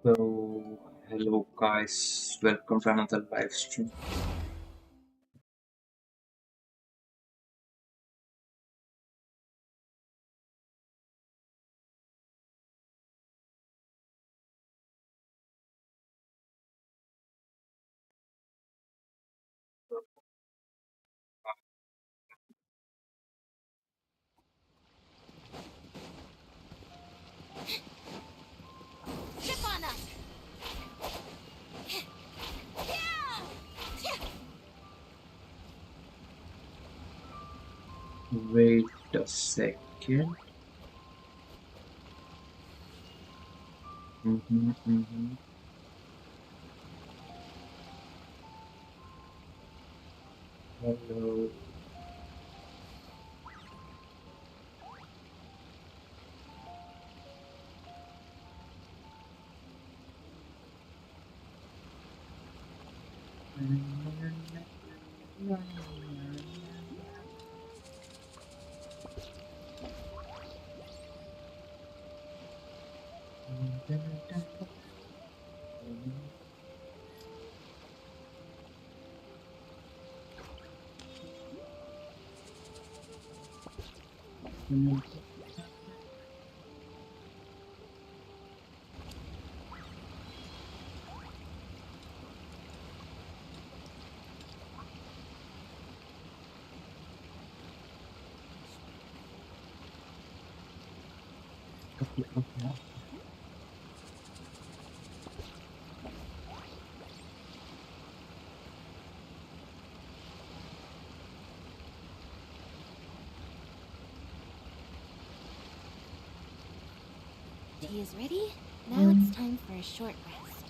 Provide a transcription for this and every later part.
So, hello guys, welcome to another live stream. Ship on us! Wait a second. Mm-hmm. Hello. Tea is ready. Now it's time for a short rest.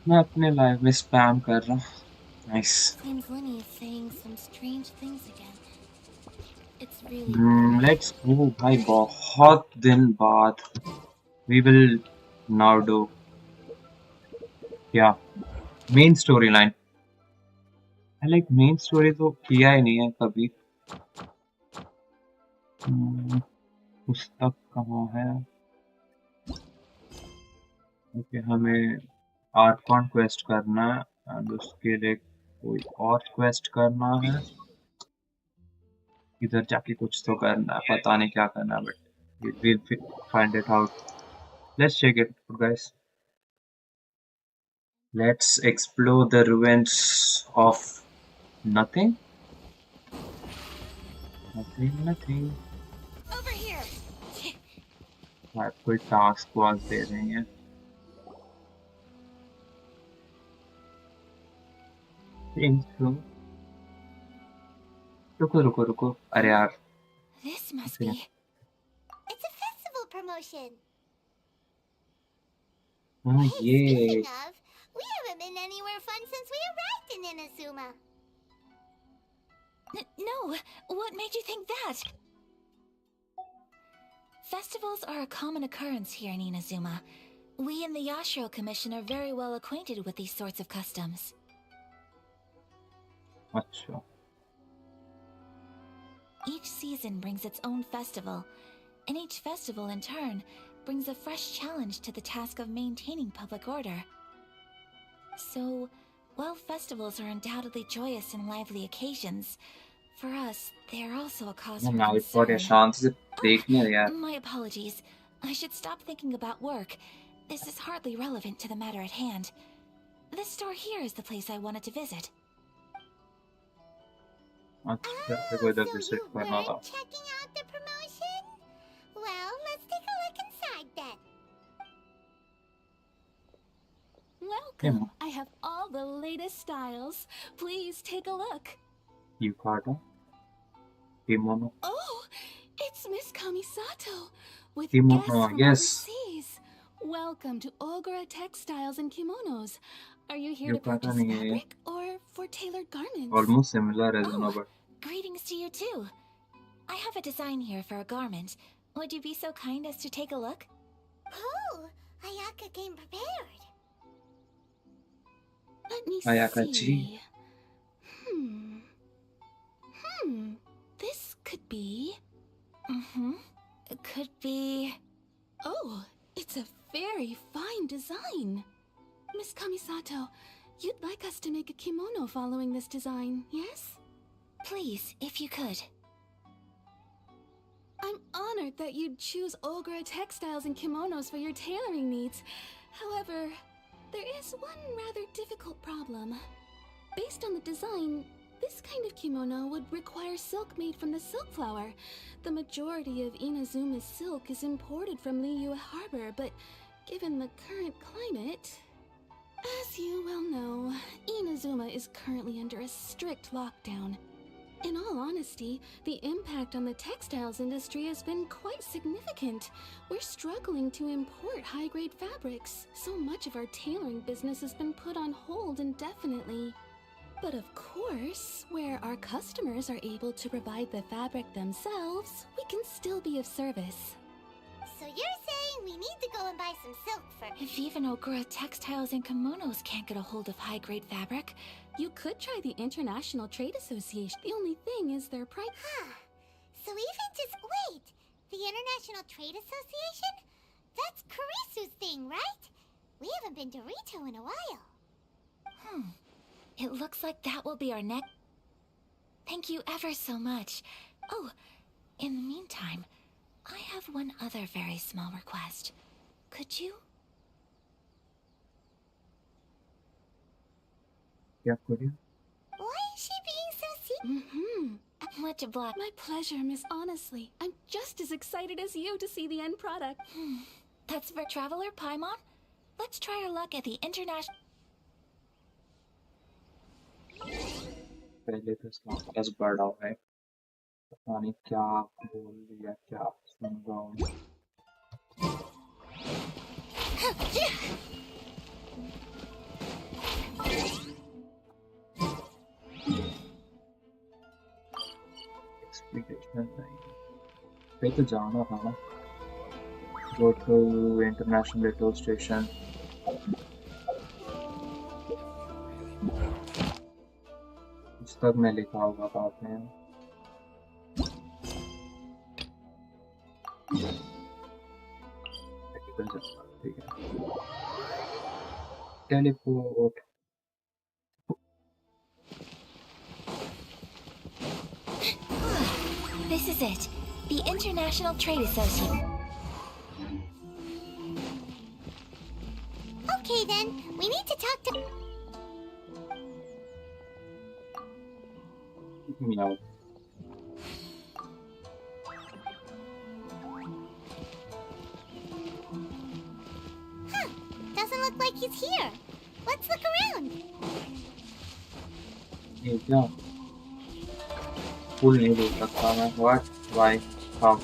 मैं अपने live में spam कर रहा हूँ. Nice. Seems Lenny is saying some strange things again. It's really weird. Let's go भाई बहुत दिन बाद. We will now do क्या main story line. Like main story तो किया ही नहीं है कभी. पुस्तक कहाँ है? ओके हमें आर्कॉन क्वेस्ट करना है एंड उसके लिए कोई और क्वेस्ट करना है. इधर जाके कुछ तो करना है, पता नहीं क्या करना है but we'll find it out. Let's check it out guys. Let's explore the ruins of nothing. Nothing. Over here! आप कोई टास्क वास दे रहे हैं. Think so. रुको अरे यार. This must be. It's a festival promotion. हाँ Hey, ये speaking of, we haven't been anywhere fun since we arrived in Inazuma. No, what made you think that? Festivals are a common occurrence here in Inazuma. We in the Yashiro Commission are very well acquainted with these sorts of customs. अच्छा. Each season brings its own festival, and each festival in turn brings a fresh challenge to the task of maintaining public order. So, while festivals are undoubtedly joyous and lively occasions, for us, they are also a cause for night पर concern. शांति से देखने दे यार. My apologies. I should stop thinking about work. This is hardly relevant to the matter at hand. This store here is the place I wanted to visit. अच्छा देखो इधर visit करना था. Checking out the promotion? Well, let's take a look inside then. Welcome. I have all the latest styles. Please take a look. Yukata, kimono. Oh, it's Miss Kamisato with Kimono, guests from yes. overseas. Welcome to Ogura Textiles and Kimonos. Are you here to Yukata purchase नहीं है ये. fabric or for tailored garments? Almost similar है दोनों but. Greetings to you too. I have a design here for a garment. Would you be so kind as to take a look? Oh, Ayaka came prepared. Let me Ayaka see. This could be... It could be... Oh, it's a very fine design. Miss Kamisato, you'd like us to make a kimono following this design, yes? Please, if you could. I'm honored that you'd choose Olgra textiles and kimonos for your tailoring needs. However, there is one rather difficult problem. Based on the design, this kind of kimono would require silk made from the silk flower. The majority of Inazuma's silk is imported from Liyue Harbor, but given the current climate... As you well know, Inazuma is currently under a strict lockdown. In all honesty, the impact on the textiles industry has been quite significant. We're struggling to import high-grade fabrics. So much of our tailoring business has been put on hold indefinitely. But of course, where our customers are able to provide the fabric themselves, we can still be of service. So you're saying we need to go and buy some silk first? If even Ogura textiles and kimonos can't get a hold of high-grade fabric, You could try the International Trade Association. The only thing is their price. Huh. So even just wait. The International Trade Association? That's Karisu's thing, right? We haven't been to Rito in a while. it looks like that will be our next... Thank you ever so much. Oh, in the meantime, I have one other very small request. Could you? क्या करें? Why is she being so secret? Much obliged. My pleasure, Miss Honestly. I'm just as excited as you to see the end product. That's for Traveler Paimon? Let's try our luck at the international... पहले तो इसका आवाज बड़ा है, पता नहीं क्या बोल रही है, क्या सुन रहा हूँ. एक्सप्लिकेशन नहीं, पे तो जाना था ना. Go to international radio station. पुस्तक में लिखा होगा बाद में. ठीक है. Teleport. This is it. The International Trade Association. Okay then, we need to talk to... Meow. Huh, doesn't look like he's here. Let's look around. ये क्या? फुल नहीं देख सकता मैं. What? Why? How?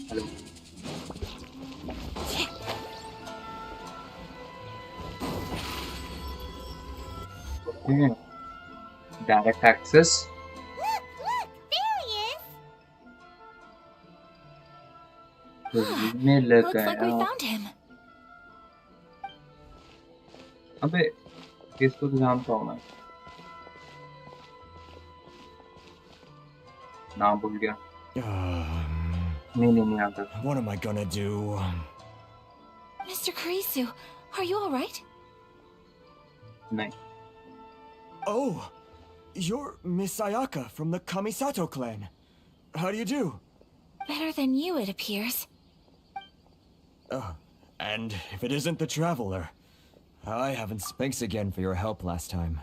Hello. Okay. Direct access. Look, there he is. तो में लग Looks like we गया. found him. अबे इसको तो जानता हूँ मैं. नाम भूल गया. नहीं आता. What am I gonna do? Mr. Kurisu, are you alright? नहीं. Oh, you're Miss Ayaka from the Kamisato clan. How do you do? Better than you, it appears. And if it isn't the Traveler, I haven't. Thanks again for your help last time.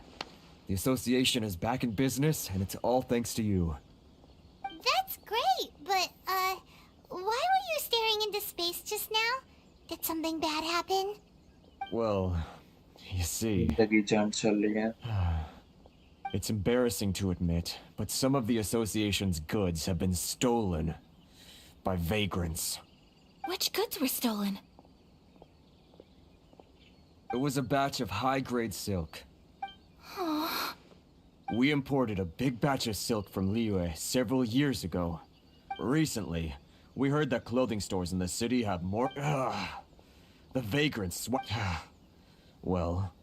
The association is back in business, and it's all thanks to you. That's great, but, why were you staring into space just now? Did something bad happen? Well, you see, जिंदगी जान चल रही है. it's embarrassing to admit, but some of the association's goods have been stolen. by vagrants. Which goods were stolen? It was a batch of high-grade silk. We imported a big batch of silk from Liyue several years ago. Recently, we heard that clothing stores in the city have more... the vagrants well,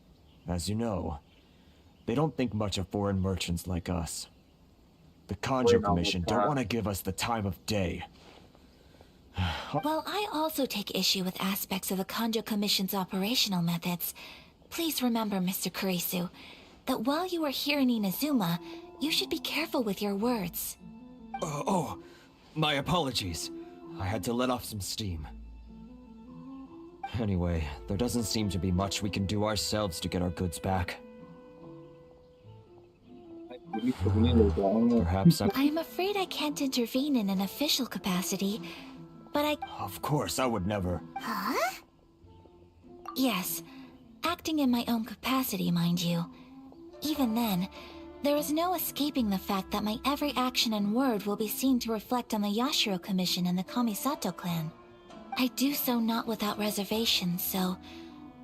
as you know, they don't think much of foreign merchants like us. The Kanjo Commission don't want to give us the time of day. Well, I also take issue with aspects of the Kanjo Commission's operational methods. Please remember, Mr. Kurisu, that while you are here in Inazuma, you should be careful with your words. Oh, my apologies. I had to let off some steam. Anyway, there doesn't seem to be much we can do ourselves to get our goods back. Perhaps I am afraid I can't intervene in an official capacity, but I... Of course, I would never. Huh? Yes, acting in my own capacity, mind you. Even then, there is no escaping the fact that my every action and word will be seen to reflect on the Yashiro Commission and the Kamisato clan. I do so not without reservation, so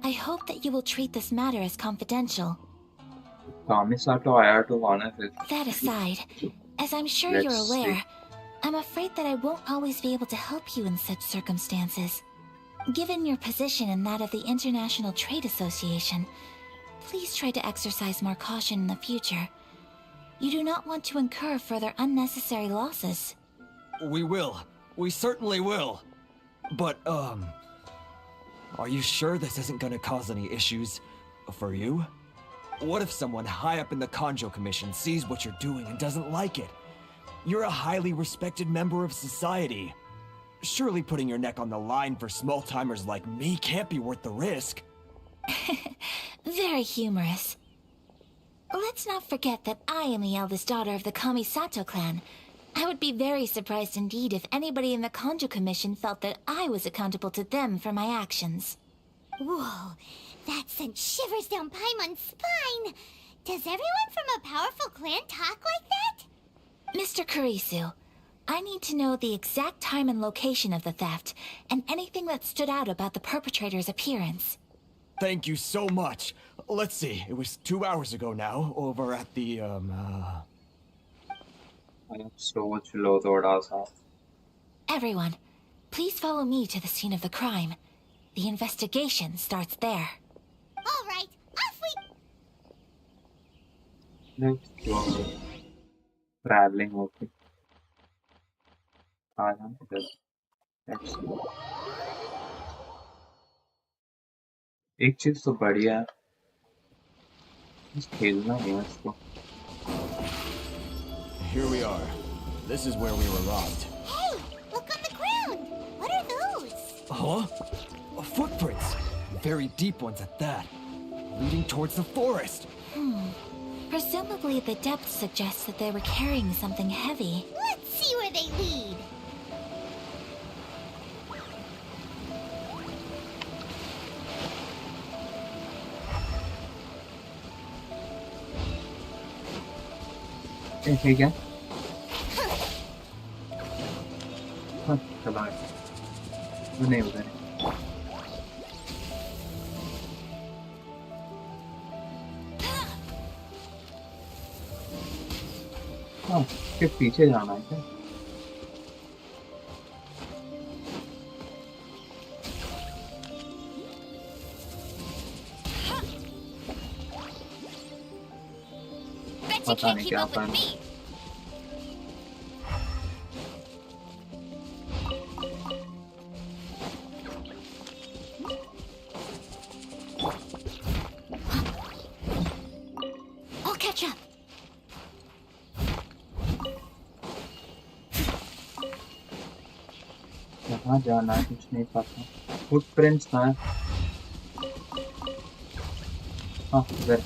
I hope that you will treat this matter as confidential. That aside, as I'm sure you're aware, I'm afraid that I won't always be able to help you in such circumstances. Given your position and that of the International Trade Association, please try to exercise more caution in the future. You do not want to incur further unnecessary losses. We will. We certainly will. But, are you sure this isn't gonna cause any issues for you? What if someone high up in the Kanjo Commission sees what you're doing and doesn't like it? You're a highly respected member of society. Surely putting your neck on the line for small-timers like me can't be worth the risk. Very humorous. Let's not forget that I am the eldest daughter of the Kamisato clan. I would be very surprised indeed if anybody in the Kanjo Commission felt that I was accountable to them for my actions. Whoa, that sent shivers down Paimon's spine. Does everyone from a powerful clan talk like that? Mr. Kurisu, I need to know the exact time and location of the theft, and anything that stood out about the perpetrator's appearance. Thank you so much. Let's see, it was 2 hours ago now, over at the, Everyone, please follow me to the scene of the crime. The investigation starts there. All right, off we... Let's go. Traveling, okay. Let's go. एक चीज तो बढ़िया है, बस खेलना है इसको. Here we are. This is where we were robbed. Hey, look on the ground. What are those? Huh? Footprints. Very deep ones at that. Leading towards the forest. Presumably the depth suggests that they were carrying something heavy. Let's see where they lead. Hey, क्या? हाँ, चला है. वो नहीं उधर है. हाँ, के पीछे जाना है क्या? पता नहीं क्या था. I'll catch up. कहाँ जाना है कुछ नहीं पता. फुटप्रिंट्स कहाँ है? हाँ, उधर.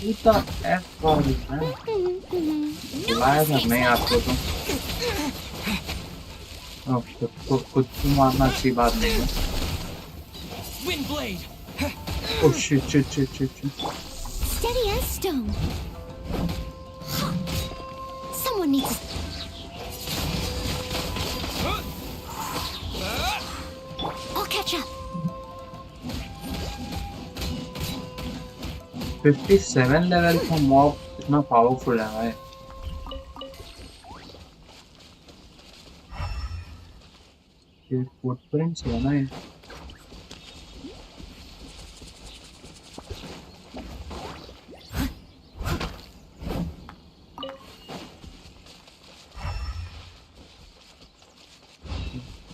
इतना एफ कौन है? बुलाया था मैं आपको तो. खुद को मारना अच्छी बात नहीं है. Oh shit. Steady as stone. Someone needs to... catch up. 57 level का मॉब इतना पावरफुल है भाई। ये फुटप्रिंट्स है ना ये।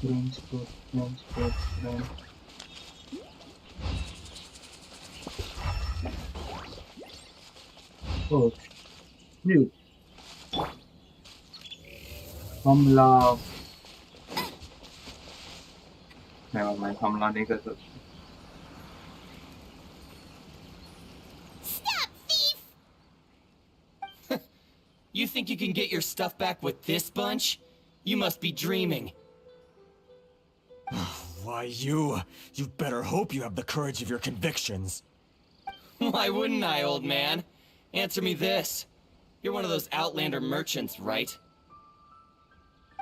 Footprints. Oh, shoot. हमला। Never mind, हमला नहीं कर सकते। Stop, thief! You think you can get your stuff back with this bunch? You must be dreaming. Why you'd better hope you have the courage of your convictions. Why wouldn't I, old man? Answer me this. You're one of those Outlander merchants, right?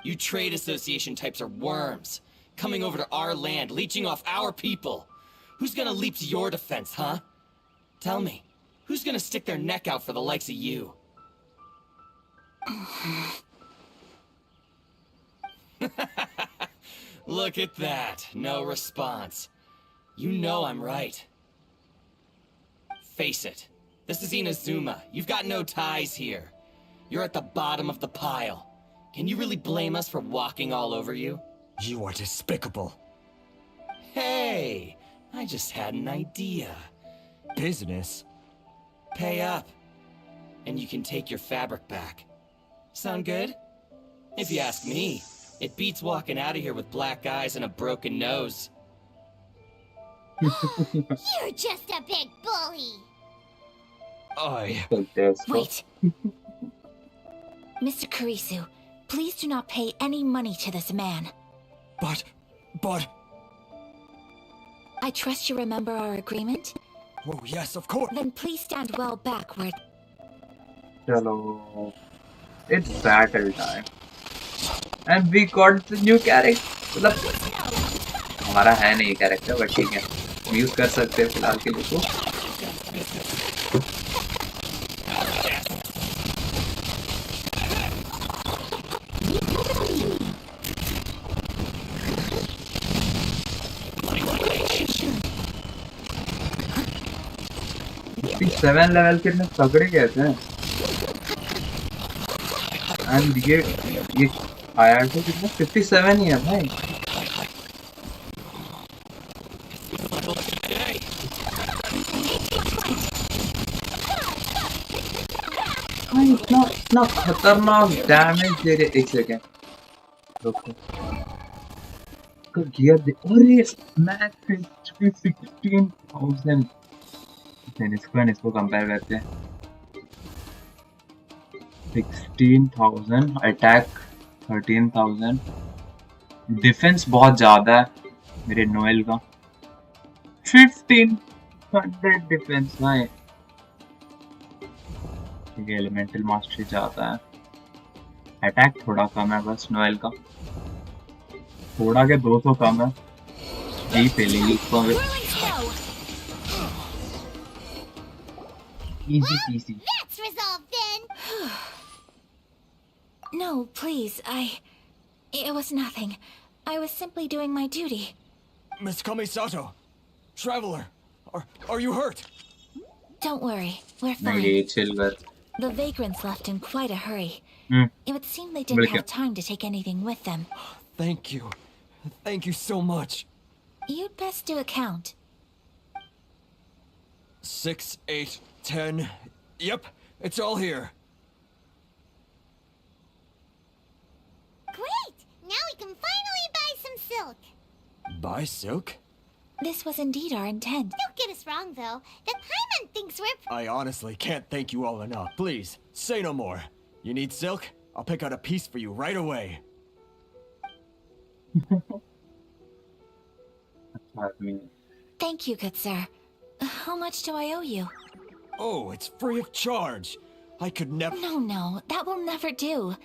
You trade association types are worms, coming over to our land, leeching off our people. Who's gonna leap to your defense, huh? Tell me, who's gonna stick their neck out for the likes of you? Look at that. No response. You know I'm right. Face it. This is Inazuma. You've got no ties here. You're at the bottom of the pile. Can you really blame us for walking all over you? You are despicable. Hey! I just had an idea. Business? Pay up. And you can take your fabric back. Sound good? If you ask me, it beats walking out of here with black eyes and a broken nose. You're just a big bully! Wait. Mr. Kurisu, please do not pay any money to this man. But... I trust you remember our agreement? Oh, yes, of course. Then please stand well back where... Chalo. It's battle time. And we got the new character. मतलब हमारा है नहीं character but ठीक है हम use कर सकते हैं फिलहाल के लिए तो। सेवन लेवल के इतने तगड़े कहते हैं। एंड ये आया तो कितना 57 ही है भाई। इतना खतरनाक डैमेज दे रहे। एक सेकेंड गियर दे। अरे मैक्स 16,000। इसको कंपेयर करते हैं। 16,000 अटैक 13,000 डिफेंस बहुत ज्यादा है मेरे नोएल का। 1500 डिफेंस भाई। एलिमेंटल मास्टरी जाता है। अटैक थोड़ा कम है बस नोएल का। थोड़ा के 200 कम है। यही फीलिंग इसको easy peasy. That's resolved then! No, please, It was nothing. I was simply doing my duty. Miss Kamisato, traveler, are you hurt? Don't worry, we're fine. The vagrants left in quite a hurry. It would seem they didn't have time to take anything with them. Thank you. Thank you so much. You'd best do a count. 6, 8, 10. Yep, it's all here. Great! Now we can finally buy some silk. Buy silk? This was indeed our intent. Don't get us wrong, though. The Paimon thinks we're... I honestly can't thank you all enough. Please, say no more. You need silk? I'll pick out a piece for you right away. Thank you, good sir. How much do I owe you? Oh, it's free of charge. I could never... No, that will never do.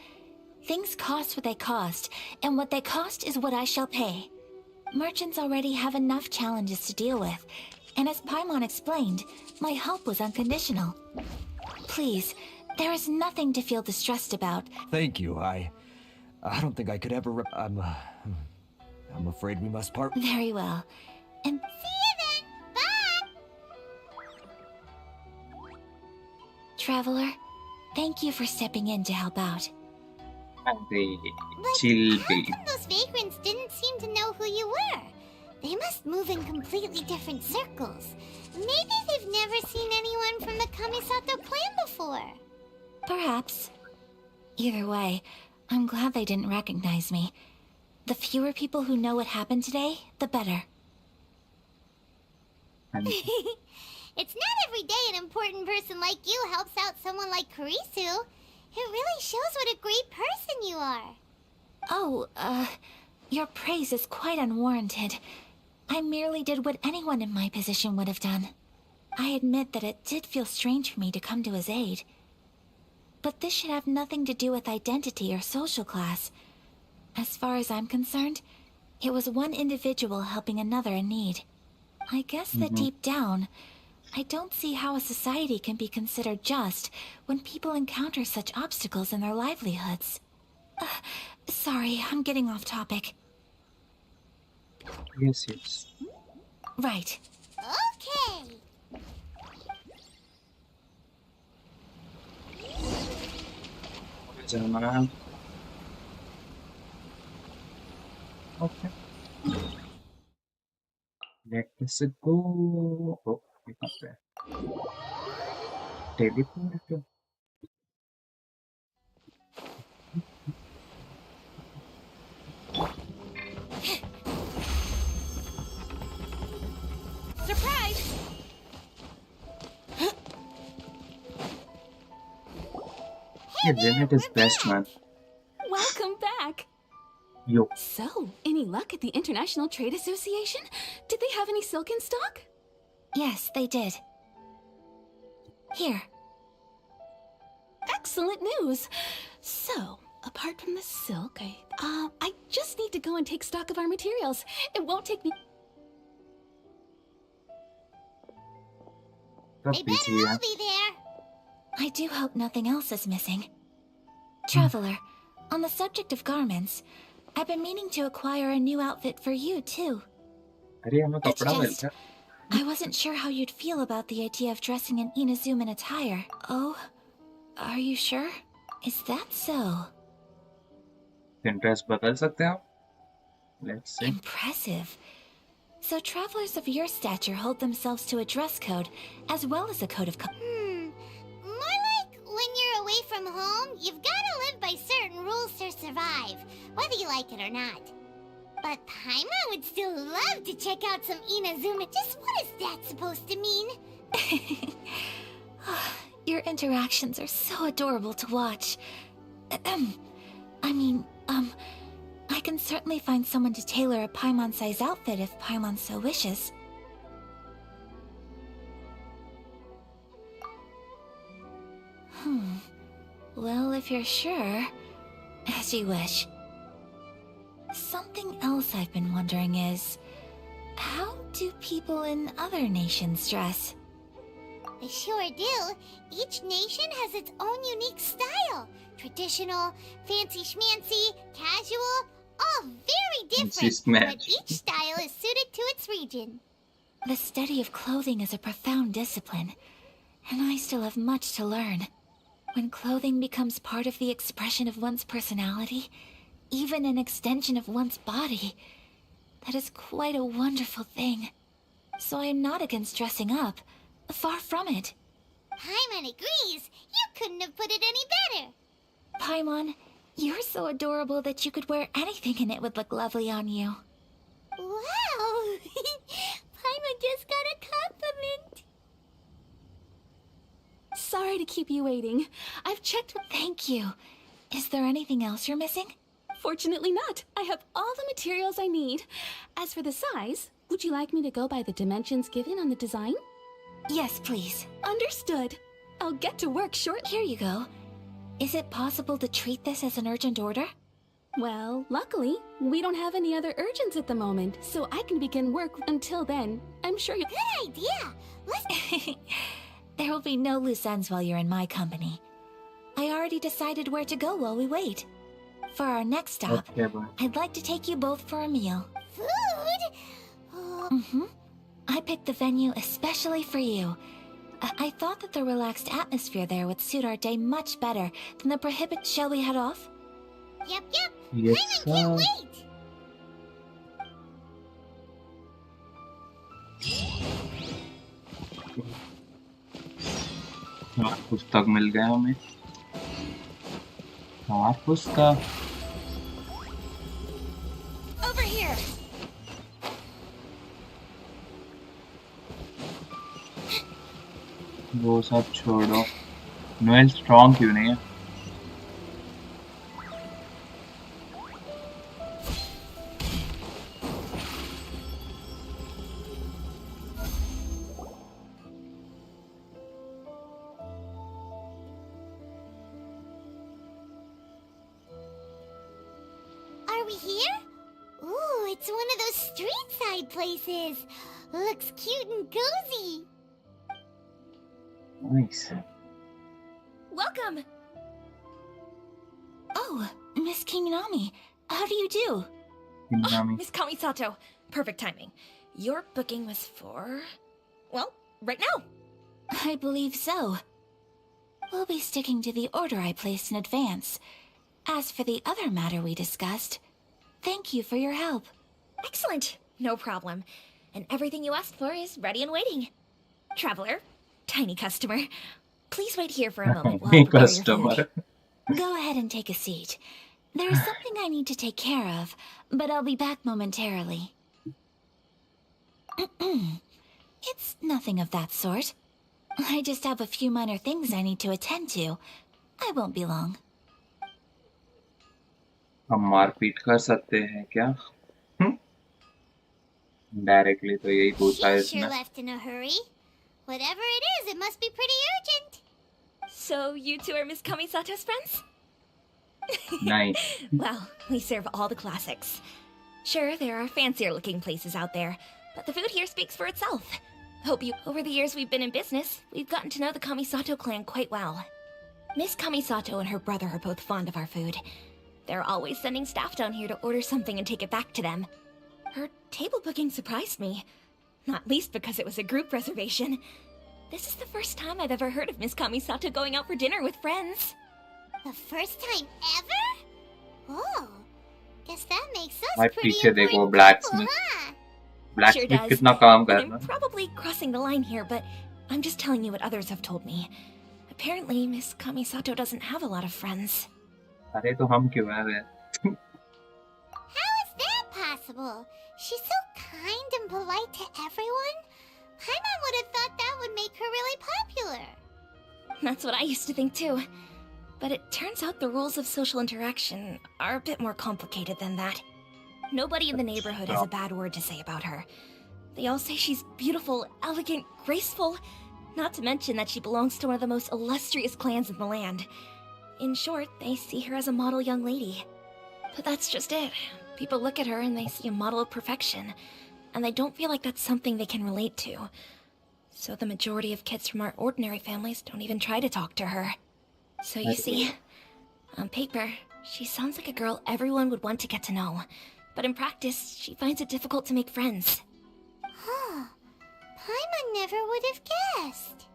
Things cost what they cost, and what they cost is what I shall pay. Merchants already have enough challenges to deal with, and as Paimon explained, my help was unconditional. Please, there is nothing to feel distressed about. Thank you. I don't think I could ever. I'm afraid we must part. Very well. And See you then. Bye. Traveler, thank you for stepping in to help out. अरे But chill how be. come those vagrants didn't seem to know who you were? They must move in completely different circles. Maybe they've never seen anyone from the Kamisato clan before. Perhaps. Either way, I'm glad they didn't recognize me. The fewer people who know what happened today, the better. It's not every day an important person like you helps out someone like Kurisu. It really shows what a great person you are. Oh, your praise is quite unwarranted. I merely did what anyone in my position would have done. I admit that it did feel strange for me to come to his aid. But this should have nothing to do with identity or social class. As far as I'm concerned, it was one individual helping another in need. I guess that deep down, I don't see how a society can be considered just when people encounter such obstacles in their livelihoods. Sorry, I'm getting off topic. Yes, yes. Okay. Right. जाना. Okay. Let's go. Oh, यहाँ पे. Teleport. Surprise! Yeah, Janet is best man. Welcome back. Yo. So, any luck at the International Trade Association? Did they have any silk in stock? Yes, they did. Here. Excellent news. So, apart from the silk, I just need to go and take stock of our materials. It won't take me. सब They busy better है. all be there. I do hope nothing else is missing. Traveler, on the subject of garments, I've been meaning to acquire a new outfit for you, too. अरे हमें It's कपड़ा just, मिलता. I wasn't sure how you'd feel about the idea of dressing in Inazuman attire. Oh, are you sure? Is that so? Interest बदल सकते हैं आप? Let's see. Impressive. So travelers of your stature hold themselves to a dress code, as well as a code of More like when you're away from home, you've got to live by certain rules to survive, whether you like it or not. But Paimon would still love to check out some Inazuma. Just what is that supposed to mean? Your interactions are so adorable to watch. I can certainly find someone to tailor a Paimon-sized outfit if Paimon so wishes. Well, if you're sure, as you wish. Something else I've been wondering is, how do people in other nations dress? They sure do. Each nation has its own unique style. Traditional, fancy schmancy, casual, all very different. But each style is suited to its region. The study of clothing is a profound discipline, and I still have much to learn. When clothing becomes part of the expression of one's personality, even an extension of one's body, that is quite a wonderful thing. So I am not against dressing up. Far from it. Paimon agrees. You couldn't have put it any better. Paimon, you're so adorable that you could wear anything and it would look lovely on you. Wow! Paimon just got a compliment. Sorry to keep you waiting. I've checked. Thank you. Is there anything else you're missing? Fortunately not. I have all the materials I need. As for the size, would you like me to go by the dimensions given on the design? Yes, please. Understood. I'll get to work shortly. Here you go. Is it possible to treat this as an urgent order? Well, luckily, we don't have any other urgents at the moment, so I can begin work until then. I'm sure you. Good idea. Let's. There will be no loose ends while you're in my company. I already decided where to go while we wait. For our next stop, Okay, bye. I'd like to take you both for a meal. Food? Mm-hmm. I picked the venue especially for you. I thought that the relaxed atmosphere there would suit our day much better than the prohibit. Shall we head off? Yep. Yes, Paimon can't sir. wait. हाँ, पुस्तक मिल गया हमें। हाँ, पुस्तक। Over here. वो सब छोड़ो। Noel strong क्यों नहीं है? Are we here? Ooh, it's one of those street side places. Looks cute and cozy. Nice. Welcome. Oh, Miss Kiminami, how do you do? Kiminami. Miss Kamisato, perfect timing. Your booking was for... well, right now. I believe so. We'll be sticking to the order I placed in advance. As for the other matter we discussed, thank you for your help. Excellent. No problem. And everything you asked for is ready and waiting. Traveler, tiny customer, please wait here for a moment while I prepare your Customer. food. Go ahead and take a seat. There's something I need to take care of, but I'll be back momentarily. It's nothing of that sort. I just have a few minor things I need to attend to. I won't be long. हम मारपीट कर सकते हैं क्या? Directly तो यही पूछा है She sure इसने। left in a hurry. Whatever it is, it must be pretty urgent. So you two are Miss Kamisato's friends? नहीं। Well, we serve all the classics. Sure, there are fancier looking places out there, but the food here speaks for itself. Hope you... Over the years we've been in business, we've gotten to know the Kamisato clan quite well. Miss Kamisato and her brother are both fond of our food. They're always sending staff down here to order something and take it back to them. Her table booking surprised me. Not least because it was a group reservation. This is the first time I've ever heard of Miss Kamisato going out for dinner with friends. The first time ever? Oh, guess that makes us भाई pretty पीछे देखो important ब्लैक्समिथ। people, huh? ब्लैक्समिथ does. कितना काम कर And रहा I'm है। probably crossing the line here, but I'm just telling you what others have told me. Apparently, Miss Kamisato doesn't have a lot of friends. अरे तो हम क्यों हैं वे? How is that possible? She's so kind and polite to everyone. Paimon would have thought that would make her really popular. That's what I used to think too. But it turns out the rules of social interaction are a bit more complicated than that. Nobody in the neighborhood has a bad word to say about her. They all say she's beautiful, elegant, graceful, not to mention that she belongs to one of the most illustrious clans in the land. In short, they see her as a model young lady. But that's just it. People look at her and they see a model of perfection, and they don't feel like that's something they can relate to. So the majority of kids from our ordinary families don't even try to talk to her. So you see, on paper, she sounds like a girl everyone would want to get to know. But in practice, she finds it difficult to make friends. Huh. Paimon never would have guessed.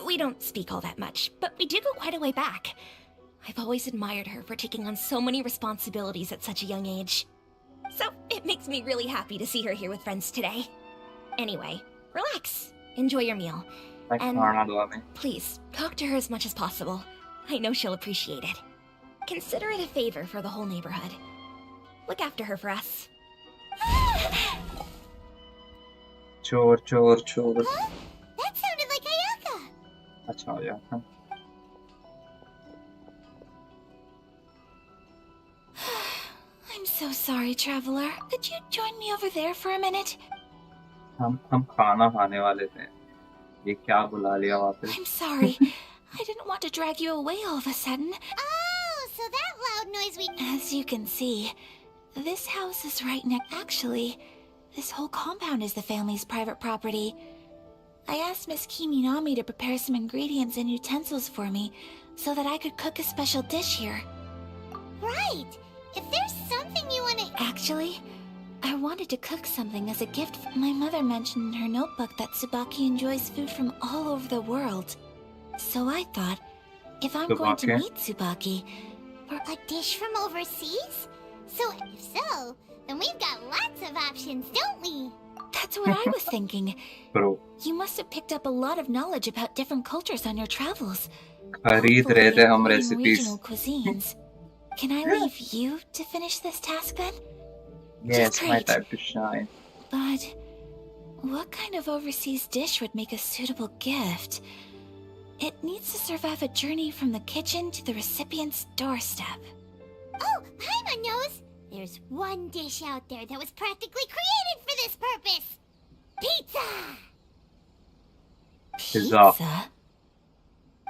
We don't speak all that much, but we do go quite a way back. I've always admired her for taking on so many responsibilities at such a young age. So it makes me really happy to see her here with friends today. Anyway, relax. Enjoy your meal. And खाना दो हमें। please, talk to her as much as possible. I know she'll appreciate it. Consider it a favor for the whole neighborhood. Look after her for us. चोर चोर चोर। Huh? That sounded like Ayaka. अच्छा हो गया। I'm so sorry, traveler. Could you join me over there for a minute? हम खाना खाने वाले थे। ये क्या बुला लिया वापस? I'm sorry. I didn't want to drag you away all of a sudden. Oh, so So that loud noise we... As you can see, this house is right next. Actually, this whole compound is the family's private property. I asked Miss Kiminami to prepare some ingredients and utensils for me so that I could cook a special dish here. Right! If there's something you want to... Actually, I wanted to cook something as a gift. My mother mentioned in her notebook that Tsubaki enjoys food from all over the world. So I thought, if I'm going to Tsubaki? meet Tsubaki, for A dish from overseas? So, if so, then we've got lots of options, don't we? that's what I was thinking. Bro, You must have picked up a lot of knowledge about different cultures on your travels. खरीद रहे थे हम including recipes. regional cuisines. Can I leave you to finish this task then? Yes, my Great. time to shine. But what kind of overseas dish would make a suitable gift? It needs to survive a journey from the kitchen to the recipient's doorstep. Oh, Paimon knows! There's one dish out there that was practically created for this purpose! Pizza! Pizza.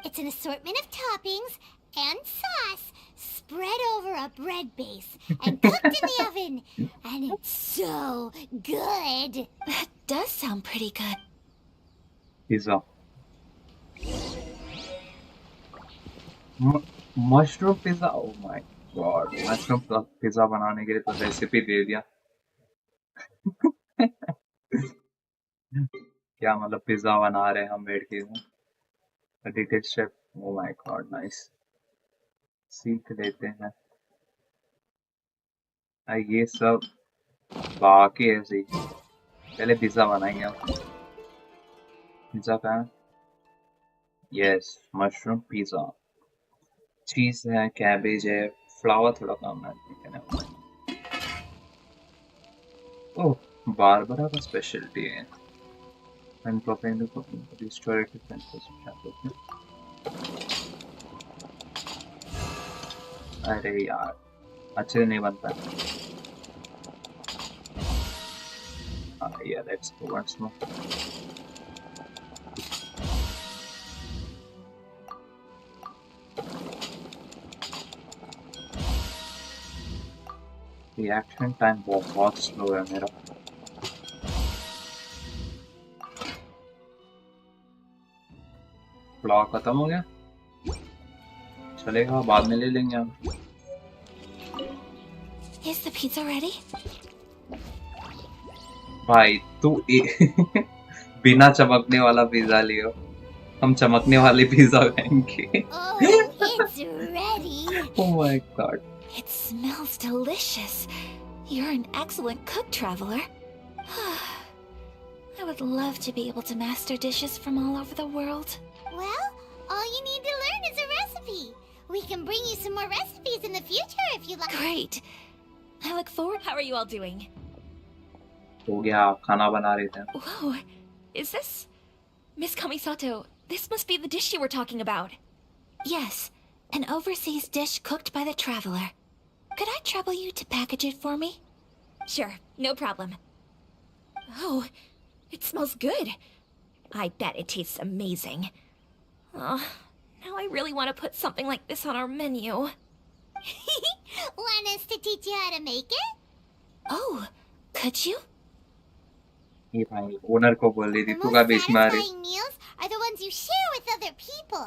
It's an assortment of toppings and sauce spread over a bread base and cooked in the oven. And it's so good! That does sound pretty good. Pizza. Mushroom pizza? Oh my god. Mushroom pizza बनाने के लिए तो recipe दे दिया. क्या मतलब pizza बना रहे हैं हम बैठ के. A detailed chef. Oh my god, nice. सीख लेते हैं. ये सब बाकी है ऐसे ही. पहले पिज्जा बनाएंगे हम. पिज्जा कहाँ है? Yes, mushroom pizza. चीज है, कैबेज है, फ्लावर थोड़ा कम है. ओह, बारबरा का स्पेशलिटी है. And propane to cooking, restore it to 10%. अरे यार, अच्छे से नहीं बनता. Yeah, let's go once more. Reaction time बहुत slow है मेरा. फ्लॉ खत्म हो गया. चलेगा, बाद में ले लेंगे हम. Is the pizza ready? भाई तू बिना चमकने वाला पिज्जा लियो. हम चमकने वाले पिज्जा खाएंगे. Oh, it's ready! Oh my god. It smells delicious. You're an excellent cook, traveler. I would love to be able to master dishes from all over the world. Well, all you need to learn is a recipe. We can bring you some more recipes in the future if you like. Great. I look forward. How are you all doing? हो गया, खाना बना रहे थे. Whoa, is this... Miss Kamisato, this must be the dish you were talking about. Yes, an overseas dish cooked by the traveler. Could I trouble you to package it for me? Sure, no problem. Oh, it smells good. I bet it tastes amazing. Oh, now I really want to put something like this on our menu. Want us to teach you how to make it? Oh, could you? ये भाई owner को बोल रही थी The तू most का बीच में आ रही. satisfying meals are the ones you share with other people.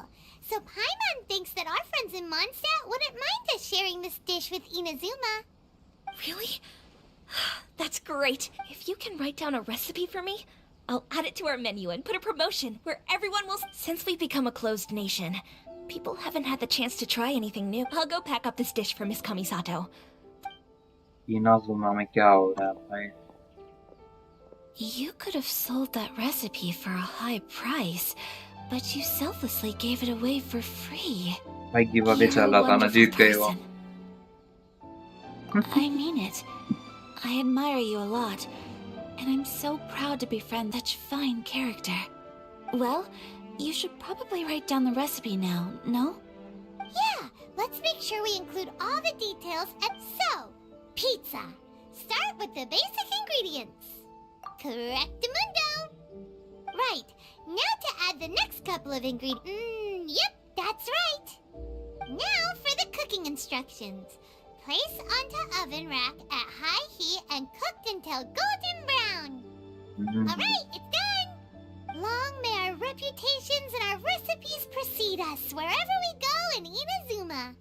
So Paimon thinks that our friends in Mondstadt wouldn't mind us sharing this dish with Inazuma. Really? That's great. If you can write down a recipe for me, I'll add it to our menu and put a promotion where everyone will... Since we've become a closed nation, people haven't had the chance to try anything new. I'll go pack up this dish for Miss Kamisato. इनाज़ुमा में क्या हो रहा है भाई? You could have sold that recipe for a high price, but you selflessly gave it away for free. भाई give away You're चल a रहा था ना, wonderful जीत गए वो. person. I mean it. I admire you a lot, and I'm so proud to befriend such fine character. Well, you should probably write down the recipe now, no? Yeah, let's make sure we include all the details. And so, pizza. Start with the basic ingredients. Correctamundo. Right, now to add the next couple of ingredients. Yep, that's right. Now for the cooking instructions. instructions. Place onto oven rack at high heat and cooked until golden brown. Alright, it's done! Long may our reputations and our recipes precede us wherever we go in Inazuma.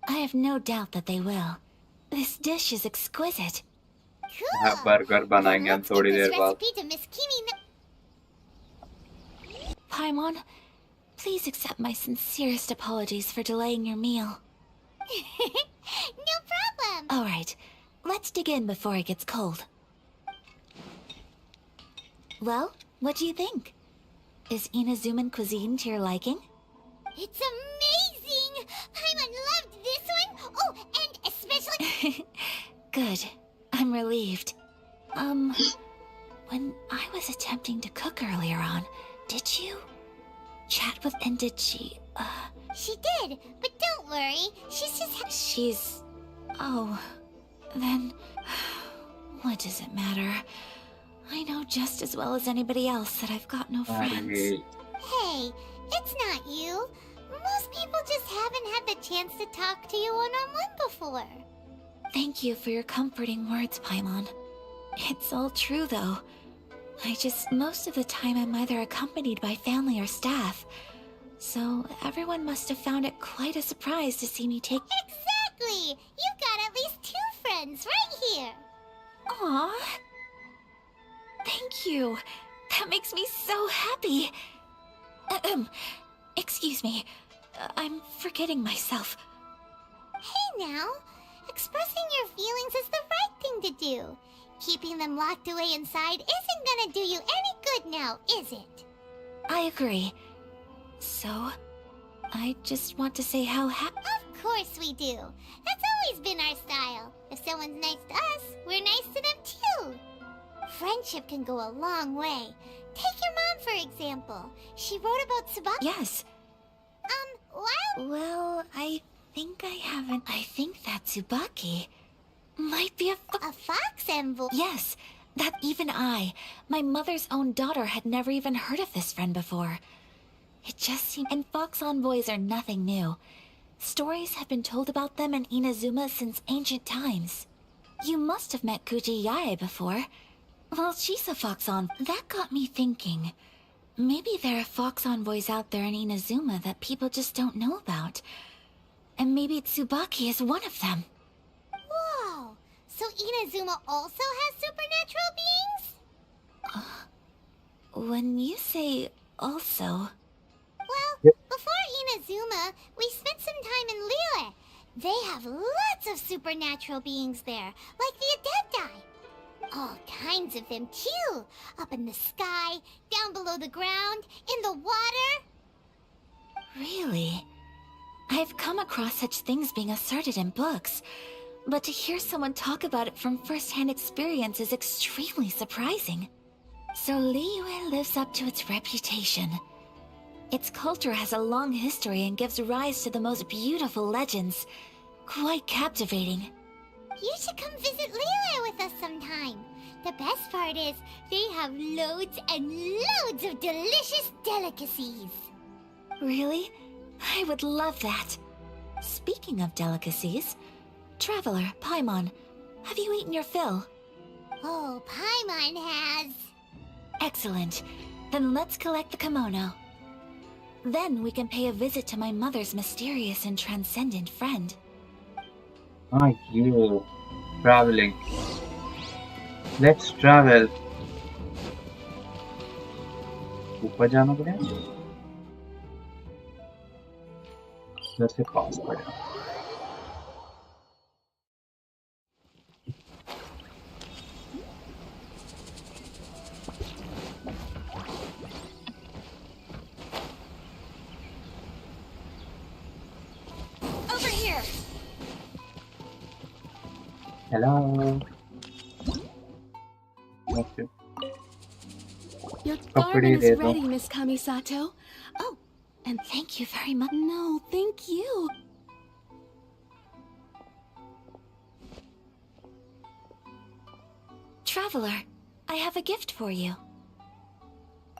I have no doubt that they will. This dish is exquisite. Cool! Burger बनाएंगे हम Let's थोड़ी give there this बाद. recipe to Miss Kimi. Paimon, please accept my sincerest apologies for delaying your meal. No problem! Alright, let's dig in before it gets cold. Well, what do you think? Is Inazuman cuisine to your liking? It's amazing! Paimon loved this one! Oh, and especially... Good. I'm relieved. When I was attempting to cook earlier on, did you chat with... and did she, She did, but don't worry. She's just... She's... Oh... Then... What does it matter? I know just as well as anybody else that I've got no friends. अरे Hey, it's not you. Most people just haven't had the chance to talk to you one-on-one before. Thank you for your comforting words, Paimon. It's all true, though. Most of the time I'm either accompanied by family or staff. So everyone must have found it quite a surprise to see me take... Exactly! You've got at least 2 friends right here. Aww. Thank you. That makes me so happy. Excuse me. I'm forgetting myself. Hey now, expressing your feelings is the right thing to do. Keeping them locked away inside isn't gonna do you any good now, is it? I agree. So, I just want to say how Of course we do. That's always been our style. If someone's nice to us, we're nice to them too. Friendship can go a long way. Take your mom, for example. She wrote about Tsubaki. Yes. Well, I think that Tsubaki might be A fox envoy. Yes, that even my mother's own daughter, had never even heard of this friend before. It just seemed... And fox envoys are nothing new. Stories have been told about them in Inazuma since ancient times. You must have met Kuji Yae before. Well, she's a fox envoy. That got me thinking. Maybe there are fox envoys out there in Inazuma that people just don't know about. And maybe Tsubaki is one of them. Whoa! So Inazuma also has supernatural beings? When you say also... Well, before Inazuma, we spent some time in Liyue. They have lots of supernatural beings there, like the Adepti. All kinds of them too. Up in the sky, down below the ground, in the water. Really? I've come across such things being asserted in books, but to hear someone talk about it from first-hand experience is extremely surprising. So Liyue lives up to its reputation. Its culture has a long history and gives rise to the most beautiful legends. Quite captivating. You should come visit Liyue with us sometime. The best part is, they have loads and loads of delicious delicacies. Really? I would love that. Speaking of delicacies, Traveler, Paimon, have you eaten your fill? Oh, Paimon has. Excellent. Then let's collect the kimono. Then we can pay a visit to my mother's mysterious and transcendent friend. हाँ ये traveling. Let's travel. ऊपर जाना पड़ेगा. इधर से पास पड़ेगा. Over here! Hello. Okay. Your Kapde garden de is do. ready, Miss Kamisato. Oh, and Thank you very much. no, thank you. Traveler, I have a gift for you.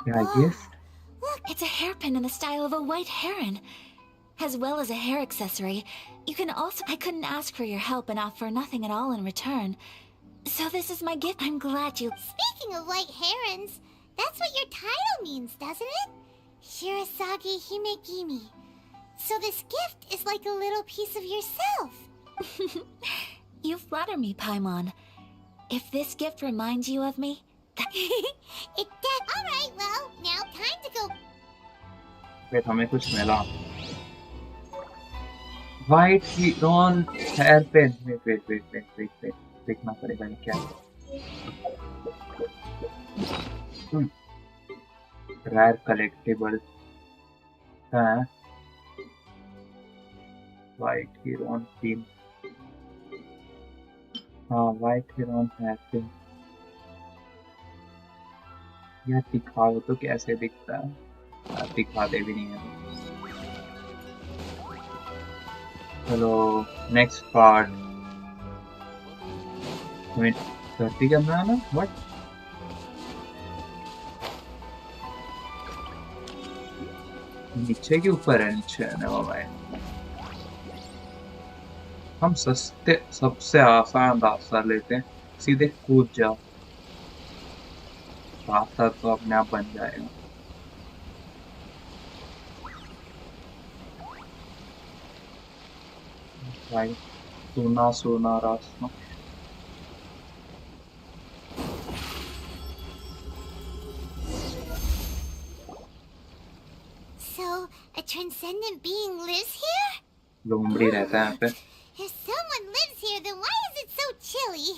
क्या gift? It's a hairpin in the style of a white heron. as well as a hair accessory. You can also... I couldn't ask for your help and offer nothing at all in return. So this is my gift. I'm glad you... Speaking of white herons, that's what your title means, doesn't it? Shirasagi Himegimi. So this gift is like a little piece of yourself. You flatter me, Paimon. If this gift reminds you of me... It does. Alright, well, now time to go. Wait, हमें कुछ मिला. White heron hairpin. Wait. देखना पड़ेगा ये क्या है. Rare collectible. हाँ. White heron pin. हाँ, white heron hairpin. यह दिखाओ तो कैसे दिखता है. दिखाते भी नहीं है. चलो नेक्स्ट पार्ट. हमें धरती करना है ना. व्हाट नीचे के ऊपर है. नीचे है ना भाई. हम सस्ते सबसे आसान रास्ता लेते हैं. सीधे कूद जाओ. रास्ता तो अपने आप बन जाएगा. भाई सोना रास्ता. So, a transcendent being lives here? लोमड़ी रहता है यहाँ पे. If someone lives here, then why is it so chilly?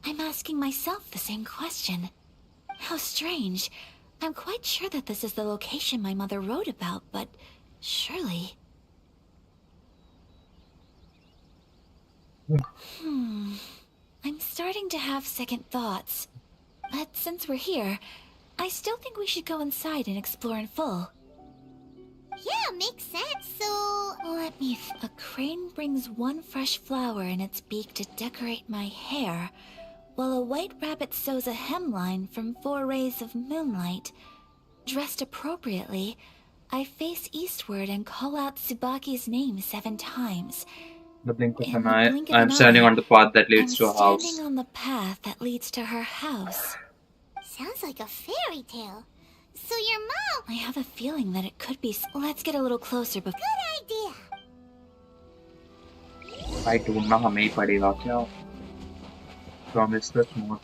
I'm asking myself the same question. How strange. I'm quite sure that this is the location my mother wrote about, but surely... I'm starting to have second thoughts. But since we're here, I still think we should go inside and explore in full. Yeah, makes sense, so... Let me... A crane brings one fresh flower in its beak to decorate my hair, while a white rabbit sews a hemline from 4 rays of moonlight. Dressed appropriately, I face eastward and call out Tsubaki's name 7 times. The blink of In an the eye. blink of I'm an standing eye, on the path that leads to a I'm house. standing on the path that leads to her house. Sounds like a fairy tale. So your mom... I have a feeling that it could be... Let's get a little closer before... Good idea. भाई ढूंढना हमें ही पड़ेगा क्या. Promise us more.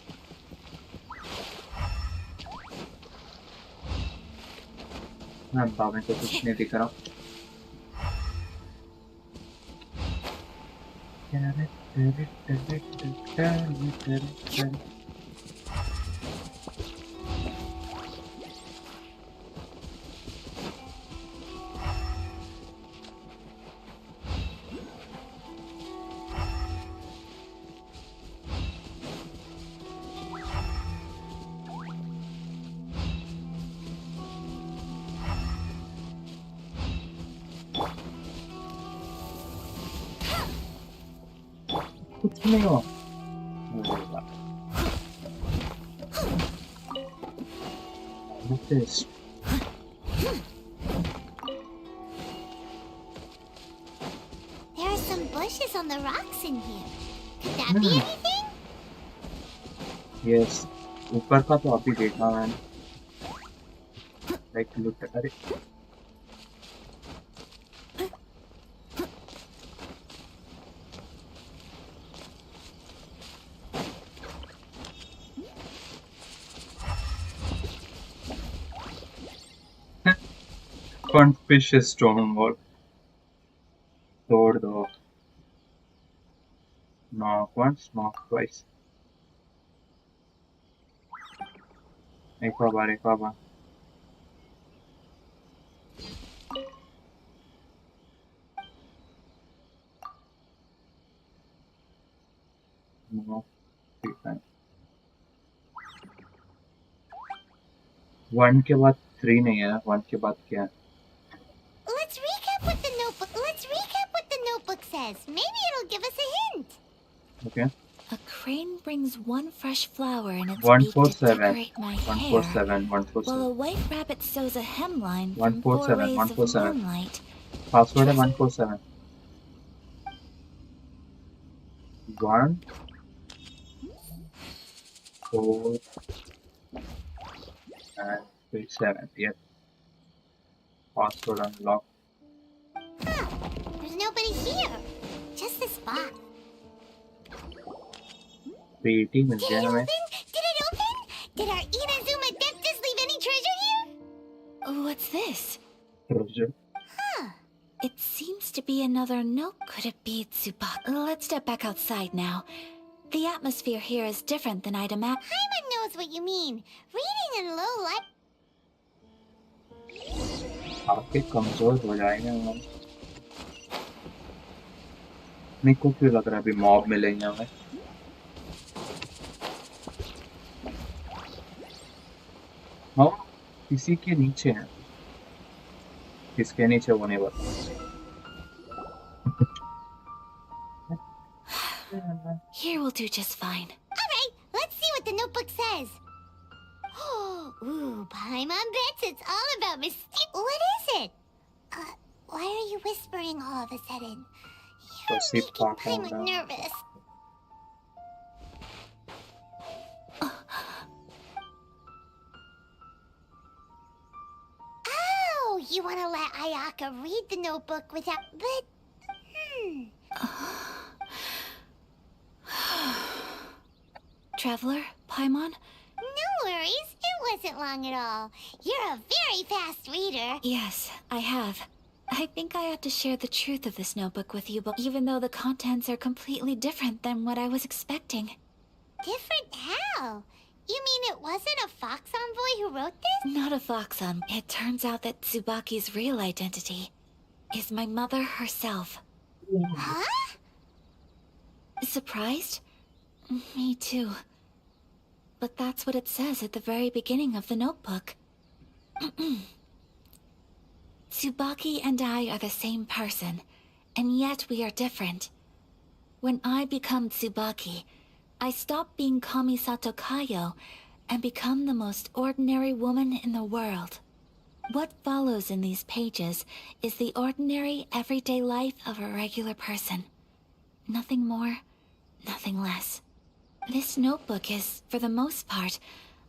मैं बाबे को कुछ नहीं दिख रहा. कुछ नहीं हुआ. What's this? There are some bushes on the rocks in here. Could that be anything? Yes. ऊपर का तो अभी देखा मैंने. Like look at it. Can't fish a stone wall. तोड़ दो. Knock once, knock twice. एक बार. No, 3 times. 1 के बाद 3 नहीं है. 1 के बाद क्या है? Let's recap what the notebook says. Maybe it'll give us a hint. Okay. A crane brings one fresh flower in its beak to 147. decorate my hair, 147. while a 147. white rabbit sews a hemline from 4 147. rays of 147. moonlight. Password है Treasure? 147. 1 4 and 37. Yep. Password unlocked. Huh. There's nobody here. Just this box. पेटी मिल Did गया it हमें. open? Did it open? Did our Inazuma Deptus leave any treasure here? What's this? Treasure. Huh. It seems to be another note. Could it be Tsubaki? Let's step back outside now. The atmosphere here is different than I'd imagined. Paimon knows what you mean. Reading in low light. आपके कमजोर हो जाएंगे हम. मेरे को क्यों लग रहा है अभी मॉब मिलेंगे हमें. हाँ किसी के नीचे हैं. किसके नीचे वो नहीं बता. Here will do just fine. Alright, let's see what the notebook says. Ooh, Paimon bets it's all about mystique. What is it? Why are you whispering all of a sudden? You're Gossip making talk Paimon on nervous. Oh, you want to let Ayaka read the notebook without... But... Traveler, Paimon? No worries, it wasn't long at all. You're a very fast reader. Yes, I have. I think I have to share the truth of this notebook with you, but even though the contents are completely different than what I was expecting. Different how? You mean it wasn't a Fox Envoy who wrote this? Not a Foxon. It turns out that Tsubaki's real identity is my mother herself. Huh? Surprised? Me too. But that's what it says at the very beginning of the notebook. Tsubaki and I are the same person, and yet we are different. When I become Tsubaki, I stop being Kamisato Kayo and become the most ordinary woman in the world. What follows in these pages is the ordinary, everyday life of a regular person. Nothing more, nothing less. This notebook is, for the most part,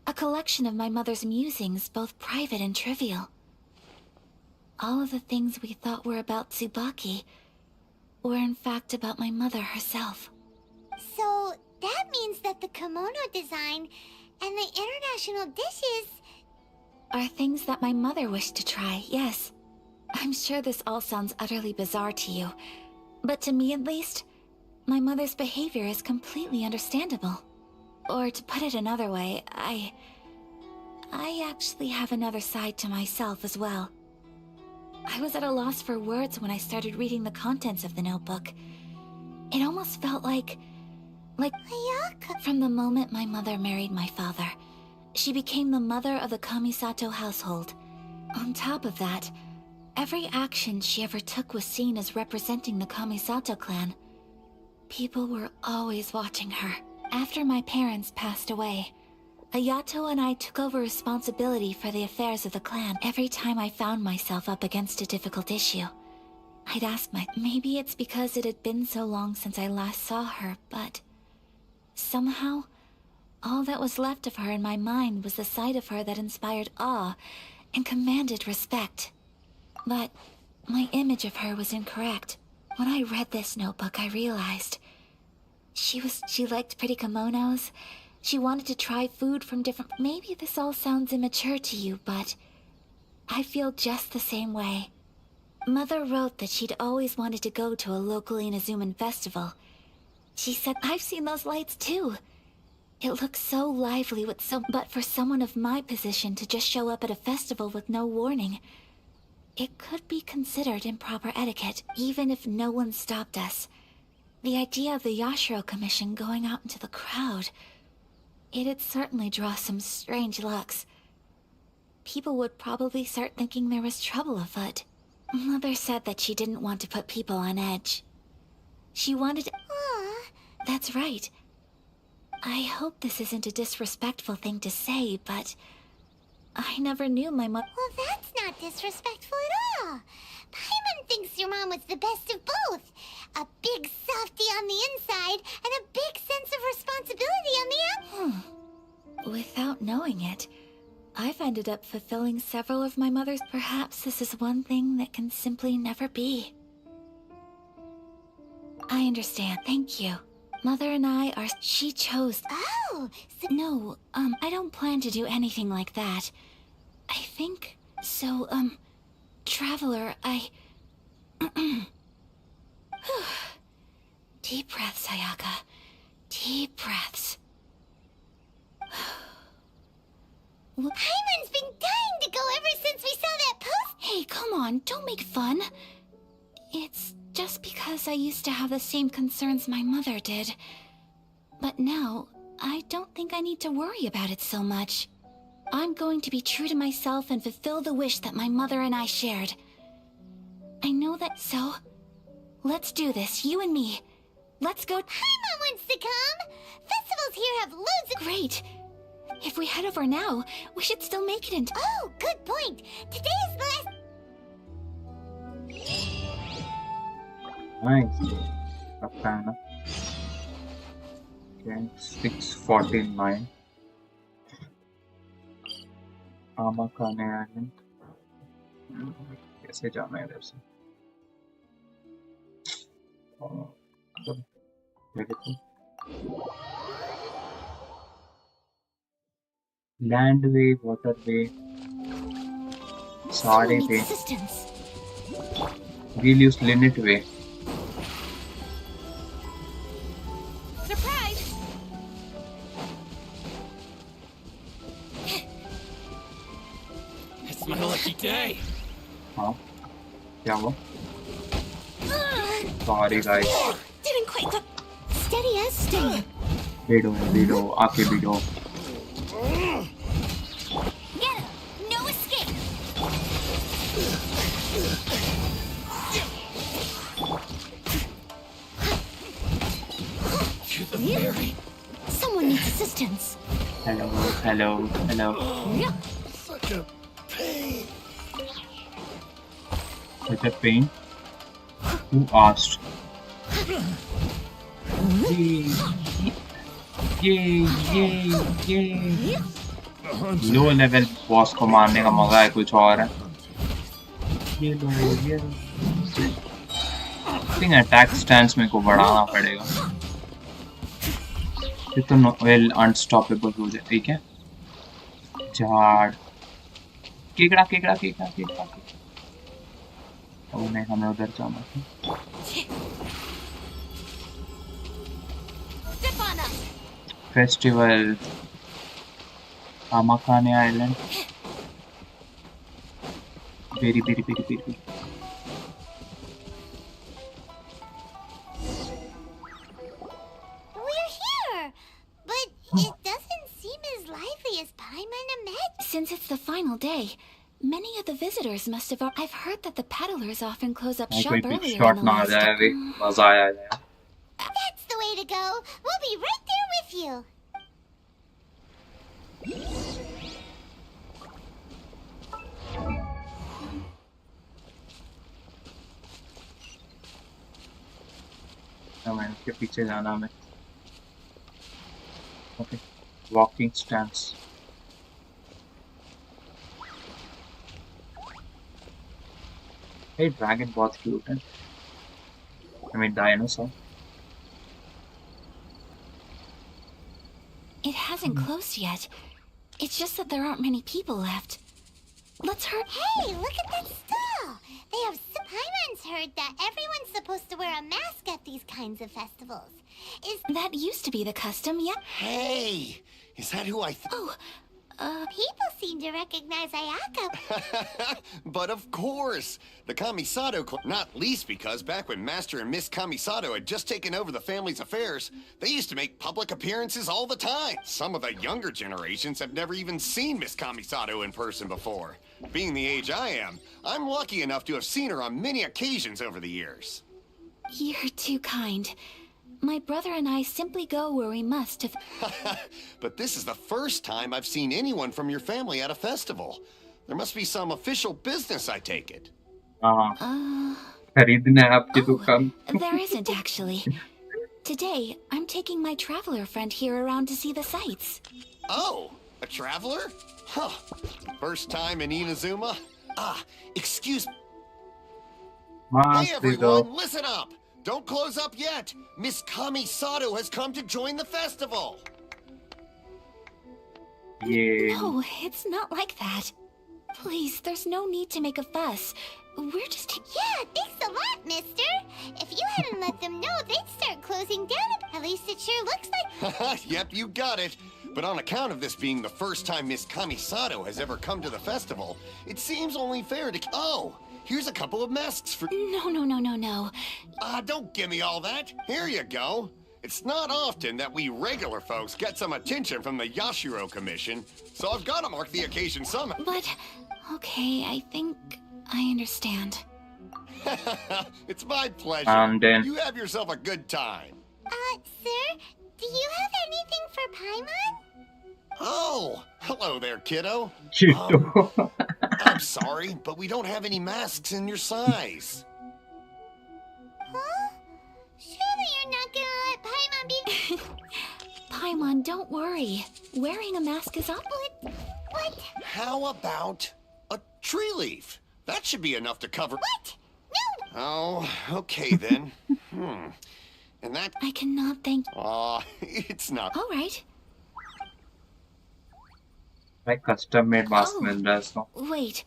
a collection of my mother's musings, both private and trivial. All of the things we thought were about Tsubaki were in fact about my mother herself. So, that means that the kimono design and the international dishes... Are things that my mother wished to try, yes. I'm sure this all sounds utterly bizarre to you, but to me at least, my mother's behavior is completely understandable. Or to put it another way, I actually have another side to myself as well. I was at a loss for words when I started reading the contents of the notebook. It almost felt like Ayaka... from the moment my mother married my father, she became the mother of the Kamisato household. On top of that, every action she ever took was seen as representing the Kamisato clan. People were always watching her. After my parents passed away, Ayato and I took over responsibility for the affairs of the clan. Every time I found myself up against a difficult issue, I'd ask maybe it's because it had been so long since I last saw her, but somehow, all that was left of her in my mind was the sight of her that inspired awe and commanded respect. But my image of her was incorrect. When I read this notebook, I realized she liked pretty kimonos. She wanted to try food from different... Maybe this all sounds immature to you, but I feel just the same way. Mother wrote that she'd always wanted to go to a local Inazuman festival. She said, I've seen those lights too. It looks so lively but for someone of my position to just show up at a festival with no warning, it could be considered improper etiquette, even if no one stopped us. The idea of the Yashiro Commission going out into the crowd, it'd certainly draw some strange looks. People would probably start thinking there was trouble afoot. Mother said that she didn't want to put people on edge. She wanted... Aw, That's right. I hope this isn't a disrespectful thing to say, but I never knew my mother. Well, that's not disrespectful at all. Paimon thinks your mom was the best of both. A big softy on the inside and a big sense of responsibility on the outside. Without knowing it, I've ended up fulfilling several of my mother's. Perhaps this is one thing that can simply never be. I understand, thank you. Mother and I are. She chose. Oh, so No, I don't plan to do anything like that. I think. So, Traveler, I. Deep breaths, Ayaka. Deep breaths. Paimon's been dying to go ever since we saw that post. Hey, come on, don't make fun. It's just because I used to have the same concerns my mother did. But now, I don't think I need to worry about it so much. I'm going to be true to myself and fulfill the wish that my mother and I shared. I know that, so let's do this, you and me. Let's go. Paimon wants to come. Festivals here have loads of. Great. If we head over now, we should still make it in. Oh, good point. Today is the last. Nice. Katana. Okay, 649. आमा खाने आए हैं। कैसे जाना है इधर से? Land वे, water way, सारे वे। We'll use Linnet way. Surprise! It's my lucky day. हाँ, क्या हुआ? Sorry guys. Didn't quite go. Steady as staying. Widow, आके widow. Get him! No escape! To the fairy. Someone needs assistance. Hello. Such a pain. Such a pain? Who asked? Yay! Low level boss को मारने का मजा है कुछ और है. ये लो. I think attack stance मेरे को बढ़ाना पड़ेगा. ये तो well unstoppable हो जाए, ठीक है? झाड़. केकड़ा. ओ नहीं, हमें उधर जाना है. Festival. Amakane Island. Very. We're here, but it doesn't seem as lively as Paimon imagined. Since it's the final day, many of the visitors must have. I've heard that the peddlers often close up shop कोई earlier big in shot the ना आ last. जाए अभी, मजा आया जाए. That's the way to go. We'll be right there with you. हमें इसके पीछे जाना हमें. Okay. Walking stance. Hey, dragon बहुत cute है. I mean dinosaur. It hasn't closed yet. It's just that there aren't many people left. Let's hurry. Hey, look at that stall. They have. Paimon's heard that everyone's supposed to wear a mask at these kinds of festivals. That used to be the custom, yeah? Hey, is that who I People seem to recognize Ayaka. But of course, the Kamisato not least because back when Master and Miss Kamisato had just taken over the family's affairs, they used to make public appearances all the time. Some of the younger generations have never even seen Miss Kamisato in person before. Being the age I am, I'm lucky enough to have seen her on many occasions over the years. You're too kind. My brother and I simply go where we must to... But this is the first time I've seen anyone from your family at a festival. There must be some official business, I take it. खरीदना है आपकी दुकान. There isn't actually. Today, I'm taking my traveler friend here around to see the sights. Oh, a traveler? Huh. First time in Inazuma? Excuse me. Hey Mask दे दो. everyone, listen up! Don't close up yet! Miss Kami Sato has come to join the festival! ये No, it's not like that. Please, there's no need to make a fuss. We're just... Yeah, thanks a lot, mister. If you hadn't let them know, they'd start closing down. At least it sure looks like... Yep, you got it. But on account of this being the first time Miss Kami Sato has ever come to the festival, it seems only fair to... Oh, here's a couple of masks for... No. Don't give me all that. Here you go. It's not often that we regular folks get some attention from the Yashiro Commission, so I've got to mark the occasion somehow. But... Okay, I think I understand. It's my pleasure. And then- You have yourself a good time. Sir, do you have anything for Paimon? Oh, hello there, kiddo. Cheeto. I'm sorry, but we don't have any masks in your size. Huh? Surely you're not gonna let Paimon be... Paimon, don't worry. Wearing a mask is up. What? How about a tree leaf? That should be enough to cover... What? No! Oh, okay then. And that... I cannot thank... it's not... All right. भाई custom made mask मिल रहा है इसको. Wait.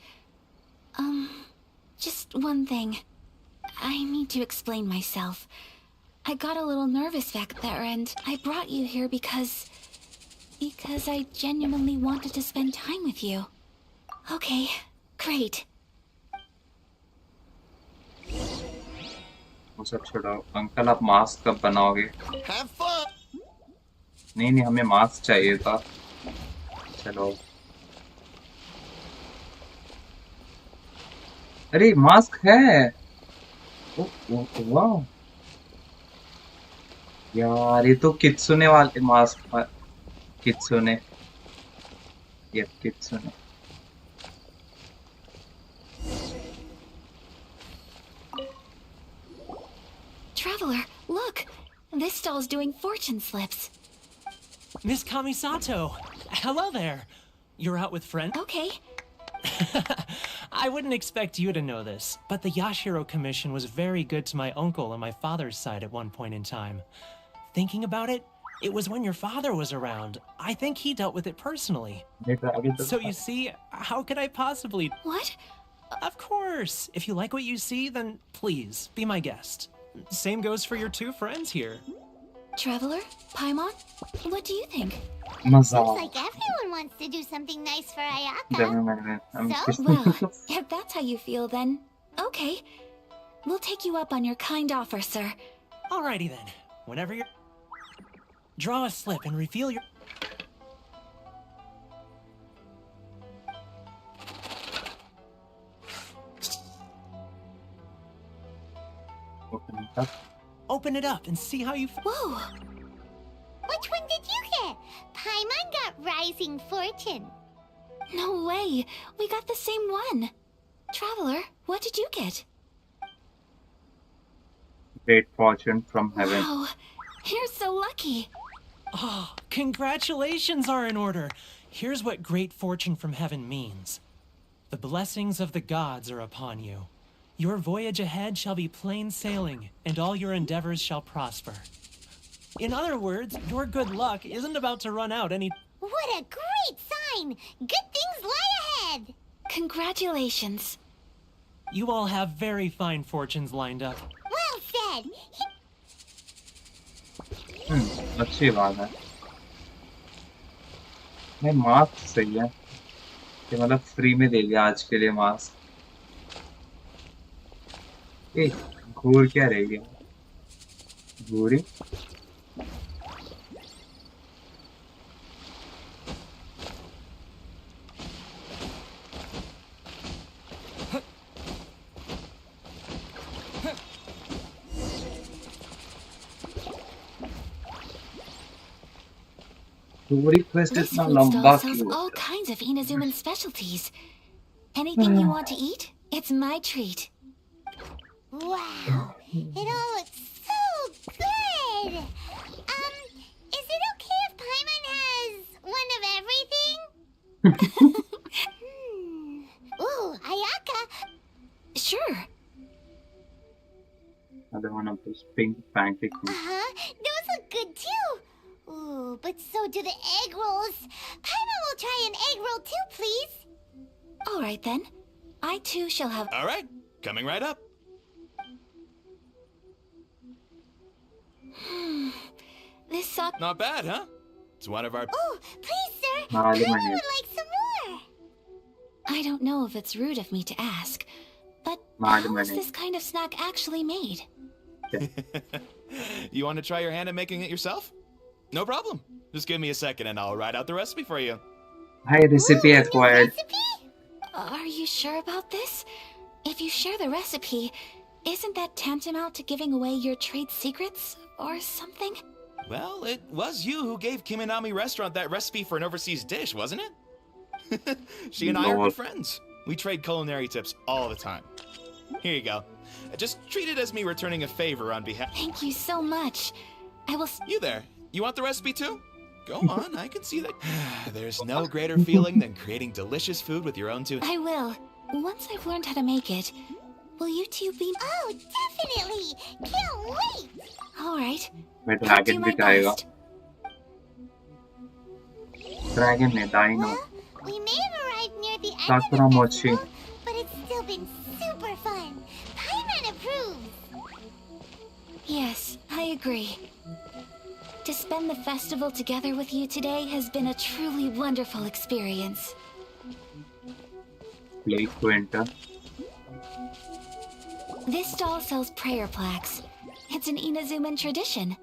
Just one thing. I need to explain myself. I got a little nervous back there, and I brought you here because I genuinely wanted to spend time with you. Okay, great. वो सब छोड़ो. Uncle आप mask कब बनाओगे? Have fun! नहीं हमें mask चाहिए था. चलो. अरे मास्क है. वाह. यार ये तो कित्सुने वाले मास्क. कित्सुने. ये कित्सुने. Traveler, look! This stall's doing fortune slips. Miss Kamisato! Hello there! You're out with friends? Okay. I wouldn't expect you to know this, but the Yashiro Commission was very good to my uncle on my father's side at one point in time. Thinking about it, it was when your father was around. I think he dealt with it personally. So you see, how could I possibly... What? Of course! If you like what you see, then please, be my guest. Same goes for your two friends here. Traveler? Paimon? What do you think? मजा. Looks like everyone wants to do something nice for Ayaka. Well, if that's how you feel, then... Okay. We'll take you up on your kind offer, sir. Alrighty then. Whenever you're... Draw a slip and reveal your... Open it up and see how you... Whoa! Which one did you get? Paimon got Rising Fortune. No way! We got the same one! Traveler, what did you get? Great fortune from heaven. Wow! You're so lucky! Oh, congratulations are in order. Here's what great fortune from heaven means. The blessings of the gods are upon you. Your voyage ahead shall be plain sailing, and all your endeavors shall prosper. In other words, your good luck isn't about to run out any... What a great sign! Good things lie ahead! Congratulations. You all have very fine fortunes lined up. Well said! अच्छी बात है. नहीं mask सही है. कि मतलब free में दे दिया आज के लिए मास्क. ए घूर क्या रह गया? घूरी? स्टोरी क्वेस्ट This इतना food लंबा stall sells क्यों all होता kinds of Inazuman specialties. Anything you want to eat? It's my treat. Wow, it all looks so good. Is it okay if Paimon has one of everything? Ooh, Ayaka. Sure. Another one of those pink pancake things. Those look good too. Ooh, but so do the egg rolls. Paimon will try an egg roll too, please. All right then. I too shall have. All right, coming right up. This sucks. Not bad, huh? It's one of our... Oh, please, sir. Nah, Paimon lemon, would like some more. I don't know if it's rude of me to ask, but Nah, how lemon. is this kind of snack actually made? You want to try your hand at making it yourself? No problem. Just give me a second and I'll write out the recipe for you. Hi, recipe Ooh, a new acquired. recipe? Are you sure about this? If you share the recipe, isn't that tantamount to giving away your trade secrets or something? Well, it was you who gave Kiminami Restaurant that recipe for an overseas dish, wasn't it? She and I are Lord. good friends. We trade culinary tips all the time. Here you go. Just treat it as me returning a favor on behalf... Thank you so much. I will. You there. You want the recipe too? Go on, I can see that. There's no greater feeling than creating delicious food with your own two... I will. Once I've learned how to make it, will you two be? Oh, definitely. Can't wait. All right. मैं I'll do dragon my भी खाएगा. best. Dragon ने dino. Well, we may have arrived near the end Sakura of the mochi. festival, but it's still been super fun. Paimon approves. Yes, I agree. To spend the festival together with you today has been a truly wonderful experience. Plague to enter. This stall sells prayer plaques. It's an Inazuman tradition.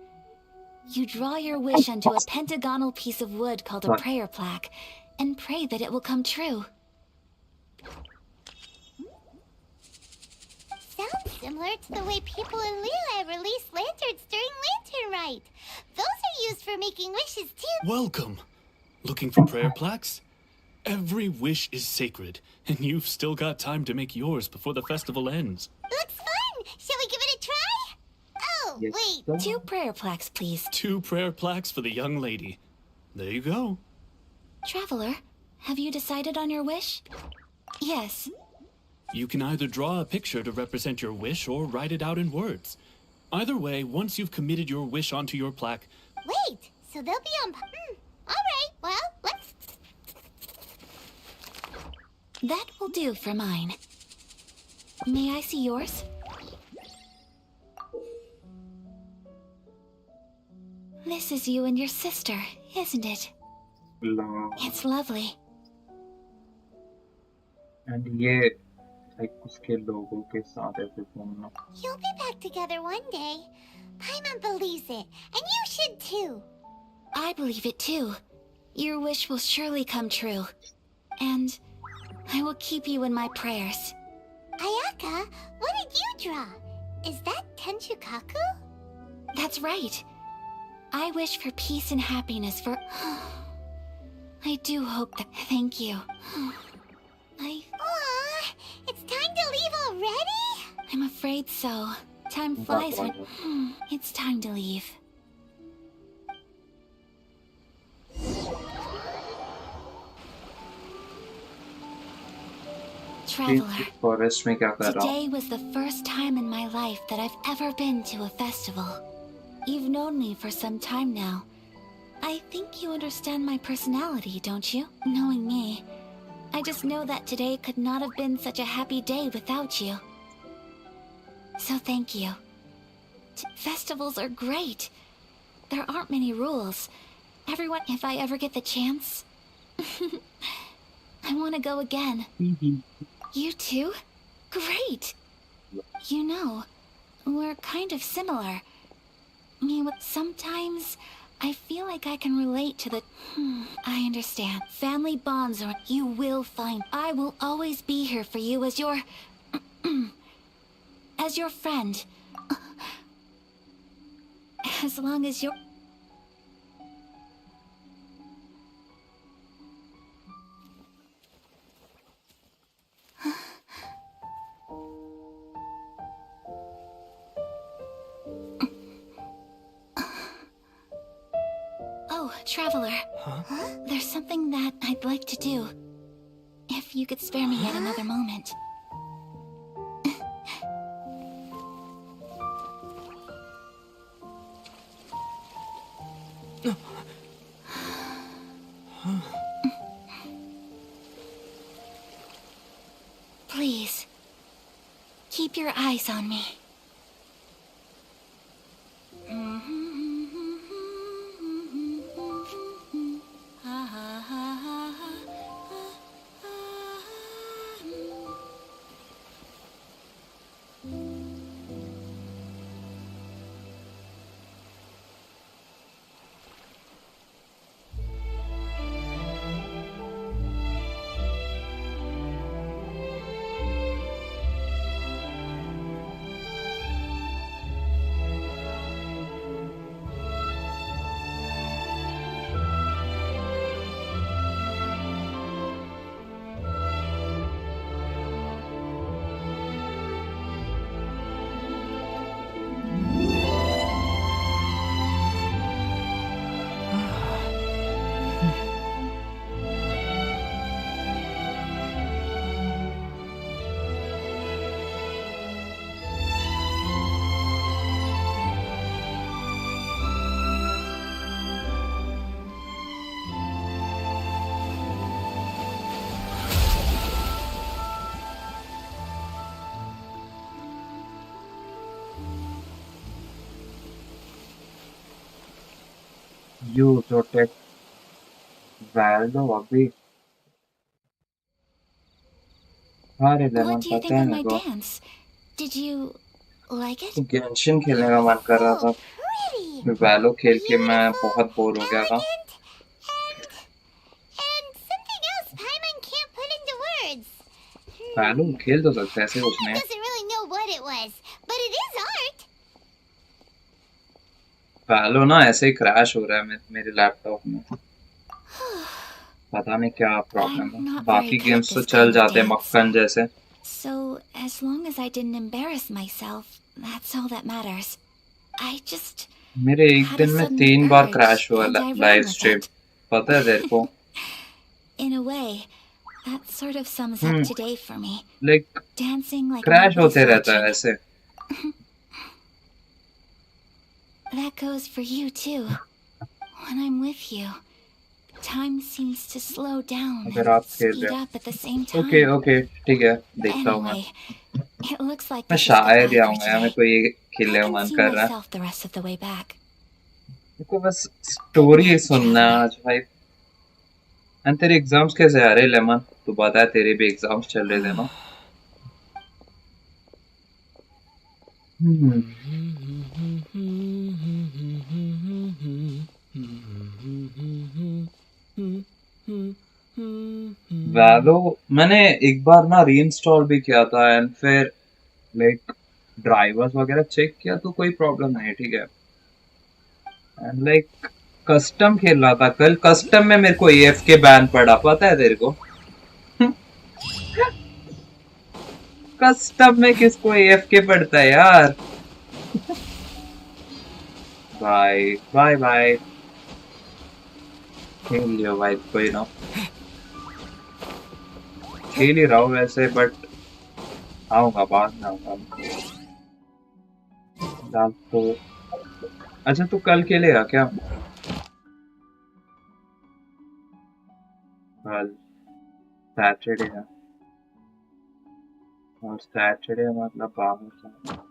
You draw your wish onto a pentagonal piece of wood called a prayer plaque and pray that it will come true. Sounds similar to the way people in Liyue release lanterns during Lantern Rite. Those are used for making wishes too. Welcome. Looking for prayer plaques? Every wish is sacred, and you've still got time to make yours before the festival ends. Looks fun. Shall we give it a try? Oh, Yes, wait. sir. 2 prayer plaques, please. 2 prayer plaques for the young lady. There you go. Traveler, have you decided on your wish? Yes. You can either draw a picture to represent your wish or write it out in words. Either way, once you've committed your wish onto your plaque, Wait. So they'll be on. All right. Well, let's. That will do for mine. May I see yours? This is you and your sister, isn't it? No. It's lovely. And ये like उसके लोगों के साथ ऐसे घूमना. You'll be back together one day. Paimon believes it, and you should too. I believe it too. Your wish will surely come true. And I will keep you in my prayers. Ayaka, what did you draw? Is that Tenchukaku? That's right. I wish for peace and happiness for... I do hope that... Thank you. Aw, it's time to leave already? I'm afraid so. Time flies when... It's time to leave. Traveler, forest में क्या कर रहा हूँ? today was the first time in my life that I've ever been to a festival. You've known me for some time now. I think you understand my personality, don't you? Knowing me, I just know that today could not have been such a happy day without you. So thank you. Festivals are great. There aren't many rules. Everyone, if I ever get the chance, I want to go again. You too? Great! You know, we're kind of similar. Sometimes I feel like I can relate to the... I understand. Family bonds are... You will find... I will always be here for you as your... as your friend. As long as you're... Traveler, there's something that I'd like to do. If you could spare me yet another moment. Please, keep your eyes on me. You protect Valdo अभी अरे lemon What do you पता think है of मेरे my को dance? Did you like it? Genshin खेलने का मन कर रहा था Pretty. वैलो खेल के मैं Beautiful, बहुत बोर हो गया था elegant, and something else Paimon can't put into words. वैलो खेल तो सकते हैं ऐसे कुछ Paimon नहीं doesn't really know what it was, but it is art. वैलो ना ऐसे ही क्रैश हो रहा है मेरे लैपटॉप में पता नहीं क्या प्रॉब्लम है I'm not बाकी very good गेम्स at तो this चल kind of जाते हैं dance. मक्खन जैसे So, as long as I didn't embarrass myself, that's all that matters. I just मेरे एक had a दिन में sudden 3 बार urge, क्रैश हुआ and I ran live with stream it. पता है तेरे को In a way, that sort of sums Hmm. up today for me. Like Dancing like crash nobody's होते रहता है watching. ऐसे That goes for you too. When I'm with you, time seems to slow down अगर and आप खेल speed रहे up at the same हो time. Okay okay ठीक है देखता हूँ मैं Anyway, it looks like मैं this is शायद ही goodbye for आऊंगा यार मेरे today. को ये I खेलने का can मन see कर रहा है myself the rest of the way back. मेरे को बस स्टोरी night, सुनना है traveler. आज भाई एंड तेरे एग्जाम्स कैसे आ रहे लेमन तू बता तेरे भी एग्जाम्स चल रहे थे ना वैलो मैंने एक बार ना रीइंस्टॉल भी किया था एंड फिर लाइक ड्राइवर्स वगैरह चेक किया तो कोई प्रॉब्लम नहीं ठीक है एंड लाइक कस्टम खेल रहा था कल कस्टम में मेरे को AFK बैन पड़ा पता है तेरे को कस्टम में किसको AFK पड़ता है यार बाय बाय बाय खेल लियो भाई कोई ना खेल ही रहा हूँ वैसे बट आऊंगा बाद में आऊंगा डाल तो अच्छा तू कल खेलेगा क्या कल सैटरडे है और सैटरडे मतलब बाहर जाना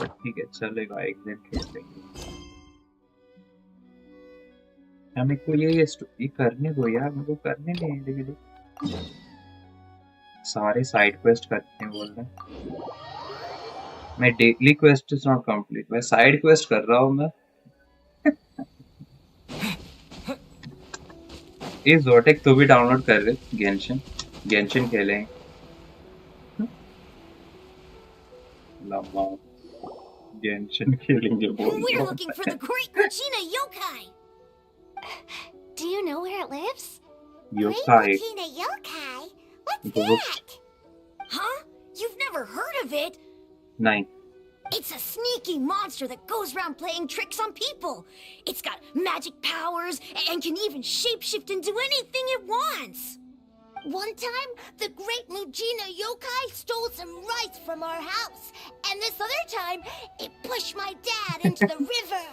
बट ठीक है चलेगा एक दिन खेल लेंगे मेरे को ये स्टोरी करने दो यार मेरे को करने नहीं सारे साइड क्वेस्ट करते हैं बोल रहे मैं daily quest is not complete मैं साइड क्वेस्ट कर रहा हूँ मैं ये जोटेक तो भी डाउनलोड कर ले गेंशिन खेलेंगे लम्बा गेंशिन खेलेंगे बोल We're looking for the great Regina yokai. Do you know where it lives? Yokai Great Regina yokai? What's Ghost. that? Huh? You've never heard of it? नहीं It's a sneaky monster that goes around playing tricks on people. It's got magic powers and can even shapeshift into anything it wants. One time, the great Mujina yokai stole some rice from our house. And this other time, it pushed my dad into the river.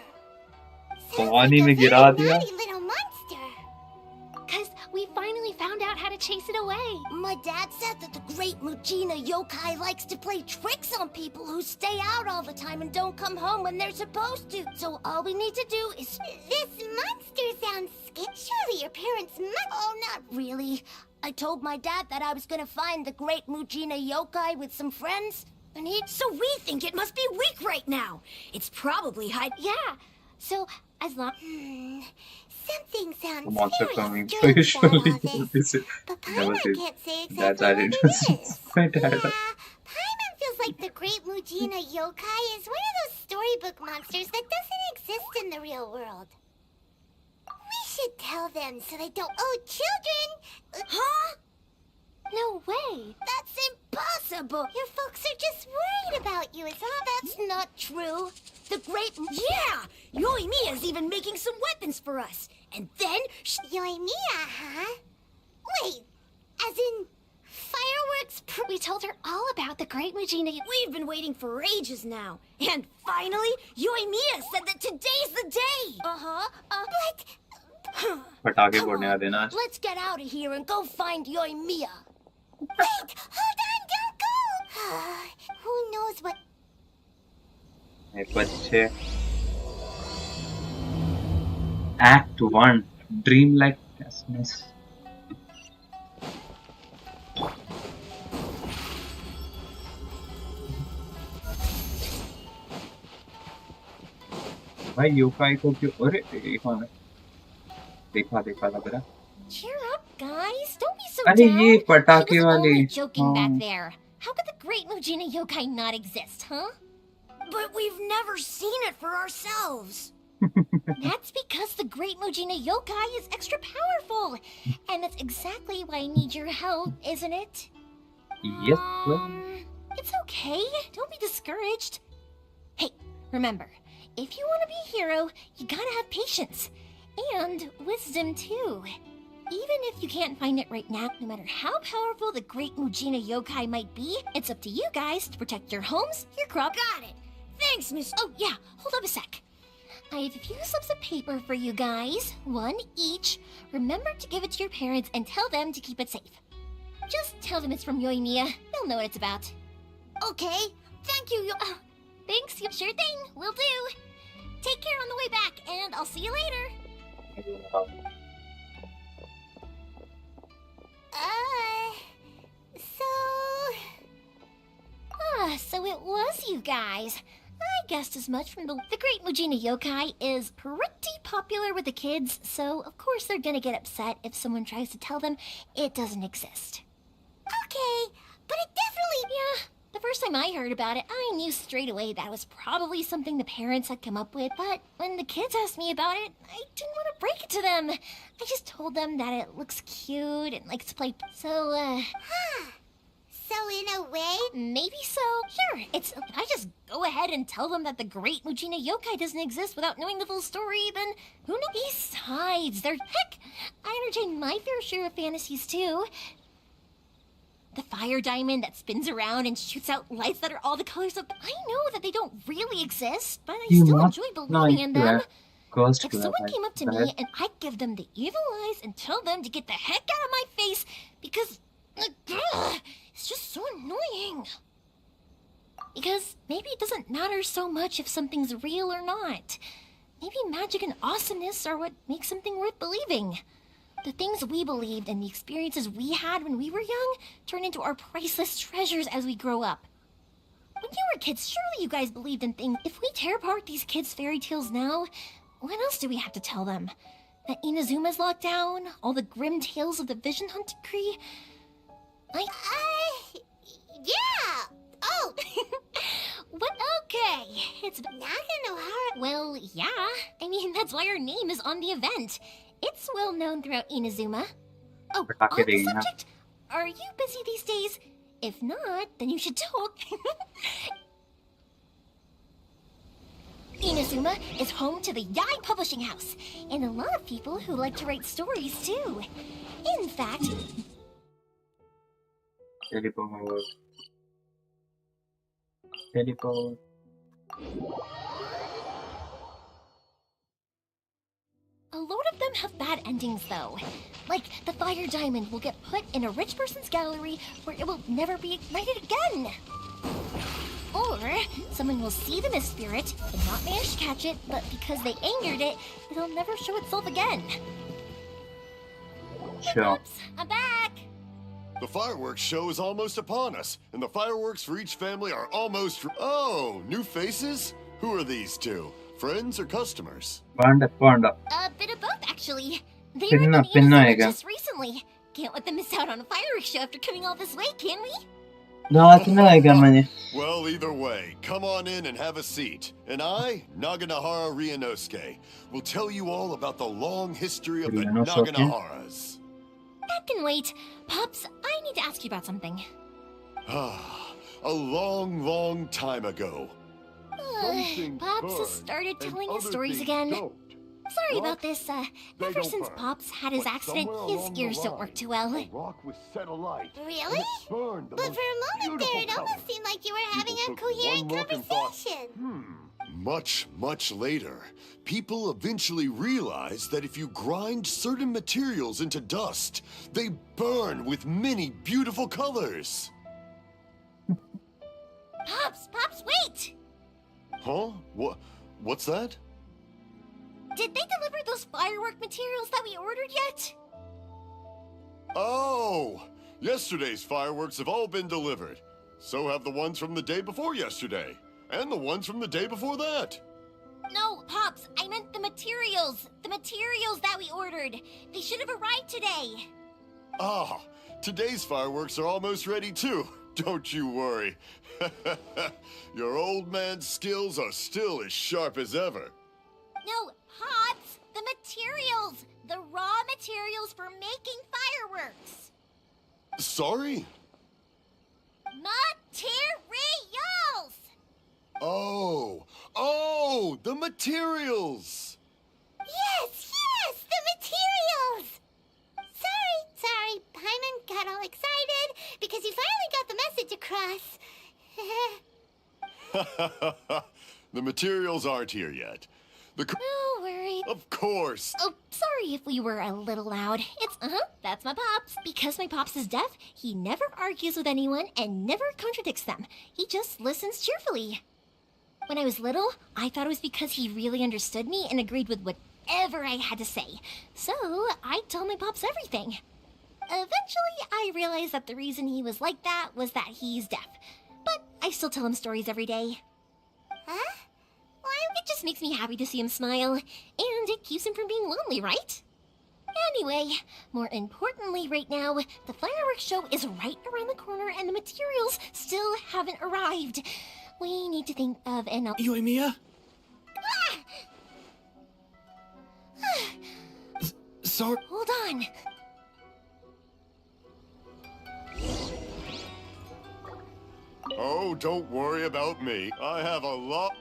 Sounds like पानी a में very गिरा दिया. naughty little monster. Because we finally found out how to chase it away. My dad said that the great Mujina yokai likes to play tricks on people who stay out all the time and don't come home when they're supposed to. So all we need to do is... This monster sounds scary. Surely your parents must... Oh, not really. I told my dad that I was gonna find the great Mujina yokai with some friends. And he... So we think it must be weak right now. It's probably Yeah. So, as long... Something sounds The monster very coming. strange So about all usually this. this is But never Paimon seen. can't say That's exactly what it identity. is. My dad. Yeah, Paimon feels like the great Mujina yokai is one of those storybook monsters that doesn't exist in the real world. We should tell them so they don't... Oh, children! Huh? No way. That's impossible! Your folks are just worried about you, is all. That's not true. The great... Yeah! Yoimiya's even making some weapons for us. And then... Yoimiya, huh? Wait, as in... Fireworks We told her all about the Great Mujina. We've been waiting for ages now. And finally, Yoimiya said that today's the day! But... पटाखे Come फोड़ने का on, दिन आज. let's get out of here and go find Yoimiya. Wait! Hold on! Don't go! Who knows what... मेरे बच्चे. Act 1. Dreamlike Christmas. भाई yokai को क्यों? अरे ये कौन है? देखा लग रहा. Cheer up, guys. Don't be so अरे down. ये I पटाखे was वाले. only joking back हाँ. there. How could the great Mujina yokai not exist, huh? But we've never seen it for ourselves. That's because the great Mujina yokai is extra powerful. And that's exactly why I need your help, isn't it? Yes. Well, It's okay. Don't be discouraged. Hey, remember, if you want to be a hero, you gotta have patience. And wisdom, too. Even if you can't find it right now, no matter how powerful the great Mujina yokai might be, it's up to you guys to protect your homes, your crop. Got it. Thanks, Miss... Oh, yeah, hold up a sec. I have a few slips of paper for you guys, one each. Remember to give it to your parents and tell them to keep it safe. Just tell them it's from Yoimiya. They'll know what it's about. Okay. Thank you, Thanks, sure thing, will do. Take care on the way back, and I'll see you later. So it was you guys. I guessed as much from the great Mujina yokai is pretty popular with the kids, so of course they're gonna get upset if someone tries to tell them it doesn't exist. Okay, but it definitely... Yeah, the first time I heard about it, I knew straight away that was probably something the parents had come up with, but when the kids asked me about it, I didn't want to break it to them. I just told them that it looks cute and likes to play, so, So in a way... maybe so. Sure, I just go ahead and tell them that the great Mujina yokai doesn't exist without knowing the full story, then who knows? Besides, heck, I entertain my fair share of fantasies too. The fire diamond that spins around and shoots out lights that are all the colors of... I know that they don't really exist, but I still enjoy believing in them. If someone came up to me and I'd give them the evil eyes and tell them to get the heck out of my face because... it's just so annoying. Because maybe it doesn't matter so much if something's real or not. Maybe magic and awesomeness are what makes something worth believing. The things we believed and the experiences we had when we were young turn into our priceless treasures as we grow up. When you were kids, surely you guys believed in things. If we tear apart these kids' fairy tales now, what else do we have to tell them? That Inazuma's locked down? All the grim tales of the Vision Hunt Decree? Yeah! Oh! What? Okay. It's Naganohara... Well, yeah. I mean, that's why our name is on the event. It's well known throughout Inazuma. Oh, on the subject, are you busy these days? If not, then you should talk. Inazuma is home to the Yai Publishing House, and a lot of people who like to write stories too. In fact, Teleport. Teleport. a lot of them have bad endings though. Like, the fire diamond will get put in a rich person's gallery where it will never be ignited again. Or, someone will see the mist spirit and not manage to catch it, but because they angered it, it'll never show itself again. Sure. Oops, I'm back! The fireworks show is almost upon us, and the fireworks for each family are almost... Oh, new faces? Who are these two? Friends or customers? Panda. A bit of both, actually. They Pinna, were in pinna Inazuma ega. just recently. Can't let them miss out on a fireworks show after coming all this way, can we? Well, either way, come on in and have a seat. And I, Naganahara Ryunosuke, will tell you all about the long history of the Ryunosuke? Naganaharas. That can wait. Pops, I need to ask you about something. Ah, a long, long time ago. Pops has started telling his stories again. Sorry about this. Ever since Pops had his accident, his ears don't work too well. Rock was set alight. Really? But for a moment there, it almost seemed like you were having a coherent conversation. Much, much later, people eventually realized that if you grind certain materials into dust, they burn with many beautiful colors. Pops, wait! Huh? What's that? Did they deliver those firework materials that we ordered yet? Oh! Yesterday's fireworks have all been delivered. So have the ones from the day before yesterday. And the ones from the day before that. No, Pops, I meant the materials. The materials that we ordered. They should have arrived today. Ah, today's fireworks are almost ready too. Don't you worry. Your old man's skills are still as sharp as ever. No, Pops, the materials. The raw materials for making fireworks. Sorry? Materials! Oh, the materials! Yes, the materials! Sorry, Paimon got all excited because you finally got the message across. The materials aren't here yet. No worries. Of course! Oh, sorry if we were a little loud. It's, that's my Pops. Because my Pops is deaf, he never argues with anyone and never contradicts them. He just listens cheerfully. When I was little, I thought it was because he really understood me and agreed with whatever I had to say. So, I told my Pops everything. Eventually, I realized that the reason he was like that was that he's deaf. But I still tell him stories every day. Huh? It just makes me happy to see him smile, and it keeps him from being lonely, right? Anyway, more importantly right now, the fireworks show is right around the corner and the materials still haven't arrived. We need to think of an... Yoimiya? Ah! Sorry. Hold on. Oh, don't worry about me. I have a lot...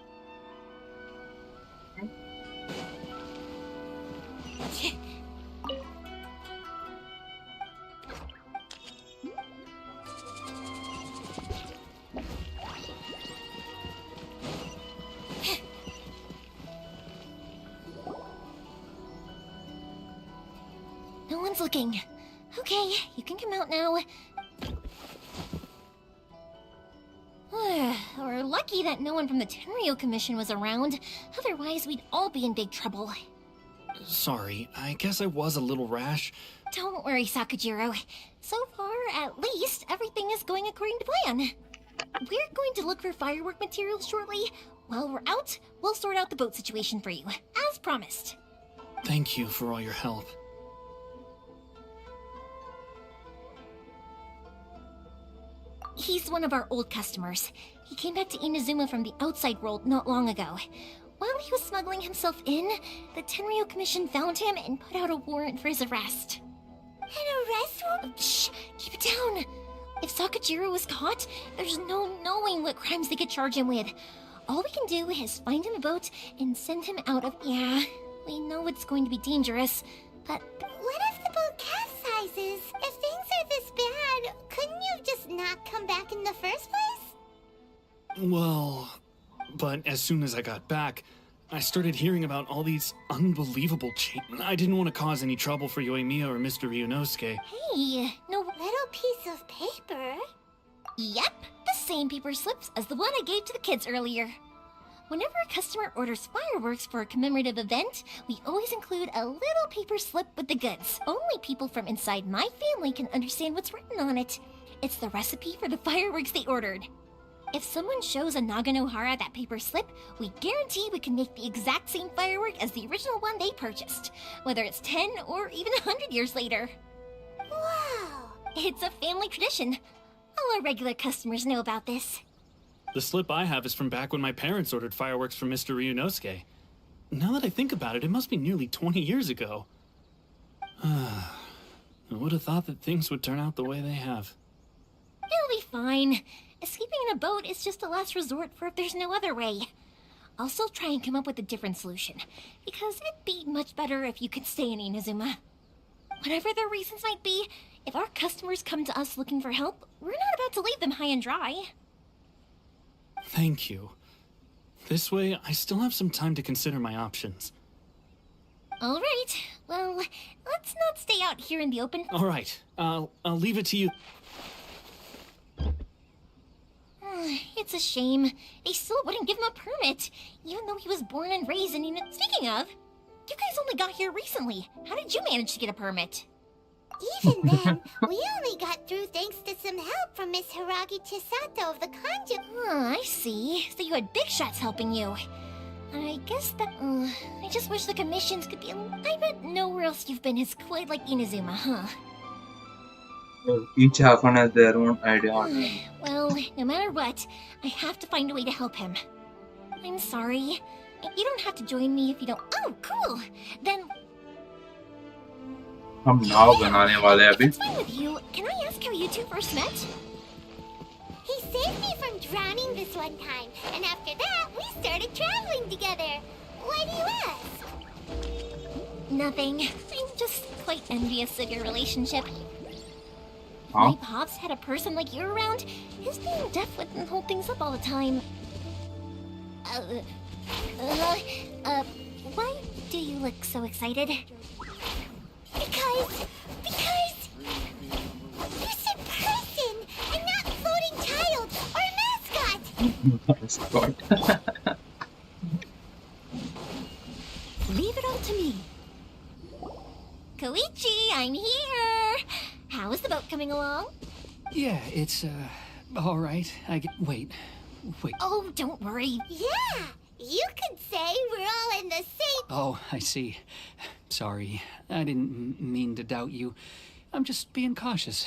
No one's looking. Okay, you can come out now. We're lucky that no one from the Tenryo Commission was around. Otherwise, we'd all be in big trouble. Sorry, I guess I was a little rash. Don't worry, Sakajiro. So far, at least, everything is going according to plan. We're going to look for firework materials shortly. While we're out, we'll sort out the boat situation for you, as promised. Thank you for all your help. He's one of our old customers. He came back to Inazuma from the outside world not long ago. While he was smuggling himself in, the Tenryo Commission found him and put out a warrant for his arrest. An arrest warrant? Shh! Keep it down! If Sakajiro was caught, there's no knowing what crimes they could charge him with. All we can do is find him a boat and send him out of... Yeah, we know it's going to be dangerous, but... What if the boat capsizes? If things are this bad, couldn't you just not come back in the first place? Well, but as soon as I got back, I started hearing about all these unbelievable I didn't want to cause any trouble for Yoimiya or Mr. Ryunosuke. Hey, no... Little piece of paper? Yep, the same paper slips as the one I gave to the kids earlier. Whenever a customer orders fireworks for a commemorative event, we always include a little paper slip with the goods. Only people from inside my family can understand what's written on it. It's the recipe for the fireworks they ordered. If someone shows a Naganohara that paper slip, we guarantee we can make the exact same firework as the original one they purchased, whether it's 10 or even 100 years later. Wow! It's a family tradition. All our regular customers know about this. The slip I have is from back when my parents ordered fireworks from Mr. Ryunosuke. Now that I think about it, it must be nearly 20 years ago. I would have thought that things would turn out the way they have. It'll be fine. Escaping in a boat is just a last resort for if there's no other way. I'll still try and come up with a different solution, because it'd be much better if you could stay in Inazuma. Whatever their reasons might be, if our customers come to us looking for help, we're not about to leave them high and dry. Thank you. This way, I still have some time to consider my options. All right. Well, let's not stay out here in the open. All right. I'll leave it to you. It's a shame. They still wouldn't give him a permit, even though he was born and raised in Unit. Speaking of, you guys only got here recently. How did you manage to get a permit? Even then, we only got through thanks to some help from Miss Hiragi Chisato of the Kanju. Oh, I see. So you had big shots helping you. I guess that... I just wish the commissions could be... I bet nowhere else you've been is quite like Inazuma, huh? Well, each Hakon has their own idea. Well, no matter what, I have to find a way to help him. I'm sorry. You don't have to join me if you don't... Oh, cool! Then... हम नाव बनाने वाले हैं If अभी. it's fine with you, can I ask how you two first met? He saved me from drowning this one time, and after that, we started traveling together. Why do you ask? Nothing. I'm just quite envious of your relationship. Huh? My pops had a person like you around. His being deaf wouldn't hold things up all the time. Why do you look so excited? Because you said person and not floating child or mascot. Mascot. Leave it all to me. Koichi, I'm here. How is the boat coming along? Yeah, it's, all right. Wait. Oh, don't worry. Yeah, you could say we're all in the same... Oh, I see. Sorry. I didn't mean to doubt you. I'm just being cautious.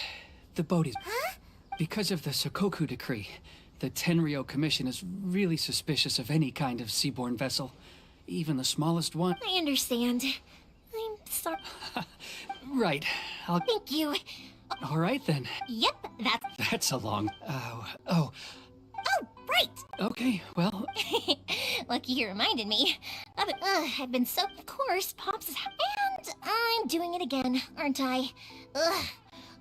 The boat is... Huh? Because of the Sokoku decree, the Tenryo Commission is really suspicious of any kind of seaborne vessel. Even the smallest one. I understand. I'm sorry. Right. Thank you. All right, then. Yep, That's a long... Oh, Oh, right! okay, well... Lucky you reminded me. I've been so... Of course, Pops is... And I'm doing it again, aren't I?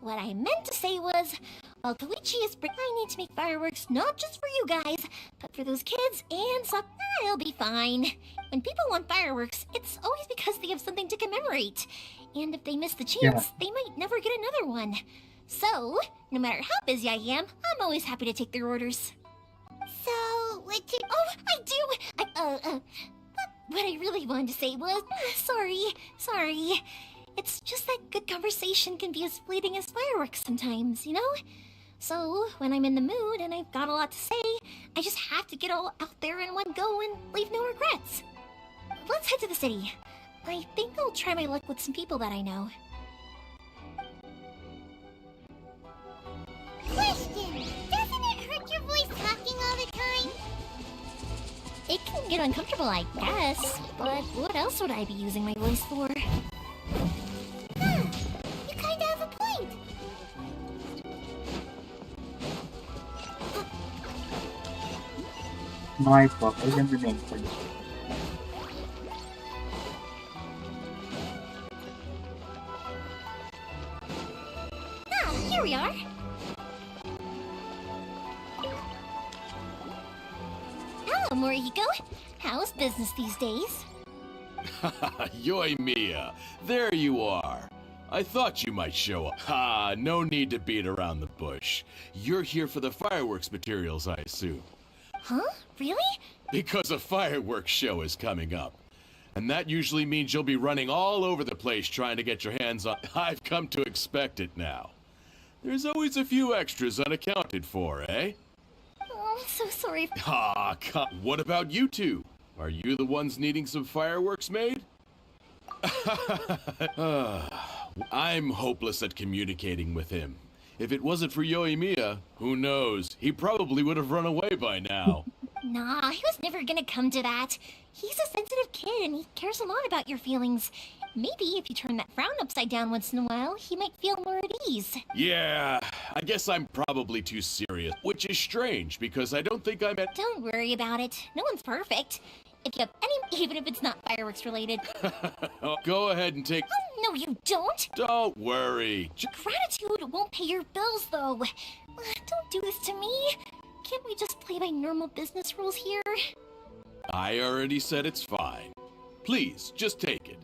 What I meant to say was... While Koichi is... I need to make fireworks not just for you guys, but for those kids and so... I'll be fine. When people want fireworks, it's always because they have something to commemorate. And if they miss the chance, they might never get another one. So, no matter how busy I am, I'm always happy to take their orders. So, what you... Oh, I do! What I really wanted to say was... Sorry. It's just that good conversation can be as fleeting as fireworks sometimes, you know? So, when I'm in the mood and I've got a lot to say, I just have to get all out there in one go and leave no regrets. Let's head to the city. I think I'll try my luck with some people that I know. Question! Doesn't it hurt your voice talking all the time? It can get uncomfortable, I guess, but what else would I be using my voice for? Huh. You kinda have a point. Sniper, eliminated. Ah, here we are. Hello, Morihiko. How's business these days? Yoimiya, there you are. I thought you might show up. Ha, no need to beat around the bush. You're here for the fireworks materials, I assume. Huh? Really? Because a fireworks show is coming up. And that usually means you'll be running all over the place trying to get your hands on... I've come to expect it now. There's always a few extras unaccounted for, eh? Oh, I'm so sorry. Ah, what about you two? Are you the ones needing some fireworks made? I'm hopeless at communicating with him. If it wasn't for Yoimiya, who knows? He probably would have run away by now. Nah, he was never gonna come to that. He's a sensitive kid and he cares a lot about your feelings. Maybe if you turn that frown upside down once in a while, he might feel more at ease. Yeah, I guess I'm probably too serious, which is strange because I don't think I'm at... Don't worry about it. No one's perfect. If you have any, even if it's not fireworks related. Go ahead and take... Oh, no, you don't. Don't worry. Gratitude won't pay your bills, though. Don't do this to me. Can't we just play by normal business rules here? I already said it's fine. Please, just take it.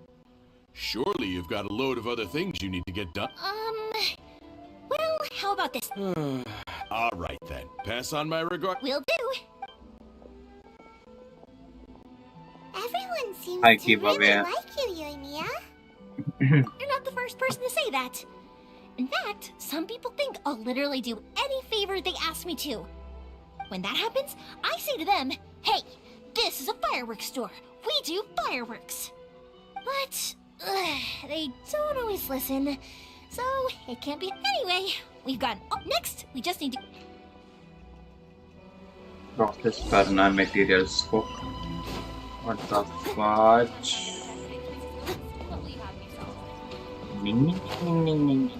Surely you've got a load of other things you need to get done. Well, how about this? All right then. Pass on my regard. Will do. Everyone seems I to keep really away. like you, Yoimiya. You're not the first person to say that. In fact, some people think I'll literally do any favor they ask me to. When that happens, I say to them, hey, this is a fireworks store. We do fireworks. But they don't always listen. So it can't be. Anyway, we've got up next. We just need to. Process करना materials को. What the fudge? Ning, ning, ning, ning.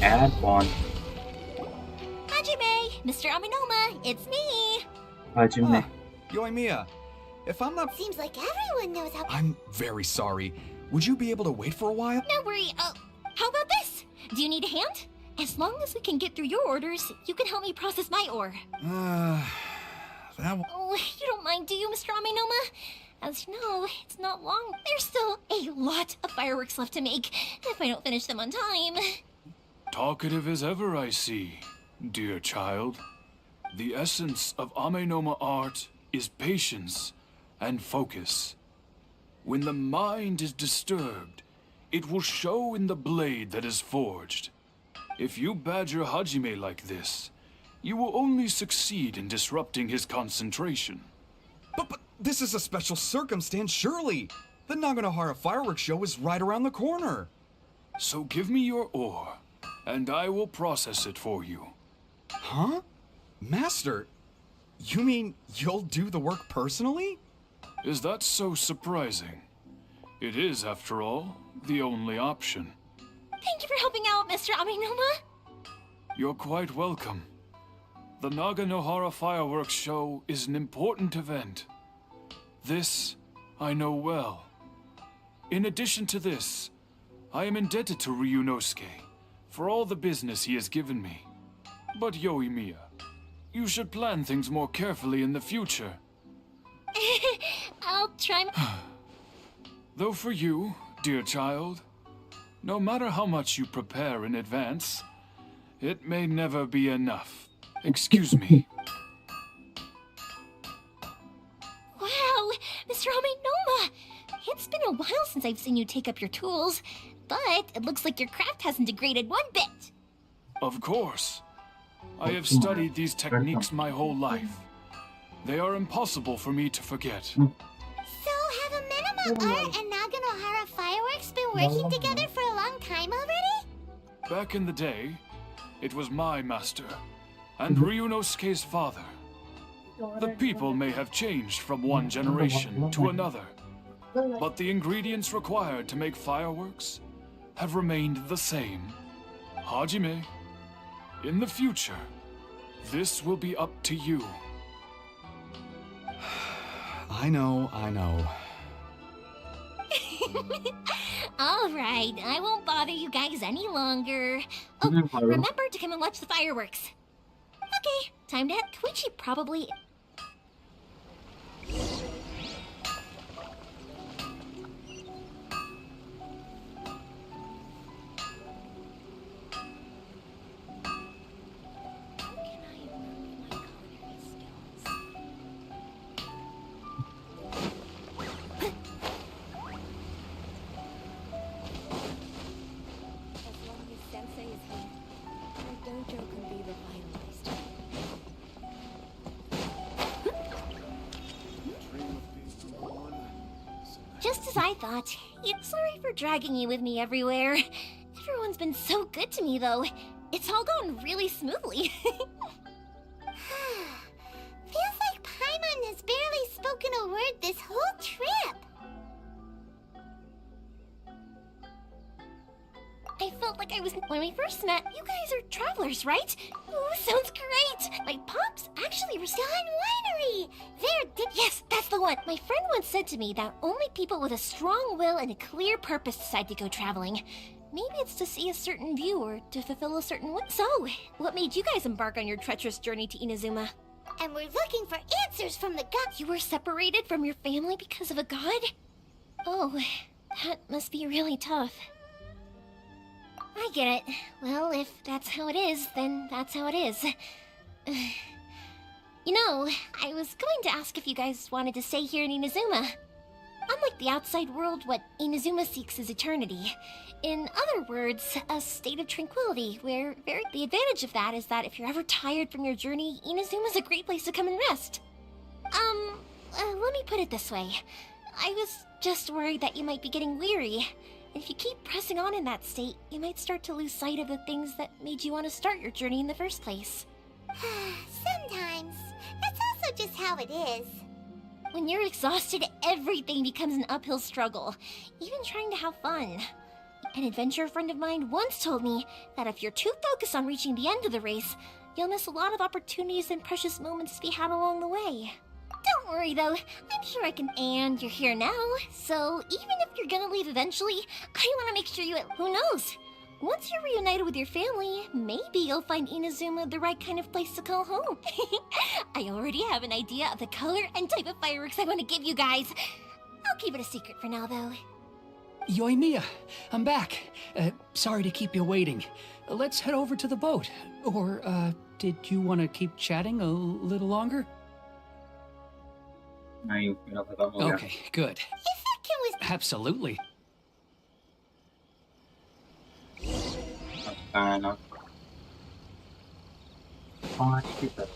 Add one. Hajime, Mr. Aminoma, it's me. Hajime. Yoimiya, if I'm not... Seems like everyone knows how. I'm very sorry. Would you be able to wait for a while? No worry. How about this? Do you need a hand? As long as we can get through your orders, you can help me process my ore. That... Oh, you don't mind, do you, Mr. Aminoma? As you know, it's not long. There's still a lot of fireworks left to make if I don't finish them on time. Talkative as ever, I see, dear child. The essence of Amenoma art is patience and focus. When the mind is disturbed, it will show in the blade that is forged. If you badger Hajime like this, you will only succeed in disrupting his concentration. But this is a special circumstance, surely. The Naganohara fireworks show is right around the corner. So give me your ore, and I will process it for you. Huh? Master, you mean you'll do the work personally? Is that so surprising? It is, after all, the only option. Thank you for helping out, Mr. Aminoma. You're quite welcome. The Naganohara fireworks show is an important event. This I know well. In addition to this, I am indebted to Ryunosuke for all the business he has given me. But Yoimiya, you should plan things more carefully in the future. I'll try. Though for you, dear child, no matter how much you prepare in advance, it may never be enough. Excuse me. Wow, Mr. Aminoma! It's been a while since I've seen you take up your tools, but it looks like your craft hasn't degraded one bit. Of course. I have studied these techniques my whole life. They are impossible for me to forget. So, have Amenoma Art and Naganohara Fireworks been working together for a long time already? Back in the day, it was my master, and Ryunosuke's father. The people may have changed from one generation to another, but the ingredients required to make fireworks have remained the same. Hajime, In the future, this will be up to you. I know. Alright, I won't bother you guys any longer. Oh, Maru. remember to come and watch the fireworks. Okay, time to head. Koichi probably... Just as I thought. Sorry for dragging you with me everywhere. Everyone's been so good to me, though. It's all gone really smoothly. Feels like Paimon has barely spoken a word this whole trip. I felt like I was... When we first met, you guys are travelers, right? Ooh, sounds great! My pops actually run winery! Yes, that's the one! My friend once said to me that only people with a strong will and a clear purpose decide to go traveling. Maybe it's to see a certain view or to fulfill a certain wish. So, what made you guys embark on your treacherous journey to Inazuma? And we're looking for answers from the god. You were separated from your family because of a god? Oh, that must be really tough. I get it. Well, if that's how it is, then that's how it is. You know, I was going to ask if you guys wanted to stay here in Inazuma. Unlike the outside world, what Inazuma seeks is eternity. In other words, a state of tranquility, where the advantage of that is that if you're ever tired from your journey, Inazuma's a great place to come and rest. Let me put it this way. I was just worried that you might be getting weary. If you keep pressing on in that state, you might start to lose sight of the things that made you want to start your journey in the first place. Sometimes. That's also just how it is. When you're exhausted, everything becomes an uphill struggle, even trying to have fun. An adventure friend of mine once told me that if you're too focused on reaching the end of the race, you'll miss a lot of opportunities and precious moments to be had along the way. Don't worry though, I'm sure I can, and you're here now, so even if you're gonna leave eventually, I want to make sure who knows? Once you're reunited with your family, maybe you'll find Inazuma the right kind of place to call home. I already have an idea of the color and type of fireworks I want to give you guys. I'll keep it a secret for now though. Yoimiya, I'm back. Sorry to keep you waiting. Let's head over to the boat. Or, did you want to keep chatting a little longer? नहीं मेरा खत्म हो गया Okay, good. Absolutely. है ना पानी की तरह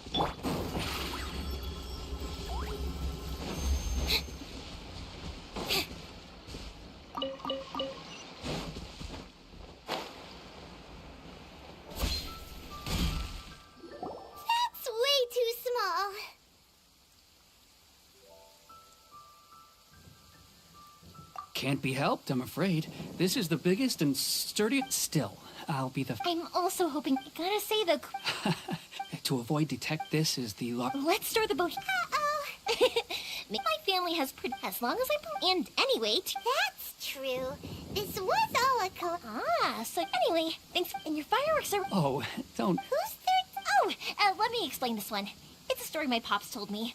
That's way too small. Can't be helped, I'm afraid. This is the biggest and sturdiest. Still, I'll be the... I'm also hoping... I gotta say the... To avoid detect this is the lock... Let's store the boat... Uh-oh. My family has... As long as I... And anyway... That's true. This was all a so anyway, thanks... And your fireworks are... Oh, don't... Who's there? Oh, let me explain this one. It's a story my pops told me.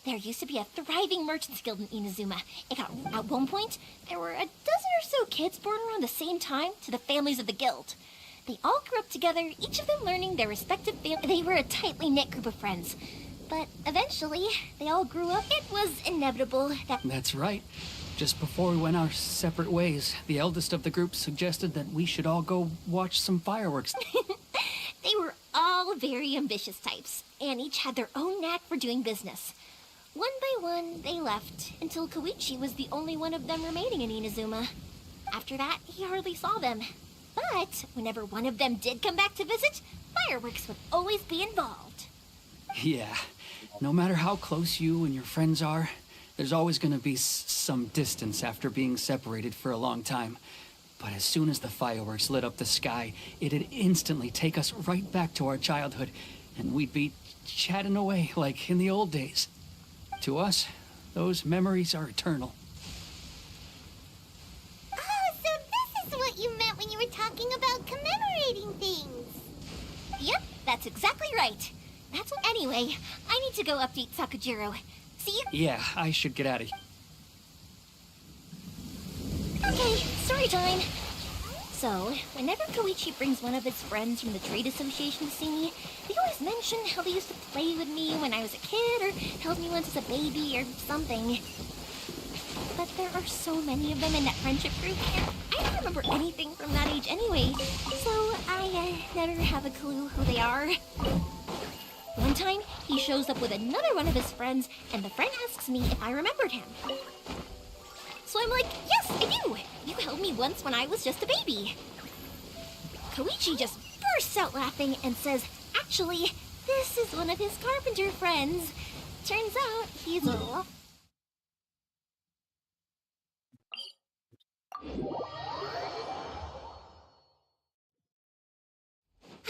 There used to be a thriving merchants guild in Inazuma. At one point, there were a dozen or so kids born around the same time to the families of the guild. They all grew up together, each of them learning their respective families. They were a tightly knit group of friends. But eventually, they all grew up. It was inevitable that... That's right. Just before we went our separate ways, the eldest of the group suggested that we should all go watch some fireworks. They were all very ambitious types, and each had their own knack for doing business. One by one, they left, until Koichi was the only one of them remaining in Inazuma. After that, he hardly saw them. But whenever one of them did come back to visit, fireworks would always be involved. Yeah, no matter how close you and your friends are, there's always going to be some distance after being separated for a long time. But as soon as the fireworks lit up the sky, it'd instantly take us right back to our childhood, and we'd be chatting away like in the old days. To us, those memories are eternal. Oh, so this is what you meant when you were talking about commemorating things. Yep, that's exactly right. That's what. Anyway, I need to go update Sakujiro. See you. Yeah, I should get out of here. Okay, story time. So, whenever Koichi brings one of his friends from the trade association to see me, they always mention how they used to play with me when I was a kid, or held me once as a baby, or something. But there are so many of them in that friendship group, and I don't remember anything from that age anyway, so I never have a clue who they are. One time, he shows up with another one of his friends, and the friend asks me if I remembered him. So I'm like, yes, I do! You held me once when I was just a baby. Koichi just bursts out laughing and says, actually, this is one of his carpenter friends. Turns out he's a...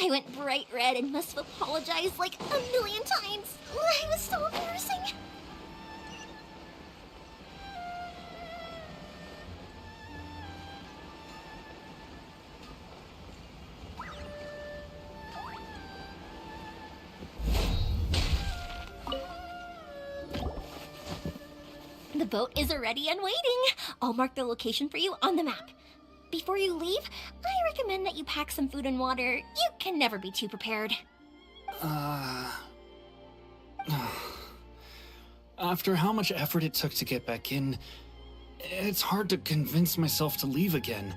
I went bright red and must have apologized like 1,000,000 times. It was so embarrassing. The boat is ready and waiting. I'll mark the location for you on the map. Before you leave, I recommend that you pack some food and water. You can never be too prepared. After how much effort it took to get back in, it's hard to convince myself to leave again.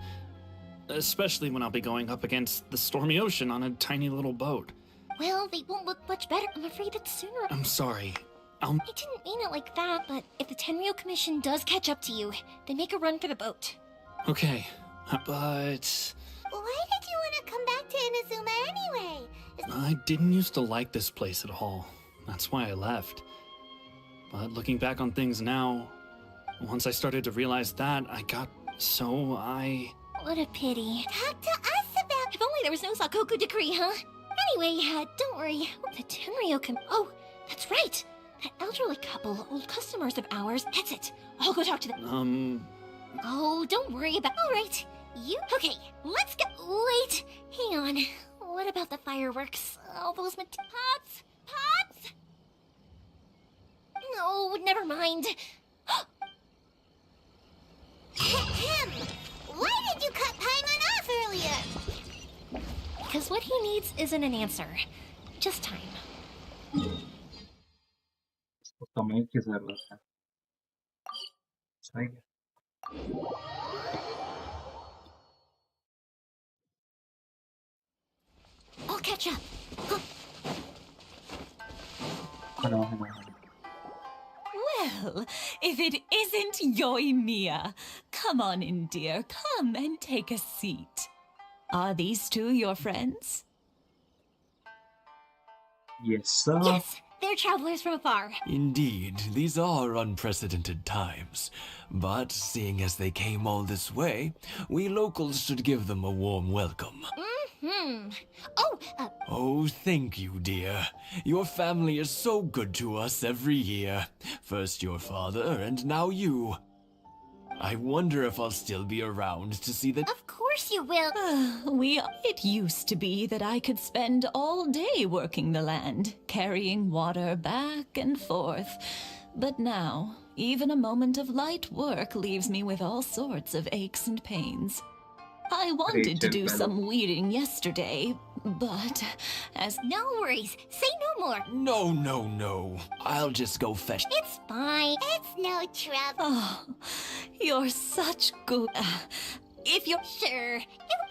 Especially when I'll be going up against the stormy ocean on a tiny little boat. Well, they won't look much better. I'm afraid it's sooner. I'm sorry. I didn't mean it like that, but if the Tenryo Commission does catch up to you, then make a run for the boat. Okay, but... Why did you want to come back to Inazuma anyway? I didn't used to like this place at all. That's why I left. But looking back on things now, once I started to realize that, I got so What a pity. Talk to us about... If only there was no Sakoku decree, huh? Anyway, don't worry. The Tenryo Oh, that's right! That elderly couple, old customers of ours. That's it. I'll go talk to them. Oh, don't worry about... Alright. Okay, let's go... Wait, hang on. What about the fireworks? All those pots? Pots? No, never mind. Him! Why did you cut Paimon off earlier? Because what he needs isn't an answer. Just time. समय की जरूरत है सही है I'll catch up. Hello. Well, if it isn't Yoimiya, come on in, dear. Come and take a seat. Are these two your friends? Yes, sir. Yes, they're travelers from afar. Indeed, these are unprecedented times. But seeing as they came all this way, we locals should give them a warm welcome. Oh, thank you, dear. Your family is so good to us every year. First your father, and now you. I wonder if I'll still be around to see the... Of course you will. It used to be that I could spend all day working the land, carrying water back and forth. But now, even a moment of light work leaves me with all sorts of aches and pains. I wanted to do some weeding yesterday, but as... No worries. Say no more. No. I'll just go fetch... It's fine. It's no trouble. Oh, you're such good... If you're sure.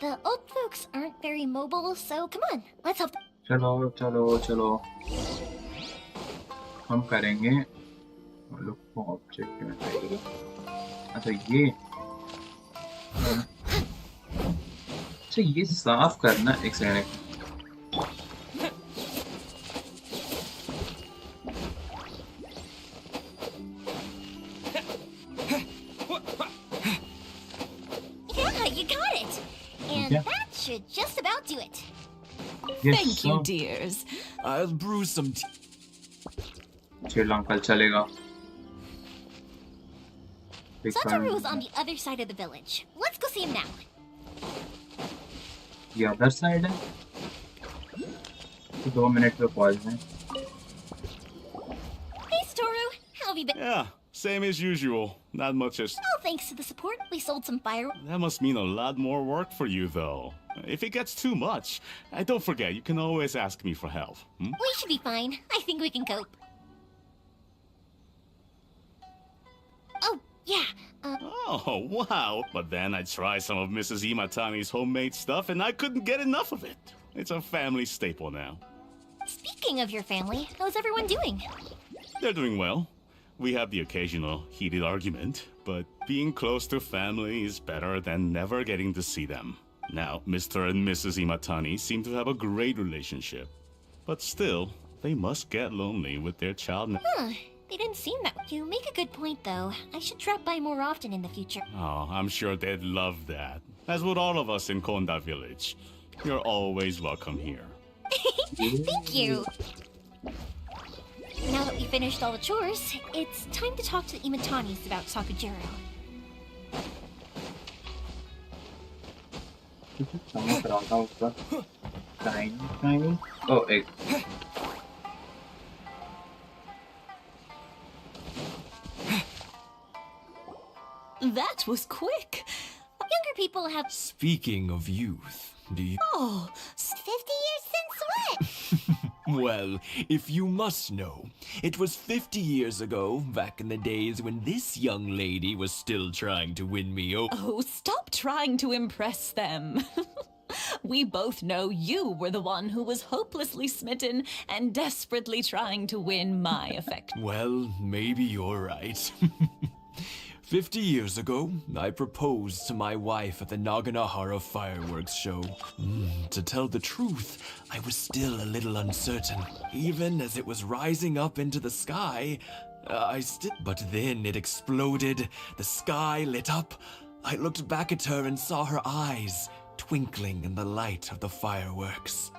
The old folks aren't very mobile, so come on. Let's help them. चलो हम करेंगे look for object में चाहिए अच्छा ये साफ करना एक second Yeah, you got it. Yes, Thank you, sir. dears. I'll brew some tea. Chill uncle चलेगा. Big fan. Satoru's on the other side of the village. Let's go see him now. The other side है. तो 2 minute पे पहुंच हैं. Hey, Satoru. How have you been? Yeah, same as usual. Not much as... Oh, thanks to the support, we sold some fireworks. That must mean a lot more work for you, though. If it gets too much, don't forget, you can always ask me for help. Hmm? We should be fine. I think we can cope. Oh, yeah. Oh, wow. But then I tried some of Mrs. Imatani's homemade stuff, and I couldn't get enough of it. It's a family staple now. Speaking of your family, how's everyone doing? They're doing well. We have the occasional heated argument, but being close to family is better than never getting to see them. Now, Mr. and Mrs. Imatani seem to have a great relationship. But still, they must get lonely with their child. Huh. They didn't seem that. You make a good point, though. I should drop by more often in the future. Oh, I'm sure they'd love that. As would all of us in Konda Village. You're always welcome here. Thank you. Now that we finished all the chores, it's time to talk to the Imatanis about Sakujiro. चमक रहा था उसका. Tiny. Oh, egg. That was quick. Younger people have... Speaking of youth, do you... Oh, 50 years since what? Well, if you must know, it was 50 years ago, back in the days when this young lady was still trying to win me over. Oh, stop trying to impress them. We both know you were the one who was hopelessly smitten and desperately trying to win my affection. Well, maybe you're right. 50 years ago, I proposed to my wife at the Naganahara fireworks show. To tell the truth, I was still a little uncertain. Even as it was rising up into the sky, But then it exploded. The sky lit up. I looked back at her and saw her eyes twinkling in the light of the fireworks.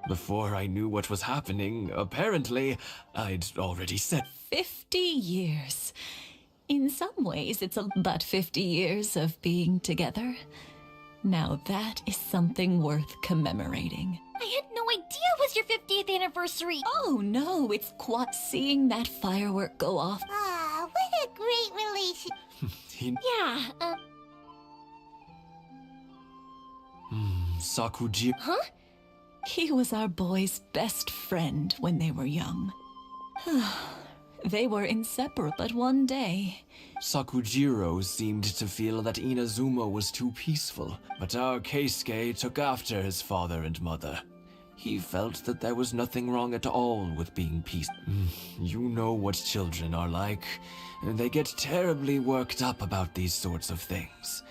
Before I knew what was happening, apparently, I'd already said 50 years. In some ways, it's but 50 years of being together. Now that is something worth commemorating. I had no idea it was your 50th anniversary. Oh no, it's quite seeing that firework go off. Ah, what a great relation. Yeah, Sakuji. Huh? He was our boy's best friend when they were young. They were inseparable, but one day... Sakujiro seemed to feel that Inazuma was too peaceful, but our Keisuke took after his father and mother. He felt that there was nothing wrong at all with being peaceful. You know what children are like. They get terribly worked up about these sorts of things.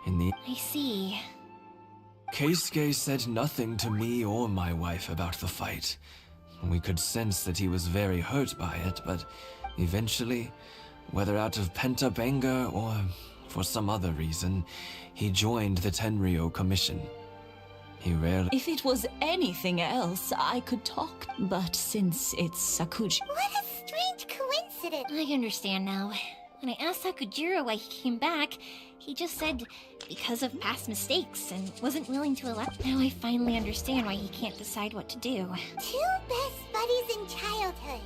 I see. Keisuke said nothing to me or my wife about the fight. We could sense that he was very hurt by it, but eventually, whether out of pent-up anger or for some other reason, he joined the Tenryo Commission. He rarely... If it was anything else, I could talk, but since it's Sakuji... What a strange coincidence. I understand now. When I asked Sakujiro why he came back, he just said because of past mistakes and wasn't willing to allow... Now I finally understand why he can't decide what to do. Two best buddies in childhood.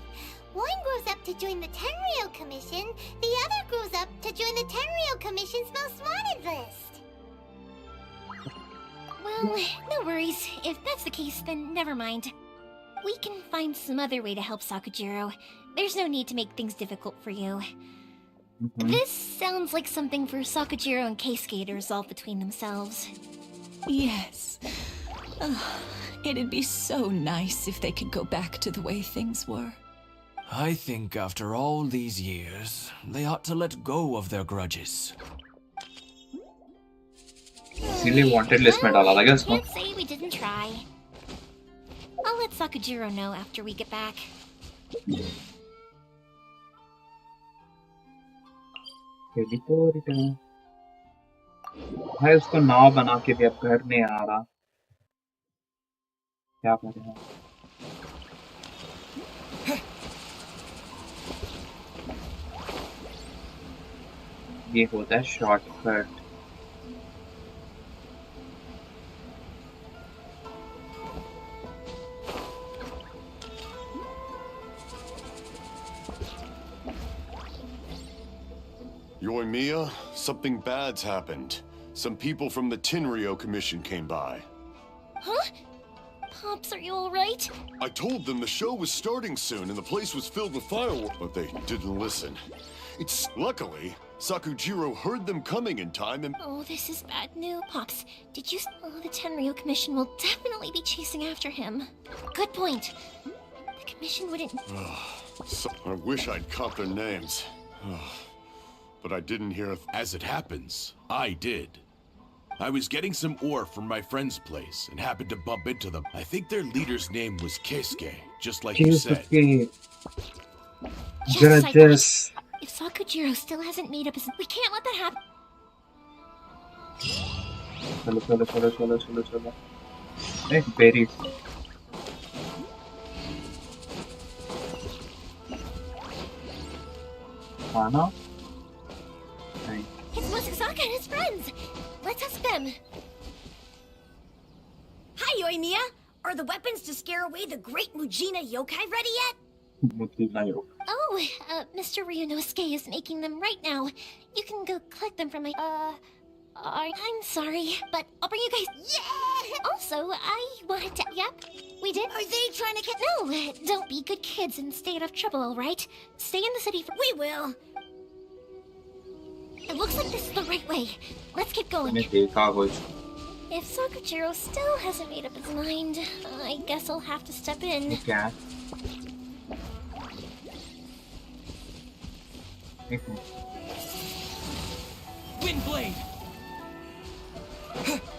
One grows up to join the Tenryo Commission, the other grows up to join the Tenryo Commission's most wanted list. Well, no worries. If that's the case, then never mind. We can find some other way to help Sakujiro. There's no need to make things difficult for you. This sounds like something for Sakujiro and Keisuke to resolve between themselves. Yes. It'd be so nice if they could go back to the way things were. I think after all these years, they ought to let go of their grudges. इसीलिए wanted list में डाला था क्या इसको? Can't say we didn't try. I'll let Sakujiro know after we get back. भाई उसको नाव बना के भी अब घर नहीं आ रहा. क्या कर रहे हैं? ये होता है shortcut. Yoimiya, something bad's happened. Some people from the Tenryo Commission came by. Huh? Pops, are you alright? I told them the show was starting soon and the place was filled with fireworks, but they didn't listen. Luckily, Sakujiro heard them coming in time and... Oh, this is bad news. Pops, did you... Oh, the Tenryo Commission will definitely be chasing after him. Good point. The Commission wouldn't... I wish I'd caught their names. But I didn't hear... As it happens, I did. I was getting some ore from my friend's place and happened to bump into them. I think their leader's name was Keisuke, just like you said. Judges. If Sakujiro still hasn't made up his... We can't let that happen. चलो. Hey, berries. खाना? नहीं. It's Musasaka and his friends. Let's ask them. Hi, Yoimiya. Are the weapons to scare away the great Mujina yokai ready yet? Oh, Mr. Ryunosuke is making them right now. You can go collect them from my... I'm sorry, but I'll bring you guys... Yeah! Also, I wanted to... Yep, we did. Are they trying to get... No, don't be good kids and stay out of trouble, alright? Stay in the city for... We will. It looks like this is the right way. Let's keep going. If Sakujiro still hasn't made up his mind, I guess I'll have to step in. Okay. Windblade!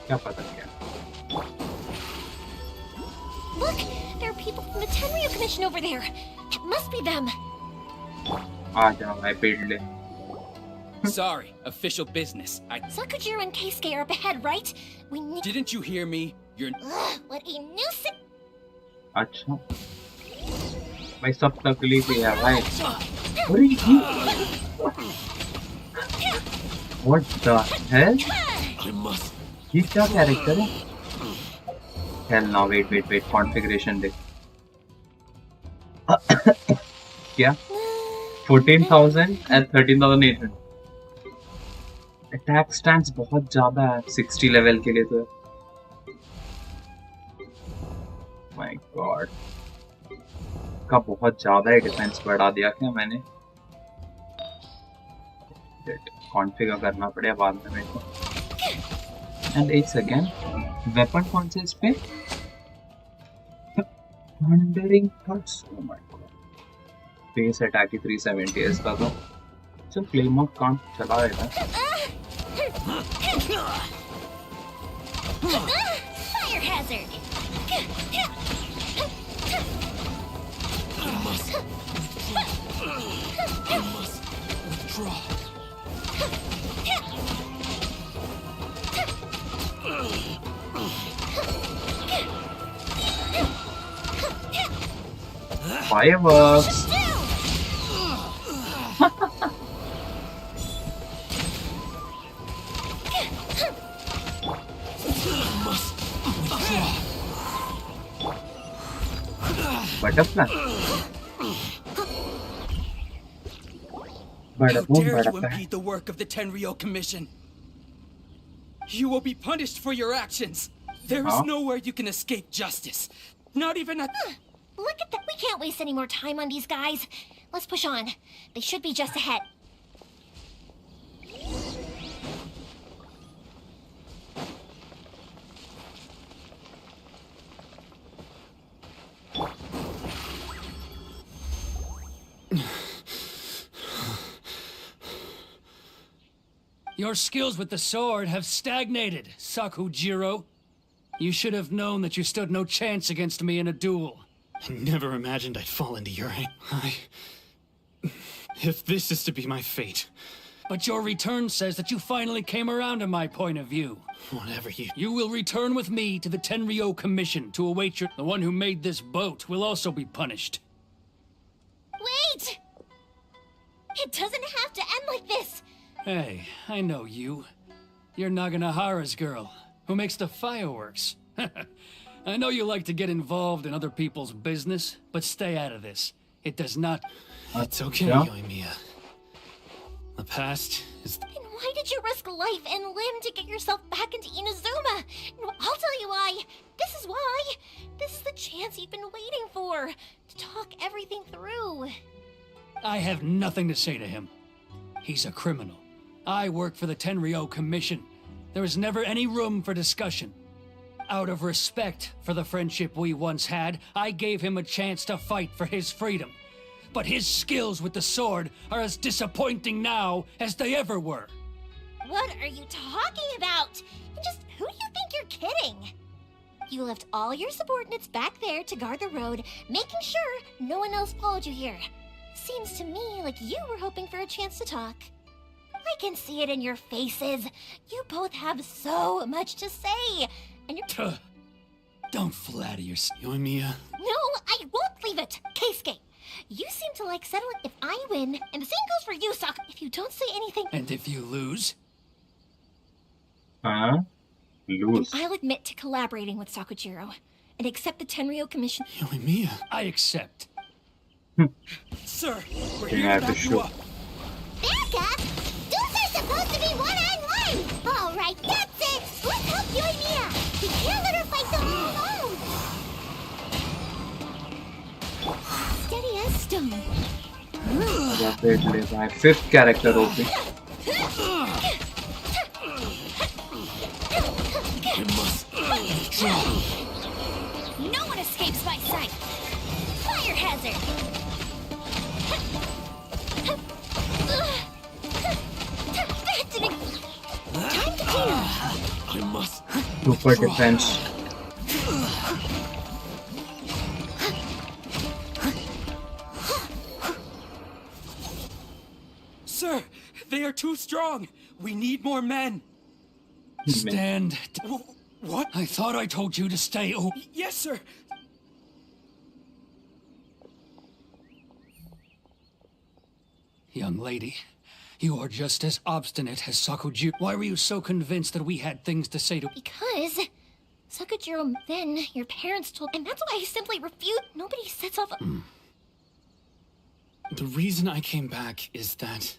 क्या पता क्या? Look! There are people from the Tenryo Commission over there! It must be them! आ जाओ, I build it. Sorry, official business. Sakujiro and Keisuke are up ahead, right? We need... Didn't you hear me? You're... what a nuisance! अच्छा. भाई सब तकलीफ है भाई. अरे ये... What the hell? ये क्या कैरेक्टर है? Hell no, wait. Configuration देख. क्या? 14,000 and 13,800. Attack stance बहुत ज़्यादा है 60 लेवल के लिए तो. My God. का बहुत ज़्यादा ही डिफेंस बढ़ा दिया क्या मैंने? कॉन्फ़िगर करना पड़ेगा बाद में मेरे को. एंड एक सेकेंड, वेपन कौन से इस पे? Thundering thoughts. Oh my God. Base attack की 370 है इसका तो. चल क्लेमर काम चला रहेगा. Fire hazard! I must withdraw. Fireworks! Butterfly. How dare you impede the work of the Tenryo Commission? You will be punished for your actions. There is nowhere you can escape justice. Not even a... Look at that. We can't waste any more time on these guys. Let's push on. They should be just ahead. Your skills with the sword have stagnated, Sakujiro. You should have known that you stood no chance against me in a duel. I never imagined I'd fall into your hands. If this is to be my fate, But your return says that you finally came around to my point of view. Whatever you... You will return with me to the Tenryo Commission to await your... The one who made this boat will also be punished. Wait! It doesn't have to end like this! Hey, I know you. You're Naganahara's girl, who makes the fireworks. I know you like to get involved in other people's business, but stay out of this. It does not... It's okay, Yeah. Yoimiya. The past is... And why did you risk life and limb to get yourself back into Inazuma? I'll tell you why. This is why. This is the chance you've been waiting for. To talk everything through. I have nothing to say to him. He's a criminal. I work for the Tenryo Commission. There is never any room for discussion. Out of respect for the friendship we once had, I gave him a chance to fight for his freedom. But his skills with the sword are as disappointing now as they ever were. What are you talking about? Just who do you think you're kidding? You left all your subordinates back there to guard the road, making sure no one else followed you here. Seems to me like you were hoping for a chance to talk. I can see it in your faces. You both have so much to say. And you're... Don't flatter yourself. Yoimiya. No, I won't leave it. Keisuke, you seem to like settling if I win, and the same goes for you, Sokka. If you don't say anything... And if you lose? Lose. I'll admit to collaborating with Sakujiro and accept the Tenryo Commission. Yoimiya. I accept. Sir, we're Can here I to have back to you shoot? up. Back up? Those are supposed to be one-on-one! Alright, that's it! Let's help Yoimiya! We can't let her fight them all alone! Steady as stone. Definitely my fifth character opening. I must... No one escapes my sight! Fire hazard! That didn't... Time to clean up! I must... Super defense. Sir, they are too strong. We need more men. Stand. What? I thought I told you to stay. Oh, Yes, sir. young lady, you are just as obstinate as Sakujiro. Why were you so convinced that we had things to say to... Because... Sakujiro, then, your parents told... And that's why I simply refused. Nobody sets off... The reason I came back is that...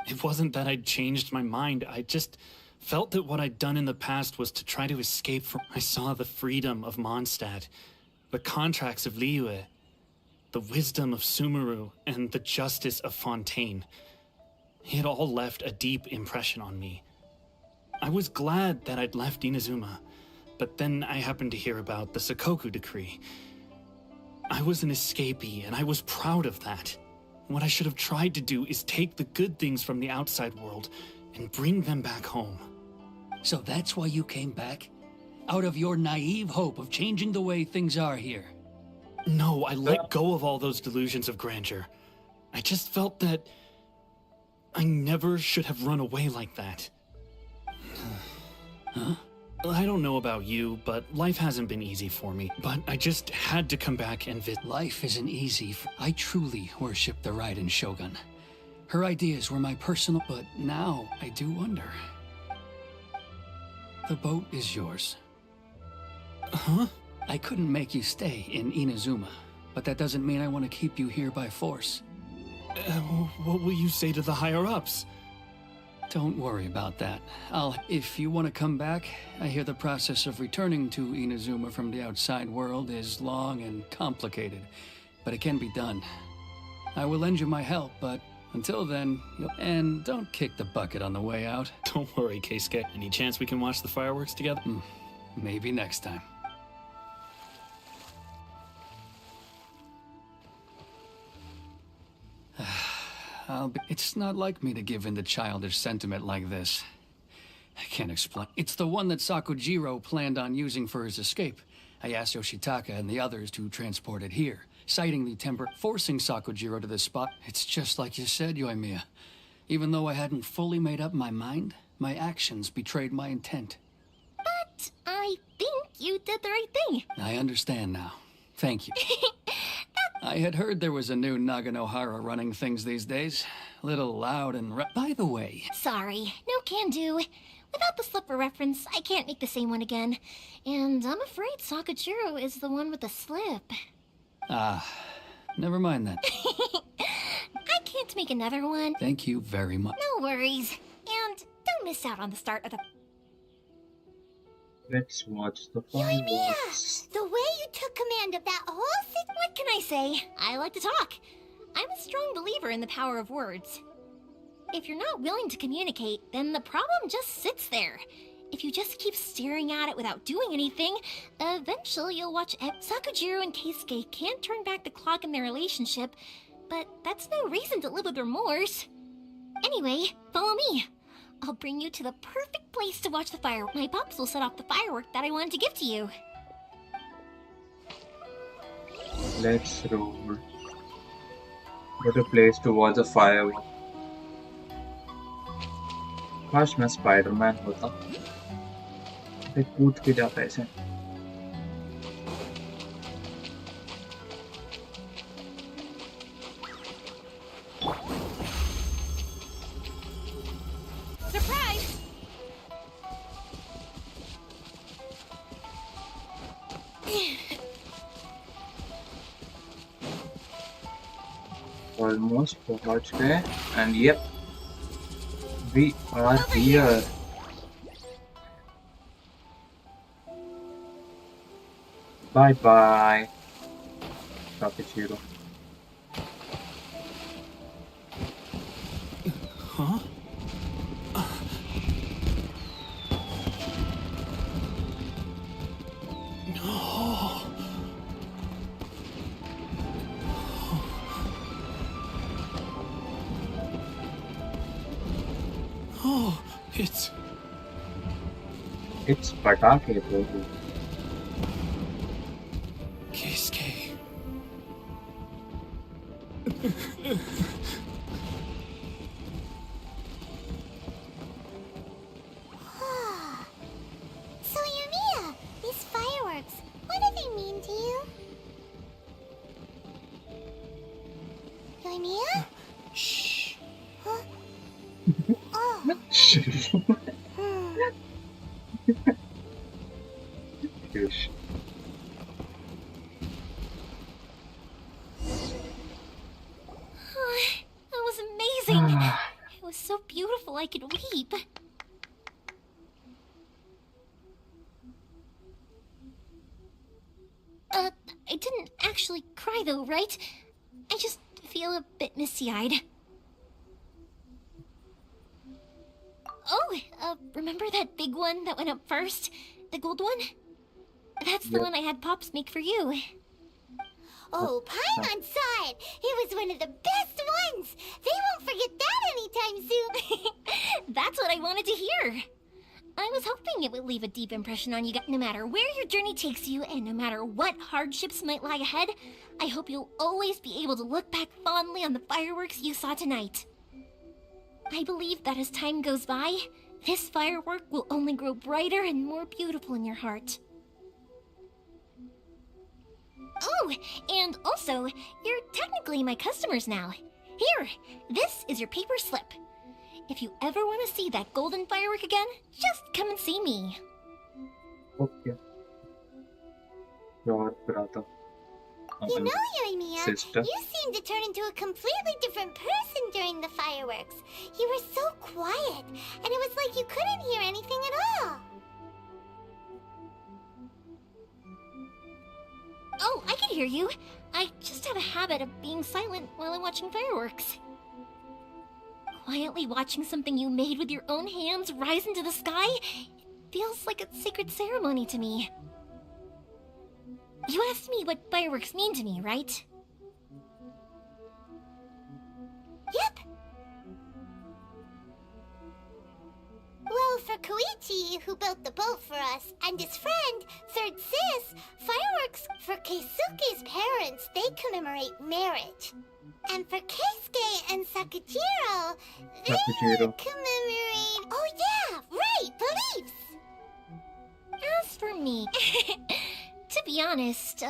It wasn't that I'd changed my mind. I just felt that what I'd done in the past was to try to escape from... I saw the freedom of Mondstadt, the contracts of Liyue, the wisdom of Sumeru, and the justice of Fontaine. It all left a deep impression on me. I was glad that I'd left Inazuma, but then I happened to hear about the Sakoku decree. I was an escapee, and I was proud of that. What I should have tried to do is take the good things from the outside world and bring them back home. So that's why you came back? Out of your naive hope of changing the way things are here? No, I let go of all those delusions of grandeur. I just felt that I never should have run away like that. Huh? I don't know about you, but life hasn't been easy for me. But I just had to come back and visit. Life isn't easy. I truly worship the Raiden Shogun. Her ideas were my personal... But now I do wonder. The boat is yours. Huh? I couldn't make you stay in Inazuma, but that doesn't mean I want to keep you here by force. What will you say to the higher-ups? Don't worry about that. If you want to come back, I hear the process of returning to Inazuma from the outside world is long and complicated, but it can be done. I will lend you my help, but until then, and don't kick the bucket on the way out. Don't worry, Keisuke. Any chance we can watch the fireworks together? Maybe next time. It's not like me to give in to childish sentiment like this. I can't explain. It's the one that Sakujiro planned on using for his escape. I asked Yoshitaka and the others to transport it here. citing the temper, forcing Sakujiro to this spot. It's just like you said, Yoimiya. Even though I hadn't fully made up my mind, my actions betrayed my intent. But I think you did the right thing. I understand now. Thank you. I had heard there was a new Naganohara running things these days. Little loud and by the way... Sorry, no can do. Without the slipper reference, I can't make the same one again. And I'm afraid Sakujiro is the one with the slip. Ah, never mind that. I can't make another one. Thank you very much. No worries. And don't miss out on the start of the... Let's watch the Yoimiya, fireworks. the way you took command of that whole thing. What can I say? I like to talk. I'm a strong believer in the power of words. If you're not willing to communicate, then the problem just sits there. If you just keep staring at it without doing anything, eventually you'll watch Sakujiro and Keisuke can't turn back the clock in their relationship, but that's no reason to live with remorse. Anyway, follow me. I'll bring you to the perfect place to watch the fireworks. My pops will set off the firework that I wanted to give to you. Let's roll. What a place to watch a firework. काश मैं Spiderman होता तो कूद के जाता ऐसे Surprise! Almost पहुंच गए and yep, we are here. Bye bye, Sakujiro. Huh? No. Oh, it's Patake, bro. Keisuke. So, Yoimiya, these fireworks, what do they mean to you? Yoimiya? Shh. Huh? Oh. Yes. That was amazing. It was so beautiful I could weep. I didn't actually cry though, right? I just feel a bit misty-eyed. Oh, remember that big one that went up first? The gold one? That's the one I had Pops make for you. Oh, Paimon saw it! It was one of the best ones! They won't forget that anytime soon! That's what I wanted to hear. I was hoping it would leave a deep impression on you guys. No matter where your journey takes you, and no matter what hardships might lie ahead, I hope you'll always be able to look back fondly on the fireworks you saw tonight. I believe that as time goes by, this firework will only grow brighter and more beautiful in your heart. Oh, and also, you're technically my customers now. Here, this is your paper slip. If you ever want to see that golden firework again, just come and see me. Okay. Your brother. You know, Yoimiya, Sister. you seemed to turn into a completely different person during the fireworks. You were so quiet, and it was like you couldn't hear anything at all. Oh, I can hear you. I just have a habit of being silent while I'm watching fireworks. Quietly watching something you made with your own hands rise into the sky feels like a sacred ceremony to me. You asked me what fireworks mean to me, right? Yep. Well, for Koichi, who built the boat for us, and his friend, Third Sis, fireworks For Keisuke's parents, they commemorate marriage. And for Keisuke and Sakujiro, they commemorate... Oh yeah, right, beliefs! As for me, to be honest,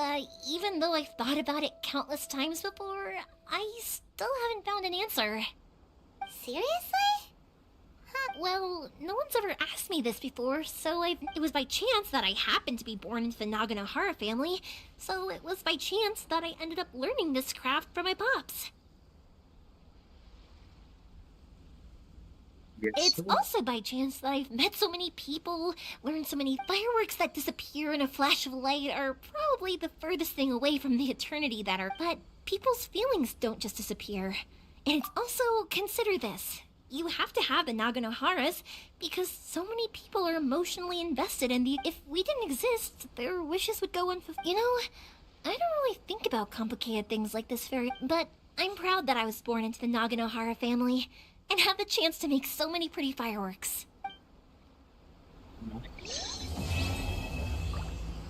even though I've thought about it countless times before, I still haven't found an answer. Seriously? Well, no one's ever asked me this before, so it was by chance that I happened to be born into the Naganohara family, so it was by chance that I ended up learning this craft from my pops. Yes. It's also by chance that I've met so many people, learned so many fireworks that disappear in a flash of light are probably the furthest thing away from the eternity that are. But people's feelings don't just disappear. And it's also, consider this. You have to have the Naganoharas because so many people are emotionally invested in the... If we didn't exist, their wishes would go unfulfilled. You know, I don't really think about complicated things like this but I'm proud that I was born into the Naganohara family and have the chance to make so many pretty fireworks.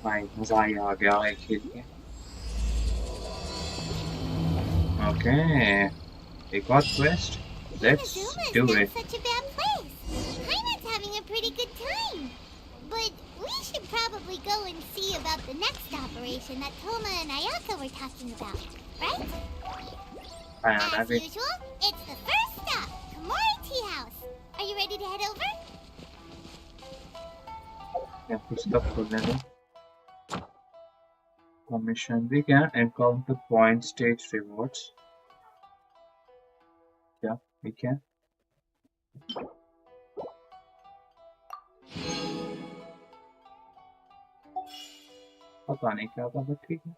भाई मजा ही आ गया है खेल के. Okay, एक और quest. Let's do it. Such a bad place. Heine's having a pretty good time. But we should probably go and see about the next operation that Toma and Ayaka were talking about, right? As usual, it's the first stop, Komori Tea House. Are you ready to head over? Yeah, पुस्तक खोलने दो. Commission. We can encounter point stage rewards. Yeah, we can. पता नहीं क्या था, but ठीक है.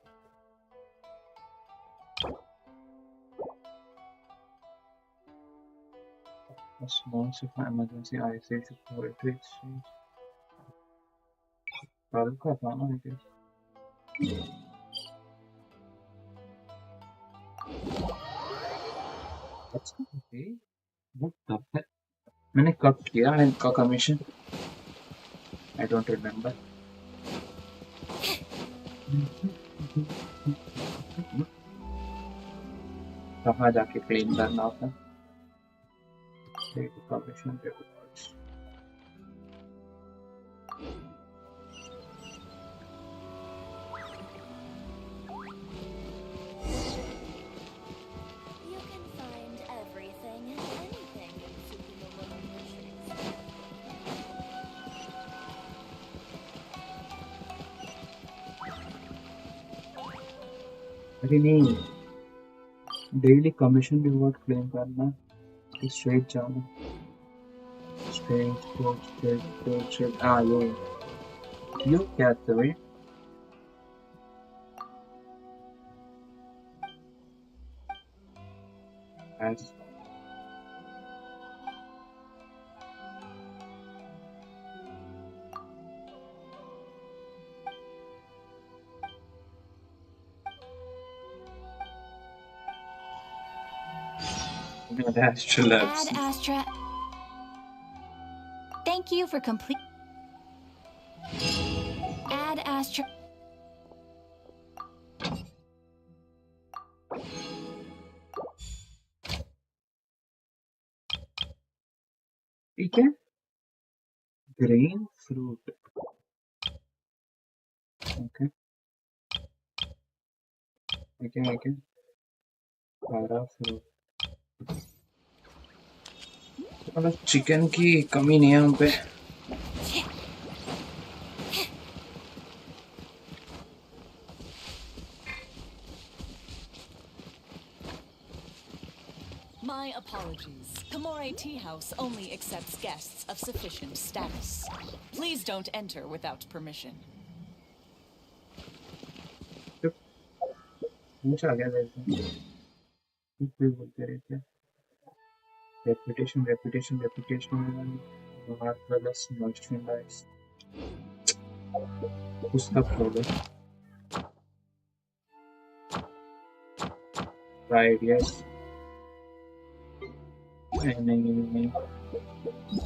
A small for emergency IC security exchange. कल का था ना, I guess. That's okay. What the heck? मैंने कब किया है इनका कमीशन? I don't remember. कहाँ जाके क्लेम करना होता है? Commission rewards. You can find everything and anything in Tsukuyomo Missions. अरे नहीं, डेली कमीशन रिवॉर्ड क्लेम करना, स्ट्रेट जाना, straight. Ah, you get the way. As the Astra Labs. Add Astra. Thank you for complete. Add Astra. ठीक है. Green fruit. Okay. Okay. हरा fruit. मतलब chicken की कमी नहीं है हम पे. My apologies. Komori Tea House only accepts guests of sufficient status. Please don't enter without permission. मुझे आ गया वैसे. भी बोलते रहते हैं. Reputation. Marvelous merchandise. पुस्तक खोलो. Right, yes. नहीं.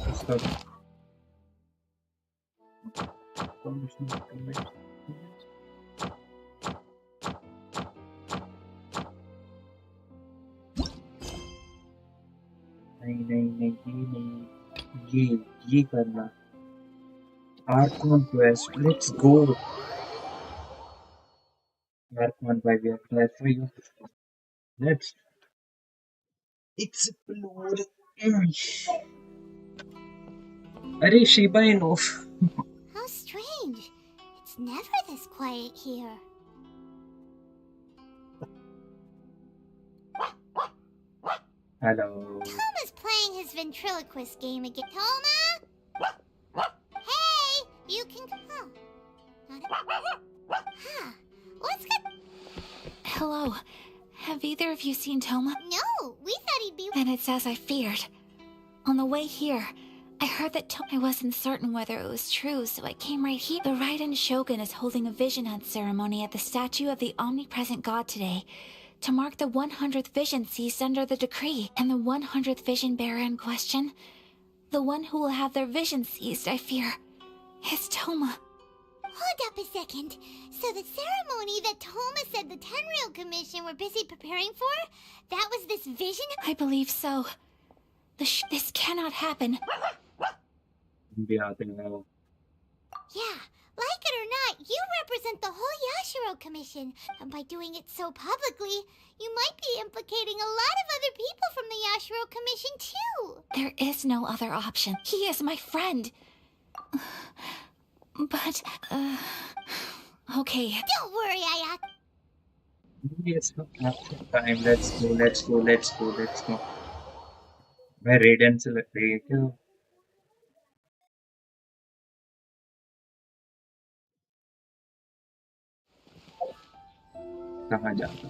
पुस्तक. ये करना Archon quest. Let's go. Archon by we are glad for you. Let's explore. अरे Shiba Eno. How strange. It's never this quiet here. Hello. Toma's playing his ventriloquist game again. Toma? Hey, you can come. Huh. Let's go. Hello. Have either of you seen Toma? No, we thought he'd be. Then it's as I feared. On the way here, I heard that I wasn't certain whether it was true, so I came right here. The Raiden Shogun is holding a vision hunt ceremony at the statue of the omnipresent god today, to mark the 100th vision seized under the decree. And the 100th vision bearer in question, the one who will have their vision seized, I fear, is Toma. Hold up a second. So the ceremony that Toma said the Tenryou Commission were busy preparing for, that was this vision? I believe so. This cannot happen. Yeah, like it or not, you represent the whole Yashiro Commission. And by doing it so publicly, you might be implicating a lot of other people from the Yashiro Commission too. There is no other option. He is my friend. But, okay. Don't worry, Ayaka. Yes, time. Let's go. मैं radian से लग रही है क्या? कहाँ जाता?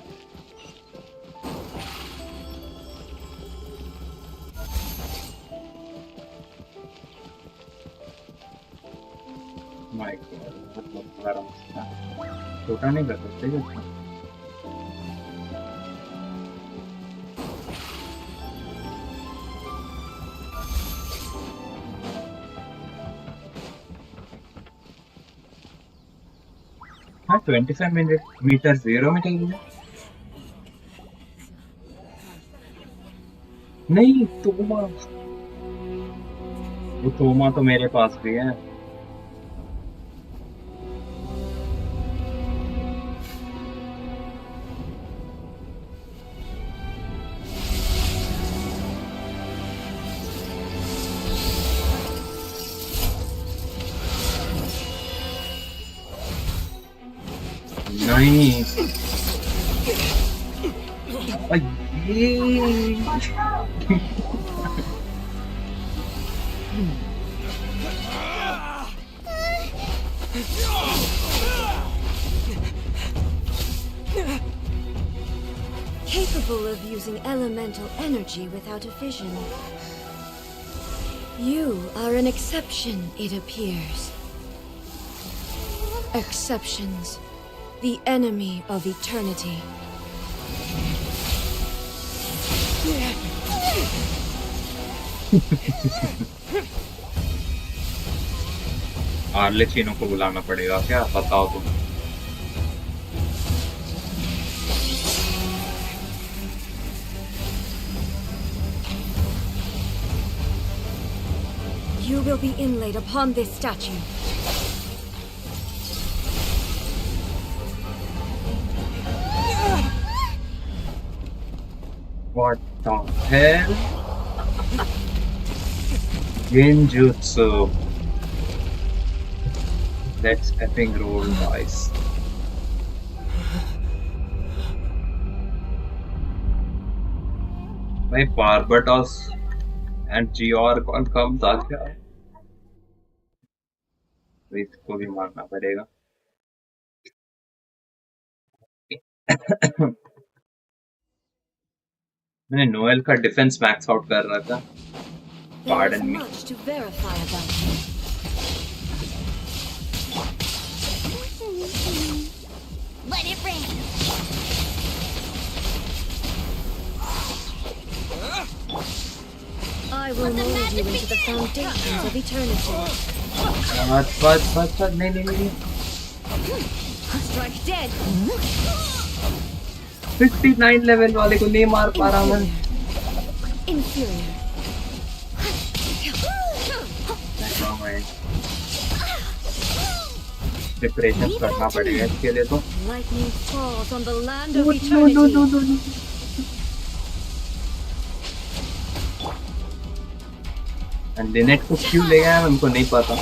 My God, बहुत बड़ा रास्ता. छोटा नहीं कर सकते क्या? हाँ 25 मीटर 0 मीटर नहीं. तोमा तो मेरे पास भी है. नहीं. Capable of using elemental energy without a vision. You are an exception, it appears. Exceptions. The enemy of eternity. आर्लेचीनो को बुलाना पड़ेगा क्या? बताओ तुम. You will be inlaid upon this statue. What the hell? Genjutsu. Let's effing roll dice. भाई बार्बाटोस and जियोर कौन कम था क्या? तो इसको भी मारना पड़ेगा. मैंने नोएल का डिफेंस मैक्स आउट कर रहा था. Pardon me. Let it rain. I will mold you into the foundations of eternity. बस नहीं. Strike dead. 59 लेवल वाले को नहीं मार पा रहा मैं. Inferior. प्रिपरेशन करना पड़ेगा इसके लिए तो। Lightning falls on the land of No, eternity. no, no, no, no. And Lynette को क्यों ले गया हमको नहीं पता।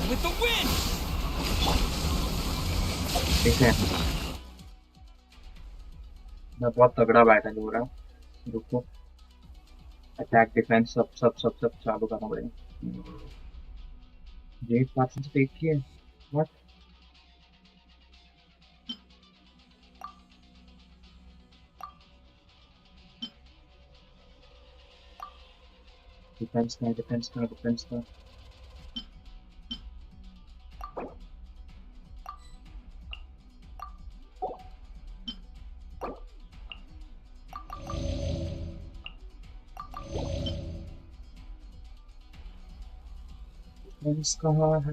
With the wind. ठीक है, मैं बहुत तगड़ा बैटल हो रहा है। रुको, अटैक डिफेंस सब सब सब सब चालू करना पड़ेगा। ये पर्सन से किए व्हाट? डिफेंस का डिफेंस का डिफेंस का डिफेंस कहाँ है?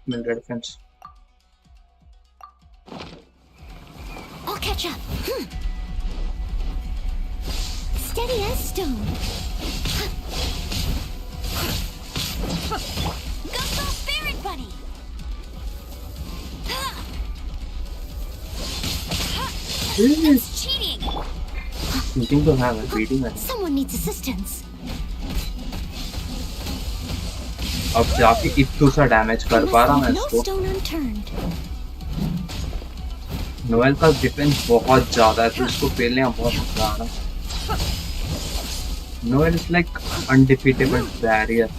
मिल रहा defence. I'll catch up. Steady as stone. Go Spirit Bunny. That's cheating. Cheating तो है, मैं beating है। Someone needs assistance. अब जाके इतना सा डैमेज कर पा रहा मैं No इसको। stone unturned. नोएल का डिफेंस बहुत ज्यादा है तो इसको पेलने में बहुत मजा आ रहा है। Noel is like undefeatable barrier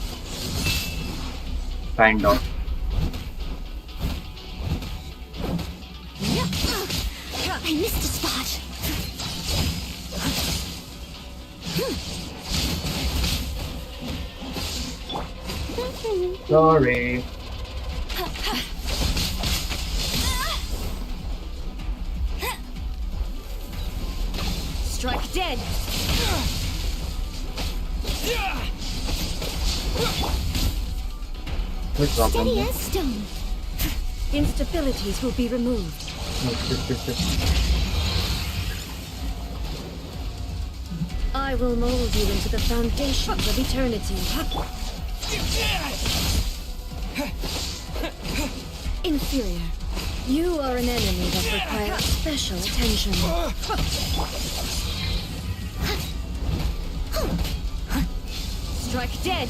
kind of. I missed a spot. Sorry. Strike dead. What problem? Steady as stone. Instabilities will be removed. I will mold you into the foundations of eternity. Inferior. You are an enemy that requires special attention. Strike dead.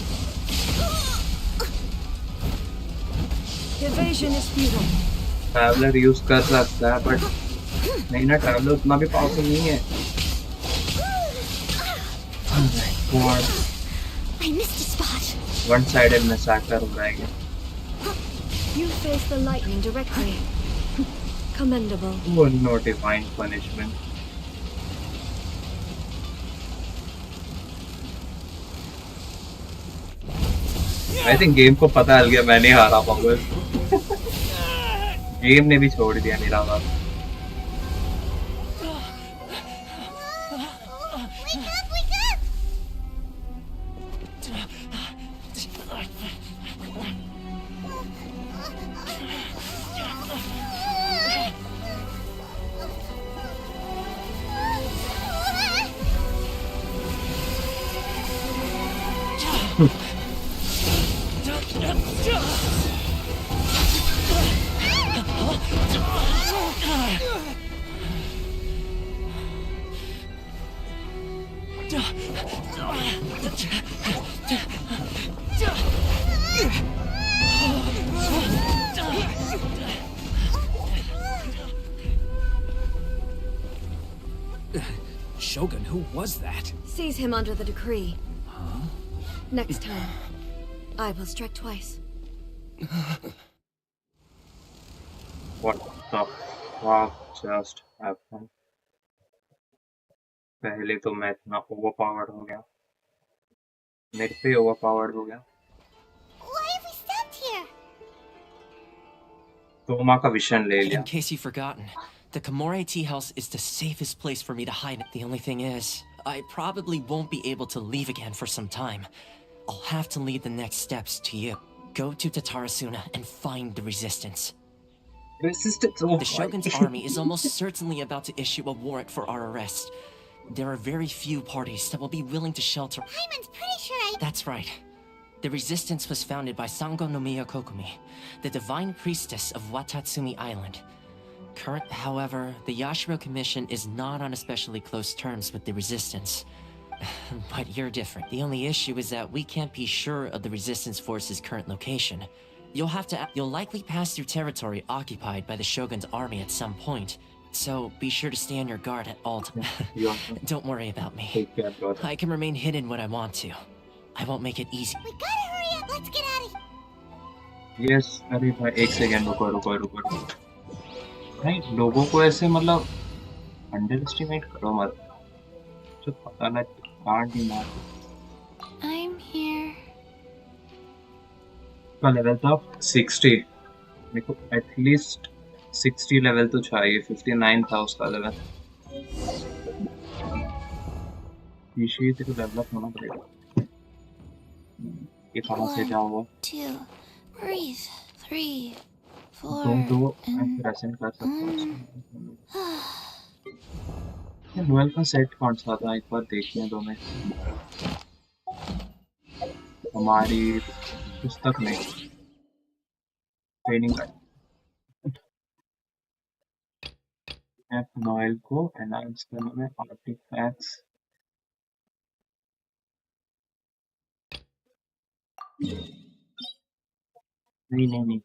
Evasion is futile. Traveller use कर सकता है but नहीं ना, traveller उतना भी powerful नहीं है। Oh my God. I missed a spot. One sided massacre हो जाएगा। You face the lightning directly. Commendable. Oh no, divine punishment. I think game को पता चल गया मैं नहीं हारा पाऊंगा। गेम ने भी छोड़ दिया मेरा बात। Shogun, who was that? Seize him under the decree. Huh? Next time, I will strike twice. What the fuck just happened? पहले तो मैं इतना ओवरपावर्ड हो गया, मेरे पे ओवरपावर्ड हो गया। Why have we stopped here? तो माँ का विशन ले लिया। In case you've forgotten, the Komore tea house is the safest place for me to hide. The only thing is, I probably won't be able to leave again for some time. I'll have to lead the next steps to you. Go to Tatarasuna and find the resistance. Resistance? Oh, the Shogun's army is almost certainly about to issue a warrant for our arrest. There are very few parties that will be willing to shelter. Hyman's pretty sure I... That's right. The resistance was founded by Sango no Miya Kokumi, the divine priestess of Watatsumi Island. However, the Yashiro Commission is not on especially close terms with the resistance. But you're different. The only issue is that we can't be sure of the resistance force's current location. You'll likely pass through territory occupied by the Shogun's army at some point. So be sure to stay on your guard at all times. Don't worry about me. I can remain hidden when I want to. I won't make it easy. We gotta hurry up. Let's get out of here. Yes, अरे भाई एक second रुको भाई लोगों को ऐसे मतलब under estimate करो मत जो पता ना कांड ही मार I'm here. का लेवल था 60 मेरे को एटलीस्ट 60 लेवल तो चाहिए 59 था उसका लेवल इसी तेरे डेवलप होना पड़ेगा ये कहाँ से जाऊँ 2, breathe. 3, 4, दो and प्रेजेंट कर सकता हूँ ये डुअल का सेट कौन सा था एक बार देखते हैं दो में हमारी पुस्तक में ट्रेनिंग नॉयल को एनहांस करने में आर्टिफैक्ट्स नहीं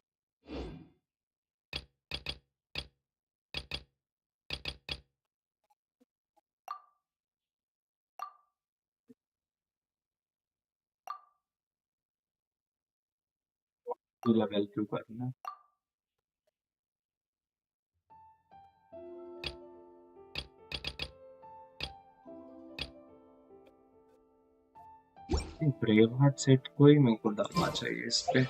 लेवल क्यों करना ब्रेव हार्ट सेट को ही मेरे को डालना चाहिए इस पे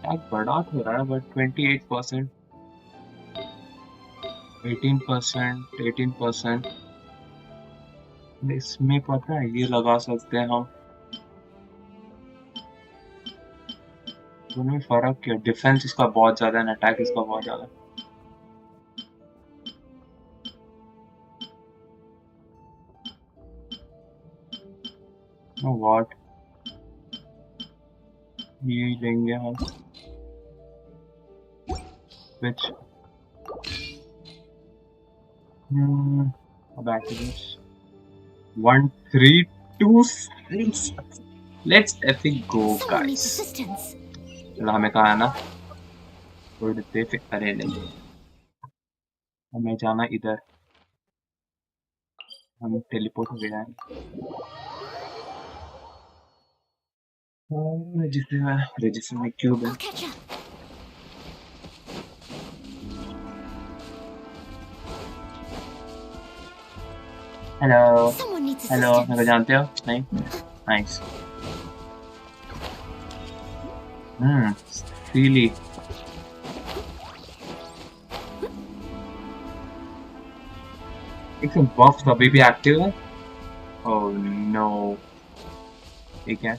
अटैक बढ़ा तो रहा है बट 28% 18% इसमें पता है ये लगा सकते हैं हम दोनों में फर्क क्या डिफेंस इसका बहुत ज्यादा है अटैक इसका बहुत ज्यादा व्हाट ये लेंगे हम which back to this 1 3 2 6 let's epic go guys चलो हमें कहा है ना थोड़ी देर पे अरे नहीं हमें जाना इधर हम टेलीपोर्ट हो गया है रजिस्टर में क्यूब है हेलो मेरे को जानते हो नहीं नाइस सीली एक बॉक्स अभी भी एक्टिव है ओह नो ठीक है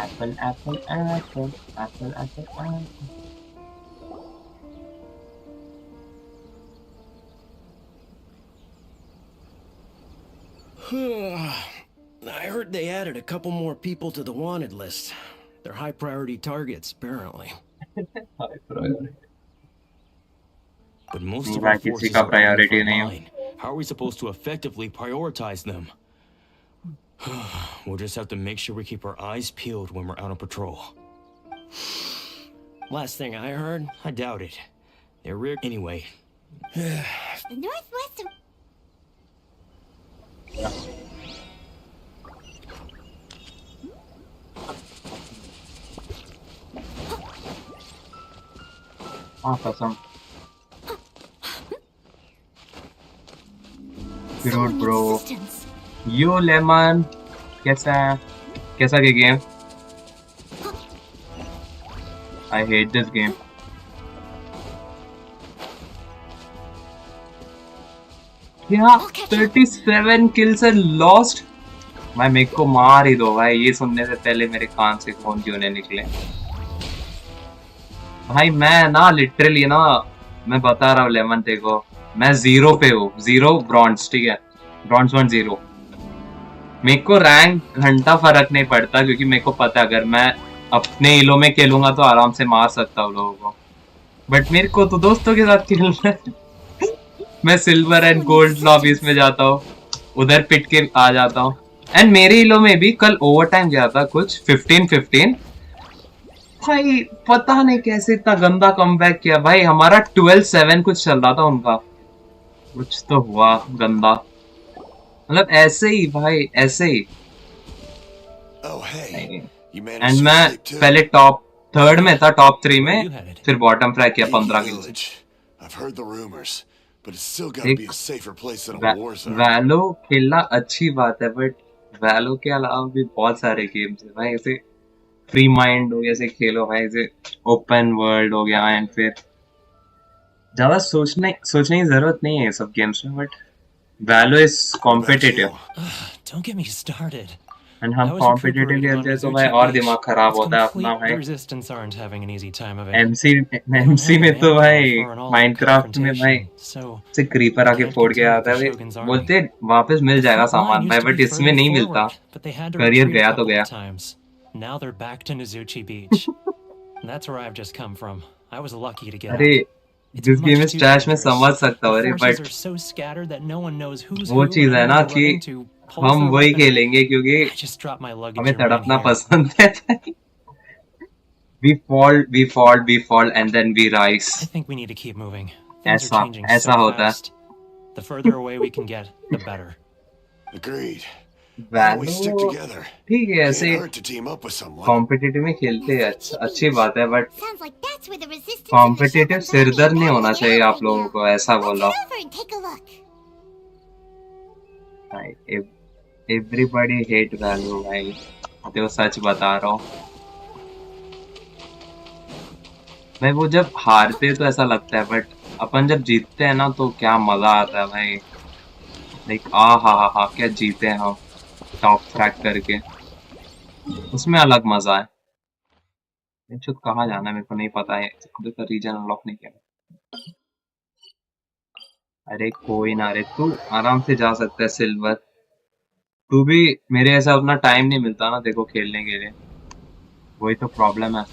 Apple I heard they added a couple more people to the wanted list. They're high priority targets, apparently. high priority. But most of our forces are online. How are we supposed to effectively prioritize them? We'll just have to make sure we keep our eyes peeled when we're out on patrol. Last thing I heard, I doubt it. They're rare anyway. The northwest of... कसम Dude, bro. Yo, Lemon. कैसा के game? I hate this game. क्या 37 kills are lost? भाई मेरे को मार ही दो भाई ये सुनने से पहले मेरे कान से खून क्यों नहीं निकले भाई मैं ना लिटरली ना मैं बता रहा हूँ लेमन देखो मैं 0 पे हूँ, 0 ब्रॉन्ज, ठीक है, ब्रॉन्ज 1 0। मेरे को रैंक घंटा फर्क नहीं पड़ता क्योंकि मेरे को पता है अगर मैं अपने इलो में खेलूंगा तो आराम से मार सकता हूँ लोगों को, बट मेरे को तो दोस्तों के साथ खेलना है। मैं सिल्वर एंड गोल्ड लॉबीज में जाता हूँ, उधर पिट के आ जाता हूँ। एंड मेरे इलो में भी कल ओवर टाइम गया था कुछ 15-15, भाई पता नहीं कैसे इतना गंदा कमबैक किया भाई। हमारा 12-7 कुछ चल रहा था, उनका कुछ तो हुआ गंदा, मतलब ऐसे ही भाई, ऐसे ही। एंड मैं पहले टॉप 3rd में था, टॉप 3 में, फिर बॉटम फ्राई किया 15 किल से। वैलो खेलना अच्छी बात है, बट वैलो के अलावा भी बहुत सारे गेम्स है भाई, ऐसे फ्री माइंड हो गया, ऐसे खेलो भाई, ऐसे ओपन वर्ल्ड हो गया, एंड फिर ज्यादा सोचने की जरूरत नहीं है सब गेम्स में, but वैलो is competitive. Don't get me started. And हम कॉम्पिटिटिव खेलते हैं तो भाई और दिमाग खराब होता है अपना भाई। Resistance aren't having an easy time of it. MC में तो भाई माइनक्राफ्ट में भाई से क्रीपर आके फोड़ के आता है भाई, बोलते वापस मिल जाएगा सामान भाई, बट इसमें नहीं मिलता, करियर गया तो गया। Now they're back to Nizuchi Beach. That's where I've just come from. I was lucky to get out. अरे जिस गेम इस ट्रैश में समझ सकता हूँ, अरे बट वो चीज है ना कि हम वही खेलेंगे क्योंकि हमें तड़पना पसंद है। We fall and then we rise. I think we need to keep moving. Things are changing so fast. The further away we can get, the better. Agreed. वैलो ठीक है, ऐसे कॉम्पिटिटिव में खेलते हैं, अच्छी बात है, बट कॉम्पिटिटिव सिरदर्द नहीं होना चाहिए आप लोगों को, ऐसा बोला भाई। एवरीबॉडी हेट वैलो भाई, तो सच बता रहा हूँ भाई। वो जब हारते तो ऐसा लगता है, बट अपन जब जीतते हैं ना तो क्या मजा आता है भाई, लाइक हा क्या जीते हैं हम टॉप फ्रैग करके, उसमें अलग मजा है। खुद कहाँ जाना है मेरे को नहीं पता है, खुद का रीजन अनलॉक नहीं किया। अरे कोई ना रे, तू आराम से जा सकता है सिल्वर, तू भी मेरे ऐसा उतना टाइम नहीं मिलता ना देखो खेलने के लिए, वही तो प्रॉब्लम है।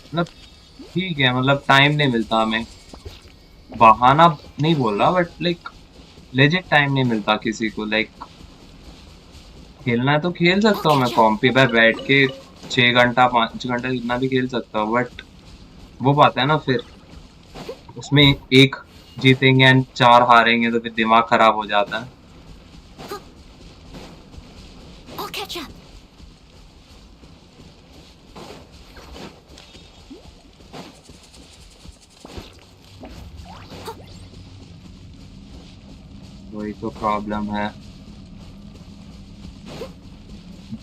मतलब ठीक है, मतलब टाइम नहीं मिलता हमें, बहाना नहीं बोल रहा, बट लाइक लेजिट टाइम नहीं मिलता किसी को। लाइक खेलना है तो खेल सकता हूँ मैं कॉम्पी पे बैठ के 6 घंटा 5 घंटा जितना भी खेल सकता हूँ, बट वो बात है ना, फिर उसमें एक जीतेंगे एंड 4 हारेंगे तो फिर दिमाग खराब हो जाता है। वही तो प्रॉब्लम है।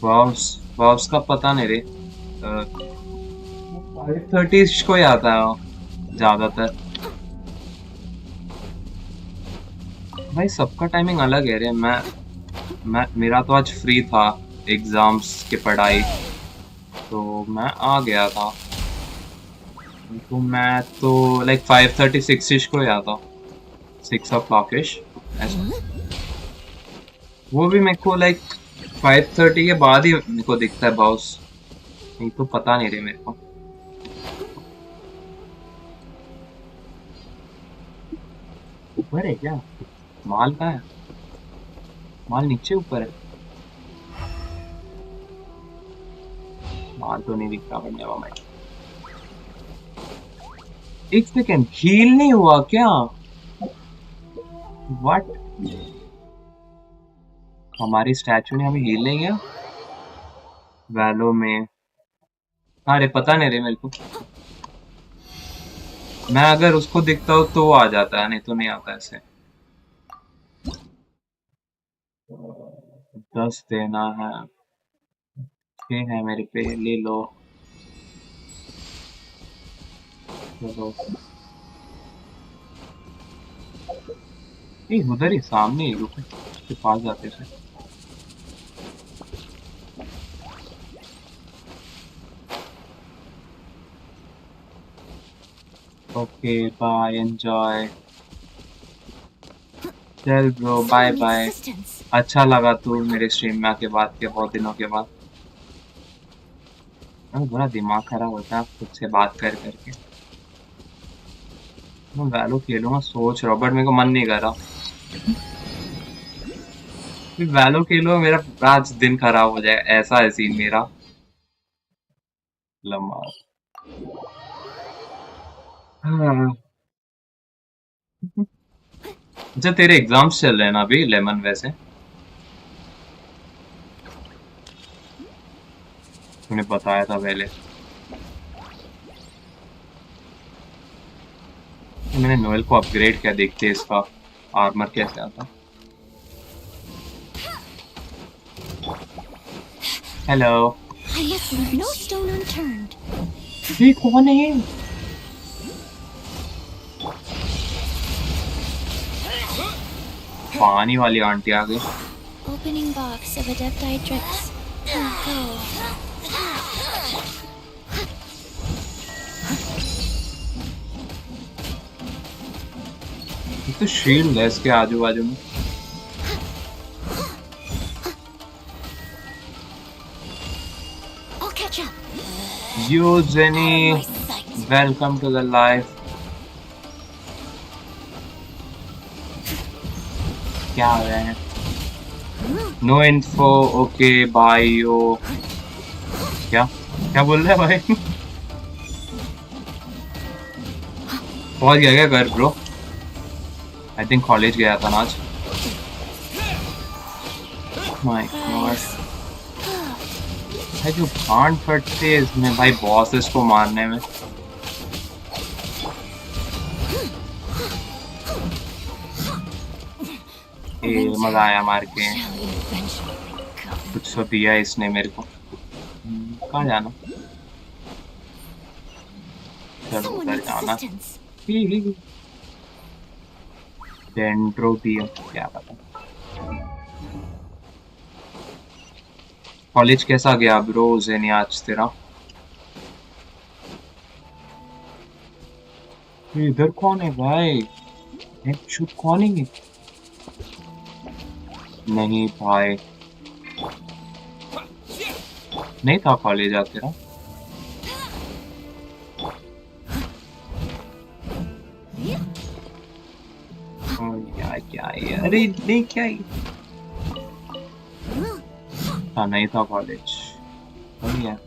वाव्स का पता नहीं रे, 530 को ही आता है ज्यादातर भाई, सबका टाइमिंग अलग है रे। मैं मेरा तो आज फ्री था एग्जाम्स की पढ़ाई, तो मैं आ गया था, तो मैं तो लाइक 5:36 को ही आता, 6 o'clock ऐसा। वो भी मेरे को लाइक 5:30 के बाद ही मेरे को दिखता है बॉस, नहीं तो पता नहीं रही मेरे को। ऊपर है क्या माल? का है माल? नीचे ऊपर है माल, तो नहीं दिख रहा बनने वाला। एक सेकेंड, हील नहीं हुआ क्या? व्हाट? हमारी स्टैचू ने हमें हील नहीं किया वैलो में? अरे पता नहीं रे मेरे को, मैं अगर उसको दिखता हूँ तो वो आ जाता है, नहीं तो नहीं आता ऐसे। 10 देना है, 6 है मेरे पे, ले लो। चलो उधर ही सामने ही रुको, के पास जाते थे। Okay bye enjoy. चल ब्रो बाय बाय। अच्छा लगा तू मेरे स्ट्रीम में आके बात किया बहुत दिनों के बाद। बड़ा दिमाग खराब होता है खुद से बात कर करके। मैं वैलो खेलूंगा सोच रहा हूँ बट मेरे को मन नहीं कर रहा। वैलो खेलो मेरा आज दिन खराब हो जाए ऐसा है सीन मेरा। लम्बा हाँ। अच्छा तेरे एग्जाम्स चल रहे हैं ना अभी लेमन वैसे तूने बताया था पहले। मैंने नोएल को अपग्रेड किया देखते हैं इसका आर्मर कैसे आता। Hello I must leave no stone unturned. ये कौन है? पानी वाली आंटी आ गई। Opening box of Adepti Drix. Go. ये तो शील्ड है इसके आजू बाजू में। I'll catch up. You Jenny, welcome to the live. क्या हो रहा है? No info, okay, bye yo. क्या? क्या बोल रहे हैं भाई? पहुंच गया क्या घर ब्रो? I think कॉलेज गया था ना आज। My God. भाई जो कांड फटते हैं इसमें भाई बॉसेस को मारने में। ये मजा आया मार के। कुछ तो दिया इसने मेरे को। कहाँ जाना? चलो उधर जाना। डेंड्रोबियम क्या पता। कॉलेज कैसा गया ब्रो जेनी आज तेरा? इधर कौन है भाई? शूट कौन है? नहीं भाई नहीं था कॉलेज आज तेरा। क्या है अरे नहीं क्या था नहीं था कॉलेज वही है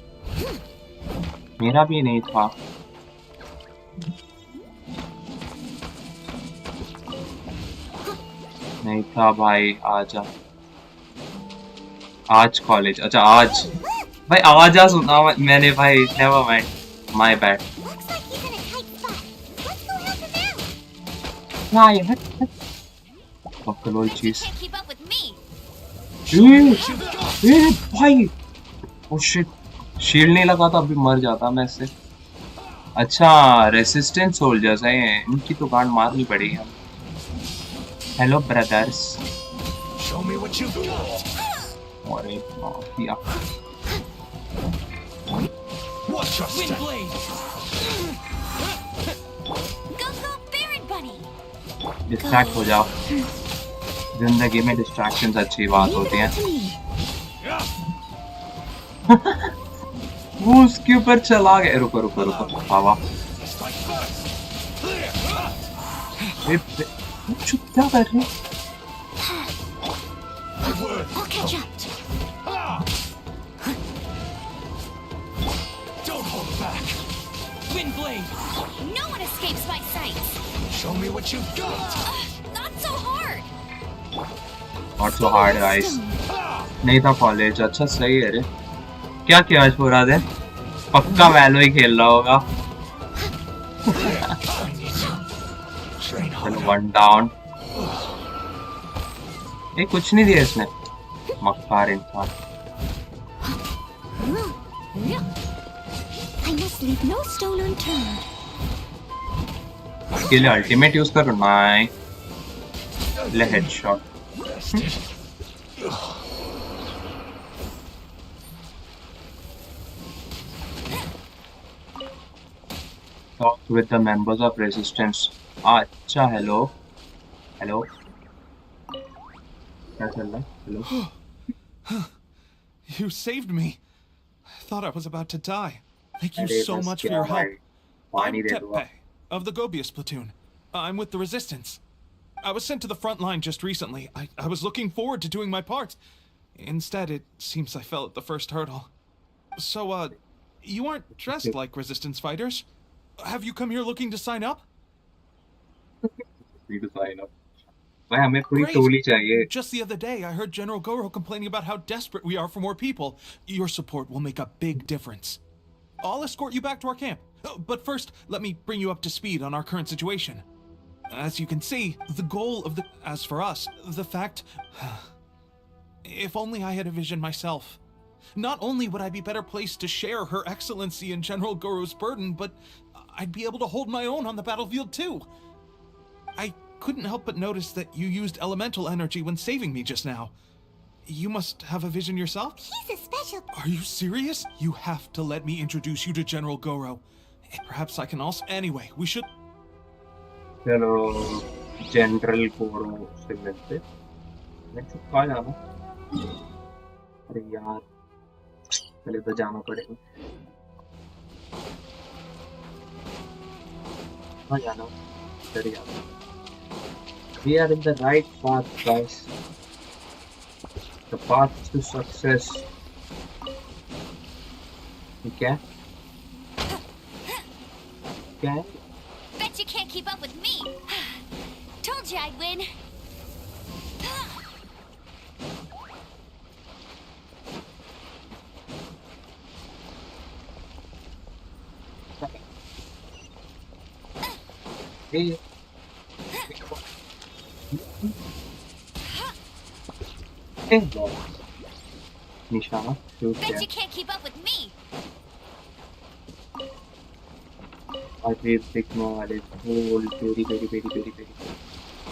मेरा भी नहीं था। नहीं था भाई आजा आज कॉलेज अच्छा आज भाई आजा सुना मैंने भाई नेवर माइंड माय बैड। हाँ यार पकड़ो चीज भाई ओ शिट शील्ड नहीं लगा था अभी मर जाता मैं इससे। अच्छा रेसिस्टेंस सोल्जर्स हैं इनकी तो गांड मारनी पड़ेगी। हेलो ब्रदर्स अरे माफिया डिस्ट्रैक्ट हो जाओ। जिंदगी में डिस्ट्रैक्शंस अच्छी बात होती हैं। वो उसके ऊपर चला गया। रुको रुको रुको हवा चुप क्या कर रहे? No one escapes my sight. Show me what you've got. Not so hard. Not so hard guys. नहीं था कॉलेज अच्छा सही है रे। क्या किया आज पूरा दिन? पक्का वैलो ही खेल रहा होगा। चलो वन डाउन। ये कुछ नहीं दिया इसने मक्कार इंसान। I must leave no stone unturned. इसके लिए अल्टीमेट यूज करो नाइ ले headshot. Talk with the members of resistance. अच्छा hello hello क्या चल रहा है hello You saved me. I thought I was about to die. Thank you अरे so बस much for क्या your help. भाई पानी I'm दे दूँगा Tepe, of the Gobius platoon. I'm with the Resistance. I was sent to the front line just recently. I was looking forward to doing my part. Instead, it seems I fell at the first hurdle. So, you aren't dressed like Resistance fighters. Have you come here looking to sign up? need to sign up भाई हमें पूरी Great! टोली चाहिए Just the other day, I heard General Goro complaining about how desperate we are for more people. Your support will make a big difference. I'll escort you back to our camp. But first, let me bring you up to speed on our current situation. As you can see, the goal of the... As for us, the fact... If only I had a vision myself. Not only would I be better placed to share Her Excellency and General Goro's burden, but I'd be able to hold my own on the battlefield too. I couldn't help but notice that you used elemental energy when saving me just now. You must have a vision yourself? He's a special... Are you serious? You have to let me introduce you to General Goro. Perhaps I can also... Anyway, we should... चलो general कोरो से मिलते मैं चुप कहाँ जाना अरे यार पहले तो जाना पड़ेगा कहाँ जाना इधर ही जाना We are in the right path, guys. The path to success. Okay? Okay? Bet you can't keep up with me. Told you I'd win. Hey. Hey, Nishana, shoot Bet there. you can't keep up with me. I will pick no I will very.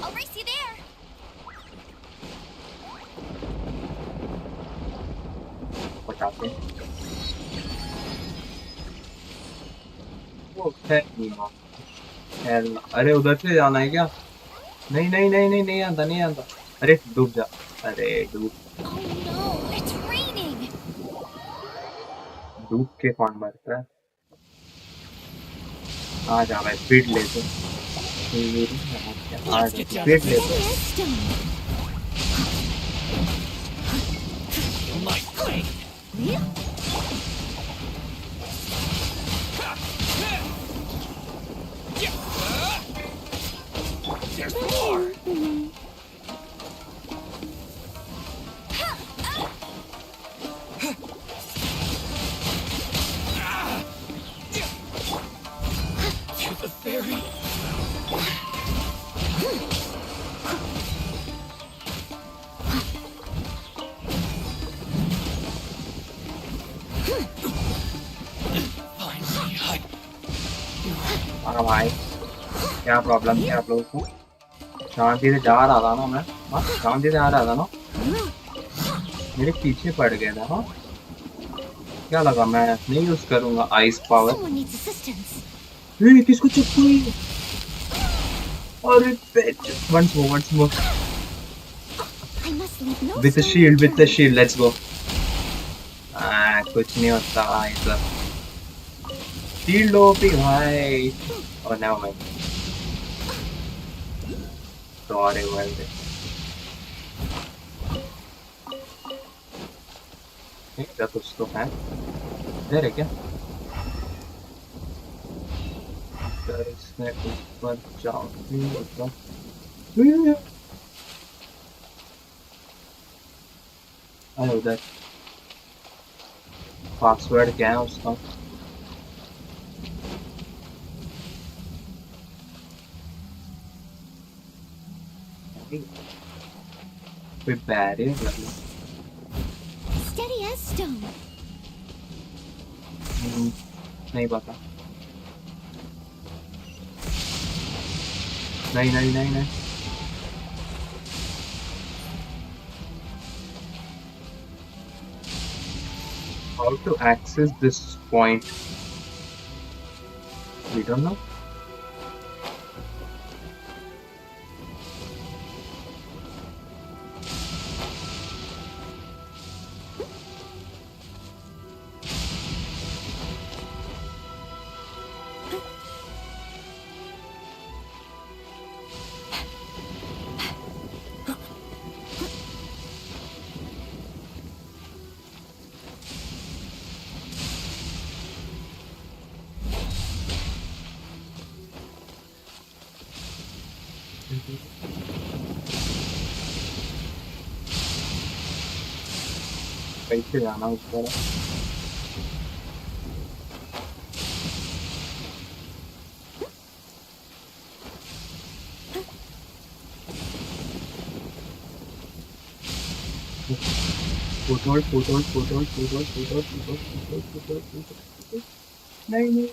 I'll race you there. बताते हैं वो hell अरे उधर से जाना है क्या नहीं आता नहीं आता अरे डूब जा अरे डूब Oh no, it's raining. डूब के कौन मरता है आ जा भाई स्पीड ले तो आ जा स्पीड ले तो There's more! To the ferry. Finally, हाँ भाई क्या प्रॉब्लम है आप लोगों को शांति से जा रहा था ना मैं हाँ शांति से आ रहा था ना मेरे पीछे पड़ गया था हाँ क्या लगा मैं नहीं यूज करूंगा आइस पावर किसको चप्पू और once more with the shield let's go कुछ नहीं होता ऐसा शील्ड ओपी भाई और now मैं Sorry, well then. क्या कुछ तो है इधर है क्या इसमें ऊपर जाओ अरे उधर पासवर्ड क्या है उसका कोई बैरियर लगा Steady as stone. नहीं पता नहीं how to access this point We don't know. कैसे जाना उस पर नहीं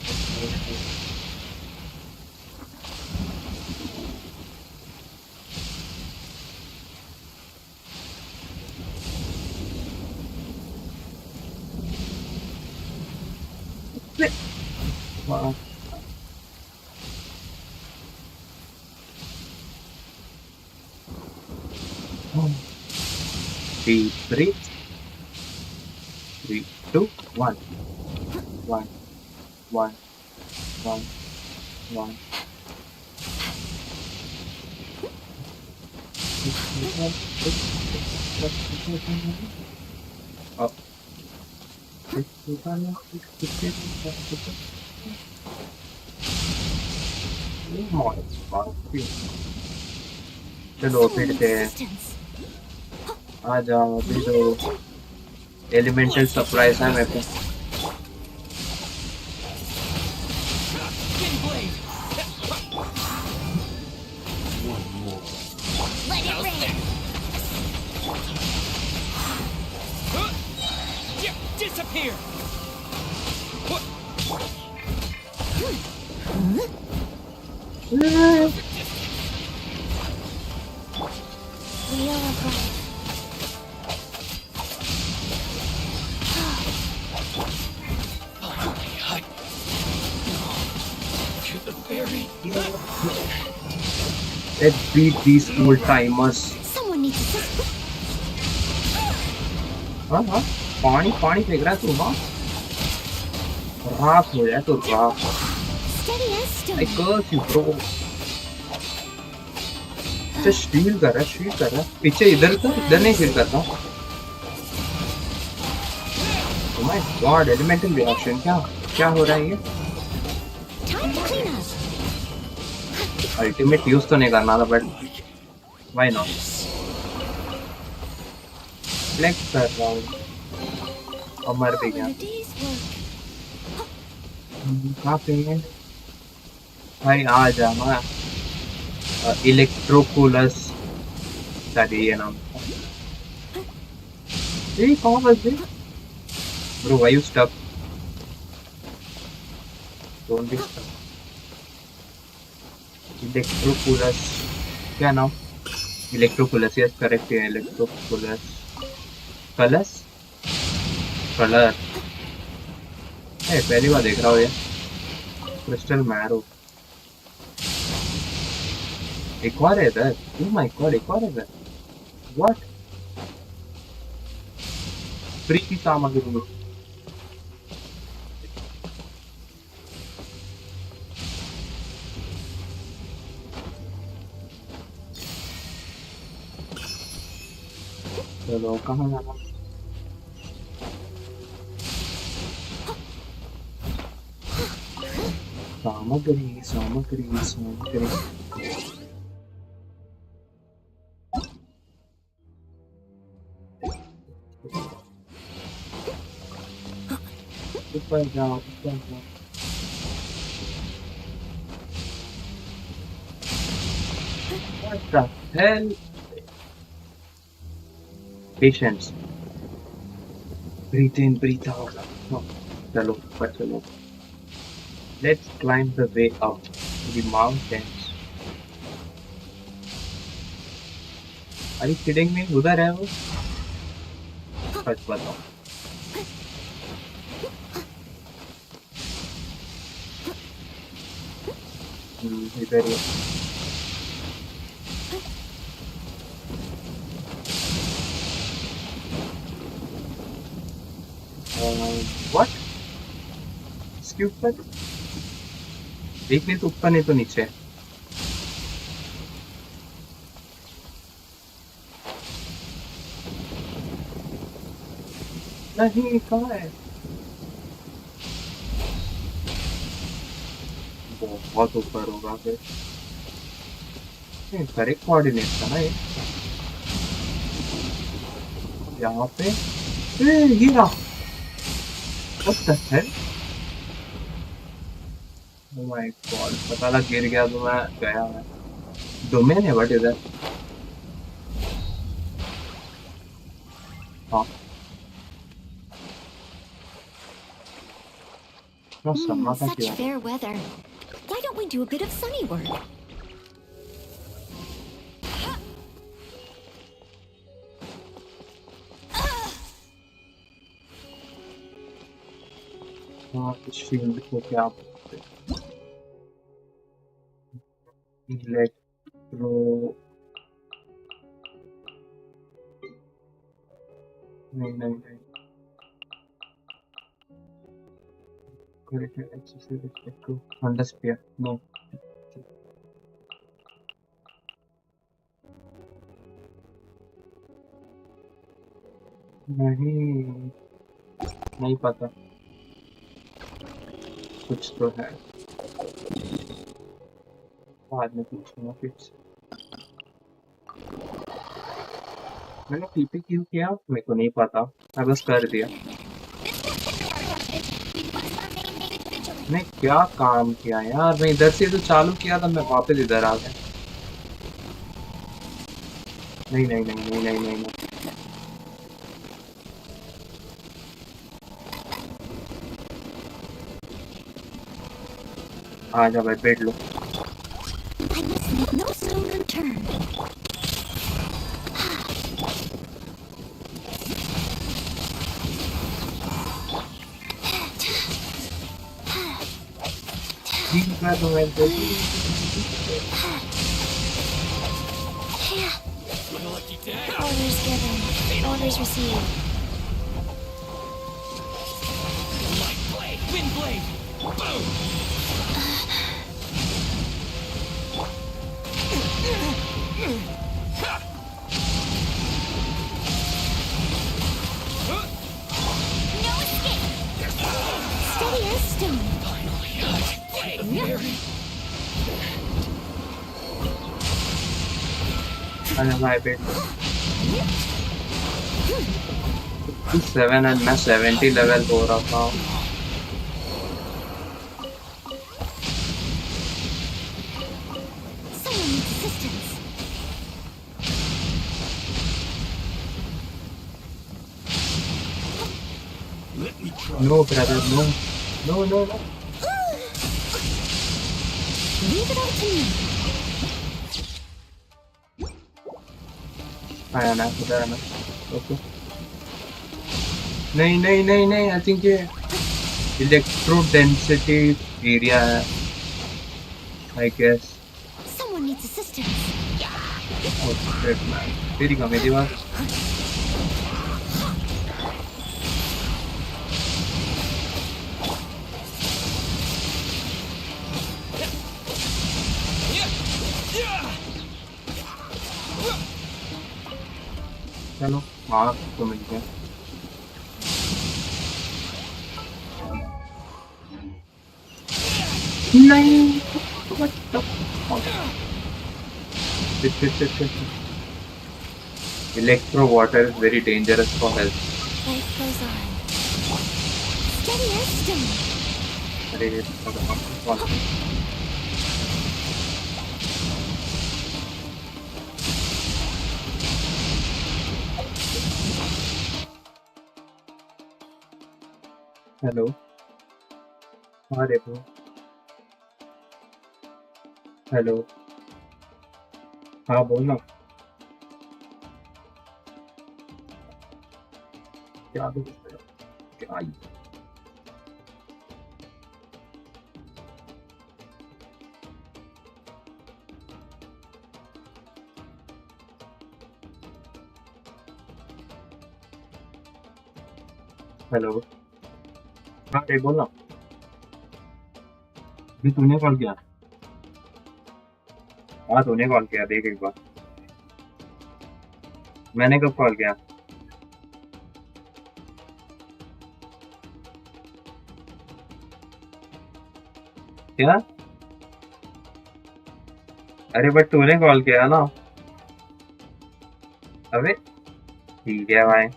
Wow. Deep breath. 3, 2, 1. 1, 1, 1, 1. Up. चलो फिर से आ जाओ अभी तो एलिमेंटल सरप्राइज है मेरे को Disappear. Let's beat these old timers. Someone needs to. हाँ हाँ पानी पानी फेंक रहा है तू हाँ राख हो जाए तो राख I curse you bro just शील कर रहा पीछे इधर नहीं शील करता Oh my god elemental reaction क्या हो रहा है ये अल्टीमेट यूज तो नहीं करना था बट व्हाई नॉट फ्लेक्स कर रहा हूँ और मर भी गया कहाँ पे है भाई आ जाना इलेक्ट्रोकुलस ये नाम ये कहाँ बस गए bro why you stuck don't be stuck Electroculus क्या नाम इलेक्ट्रोकुलस यस करेक्ट है इलेक्ट्रोकुलस कलस कलर पहली बार देख रहा हूँ ये क्रिस्टल मैरो एक और है इधर ओह माय गॉड एक और है इधर व्हाट फ्री की सामग्री चलो कहाँ जाना सामग्री ऊपर जाओ What the hell? Patience. Breathe in, breathe out. No. Chalo. Let's climb the way up to the mountains. Are you kidding me? उधर है वो? सच बताओ. इधर ही व्हाट इसके ऊपर एक नहीं तो ऊपर नहीं तो नीचे नहीं कहाँ है बहुत ऊपर होगा फिर करेक्ट कोऑर्डिनेट था ना ये यहाँ पे ये रहा What the hell? Oh my god, पता लग गिर गया तो मैं गया मैं डोमेन है बट इधर हाँ Such fair weather. Why don't we do a bit of sunny work? हाँ शील्ड को क्या बोलते हैं इलेक्ट्रो नहीं नहीं नहीं correct access with respect to undersphere no नहीं पता कुछ तो है बाद में पूछूंगा फिर से मैंने पीपी क्यों किया मेरे को नहीं पता मैं बस कर दिया मैं क्या काम किया यार मैं इधर से तो चालू किया था मैं वापस इधर आ गया नहीं नहीं नहीं नहीं नहीं नहीं, नहीं। आ जा भाई बैठ लो I must leave no stone unturned. ठीक है तो मैं Orders given. Orders received. Wind blade! Boom! No escape! Steady as stone. अरे भाई बैठ 7 एंड मैं 70 लेवल हो रहा था Someone needs assistance. No, brother, no. No, no, no. Leave it all to me. आया ना, उधर आना. Okay. नहीं, नहीं, नहीं, नहीं. I think ये electro density area है. I guess. Someone needs assistance. Oh shit, man. तेरी कहाँ मेरी बात? चलो मार तो मिल गया नहीं electro water is very dangerous for health Life goes on. Steady as stone. अरे हेलो हाँ देखो हेलो हाँ बोल ना क्या क्या हेलो। हाँ रे बोल ना। अभी तूने कॉल किया? हाँ तूने कॉल किया, देख एक बार। मैंने कब कॉल किया? क्या? अरे बट तूने कॉल किया ना। अबे ठीक है भाई।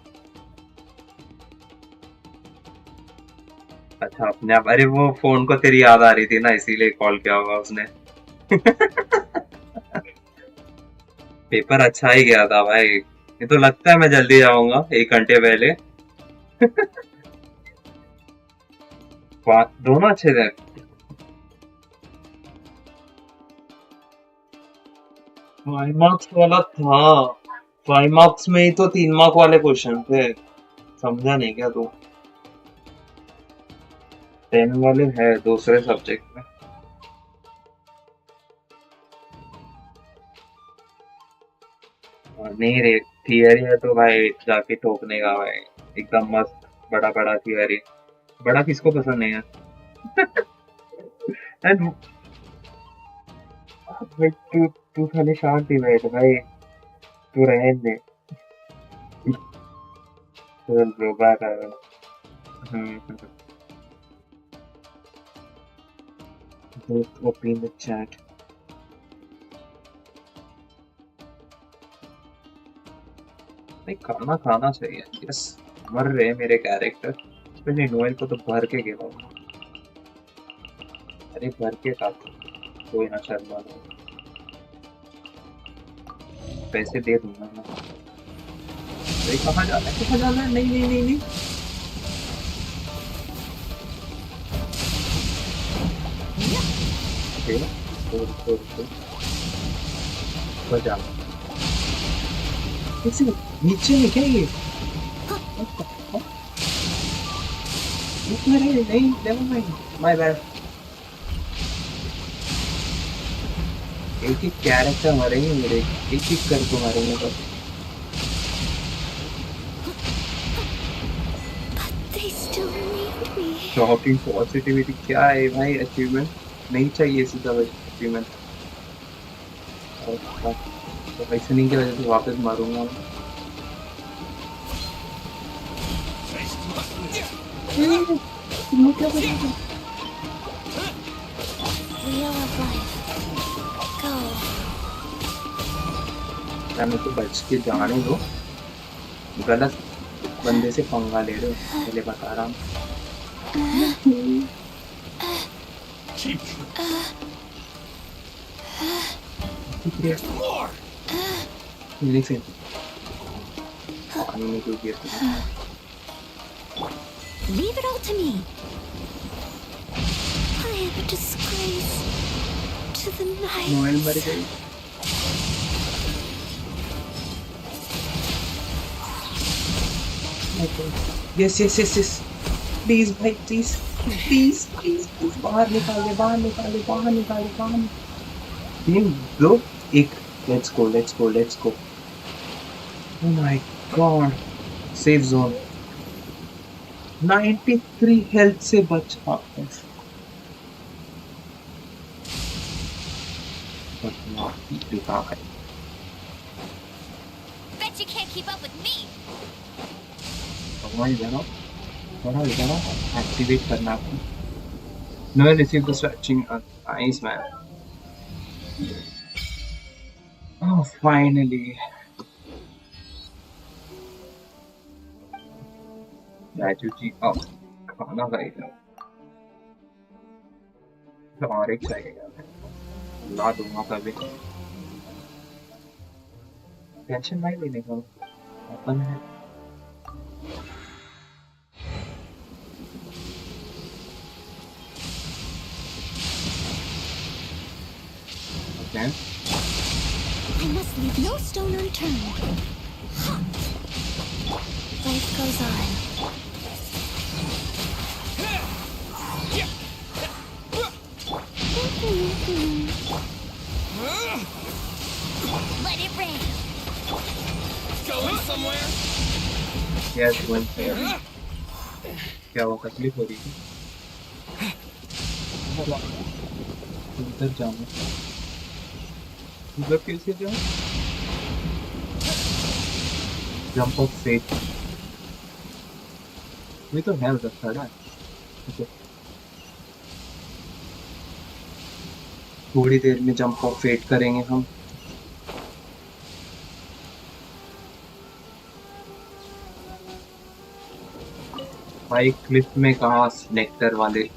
अच्छा अपने आप, अरे वो फोन को तेरी याद आ रही थी ना, इसीलिए कॉल किया होगा उसने। पेपर अच्छा ही गया था भाई। ये तो लगता है मैं जल्दी जाऊंगा 1 घंटे पहले। दोनों अच्छे थे। 5 मार्क्स वाला था। 5 मार्क्स में ही तो 3 मार्क वाले क्वेश्चन थे। समझा नहीं क्या तू? 10 वाले है दूसरे सब्जेक्ट में। और नहीं रे, थियरी है तो भाई जाके ठोकने का भाई। एकदम मस्त बड़ा बड़ा थियरी। बड़ा किसको पसंद नहीं है? And भाई तू तू खाली शांत ही बैठ भाई। तू रहने दे। चल bro bye bye. Both open the chat. नहीं खाना खाना चाहिए। यस। मर रहे हैं मेरे कैरेक्टर, स्पेशली नोएल को तो भर के गिरा। अरे भर के खा, कोई ना शर्मा लो। पैसे दे दूंगा मैं। अरे कहाँ जाना है, कहाँ जाना है? नहीं नहीं नहीं नहीं। बजा कैसे नीचे में क्या ये? नहीं नेवर माइंड, माय बैड। एक एक कैरेक्टर मारेंगे मेरे, एक एक करके मारेंगे बस। शॉकिंग पॉजिटिविटी क्या है भाई? अचीवमेंट नहीं चाहिए सीधा अचीवमेंट। तो ऐसे नहीं की वजह से वापस मारूंगा। मेरे को बच के जाने दो, गलत बंदे से पंगा ले रहे हो, पहले बता रहा हूँ। Leave it all to me. I am a disgrace to the night. Noel मर गई। Yes yes yes yes. Please भाई प्लीज प्लीज प्लीज प्लीज बाहर निकाल दे, बाहर निकाल दे, बाहर निकाल दे, बाहर निकाल। 3 2 1 let's go let's go let's go. Oh my God, safe zone. 93 health से बचा। Bet you can't keep up with me. भगवान जानो थोड़ा इधर एक्टिवेट करना आपको। No receive the stretching nice man. Oh finally Raju ji अब खाना खाएगा। तो और एक चाहिए ला दूंगा कभी। टेंशन नहीं लेने का, अपन है। Okay. I must leave no stone unturned. Life goes on. Let it rain. Going somewhere? Yes, went there. क्या वो तकलीफ हो रही है? उधर जाऊँ, उधर कैसे जाऊँ? जंप ऑफ फेट, ये तो है उधर खड़ा है। ओके, थोड़ी देर में जंप ऑफ फेट करेंगे हम। भाई क्लिफ में कहाँ नेक्टर वाले?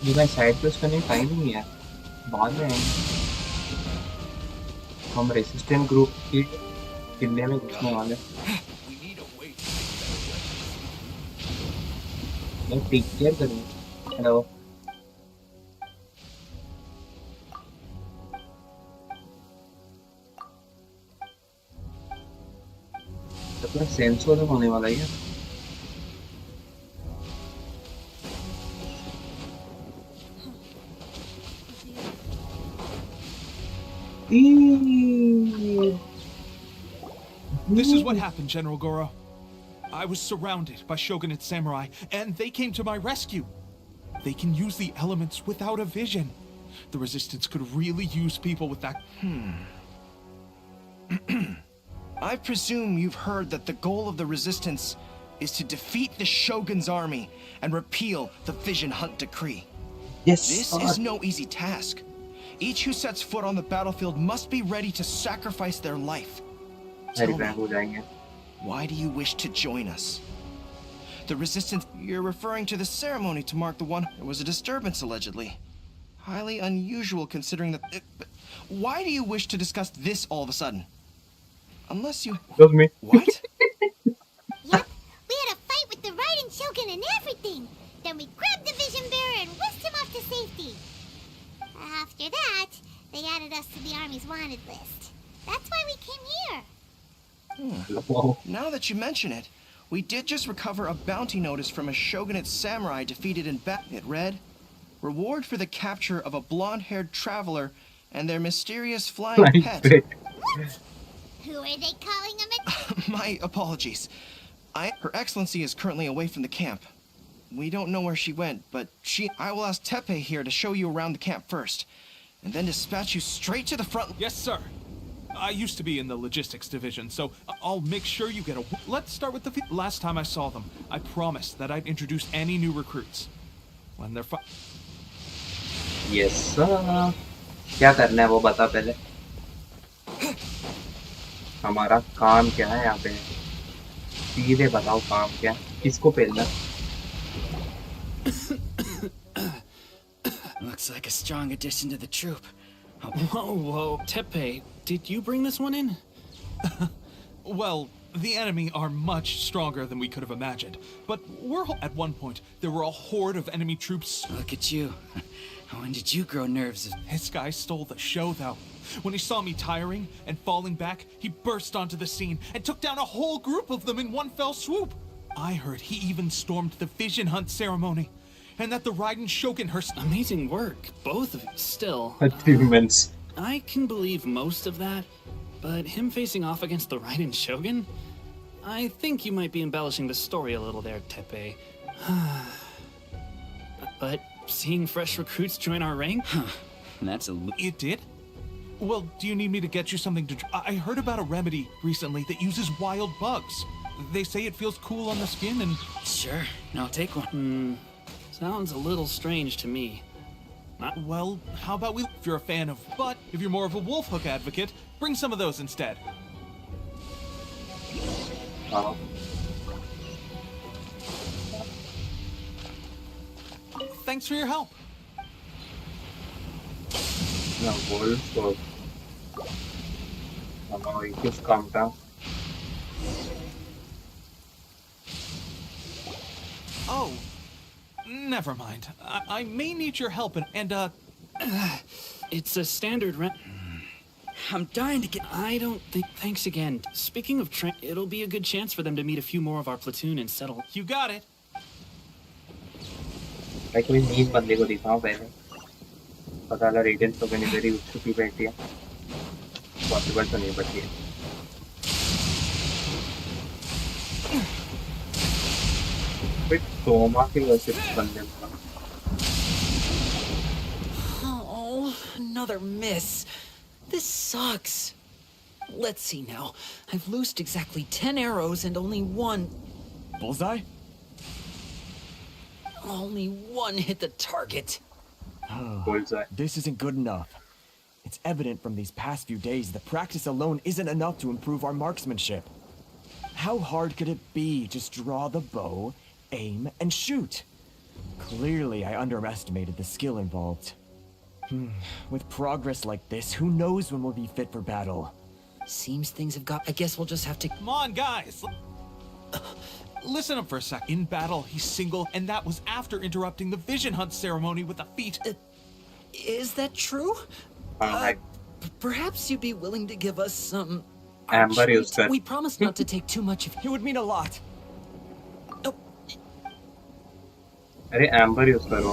ये साइड क्वेस्ट करने का टाइम नहीं है, बाद में आएंगे। हम रेसिस्टेंट ग्रुप की किले में घुसने वाले। मैं टेक केयर करूँ। हेलो, तो सेंसर होने वाला है। This is what happened, General Goro. I was surrounded by Shogunate samurai, and they came to my rescue. They can use the elements without a vision. The Resistance could really use people with that. I presume you've heard that the goal of the Resistance is to defeat the Shogun's army and repeal the Vision Hunt Decree. Yes. This is no easy task. Each who sets foot on the battlefield must be ready to sacrifice their life. Tell me, why do you wish to join us? The Resistance... You're referring to the ceremony to mark the one... There was a disturbance, allegedly. Highly unusual considering that... Why do you wish to discuss this all of a sudden? Unless you... That's me. What? Yep, we had a fight with the Raiden Shogun and everything. Then we grabbed the Vision Bearer and whisked him off to safety. After that, they added us to the Army's wanted list. That's why we came here. Now that you mention it, we did just recover a bounty notice from a Shogunate samurai defeated in battle. It read, "Reward for the capture of a blonde-haired traveler and their mysterious flying pet." Who are they calling him? My apologies. Her Excellency is currently away from the camp. We don't know where she went, but I will ask Tepe here to show you around the camp first, and then dispatch you straight to the front. Yes, sir. I used to be in the logistics division, so I'll make sure you get a... Let's start with the... Last time I saw them, I promised that I'd introduce any new recruits. When they're... Yes, sir. क्या करना है वो बता पहले। हमारा काम क्या है यहाँ पे? सीधे बताओ काम क्या? किसको पेलना? Looks like a strong addition to the troop. Whoa, Tepe, did you bring this one in? Well, the enemy are much stronger than we could have imagined. But at one point, there were a horde of enemy troops. Look at you. When did you grow nerves? This guy stole the show, though. When he saw me tiring and falling back, he burst onto the scene and took down a whole group of them in one fell swoop. I heard he even stormed the Vision Hunt ceremony. And that the Raiden Shogun Amazing work, both of you. Still, achievements. I can believe most of that, but him facing off against the Raiden Shogun? I think you might be embellishing the story a little there, Tepe. But seeing fresh recruits join our rank? That's a... It did? Well, do you need me to get you something to... I heard about a remedy recently that uses wild bugs. They say it feels cool on the skin and... Sure, I'll take one. Sounds a little strange to me. Well, how about we... If you're a fan of... But if you're more of a wolf hook advocate, bring some of those instead. Thanks for your help. No, wolf hook. Just calm down. Oh, never mind. I may need your help and It's a standard rent. I'm dying to get... I don't think... Thanks again. Speaking of it'll be a good chance for them to meet a few more of our platoon and settle. You got it. मैं कोई नीच बंदे को दिखाऊं पहले, पता लगा radiance तो मैंने मेरी छुट्टी बैठी है, पॉसिबल तो नहीं बची है। फिर सोमा के वैसे बंदे को Oh, another miss. This sucks. Let's see now. I've loosed exactly 10 arrows and only one... Bullseye? Only one hit the target. Bullseye. This isn't good enough. It's evident from these past few days that practice alone isn't enough to improve our marksmanship. How hard could it be? Just draw the bow, aim, and shoot. Clearly, I underestimated the skill involved. With progress like this, who knows when we'll be fit for battle? Seems things have got... I guess we'll just have to... Come on, guys! Listen up for a sec. In battle, he's single, and that was after interrupting the vision hunt ceremony with a feat. Is that true? Perhaps you'd be willing to give us some... Amber use kar. We promised not to take too much of... It would mean a lot. अरे amber use करो,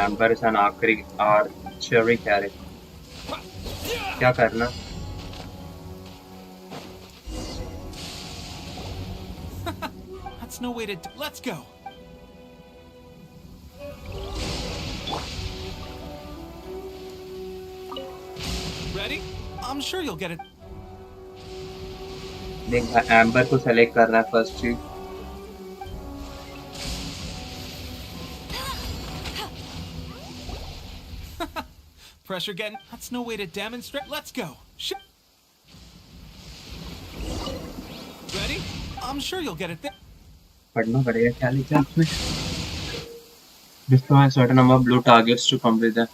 amber इस आखिरी archery character, क्या करना? That's no way to... Let's go! Ready? I'm sure you'll get it. देख amber को select करना है फर्स्ट चीज। Pressure getting... That's no way to demonstrate. Let's go! Ready? I'm sure you'll get it there. पढ़ना पड़ेगा क्या लिखा है इसमें? Destroy a certain number of blue targets to complete the...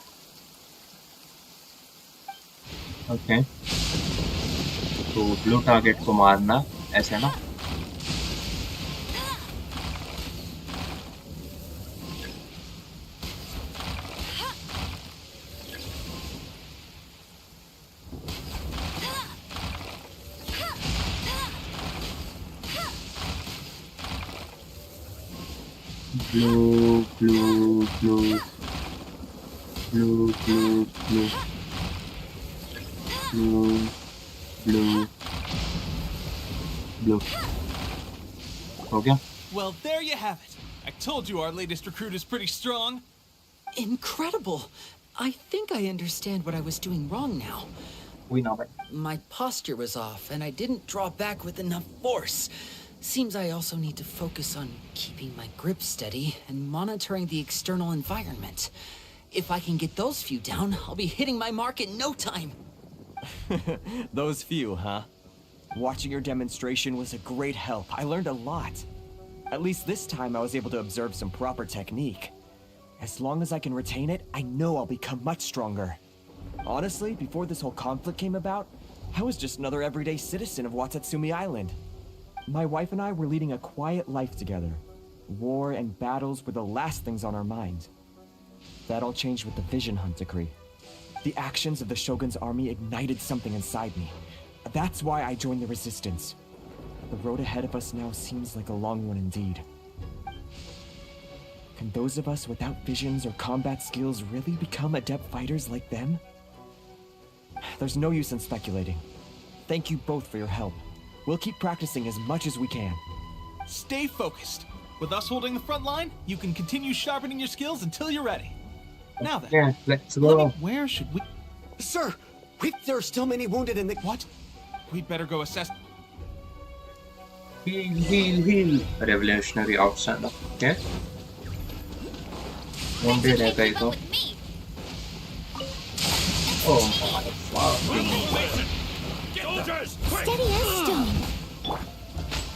Okay. तो ब्लू टारगेट को मारना ऐसे ना? Blue, blue, blue, blue, blue, blue, blue, blue, blue. हो गया? Well, there you have it. I told you our latest recruit is pretty strong. Incredible. I think I understand what I was doing wrong now. We know it. My posture was off, and I didn't draw back with enough force. Seems I also need to focus on keeping my grip steady and monitoring the external environment. If I can get those few down, I'll be hitting my mark in no time. Those few, huh? Watching your demonstration was a great help. I learned a lot. At least this time I was able to observe some proper technique. As long as I can retain it, I know I'll become much stronger. Honestly, before this whole conflict came about, I was just another everyday citizen of Watatsumi Island. My wife and I were leading a quiet life together. War and battles were the last things on our mind. That all changed with the Vision Hunt decree. The actions of the Shogun's army ignited something inside me. That's why I joined the resistance. The road ahead of us now seems like a long one indeed. Can those of us without visions or combat skills really become adept fighters like them? There's no use in speculating. Thank you both for your help. We'll keep practicing as much as we can. Stay focused. With us holding the front line, you can continue sharpening your skills until you're ready. Now then, yeah, let's go. Where should we... Sir, there are still many wounded in the... What? We'd better go assess... Heal. Revolutionary outsider. Okay? Wounded है कहीं तो. Oh my fucking... Soldiers, steady as stone.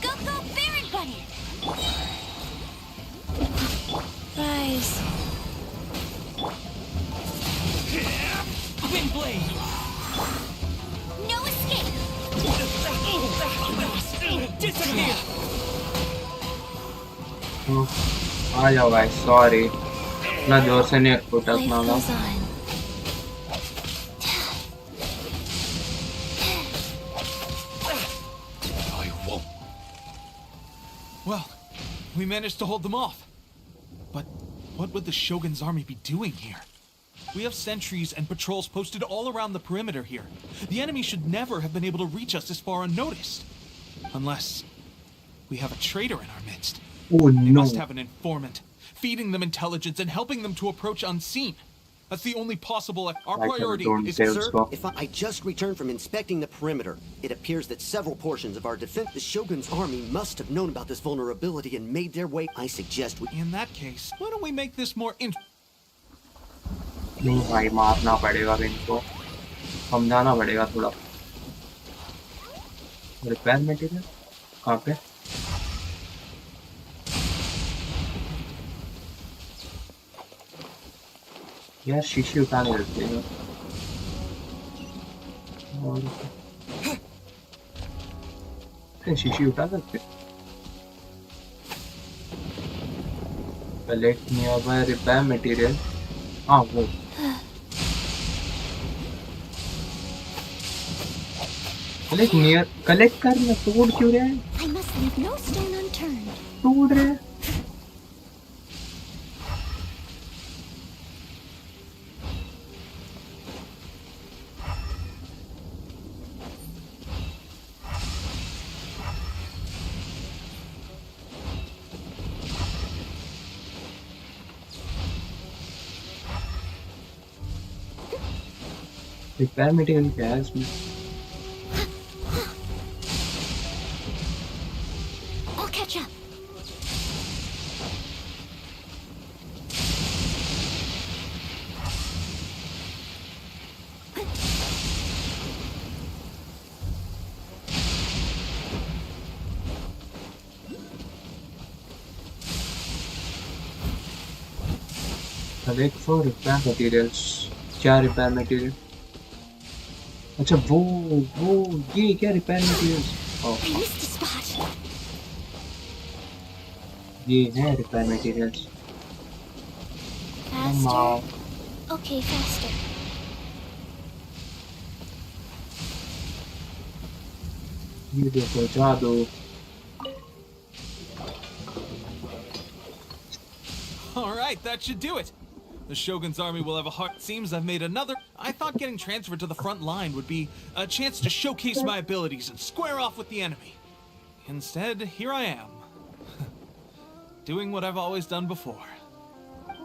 Go, Baron Bunny! Rise. Wind blade! No escape! Disappear! आ जाओ guys, sorry. इतना जोर से नहीं उठा ना. Well, we managed to hold them off. But What would the Shogun's army be doing here? We have sentries and patrols posted all around the perimeter here. The enemy should never have been able to reach us this far unnoticed. Unless we have a traitor in our midst. Oh They no. must have an informant, feeding them intelligence and helping them to approach unseen. That's the only possible. Our priority is, Sir, I just returned from inspecting the perimeter. It appears that several portions of our defense, the Shogun's army must have known about this vulnerability and made their way. I suggest we. In that case, why don't we make this more नहीं भाई मारना पड़ेगा इनको समझाना पड़ेगा थोड़ा repair material कहाँ पे यार शीशे उठाने लगते हैं और शीशे उठा सकते collect near by repair material हाँ वो कलेक्ट कर मैं तोड़ क्यों रहे हैं I must leave no stone unturned. तोड़ रहे हैं रिपेयर मटेरियल क्या है इसमें I'll catch up. Collect for repair materials क्या रिपेयर मटेरियल अच्छा वो ये क्या repair materials I missed a spot. ये है repair materials Faster. Okay, faster. ये देखो जादू All right, that should do it. The Shogun's army will have a heart. Seems I've made another. I thought getting transferred to the front line would be a chance to showcase my abilities and square off with the enemy. Instead, here I am. Doing what I've always done before.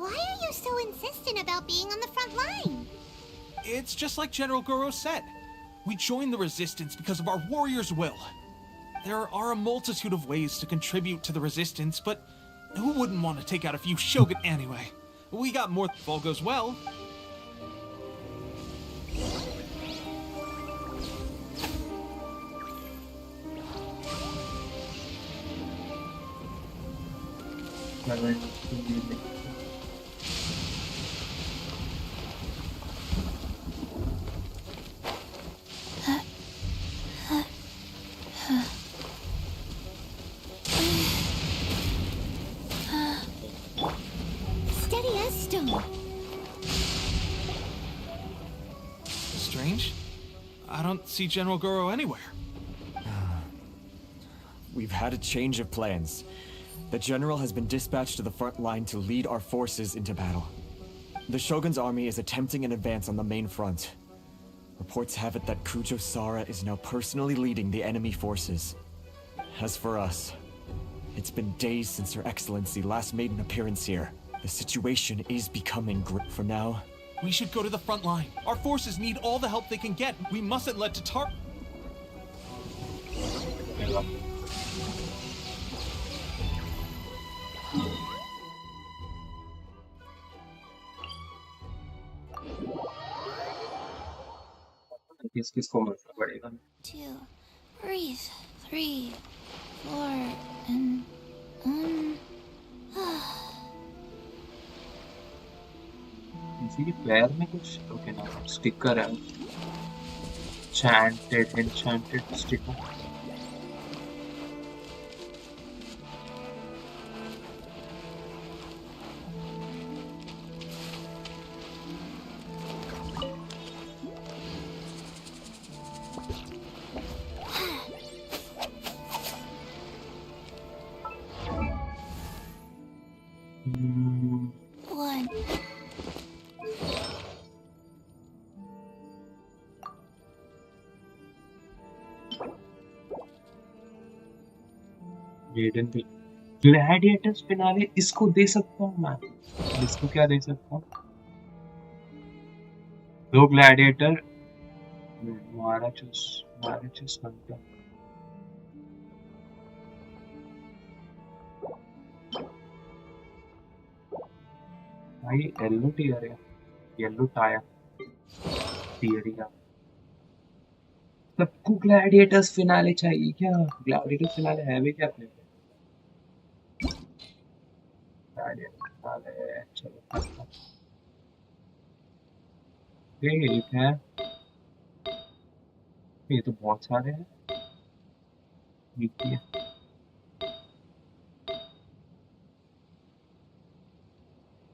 Why are you so insistent about being on the front line? It's just like General Goro said. We joined the resistance because of our warrior's will. There are a multitude of ways to contribute to the resistance, but who wouldn't want to take out a few Shogun anyway? We got more if all goes well. Steady as stone. Strange. I don't see General Goro anywhere. We've had a change of plans. The general has been dispatched to the front line to lead our forces into battle. The Shogun's army is attempting an advance on the main front. Reports have it that Kujo Sara is now personally leading the enemy forces. As for us, it's been days since Her Excellency last made an appearance here. The situation is becoming grim for now. We should go to the front line. Our forces need all the help they can get. We mustn't let Tatar... किसको मरना पड़ेगा 2, breathe, 3, 4, and किसी के पैर में कुछ okay ना sticker है enchanted स्टिकर ग्लैडिएटर्स फिनाले इसको दे सकता हूँ मैं। इसको क्या दे सकता हूँ? दो ग्लैडिएटर मारा चूस बनता। भाई येलो टीयर है, येलो टायर टीयर का। सबको ग्लैडिएटर्स फिनाले चाहिए क्या? ग्लैडिएटर्स फिनाले है भी क्या अपने पे? ग्लैडिएटर्स फिनाले चलो ठीक है। ये तो बहुत सारे हैं। देखिए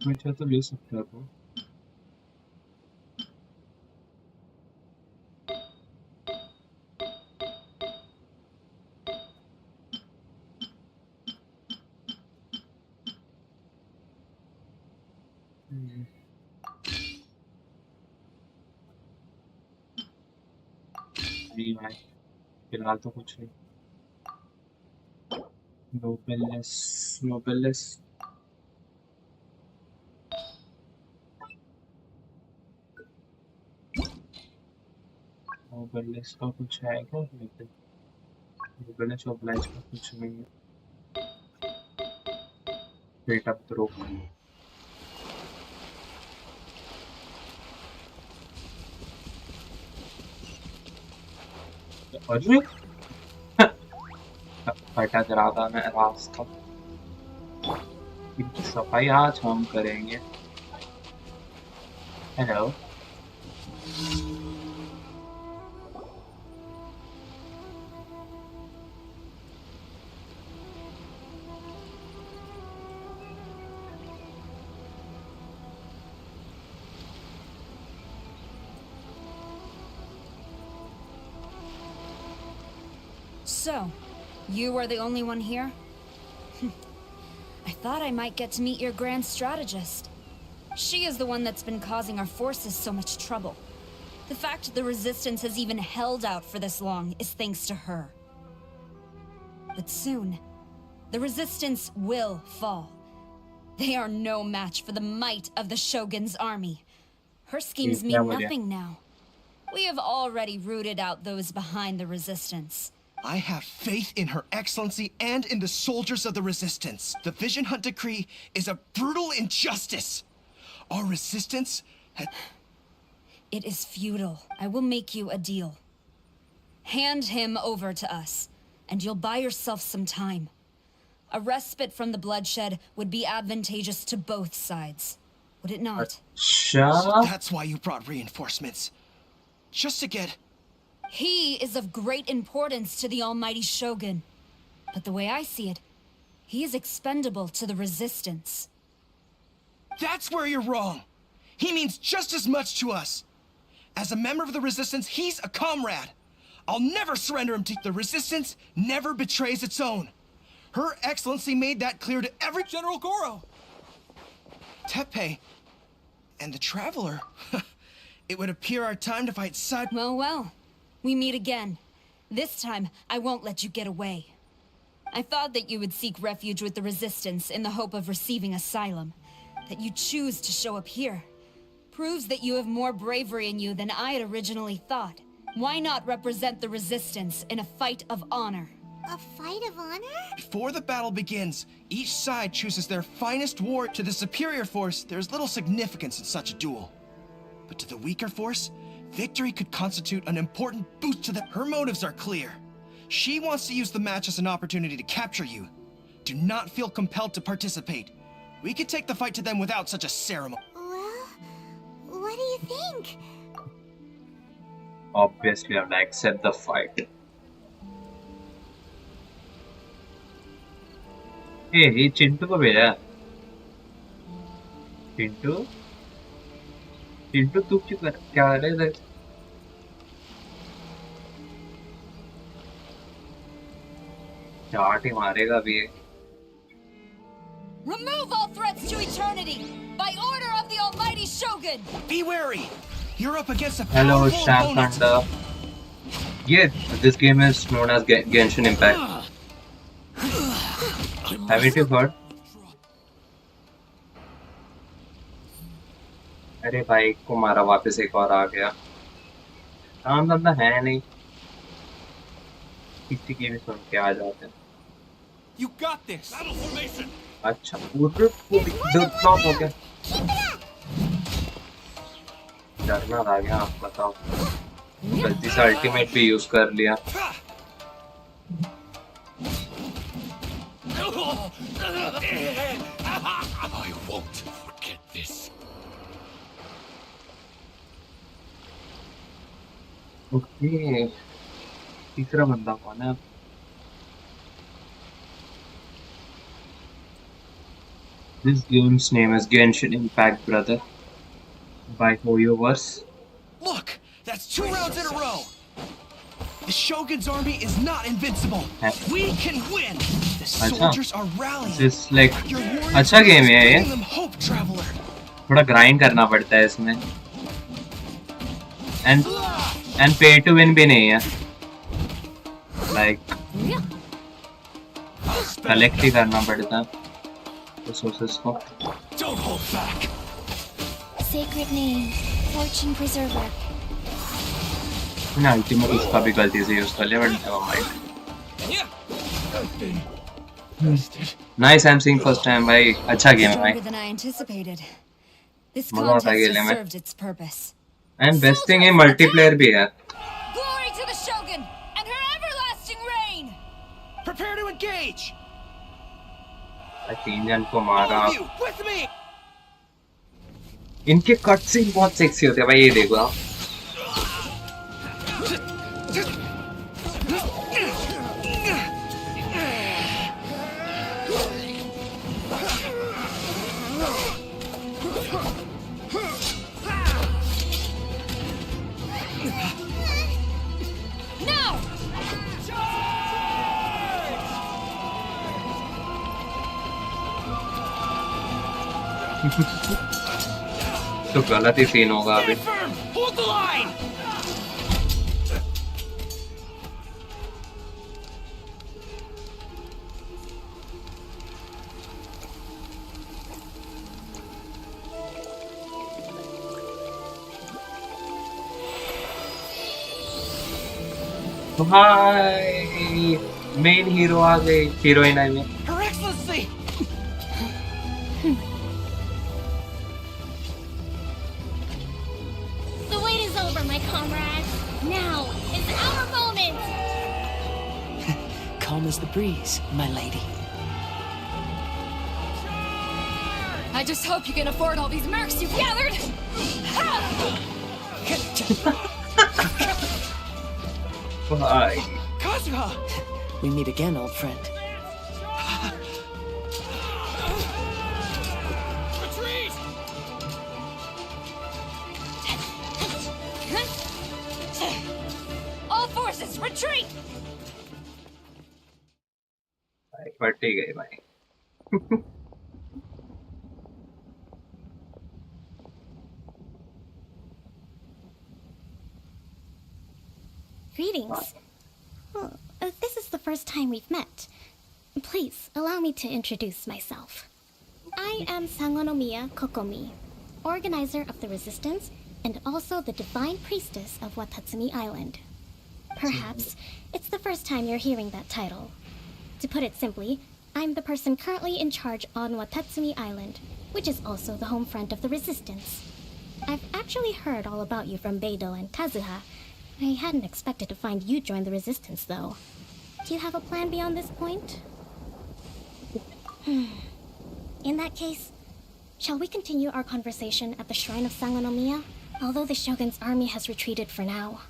मैं तो ले सकता था। नहीं भाई फिलहाल तो कुछ नहीं। नोबेलेस का कुछ है क्या? लेकिन नोबेलेस ऑब्लाइज का कुछ नहीं है। वेट अप थ्रो अरे भटक रहा था मैं रास्ता। इनकी सफाई आज हम करेंगे। Hello So, you are the only one here? I thought I might get to meet your grand strategist. She is the one that's been causing our forces so much trouble. The fact the Resistance has even held out for this long is thanks to her. But soon, the Resistance will fall. They are no match for the might of the Shogun's army. Her schemes mean nothing now. We have already rooted out those behind the Resistance. I have faith in Her Excellency and in the soldiers of the Resistance. The Vision Hunt Decree is a brutal injustice. Our Resistance had... It is futile. I will make you a deal. Hand him over to us, and you'll buy yourself some time. A respite from the bloodshed would be advantageous to both sides. Would it not? So that's why you brought reinforcements. Just to get... He is of great importance to the almighty Shogun. But the way I see it, he is expendable to the Resistance. That's where you're wrong. He means just as much to us. As a member of the Resistance, he's a comrade. I'll never surrender him to... The Resistance never betrays its own. Her Excellency made that clear to every... General Goro! Tepe and the Traveler. It would appear our time to fight side... Well. We meet again. This time, I won't let you get away. I thought that you would seek refuge with the Resistance in the hope of receiving asylum. That you choose to show up here proves that you have more bravery in you than I had originally thought. Why not represent the Resistance in a fight of honor? A fight of honor? Before the battle begins, each side chooses their finest warrior. To the superior force, there's little significance in such a duel. But to the weaker force, victory could constitute an important boost to them. Her motives are clear. She wants to use the match as an opportunity to capture you. Do not feel compelled to participate. We could take the fight to them without such a ceremony. Well, what do you think? Obviously, I have to accept the fight. Hey, Chintu को भेजा। Chintu तू क्यों कर क्या कर रहा है? चाट ही मारेगा अभी। Remove all threats to eternity by order of the almighty Shogun. Be wary. You're up against a Hello, powerful Sam opponent. Thunder. Yeah, this game is known as Genshin Impact. Haven't you heard? अरे भाई को मारा वापस एक और आ गया काम धंधा है नहीं किसी की भी सुन के आ जाते हैं You got this. Battle formation. अच्छा पूरे फ्लॉप हो गया डरना आ गया आप बताओ गलती से अल्टीमेट भी यूज कर लिया I won't forget this. Okay तीसरा बंदा कौन है This game's name is Genshin Impact, brother. By Hoyoverse. Look, that's 2 rounds in a row. The Shogun's army is not invincible. We can win. The soldiers are rallying. This is like अच्छा game है ये. Hope, traveler. थोड़ा grind करना पड़ता है इसमें. And pay to win भी नहीं है. Like collect ही करना पड़ता है. Resources को. Don't hold back. Sacred name, fortune preserver. ना ultimate उसका भी गलती से यूज कर लिया but never mind. Nice, I'm seeing first time भाई अच्छा गेम है भाई. Than I anticipated. This मजा आता है contest खेलने has में. served its purpose. And best thing है multiplayer भी है. Glory to the Shogun and her everlasting reign. Prepare to engage. 3 जन को मारा. इनके कट सीन बहुत सेक्सी होते हैं भाई ये देखो आप. तो गलत ही सीन होगा अभी. भाई मेन हीरो आ गई heroine I mean Her Excellency. The wait is over, my comrades. Now is our moment. Calm as the breeze, my lady. I just hope you can afford all these mercs you've gathered. Bye. Kazuha! We meet again, old friend. Retreat! All forces, retreat! फट ही गई भाई. Greetings. Well, this is the first time we've met. Please, allow me to introduce myself. I am Sangonomiya Kokomi, organizer of the Resistance and also the Divine Priestess of Watatsumi Island. Perhaps it's the first time you're hearing that title. To put it simply, I'm the person currently in charge on Watatsumi Island, which is also the home front of the Resistance. I've actually heard all about you from Beidou and Kazuha. I hadn't expected to find you join the Resistance, though. Do you have a plan beyond this point? In that case, shall we continue our conversation at the Shrine of Sangonomiya? Although the Shogun's army has retreated for now,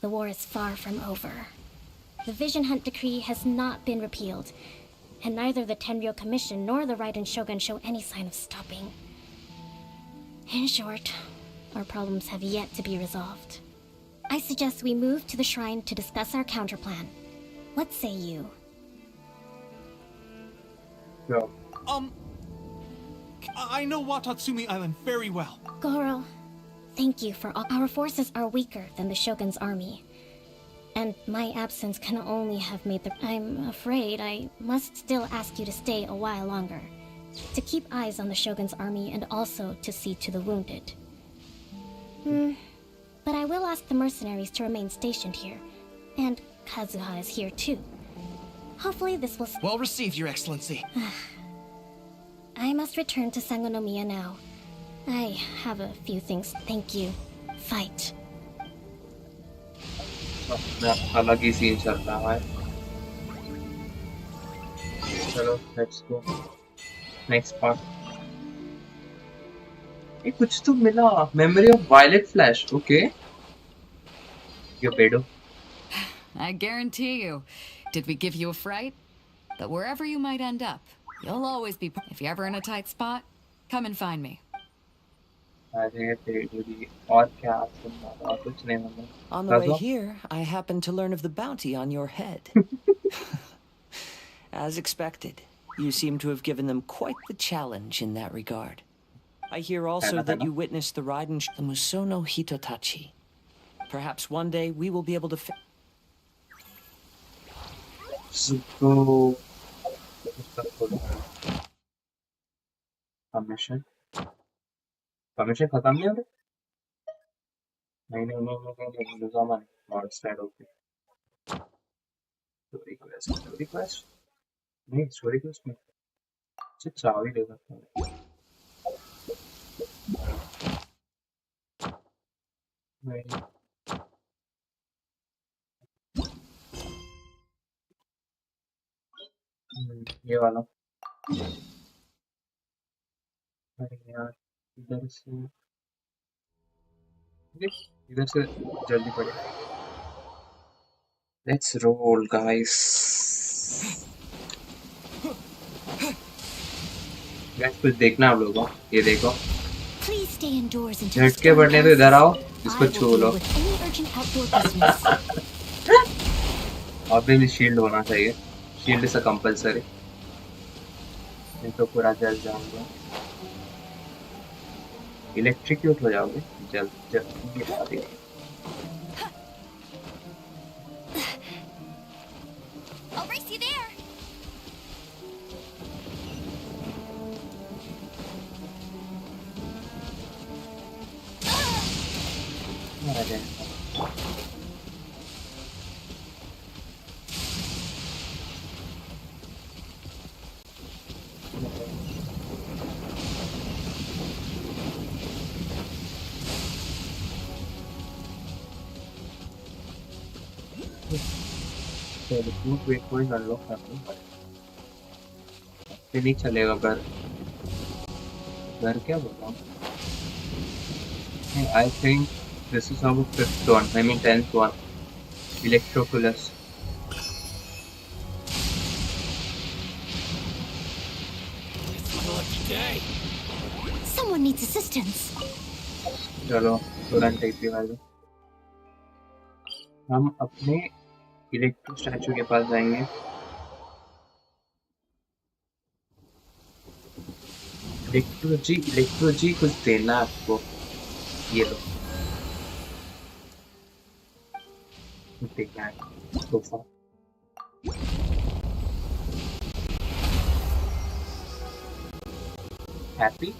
the war is far from over. The Vision Hunt Decree has not been repealed, and neither the Tenryo Commission nor the Raiden Shogun show any sign of stopping. In short, our problems have yet to be resolved. I suggest we move to the shrine to discuss our counterplan. What say you? No. I know Watatsumi Island very well. Goro, thank you for all. Our forces are weaker than the Shogun's army. and my absence can only have made the... I'm afraid I must still ask you to stay a while longer. To keep eyes on the Shogun's army and also to see to the wounded. But I will ask the mercenaries to remain stationed here. And Kazuha is here too. Hopefully this will... Well received, Your Excellency. I must return to Sangonomiya now. I have a few things. Thank you. Fight. अलग ही scene चल रहा है. चलो, let's go. Next part. ये कुछ तो मिला. Memory of Violet Flash. Okay. Yo, pedo. I guarantee you. Did we give you a fright? But wherever you might end up, you'll always be... If you're ever in a tight spot, come and find me. On the way here, I happened to learn of the bounty on your head. As expected, you seem to have given them quite the challenge in that regard. I hear also that you witnessed the Raiden the Musono Hitotachi. Perhaps one day we will be able to... Permission. Permission खत्म नहीं हो रहा? नहीं दूसरा मन और start होती. Story quest नहीं, story quest में सिर्फ चाबी ले सकता हूँ. नहीं. ये वाला. अरे यार इधर से जल्दी पड़े. Let's roll, guys. Guys, कुछ देखना आप लोगों. ये देखो. झटके पड़ने तो इधर आओ. इसको छू लो. Obviously शील्ड होना चाहिए. शील्ड से कंपलसरी. नहीं तो पूरा जल जाऊंगा. इलेक्ट्रिक्यूट हो जाओगे. जल्दी. I'll race you there. Waypoint unlock करना. फिर नहीं चलेगा घर. क्या बोला? I think this is our 5th one. I mean 10th one. Electroculus. It's my lucky day. Someone needs assistance. चलो तुरंत टेपी वाले. हम अपने इलेक्ट्रो स्टैचू के पास जाएंगे. इलेक्ट्रो जी कुछ देना आपको. ये लो. देखना है सोफा. हैप्पी.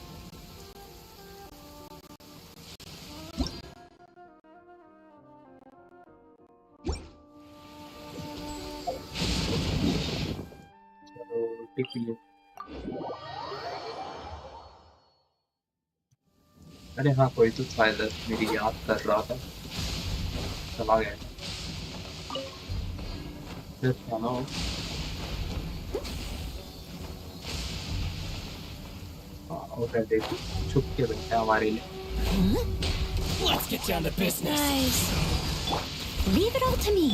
अरे हाँ कोई तो फायदा मेरी याद कर रहा था. चला गया. फिर खाना और देखो छुप के बैठा हमारे लिए. Let's get down to business. Guys, leave it all to me.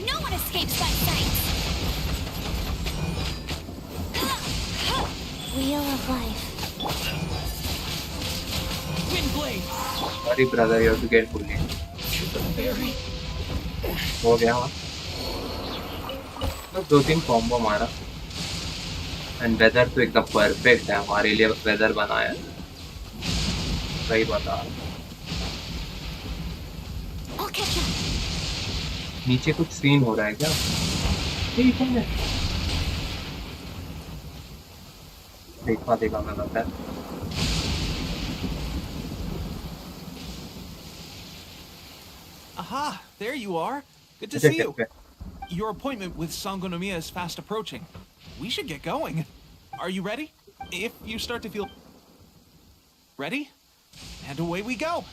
No one escapes my sight. Wheel of life. Windblade. Sorry brother, you have to get bullied. हो गया वहाँ. तो 2-3 कॉम्बो मारा. एंड वेदर तो एकदम परफेक्ट है हमारे लिए. वेदर बनाया. सही बता. catch up. नीचे कुछ सीन हो रहा है क्या? ठीक है, देखा मैं लगता है। Aha! There you are. Good to Okay, see you. okay. Your appointment with Sangonomiya is fast approaching. We should get going. Are you ready? If you start to feel ready, and away we go.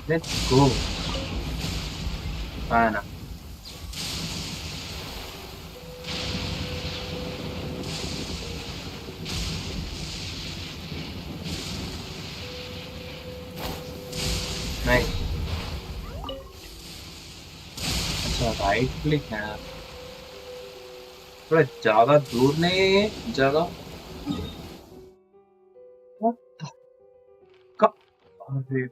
Let's go. Ana. Nice. अच्छा right click है, थोड़ा ज्यादा दूर नहीं है ये जगह। अरे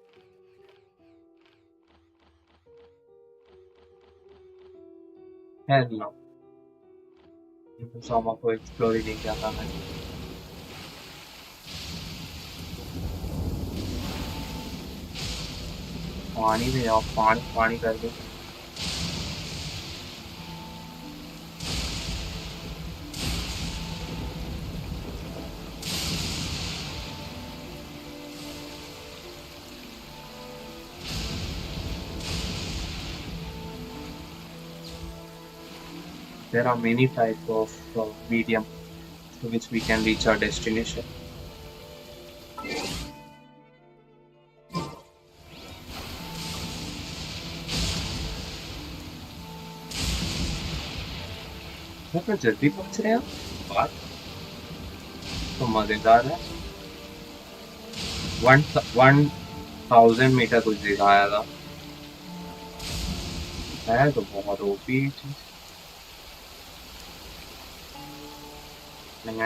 हेलो, सामा को एक्सप्लोर ही नहीं किया था मैंने। पानी में जाओ, पानी कर दो। There are many types of medium to which we can reach our destination. तो जल्दी पहुंच रहे हैं, बात तो मजेदार है। 1000 मीटर कुछ दिखाया था, है तो बहुत ओपी चीज। They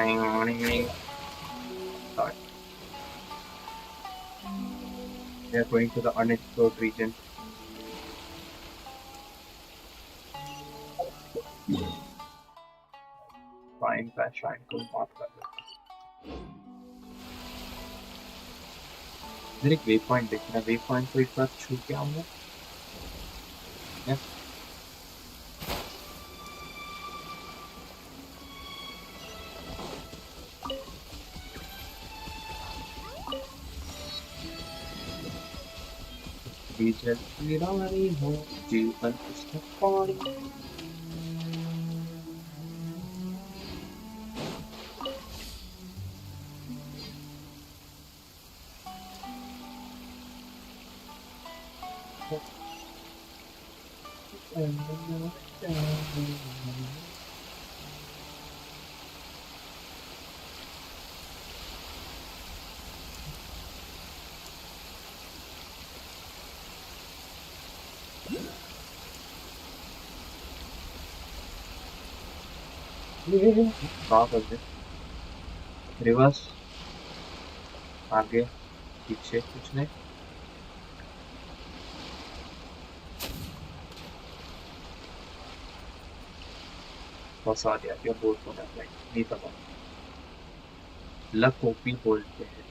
are going to the unexplored region. Shrine by shrine को बात कर रहे हैं। इधर एक वे पॉइंट दिख रहा है, वे पॉइंट को एक बार छू के आऊंगा। जलती हो जीवन इसका पानी। रिवर्स, आगे पीछे कुछ नहीं। फंसा दिया क्या बोल तो नहीं पता। लक ओपी बोलते हैं,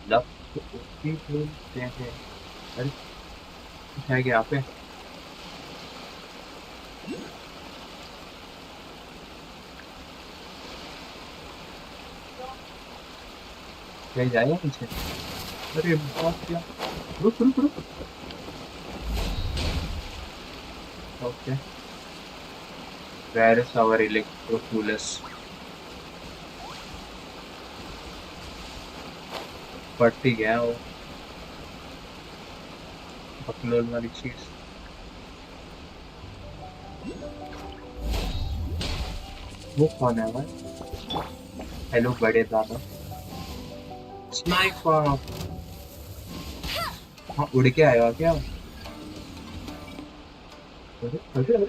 लक ओपी बोलते हैं। अरे क्या है यहाँ पे? क्या जाएगा पीछे? अरे बहुत क्या, रुक रुक रुक। Okay, where is our electroculus? पट्टी गया वो बकलोल वाली चीज। वो कौन है भाई? हेलो बड़े दादा। स्नाइपर। हाँ उड़ के आएगा क्या? अरे अरे अरे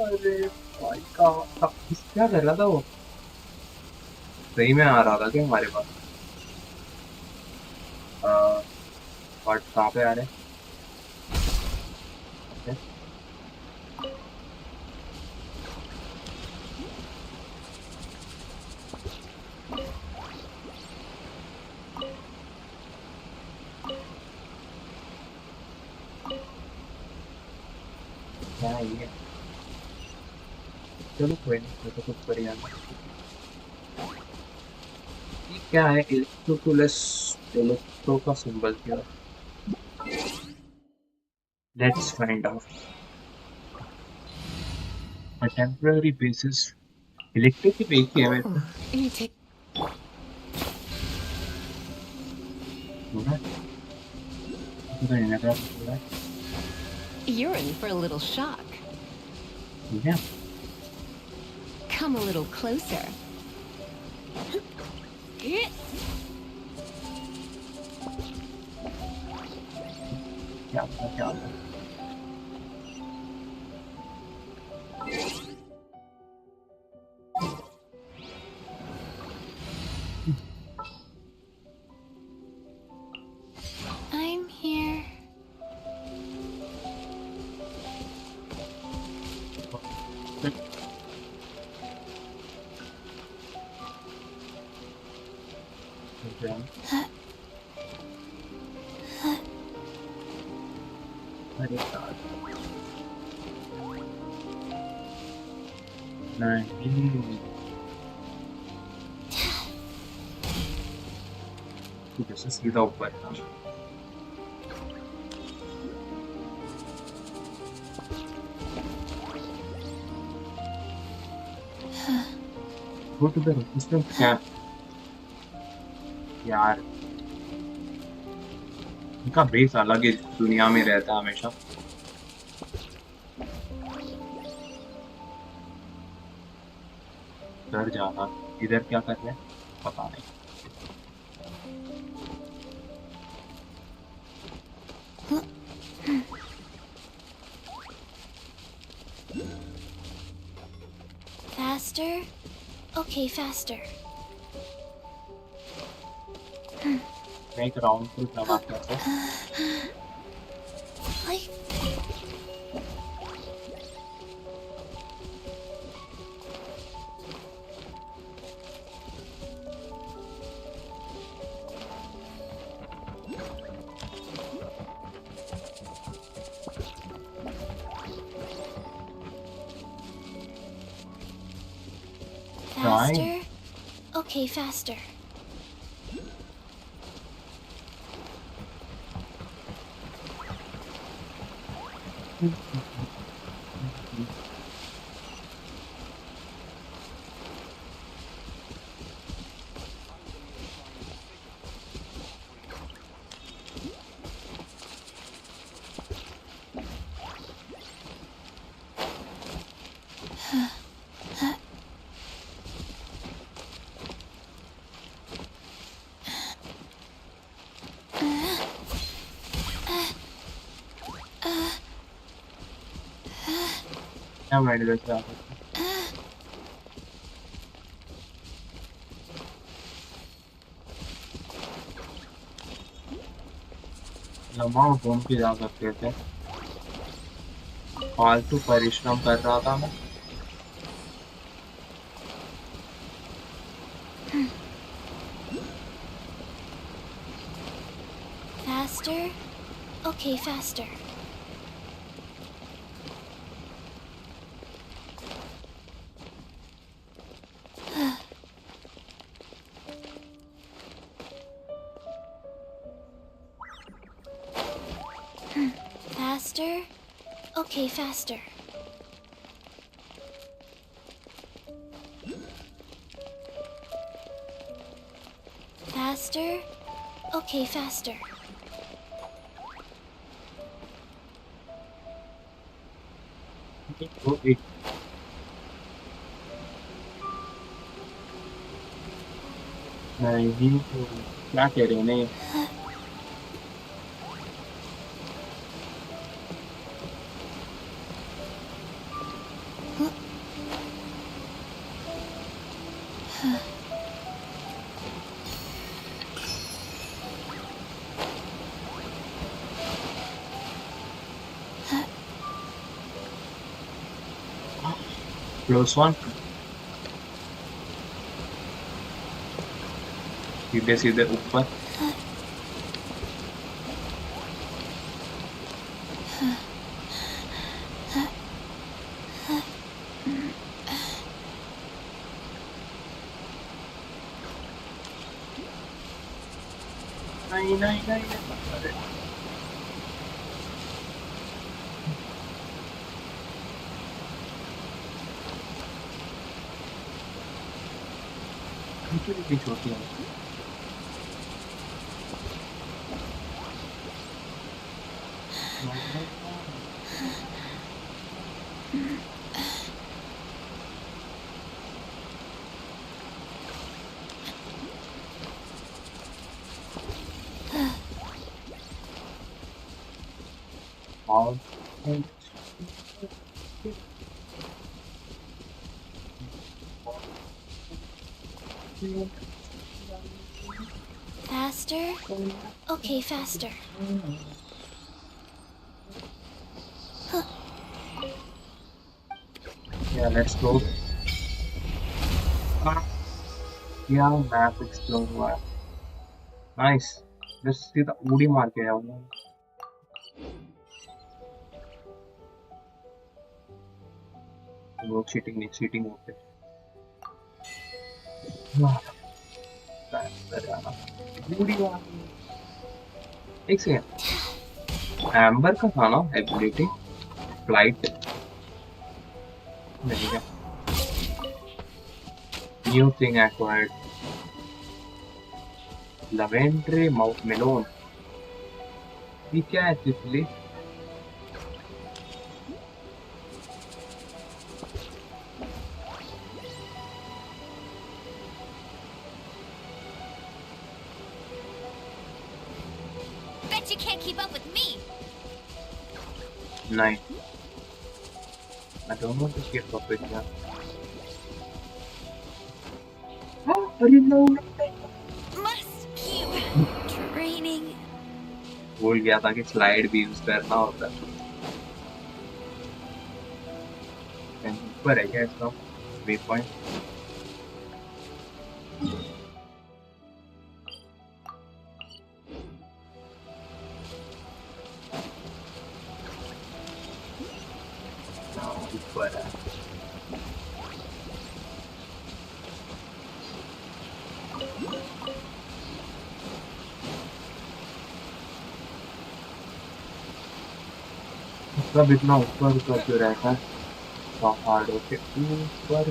अरे भाई क्या कर रहा था वो? सही में आ रहा था क्या हमारे पास? और कहाँ पे आ रहे? Okay. क्या है ये? चलो कोई नहीं, तो कुछ बढ़िया नहीं। ये क्या है? इलेक्ट्रो का सिंबल क्या है? Let's find out. A temporary basis. Electric एक ही है मेरे को। You take. सुना? तो इन्हें क्या बोल रहा है? You're in for a little shock. Yeah. Come a little closer. क्या होता? I'm here. अरे यार नहीं जैसे सीधा ऊपर था वो तो रेजिस्टेंस कैंप यार इनका बेस अलग ही दुनिया में रहता है हमेशा डर जाना इधर क्या कर रहे हैं पता नहीं Faster? Okay, faster. Make round trip लगा करते Faster? Okay, faster. क्या मैंने से आ लम्बा घूम के जा सकते थे फालतू परिश्रम कर रहा था मैं Faster? Okay, faster. Faster? Okay, faster. Faster? Okay, faster. वो एक नहीं तो क्या कह रहे हैं नहीं Close one. सीधे सीधे ऊपर. नहीं. अरे. भी छोटी है. और Faster? Okay, faster. Yeah, let's go. Yeah, map explore हुआ है. Nice. Let's see the उड़ी मार के आया हूँ. वो cheating होते. उड़ी मार. एक सेकंड. एम्बर का था ना एबिलिटी? फ्लाइट. नहीं क्या? New thing acquired. Lavendre melon. ये क्या है तितली? Bet you can't keep up with me. नहीं. I don't want to keep up with that. अरे no. Must you training? भूल गया था कि स्लाइड भी यूज करना होता है. ऊपर है क्या इसका वे पॉइंट? ऊपर है. सब इतना ऊपर क्यों रहता है? पहाड़ों के ऊपर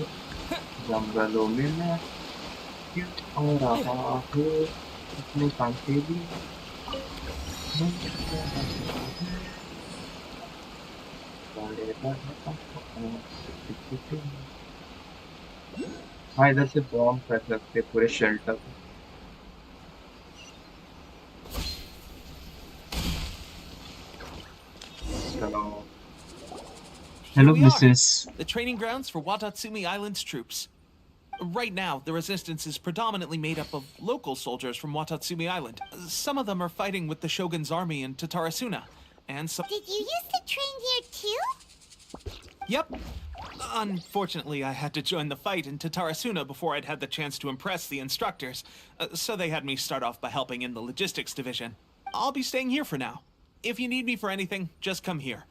जंगलों में मैं क्यों आ रहा हूँ अपने पंखे भी. हाँ, इधर से बॉम्ब कर सकते पूरे shelter. Hello, Mrs. The training grounds for Watatsumi Island's troops. Right now, the resistance is predominantly made up of local soldiers from Watatsumi Island. Some of them are fighting with the Shogun's army in Tatarasuna, and some— Did you used to train here too? Yep. Unfortunately, I had to join the fight in Tatarasuna before I'd had the chance to impress the instructors, so they had me start off by helping in the logistics division. I'll be staying here for now. If you need me for anything, just come here.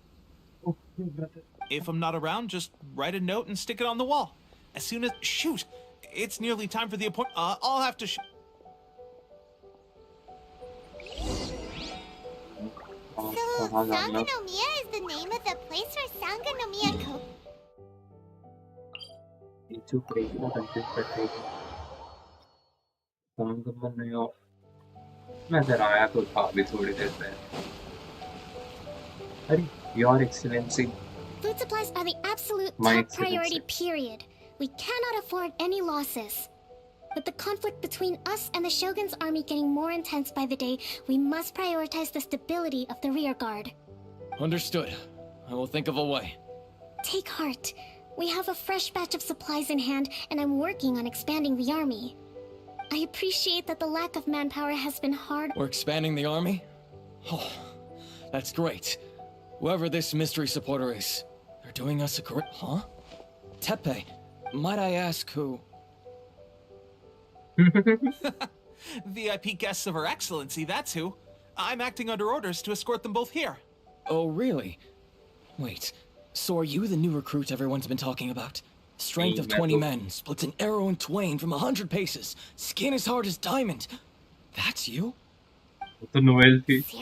If I'm not around, just write a note and stick it on the wall. As soon as— shoot! It's nearly time for the appointment. I'll have to So, Sanganomiya is the name of the place where Sanganomiya Ko— मैं इधर आया तो था अभी थोड़ी देर पहले. अरे, Your Excellency. Food supplies are the absolute My top Excellency. priority, period. We cannot afford any losses. With the conflict between us and the Shogun's army getting more intense by the day, we must prioritize the stability of the rear guard. Understood. I will think of a way. Take heart. We have a fresh batch of supplies in hand, and I'm working on expanding the army. I appreciate that the lack of manpower has been hard. We're expanding the army? Oh, that's great. Whoever this mystery supporter is, they're doing us a great... Huh? Tepe, might I ask who... VIP guests of Her Excellency, that's who. I'm acting under orders to escort them both here. Oh, really? Wait, so are you the new recruit everyone's been talking about? Strength of 20 men, splits an arrow in twain from 100 paces, skin as hard as diamond. That's you? Seriously?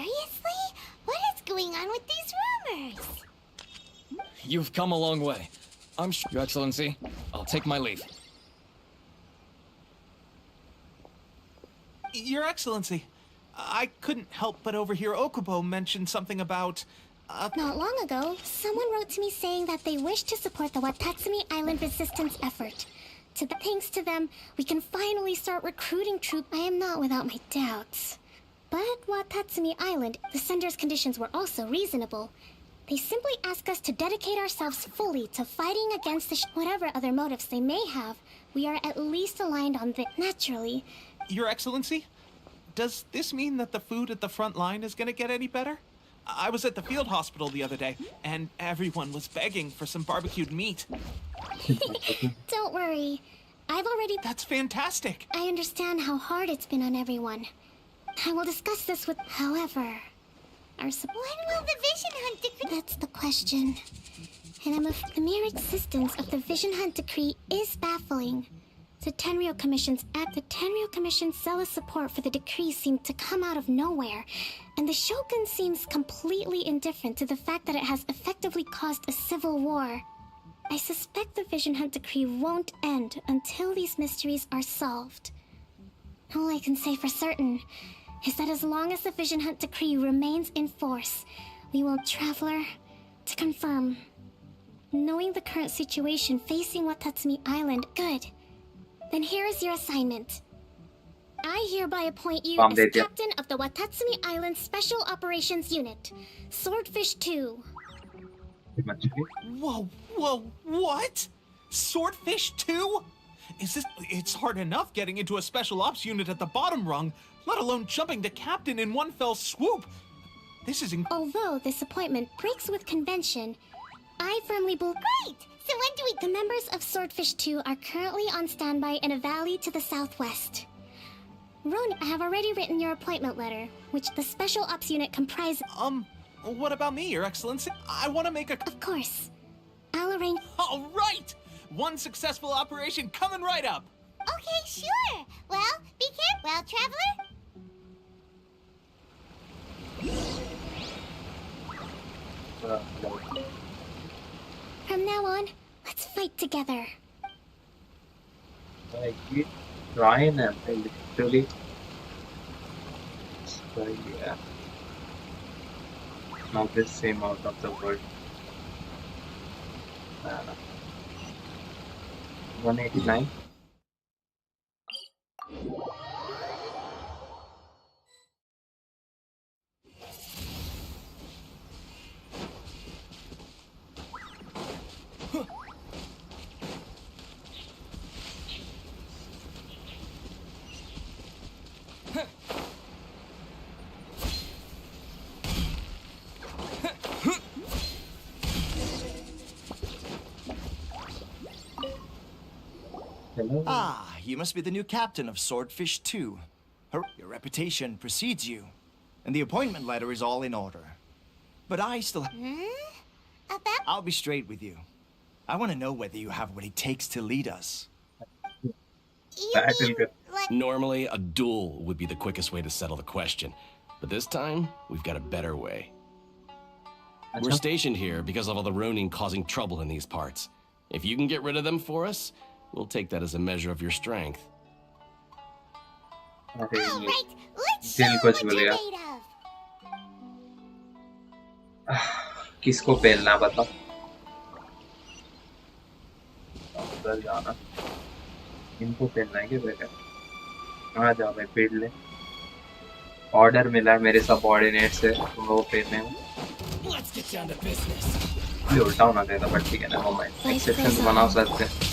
What is going on with these rumors? You've come a long way. I'm sure, Your Excellency, I'll take my leave. Your Excellency, I couldn't help but overhear Okubo mention something about... Not long ago, someone wrote to me saying that they wish to support the Watatsumi Island resistance effort. Thanks to them, we can finally start recruiting troops. I am not without my doubts. But Watatsumi Island, the sender's conditions were also reasonable. They simply ask us to dedicate ourselves fully to fighting against whatever other motives they may have. We are at least aligned on the... Naturally. Your Excellency, does this mean that the food at the front line is gonna get any better? I was at the field hospital the other day, and everyone was begging for some barbecued meat. Don't worry. I've already... That's fantastic. I understand how hard it's been on everyone. I will discuss this with... However... When will the Vision Hunt decree... That's the question. And the mere existence of the Vision Hunt decree is baffling. The Tenryou Commission's zealous support for the decree seemed to come out of nowhere, and the Shogun seems completely indifferent to the fact that it has effectively caused a civil war. I suspect the Vision Hunt decree won't end until these mysteries are solved. All I can say for certain is that as long as the Vision Hunt decree remains in force, we will Traveler to confirm. Knowing the current situation facing Watatsumi Island, good. Then here is your assignment. I hereby appoint you as captain of the Watatsumi Island Special Operations Unit, Swordfish 2. Whoa, what? Swordfish 2? It's hard enough getting into a special ops unit at the bottom rung, let alone jumping to captain in one fell swoop. This is Although this appointment breaks with convention, I firmly believe... Great! So when do we... The members of Swordfish 2 are currently on standby in a valley to the southwest. Ron, I have already written your appointment letter, which the Special Ops Unit comprises... What about me, Your Excellency? I want to make a... Of course. I'll arrange... All right! One successful operation coming right up! Okay, sure. Well, be careful, well, Traveler. From now on, let's fight together. I keep trying and I literally... So yeah. Not the same out of the word. 189. Ah, you must be the new captain of Swordfish 2. Your reputation precedes you, and the appointment letter is all in order. But I still... I'll be straight with you. I want to know whether you have what it takes to lead us. Normally, a duel would be the quickest way to settle the question. But this time, we've got a better way. We're stationed here because of all the Ronin causing trouble in these parts. If you can get rid of them for us, we'll take that as a measure of your strength. Alright, let's show what you're made of. किसको पेलना बताओ? उधर जाना। इनको पेलना है क्या बेटा? कहाँ जाओ मैं पेल ले? ऑर्डर मिला है मेरे सबऑर्डिनेट से तुम लोग पेलने में। Let's get down to business. ये उल्टा होना चाहिए था, बट ठीक है ना, मोमेंट एक्सेप्शन तो बना सकते हैं।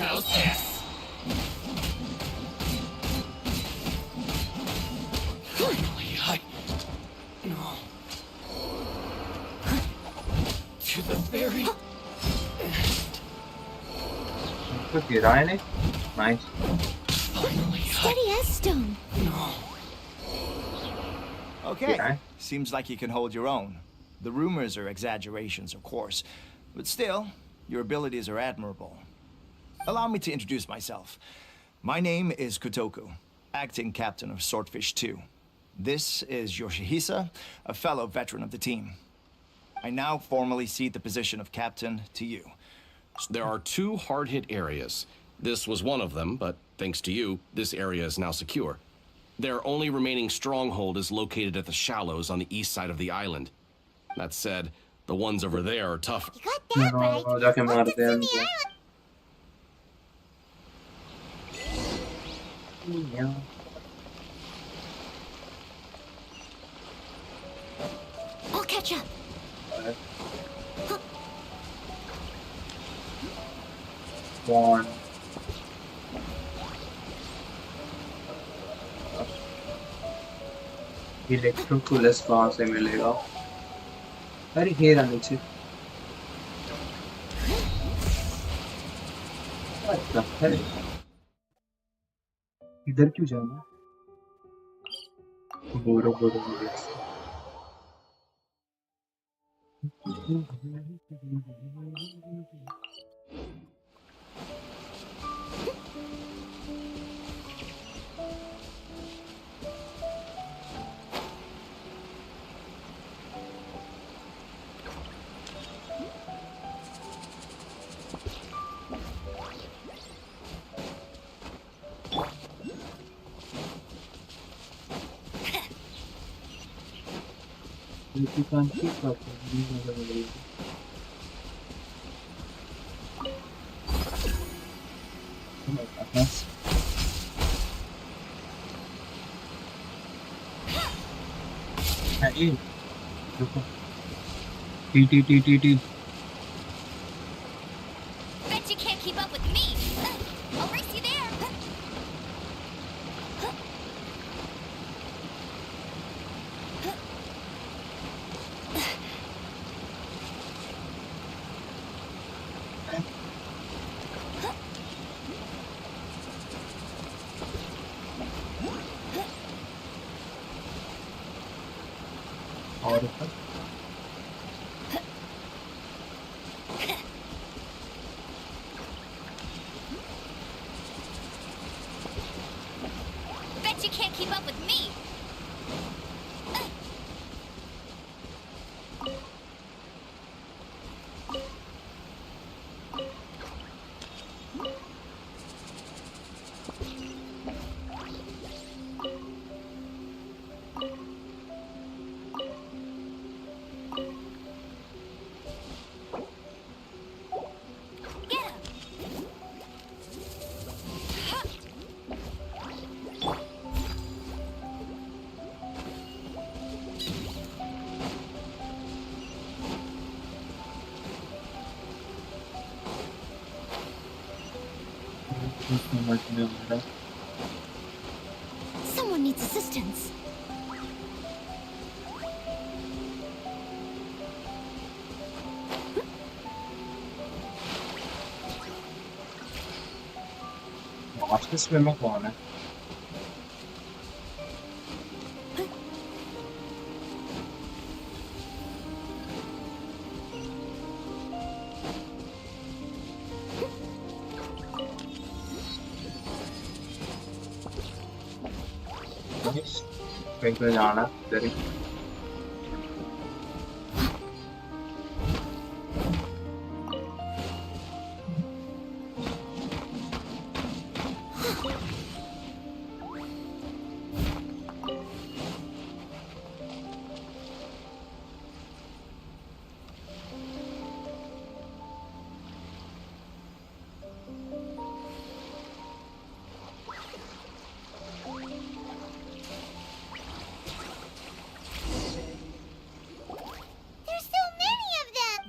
How's this? Finally, no. To the very कुछ गिरा है नहीं? Nice. Steady as stone. Okay, seems like you can hold your own. The rumors are exaggerations, of course, but still, your abilities are admirable. Allow me to introduce myself. My name is Kotoku, acting captain of Swordfish 2. This is Yoshihisa, a fellow veteran of the team. I now formally cede the position of captain to you. There are 2 hard-hit areas. This was one of them, but thanks to you, this area is now secure. Their only remaining stronghold is located at the shallows on the east side of the island. That said, the ones over there are tough. You got that right. What's in the island? Yeah. I'll catch up. One. इलेक्ट्रोकुलस कहाँ से मिलेगा? अरे ये रहा नीचे। अच्छा है। इधर क्यों जाना? बोरो बोरो बोरो। You can't keep up with me. Hey, T. Bet you can't keep up with me. I'll race you there. Bet you can't keep up with me. Someone needs assistance. Watch this swimmer corner. कहीं पे जाना तेरे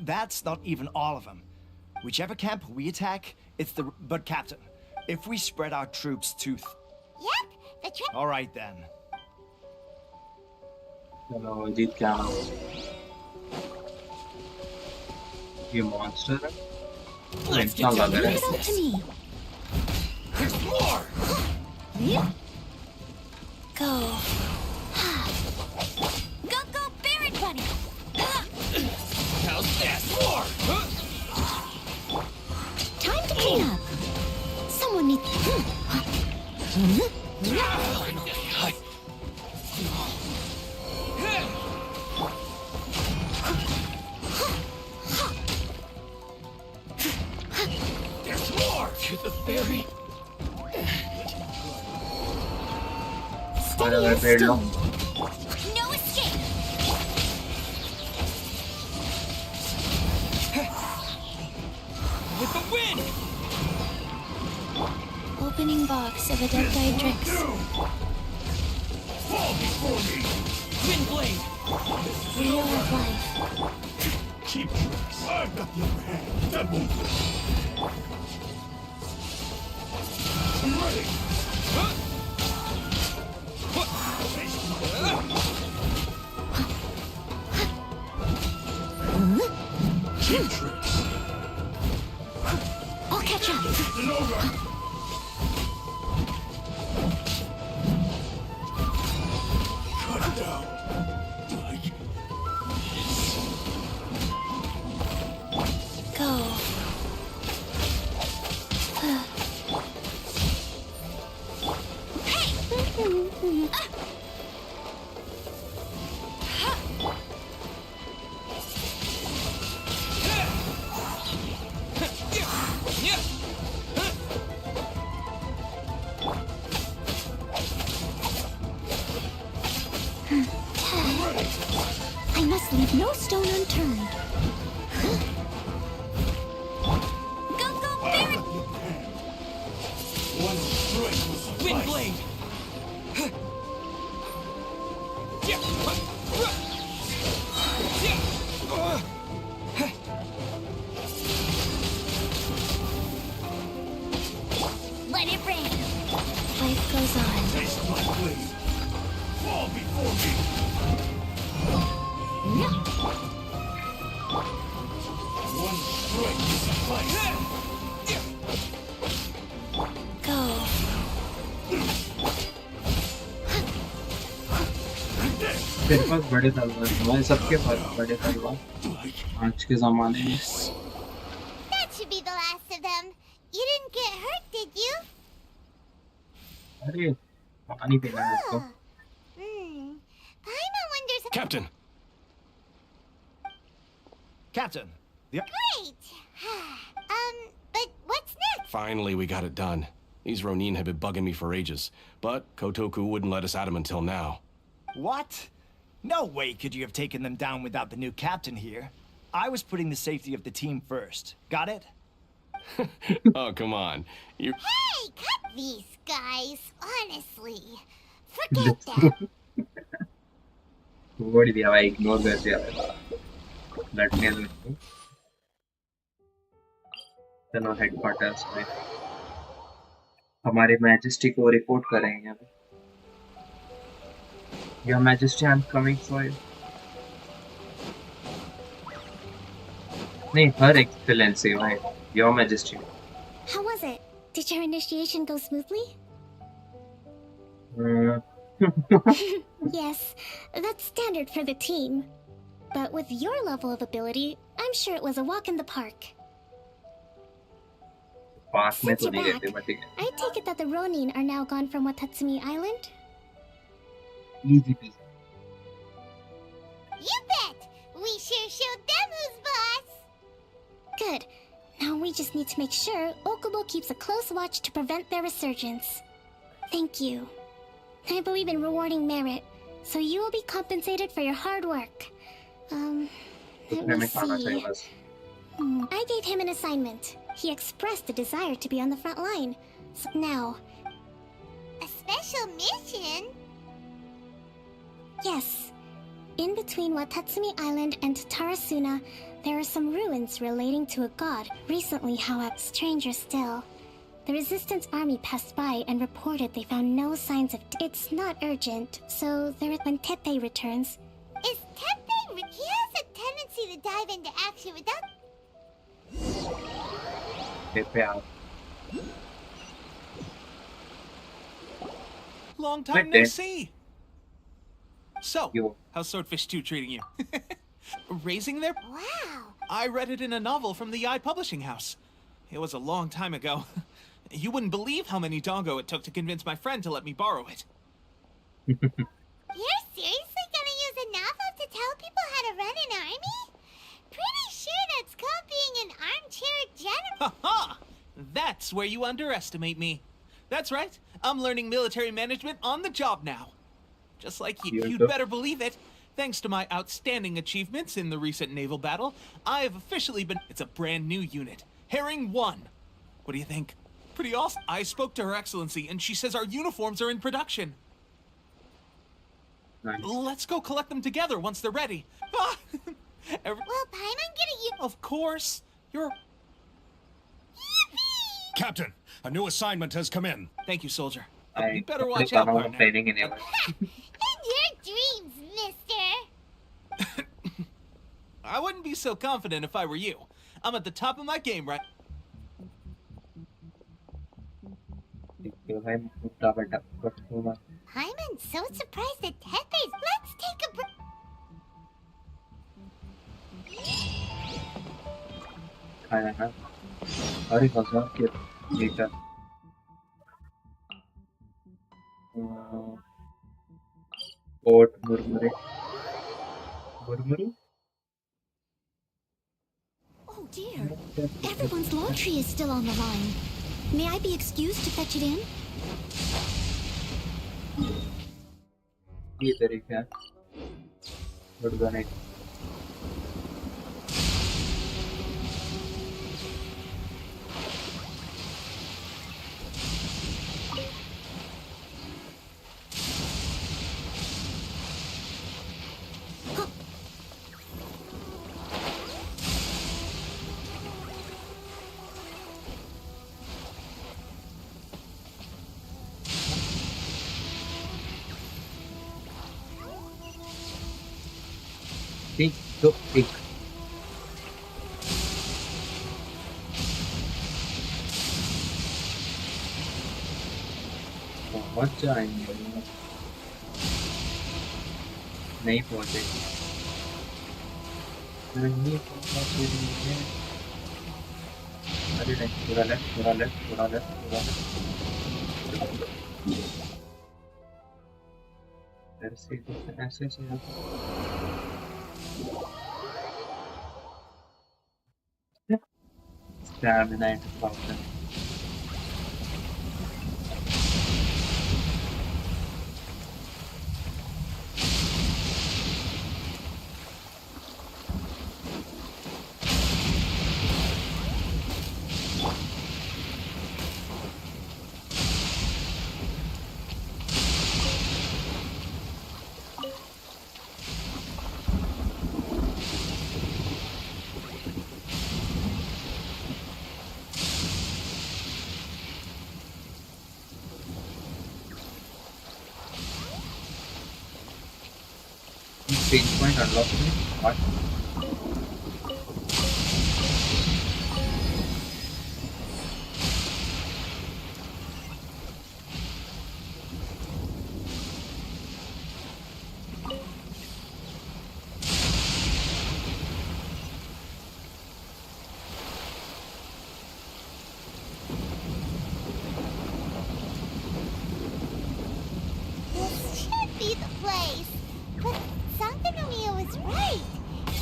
that's not even all of them. Whichever camp we attack, it's the... But Captain, if we spread our troops to... Yep, the trip... All right then. चलो जीत क्या हो ये monster है Let's अच्छा लग रहा है Leave it up to me. There's more! Go. Go, Barret Bunny! How's this? More! Time to clean up. Someone needs... There's more! To the ferry! Steady and still. No escape. With the wind! Opening box of Adepti Drix. Fall before me! Wind blade! Wheel of life. Keep tricks. I've got the upper hand. That won't work. I'm ready! Keep tricks. I'll catch up. An ogre. Cut it down. Like this. Go. I must leave no stone unturned. Go, Barret! One strike will suffice. Wind blade. Let it rain. Life goes on. Taste my blade. Fall before me. One strike will suffice. Go. तेरे पास बड़े तलवार हैं सबके पास बड़े तलवार आज के ज़माने में That should be the last of them. You didn't get hurt, did you? अरे पानी पीना है इसको Paimon wonders... Captain! Captain! Yep. Great! But what's next? Finally, we got it done. These Ronin have been bugging me for ages, but Kotoku wouldn't let us at them until now. What? No way could you have taken them down without the new captain here. I was putting the safety of the team first. Got it? Oh, come on. You... Hey, cut these guys. Honestly. Forget that. छोड़ दिया भाई ignore कर दिया लड़ने दो चलो headquarters में हमारे मैजेस्टी को रिपोर्ट करेंगे अभी Your Majesty, I'm coming for you. नहीं Her Excellency भाई Your Majesty. How was it? Did your initiation go smoothly? Yes, that's standard for the team. But with your level of ability, I'm sure it was a walk in the park. Since you're back, I take it that the Ronin are now gone from Watatsumi Island? Easy peasy. You bet! We sure showed them who's boss! Good. Now we just need to make sure Okubo keeps a close watch to prevent their resurgence. Thank you. I believe in rewarding merit, so you will be compensated for your hard work. Let me see. I gave him an assignment. He expressed a desire to be on the front line. So now... A special mission? Yes. In between Watatsumi Island and Tarasuna, there are some ruins relating to a god. Recently, however, stranger still, the Resistance Army passed by and reported they found no signs of... It's not urgent, so when Teppei returns... Is Teppei... He has a tendency to dive into action without... Teppei out. Long time no see! So, how's Swordfish 2 treating you? Raising their... Wow! I read it in a novel from the Publishing House. It was a long time ago. You wouldn't believe how many doggo it took to convince my friend to let me borrow it. You're seriously gonna use a novel to tell people how to run an army? Pretty sure that's called being an armchair general. Ha-ha! That's where you underestimate me. That's right. I'm learning military management on the job now. Just like you. You'd better believe it. Thanks to my outstanding achievements in the recent naval battle, I have officially been... It's a brand new unit. Herring 1. What do you think? Pretty awesome. I spoke to Her Excellency, and she says our uniforms are in production. Nice. Let's go collect them together once they're ready. Will Paimon get a Of course. You're... Yippee! Captain, a new assignment has come in. Thank you, soldier. You better watch out, partner. In your dreams, mister! I wouldn't be so confident if I were you. I'm at the top of my game, right? Paimon's so surprised at Teppei's. Let's take a break. Hurry, Hazan, get later. Oat murmure. Murmure? Oh dear. Everyone's laundry is still on the line. May I be excused to fetch it in? ये तरीका है गुड़गाने एक दो एक पहुंच जाएंगे नहीं पहुंचे नहीं पहुंचे अरे नहीं पूरा लेफ्ट पूरा लेफ्ट पूरा लेफ्ट पूरा लेफ्ट ऐसे ऐसे Stamina and problem. Change point unlocked me. What? This should be the place. But Sankanomiya was right.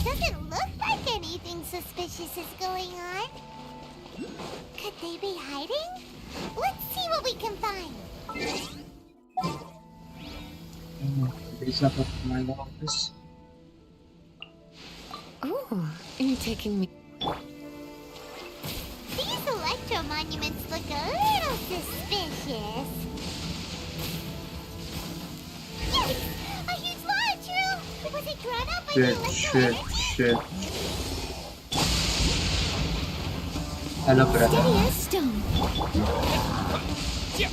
Doesn't look like anything suspicious is going on. Could they be hiding? Let's see what we can find. These are my office. Oh, you're taking me. These electro monuments look a little suspicious. Yes! A huge large room! Was it grown up by Shit. Hello, brother. Steady as stone. Shit.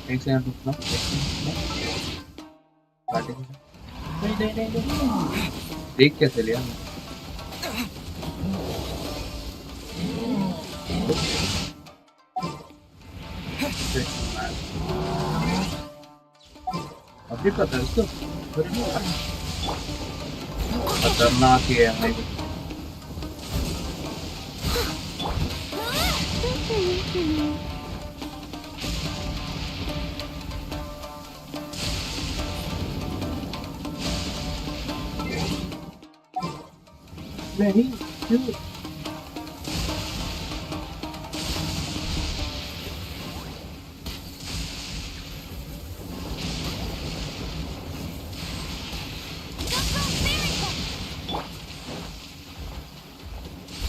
एक second रुकना नहीं देख कैसे लिया अभी पता है उसको खतरनाक है भाई नहीं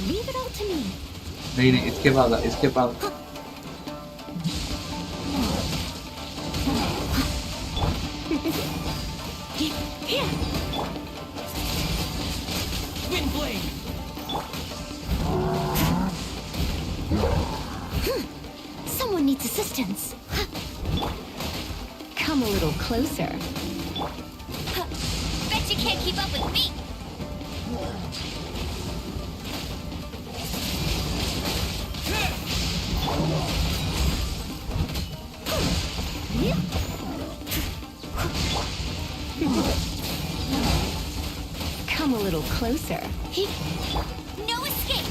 Leave it all to me. नहीं इसके बाद Windblade! Someone needs assistance. Come a little closer. Bet you can't keep up with me. Come a little closer. No escape.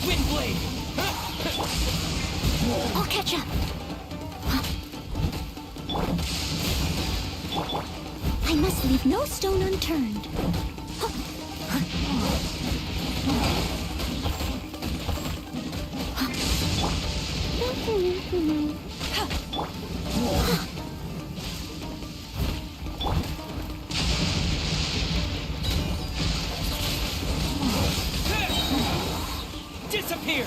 Windblade! I'll catch up. I must leave no stone unturned. Disappear!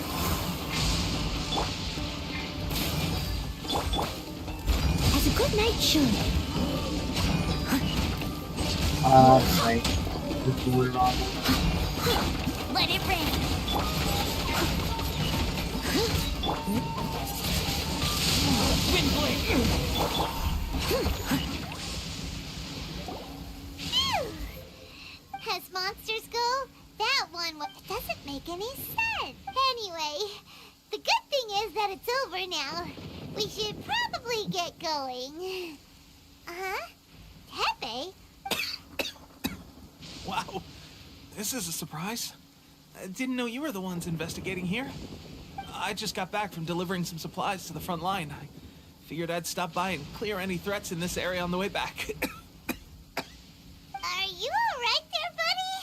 As a good knight should. भाई बोल रहा हूँ Let it rain. As monsters go, that one doesn't make any sense. Anyway, the good thing is that it's over now. We should probably get going. Tepe? Wow, this is a surprise. I didn't know you were the ones investigating here. I just got back from delivering some supplies to the front line. I figured I'd stop by and clear any threats in this area on the way back. Are you alright there, buddy?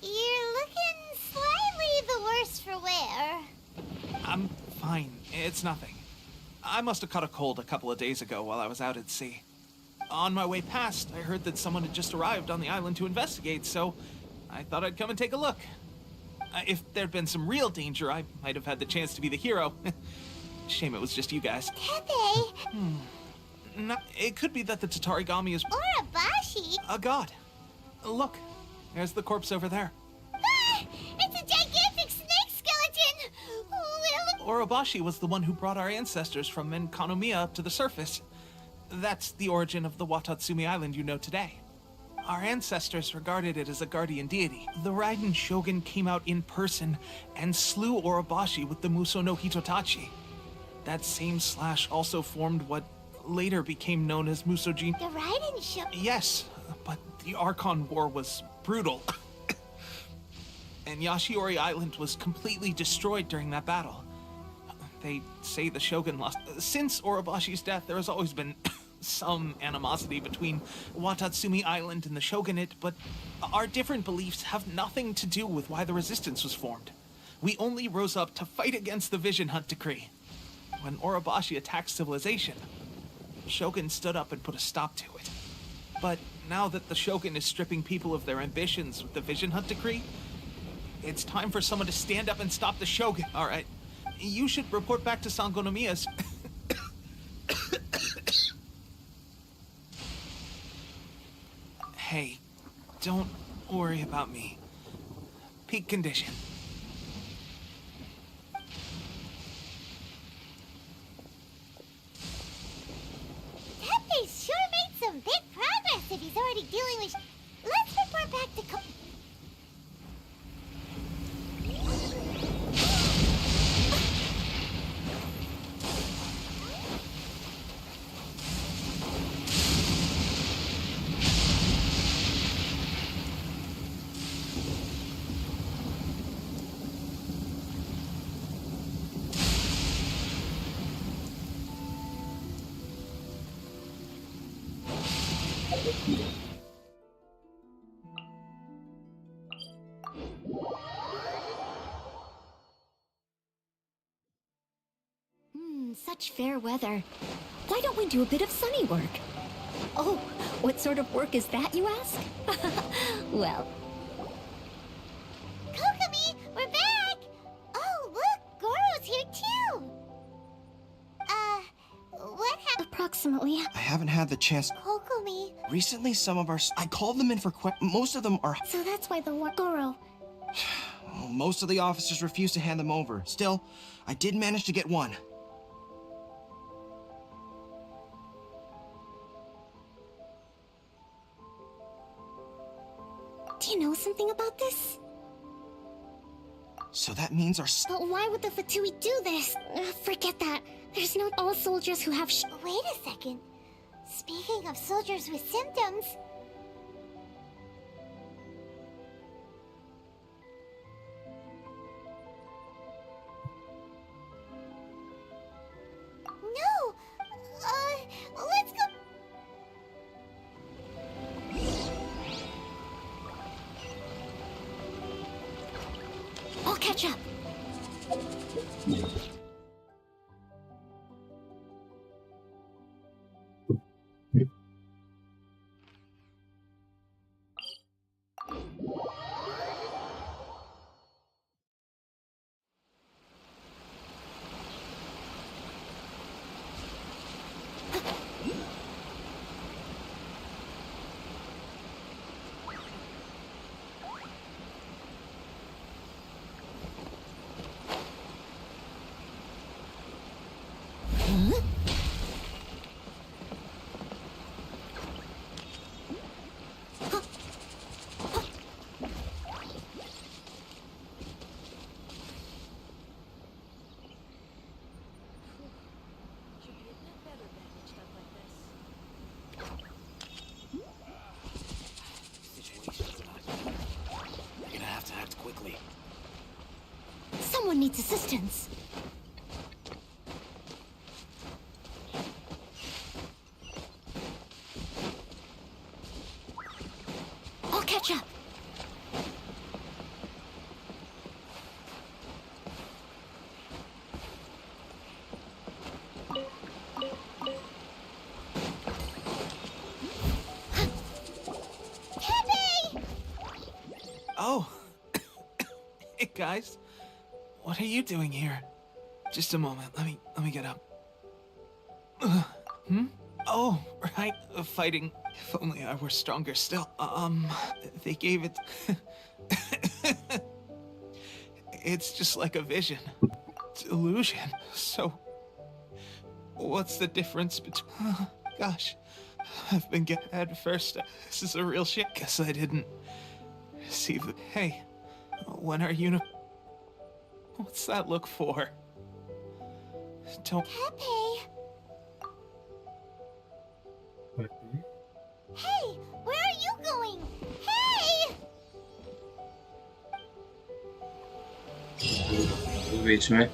You're looking slightly the worse for wear. I'm fine. It's nothing. I must have caught a cold a couple of days ago while I was out at sea. On my way past, I heard that someone had just arrived on the island to investigate, so I thought I'd come and take a look. If there'd been some real danger, I might have had the chance to be the hero. Shame it was just you guys. Tepe! No, it could be that the Tatarigami is... Urabashi? A god. Look, there's the corpse over there. Ah! It's a gigantic snake skeleton! Urabashi was the one who brought our ancestors from Enkanomiya up to the surface. That's the origin of the Watatsumi Island you know today. Our ancestors regarded it as a guardian deity. The Raiden Shogun came out in person and slew Urabashi with the Muso no Hitotachi. That same slash also formed what later became known as Musojin. The Raiden Shogun? Yes, but the Archon War was brutal. And Yashiori Island was completely destroyed during that battle. They say the Shogun lost. Since Urabashi's death, there has always been some animosity between Watatsumi Island and the Shogunate, but our different beliefs have nothing to do with why the resistance was formed. We only rose up to fight against the Vision Hunt Decree. When Urabashi attacked civilization, Shogun stood up and put a stop to it. But now that the Shogun is stripping people of their ambitions with the Vision Hunt Decree, it's time for someone to stand up and stop the Shogun. All right, you should report back to Sangonomiya's Hey, don't worry about me. Peak condition. Tepe's sure made some big progress if he's already dealing with... Let's report back to... Such fair weather. Why don't we do a bit of sunny work? Oh, what sort of work is that, you ask? Well... Kokomi, we're back! Oh, look, Goro's here too! What happened? Approximately. I haven't had the chance. Kokomi... Recently, some of our... I called them in for most of them are... So that's why the Goro... Well, most of the officers refused to hand them over. Still, I did manage to get one. Do you know something about this? So that means our... But why would the Fatui do this? Forget that. There's not all soldiers who have Wait a second. Speaking of soldiers with symptoms... No! Let's go... I'll catch up. Someone needs assistance. I'll catch up. Oh. Hey, guys. What are you doing here? Just a moment. Let me get up. Oh, right. Fighting. If only I were stronger still. They gave it... It's just like a vision. Delusion. So... What's the difference between... Gosh. I've been getting head first. This is a real shit. Guess I didn't receive the... Hey. When are you... What's that look for? Don't... Pepe! Hey! Where are you going? Hey! बीच में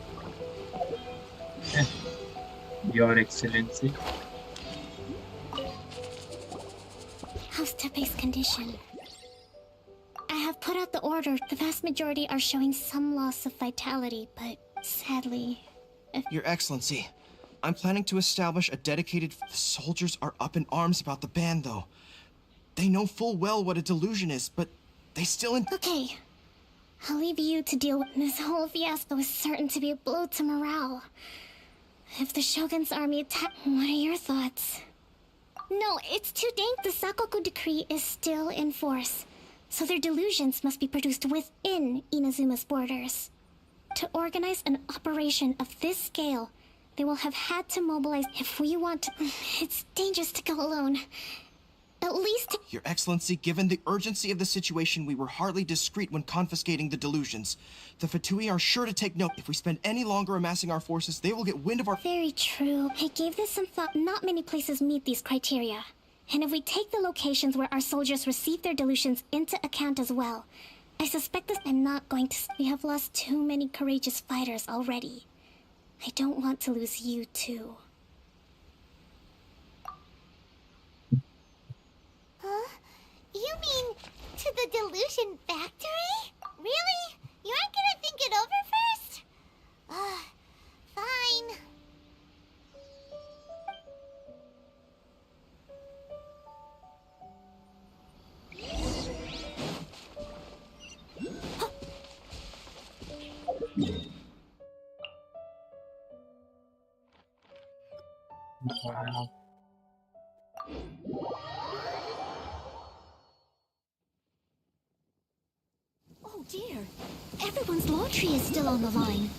Your Excellency. How's Tepe's condition? I have put out the order. The vast majority are showing some loss of vitality, but sadly... Your Excellency, I'm planning to establish a dedicated... The soldiers are up in arms about the ban, though. They know full well what a delusion is, but they still... Okay. I'll leave you to deal with this whole fiasco is certain to be a blow to morale. If the Shogun's army attack... What are your thoughts? No, it's too dank. The Sakoku decree is still in force, so their delusions must be produced within Inazuma's borders. To organize an operation of this scale, they will have had to mobilize. If we want to... It's dangerous to go alone. At least... Your Excellency, given the urgency of the situation, we were hardly discreet when confiscating the delusions. The Fatui are sure to take note. If we spend any longer amassing our forces, they will get wind of our... Very true. I gave this some thought. Not many places meet these criteria. And if we take the locations where our soldiers receive their delusions into account as well, I suspect that I'm not going to... We have lost too many courageous fighters already. I don't want to lose you too. Huh? You mean to the delusion factory? Really? You aren't gonna think it over first? Fine. Wow. Oh dear. Everyone's law tree is still on the line.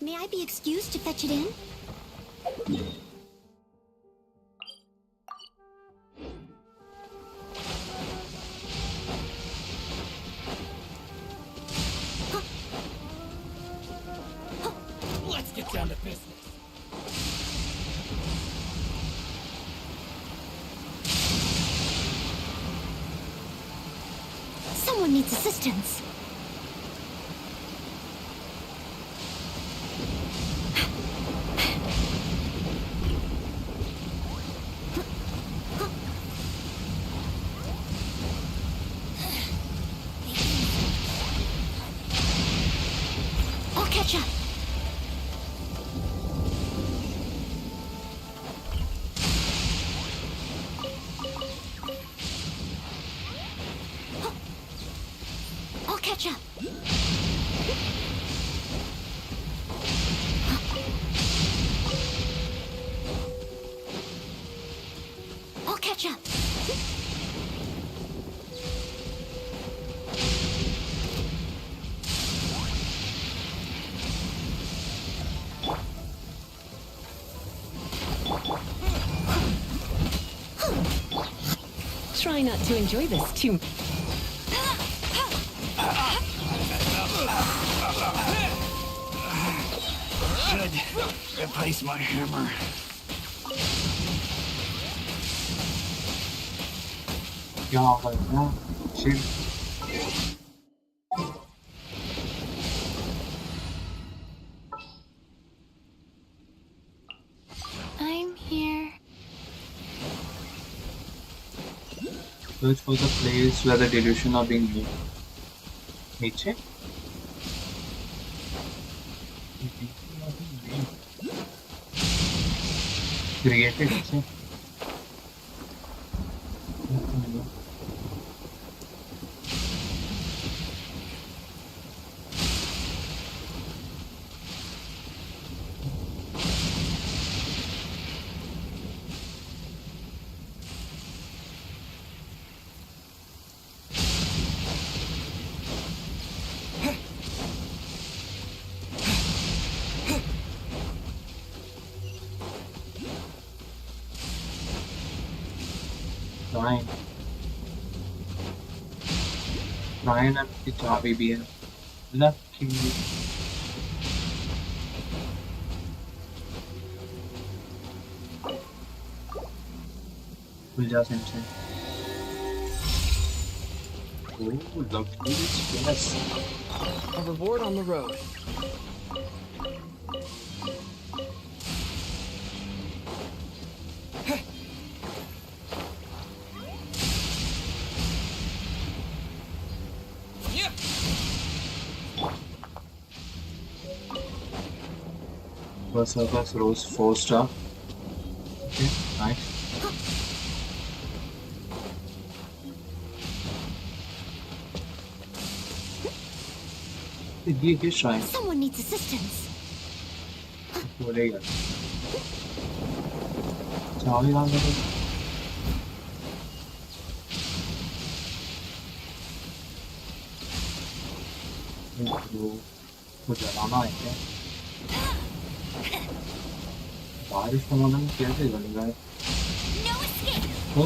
May I be excused to fetch it in? Let's get down to business. Someone needs assistance. I'll catch up. I'll catch up. I'll catch up. Try not to enjoy this too. Should replace my hammer. क्या होगा ना shit I'm here. search for the place where the delusion are being made नीचे created से Ryan की चाबी भी है lucky खुल जा से Oh, lucky yes. A reward on the road. Circus Rose 4-star. Okay, nice. ये shrine. Someone needs assistance. बोलेगा चावल लाने को वो जलाना है क्या बारिश का मौसम कैसे जलेगा तो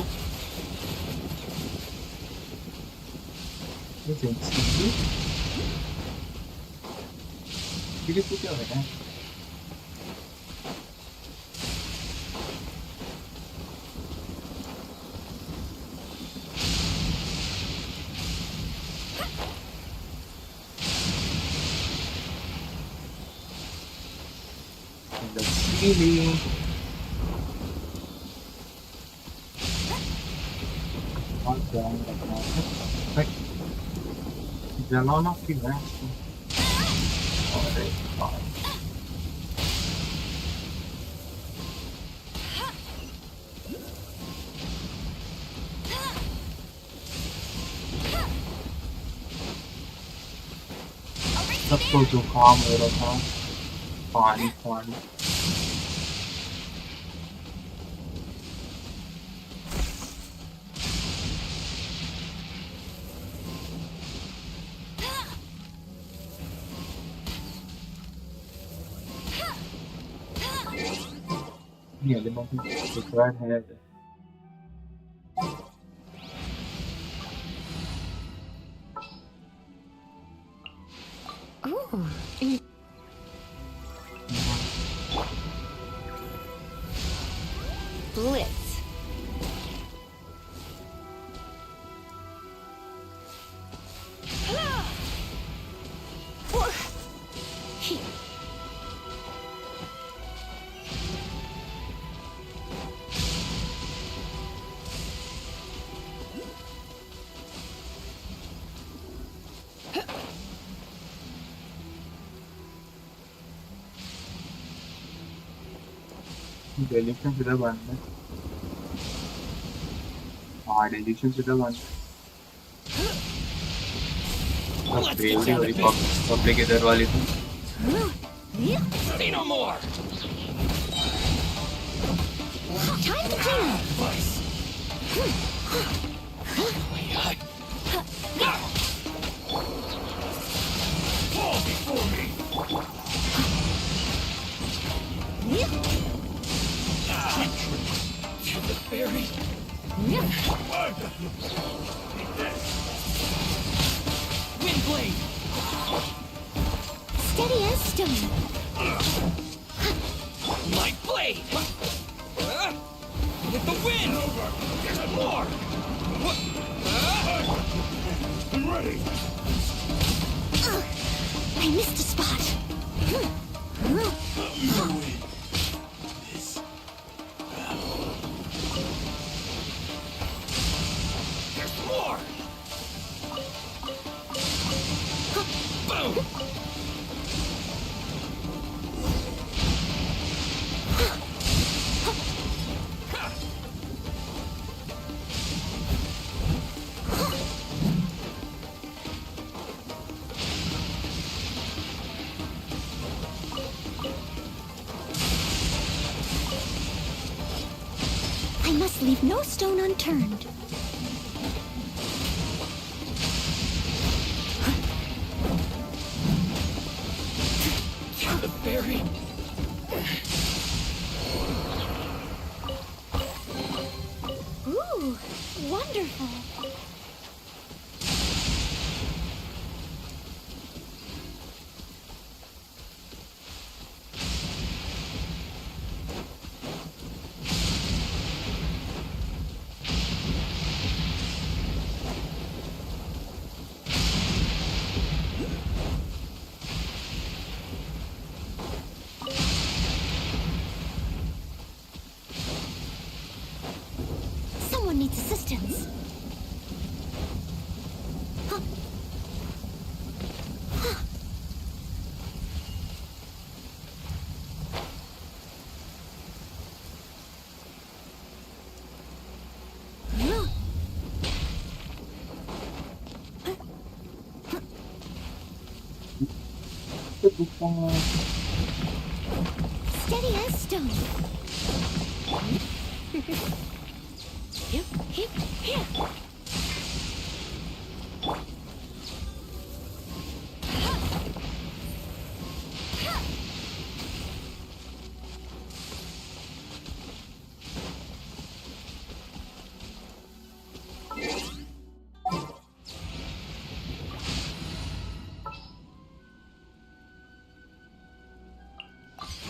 ये क्या है Really? जलाना की है अरे बाप सबको जुकाम हो रहा था पानी पानी Yeah, the mountain is right ahead. Ooh. Blitz. Delicious with a bun. Delicious with a bun. Crazy वाली public इधर वाली थी. Say no more. Time to clean. Fall before me. To the berry. Wind blade. Steady as stone. My blade. With the wind. There's more. I'm ready. I missed a spot. There's more. Boom. I must leave no stone unturned. To the berry. Ooh, wonderful. Someone needs assistance. Steady as stone.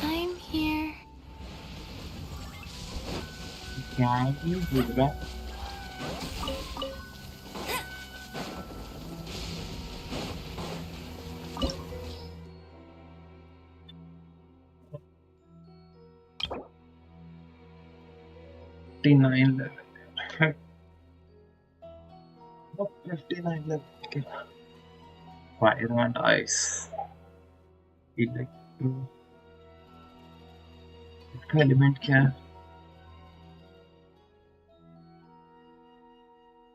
I'm here. Can you do that? $59 level. 59 level. Okay. Fire and ice. Electro. इसका element क्या है?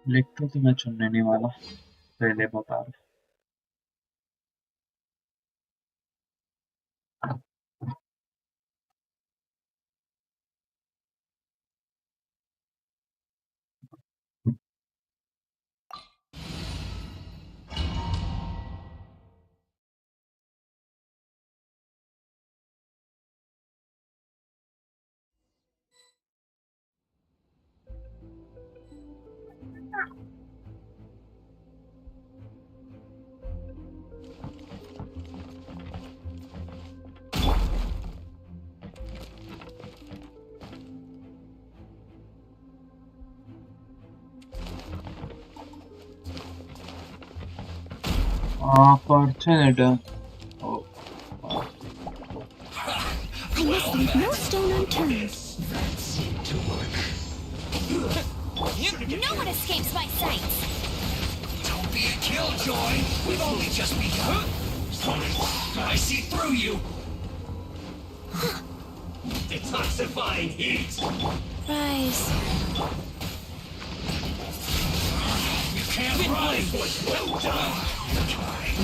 Electro तो मैं चुनने नहीं वाला, पहले बता रहा। Opportunity. Oh. I must leave no stone unturned. No one escapes my sight. Don't be a killjoy. We've only just begun. I see through you. Detoxifying heat. Rise. You can't run. Well done.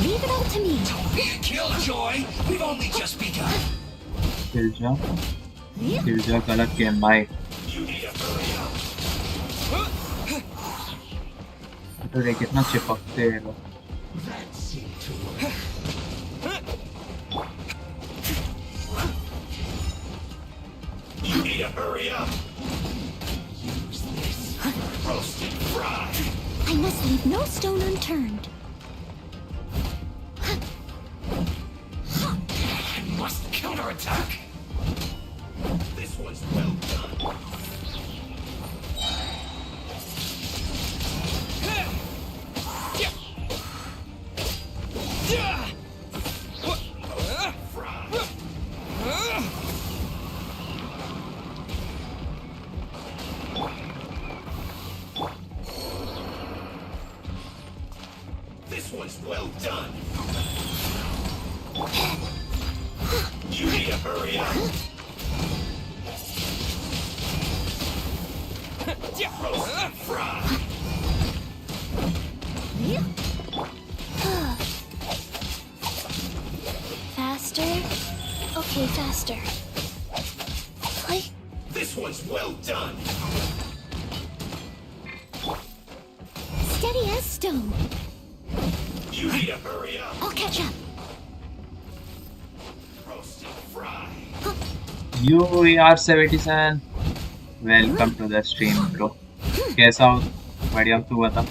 Leave it all to me. Don't be a killjoy. We've only just begun. Killjoy गलत game भाई। You need to hurry up. तो देख कितना चिपकते हैं लोग। You need to hurry up. Use this. Roast and fry. I must leave no stone unturned. I must counterattack. This one's well done. This one's well done. You need to hurry up. Roast and fry. Faster. Okay, faster. This one's well done. Steady as stone. You need to hurry up. I'll catch up. Roast and fry. UER77 welcome to the stream bro. कैसा हो? बढ़िया, तू बता।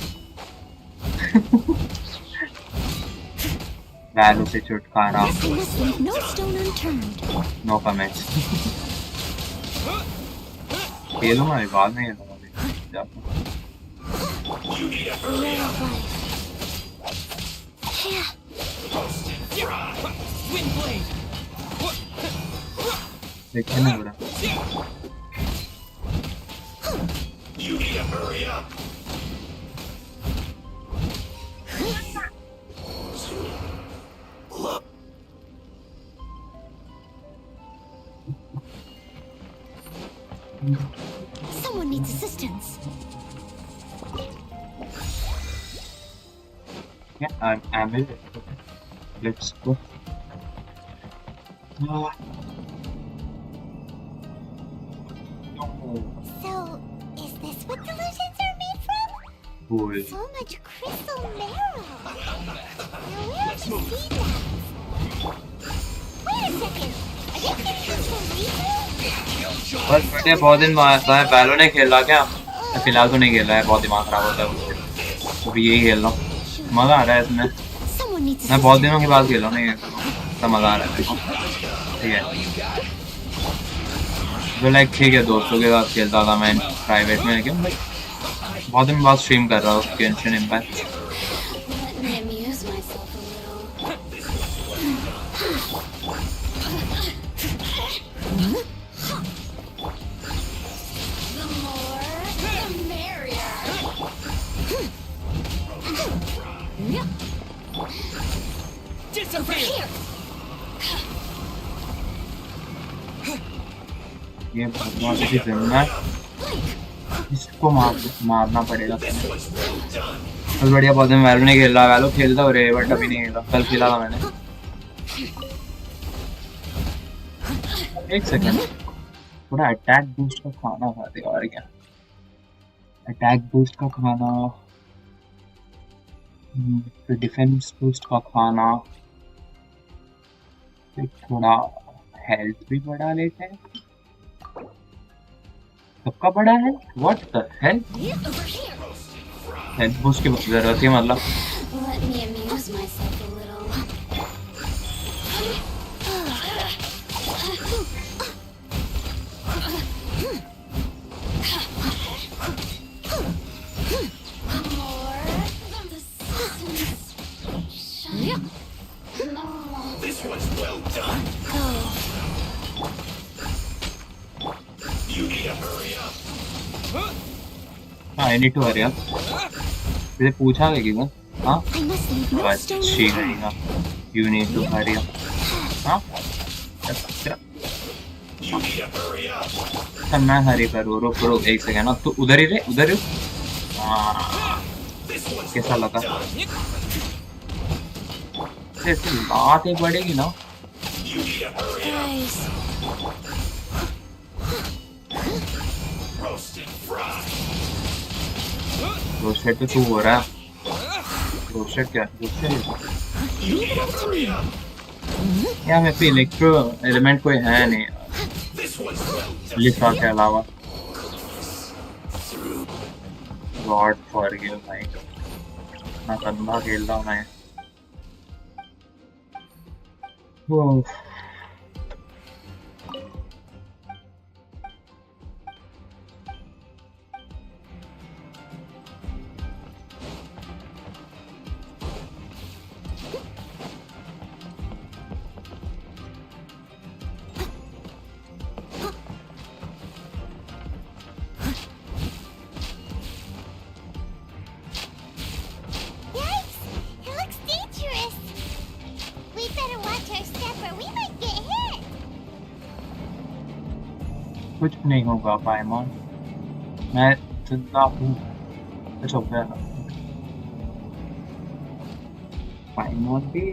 Value से छुटकारा। No comments. खेलूंगा मैं बाद में, देखिए ना बड़ा। You need to hurry up. Someone needs assistance. Yeah, I'm in it. Let's go. what delusions are made from? Cool. So much crystal marrow. Now where are the seed labs? Wait a second. Are they getting this from Riku? बस बेटे बहुत दिन बाद वैलो ने खेला क्या? फिलहाल तो नहीं खेल रहा है, बहुत दिमाग खराब होता है उससे। तो भी यही खेल रहा हूँ, मजा आ रहा है इसमें। मैं बहुत दिनों के बाद खेल रहा हूँ, नहीं तो मजा आ रहा है। ठीक है, तो लाइक ठीक है, दोस्तों के साथ खेलता था मैं प्राइवेट में, लेकिन बहुत दिन बाद स्ट्रीम कर रहा हूँ गेंशिन इम्पैक्ट। ये भगवान की जन्नत, इसको मारना पड़ेगा। बस बढ़िया, बहुत दिन वैलो नहीं खेल रहा। वैलो खेलता हो रहे बट अभी नहीं खेला, कल खेला था मैंने। एक सेकंड, थोड़ा अटैक बूस्ट का खाना खाते और क्या। अटैक बूस्ट का खाना, फिर डिफेंस बूस्ट का खाना, फिर थोड़ा हेल्थ भी बढ़ा लेते हैं। सबका बड़ा है, what the hell. Health boost की जरूरत है मतलब। This one's well done. You need to hurry up. I need to hurry up. इसे पूछा है कि हाँ? अच्छी रहेगा। You need to hurry up. हाँ? अच्छा। मैं हरी करूँ, रुक एक सेकंड ना, तू उधर ही रहे, उधर ही। हाँ, कैसा लगा? बात एक बढ़ेगी ना। रोस्टेड तो तू हो रहा है। रोस्टेड क्या? रोस्टेड यार मैं पे इलेक्ट्रो एलिमेंट कोई है नहीं लिखा के अलावा। गॉड फॉरगिव भाई, ना गंदा खेल रहा हूँ मैं। कुछ नहीं होगा पाइमॉन, मैं जिंदा हूँ। कुछ हो गया पाइमॉन भी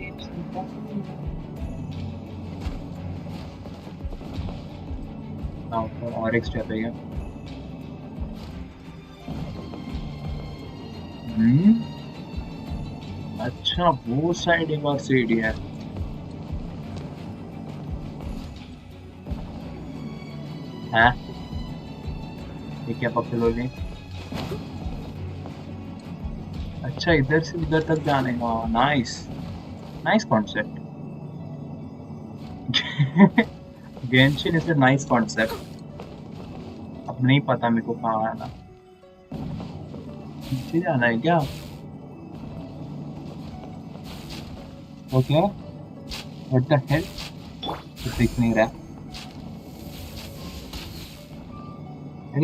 और एक स्टेप है। अच्छा वो साइड एक और सीढ़ी है। हाँ ये क्या पकड़ो ले। अच्छा इधर से उधर तक जाने का, nice nice concept. Genshin is a nice concept. अब नहीं पता मेरे को कहाँ आना, पीछे जाना है क्या? ओके व्हाट द हेल, दिख नहीं रहा।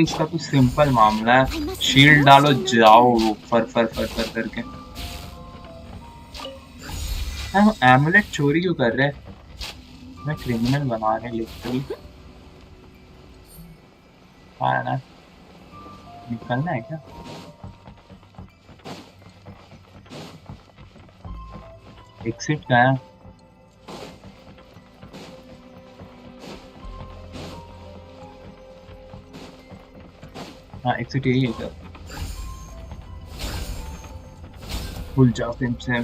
इसका तो सिंपल मामला है, शील्ड डालो जाओ फर फर फर फर करके। हम एमुलेट चोरी क्यों कर रहे हैं? मैं क्रिमिनल बना रहे लिटरली। हाँ ना, निकलना है क्या? एग्जिट का है। हाँ एक्सिट यही है क्या? भूल जाओ फिल्म से।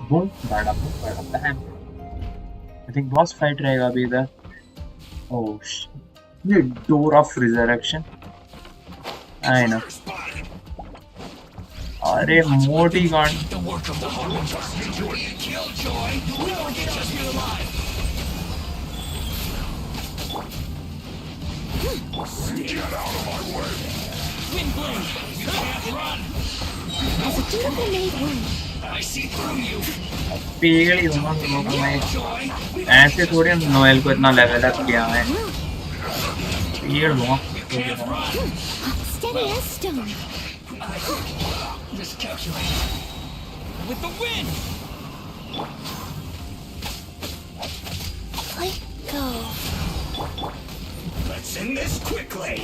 बूम बड़ा बैम। आई थिंक बॉस फाइट रहेगा अभी इधर। ओह ये door of resurrection. I know. अरे मोटी gone. Get out of my way! Windblade! Can't run! As a dutiful maid would. I see through you! पीगल ही दूंगा तुम लोगों को। ऐसे थोड़ी नोएल को इतना लेवल अप किया है। पीगल दूंगा। Steady as stone. Miscalculate. With the wind! Let go. Let's end this quickly!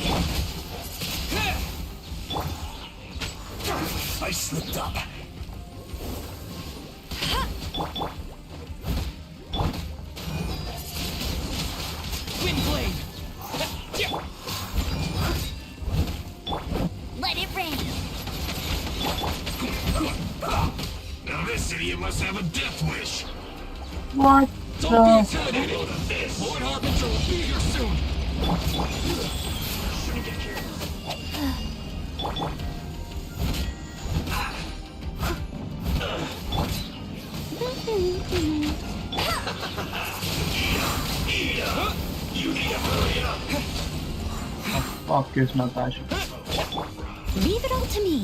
I slipped up. Windblade! Let it rain. Now this idiot must have a death wish. What? Don't be intimidated! Lord Harbinger will be here soon! You need to hurry up. Oh, fuck is Natasha. Leave it all to me.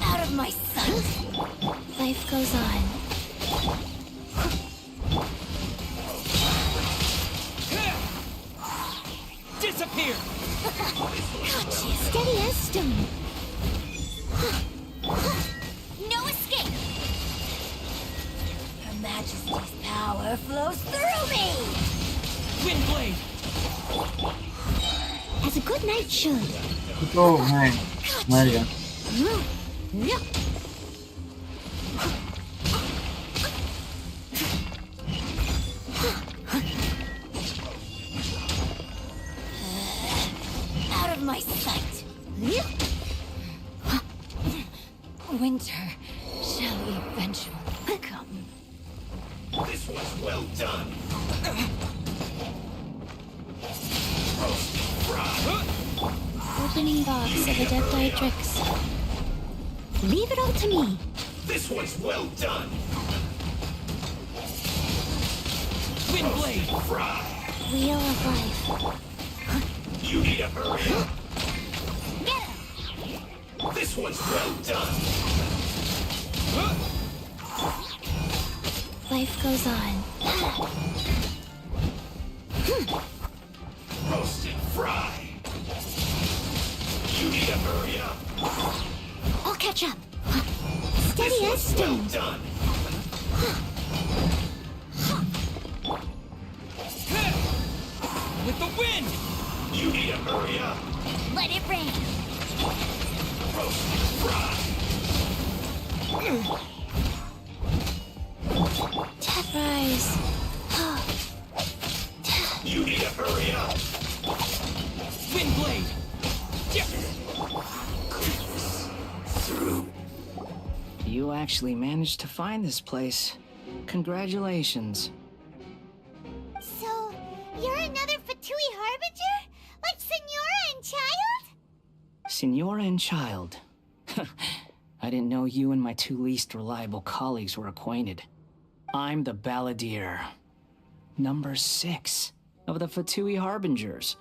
Out of my sight. Life goes on. Disappear! Steady as stone. No escape. Her Majesty's power flows through me. Windblade! As a good knight should. Oh man, Maria. Out of my sight. Winter shall eventually come. This was well done. Opening box of Adepti-Trix. Leave it all to me. This one's well done. Windblade! Fry. Wheel of life. You need to hurry up. This one's well done. Life goes on. Roasted fry. You need to hurry up. I'll catch up. Steady as stone. Well done. With the wind! You need to hurry up. Let it rain. Roasted fry. Death rise. You need to hurry up. Windblade! Through. You actually managed to find this place. Congratulations. So, you're another Fatui Harbinger? Like Senora and Child? Senora and Child. I didn't know you and my two least reliable colleagues were acquainted. I'm the Balladeer. Number 6 of the Fatui Harbingers.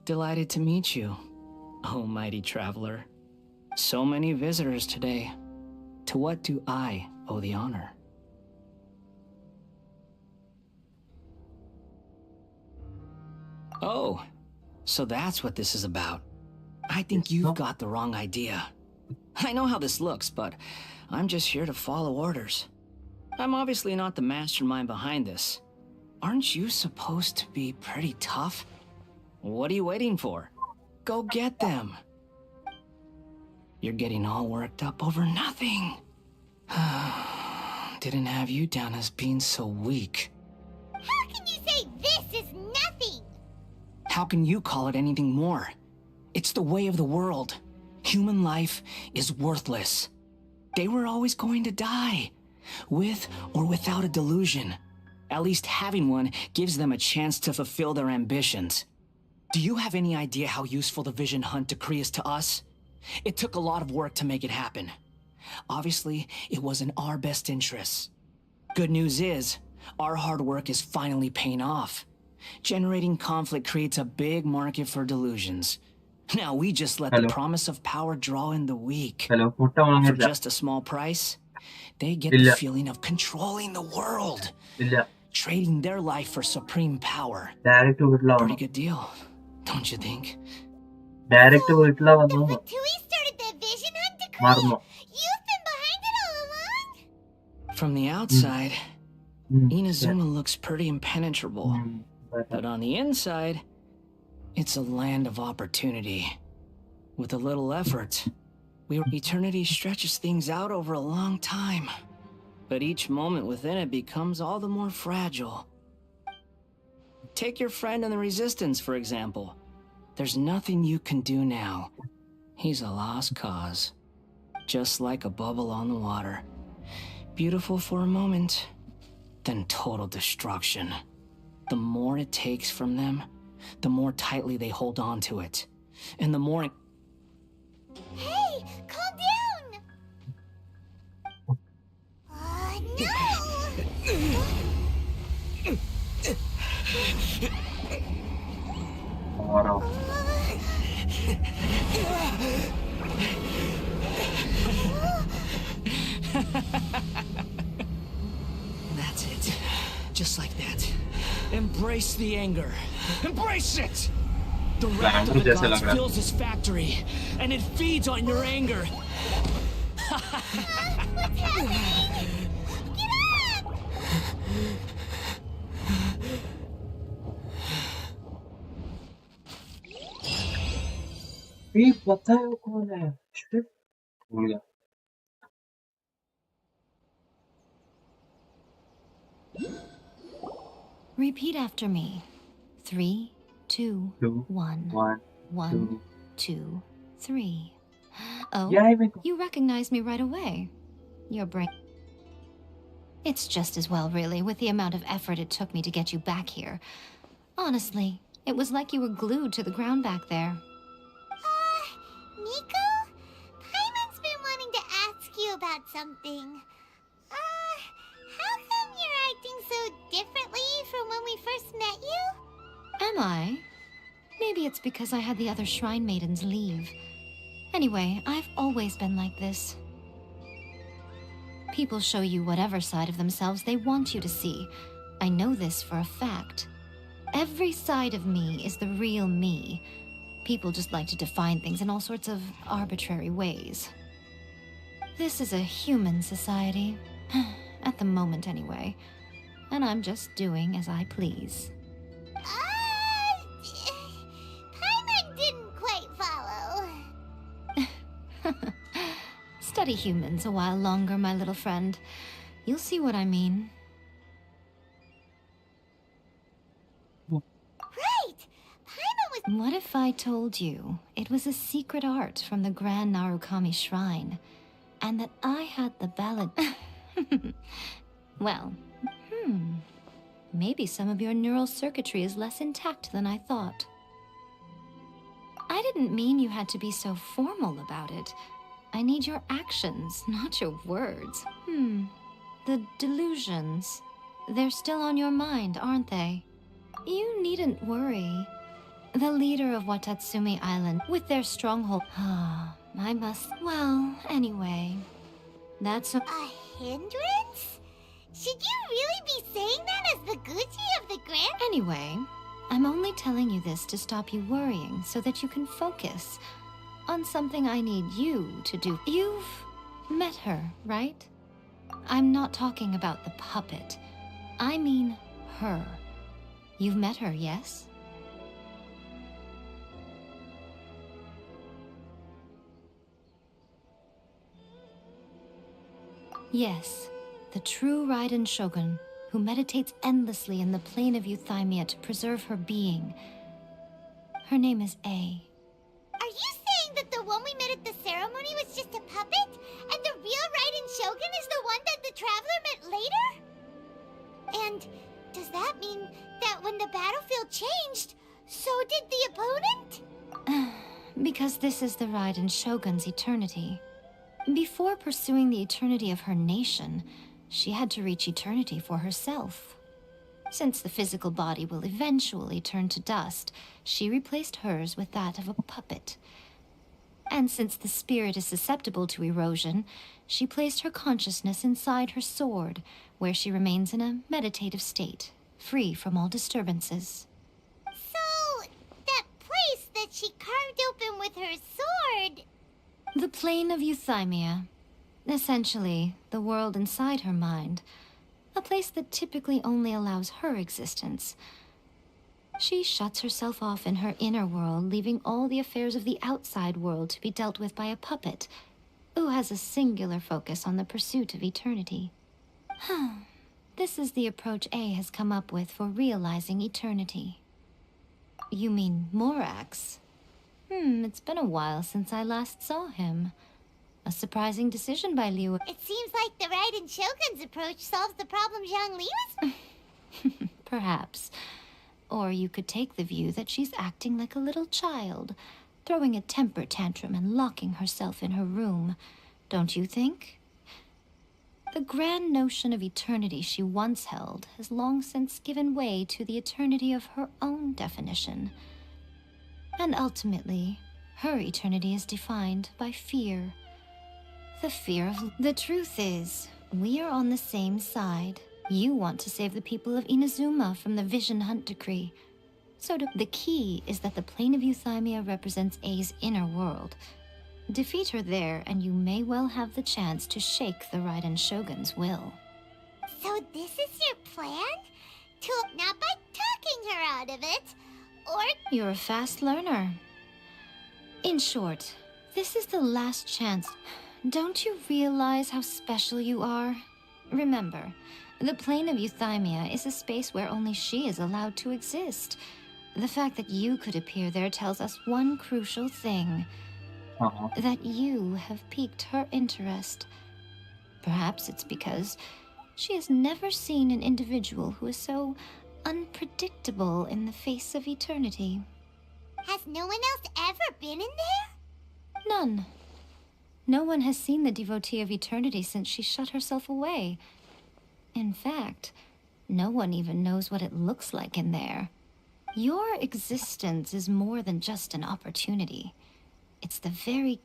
Delighted to meet you, oh mighty traveler. So many visitors today. To what do I owe the honor? Oh, so that's what this is about. I think you've got the wrong idea. I know how this looks, but I'm just here to follow orders. I'm obviously not the mastermind behind this. Aren't you supposed to be pretty tough? What are you waiting for? Go get them. You're getting all worked up over nothing. Didn't have you down as being so weak. How can you say this is nothing? How can you call it anything more? It's the way of the world. Human life is worthless. They were always going to die, with or without a delusion. At least having one gives them a chance to fulfill their ambitions. Do you have any idea how useful the Vision Hunt decree is to us? It took a lot of work to make it happen. Obviously, it was in our best interests. Good news is, our hard work is finally paying off. Generating conflict creates a big market for delusions. Now we just let the promise of power draw in the weak. For just a small price, they get the feeling of controlling the world. Trading their life for supreme power. Pretty good deal, don't you think? If Fatui started the Vision Hunt decree, you've been behind it all along? From the outside, Inazuma looks pretty impenetrable. But on the inside, it's a land of opportunity. With a little effort, eternity stretches things out over a long time. But each moment within it becomes all the more fragile. Take your friend in the Resistance, for example. There's nothing you can do now. He's a lost cause. Just like a bubble on the water. Beautiful for a moment, then total destruction. The more it takes from them, the more tightly they hold on to it. And the more... Hey, calm down! No! That's it. Just like that. Embrace the anger. Embrace it! The wrath of the gods fills this factory, and it feeds on your anger. What's happening? Get up! ये बताओ कौन है? भूल गया. Repeat after me. 3, 2, 1. 1, 2, 3. Oh, you recognized me right away. Your brain... It's just as well, really, with the amount of effort it took me to get you back here. Honestly, it was like you were glued to the ground back there. Nico? Paimon's been wanting to ask you about something. How come you're acting so differently from when we first met you? Am I? Maybe it's because I had the other Shrine Maidens leave. Anyway, I've always been like this. People show you whatever side of themselves they want you to see. I know this for a fact. Every side of me is the real me. People just like to define things in all sorts of arbitrary ways. This is a human society. At the moment, anyway. And I'm just doing as I please. Paimon didn't quite follow. Study humans a while longer, my little friend. You'll see what I mean. Right! Paimon was... What if I told you it was a secret art from the Grand Narukami Shrine, and that I had the ballad... Well, maybe some of your neural circuitry is less intact than I thought. I didn't mean you had to be so formal about it. I need your actions, not your words. The delusions. They're still on your mind, aren't they? You needn't worry. The leader of Watatsumi Island, with their stronghold... I must... Well, anyway... That's a hindrance? Should you really be saying that as the Gucci of the Grand? Anyway, I'm only telling you this to stop you worrying so that you can focus on something I need you to do. You've met her, right? I'm not talking about the puppet. I mean her. You've met her, yes? Yes, the true Raiden Shogun, who meditates endlessly in the plane of Euthymia to preserve her being. Her name is A. Are you saying that the one we met at the ceremony was just a puppet? And the real Raiden Shogun is the one that the Traveler met later? And does that mean that when the battlefield changed, so did the opponent? Because this is the Raiden Shogun's eternity. Before pursuing the eternity of her nation, she had to reach eternity for herself. Since the physical body will eventually turn to dust, she replaced hers with that of a puppet. And since the spirit is susceptible to erosion, she placed her consciousness inside her sword, where she remains in a meditative state, free from all disturbances. So, that place that she carved open with her sword... The plane of Euthymia. Essentially, the world inside her mind. A place that typically only allows her existence. She shuts herself off in her inner world, leaving all the affairs of the outside world to be dealt with by a puppet, who has a singular focus on the pursuit of eternity. This is the approach A has come up with for realizing eternity. You mean Morax? It's been a while since I last saw him. A surprising decision by Liu. It seems like the Raiden Shogun's approach solves the problem Zhang Li was... Perhaps. Or you could take the view that she's acting like a little child, throwing a temper tantrum and locking herself in her room. Don't you think? The grand notion of eternity she once held has long since given way to the eternity of her own definition. And ultimately, her eternity is defined by fear. The fear of... The truth is, we are on the same side. You want to save the people of Inazuma from the Vision Hunt decree. The key is that the plane of Euthymia represents A's inner world. Defeat her there, and you may well have the chance to shake the Raiden Shogun's will. So this is your plan? Not by talking her out of it, or... You're a fast learner. In short, this is the last chance. Don't you realize how special you are? Remember, the plane of Euthymia is a space where only she is allowed to exist. The fact that you could appear there tells us one crucial thing. That you have piqued her interest. Perhaps it's because she has never seen an individual who is so unpredictable in the face of eternity. Has no one else ever been in there? None. No one has seen the devotee of eternity since she shut herself away. In fact, no one even knows what it looks like in there. Your existence is more than just an opportunity. It's the very...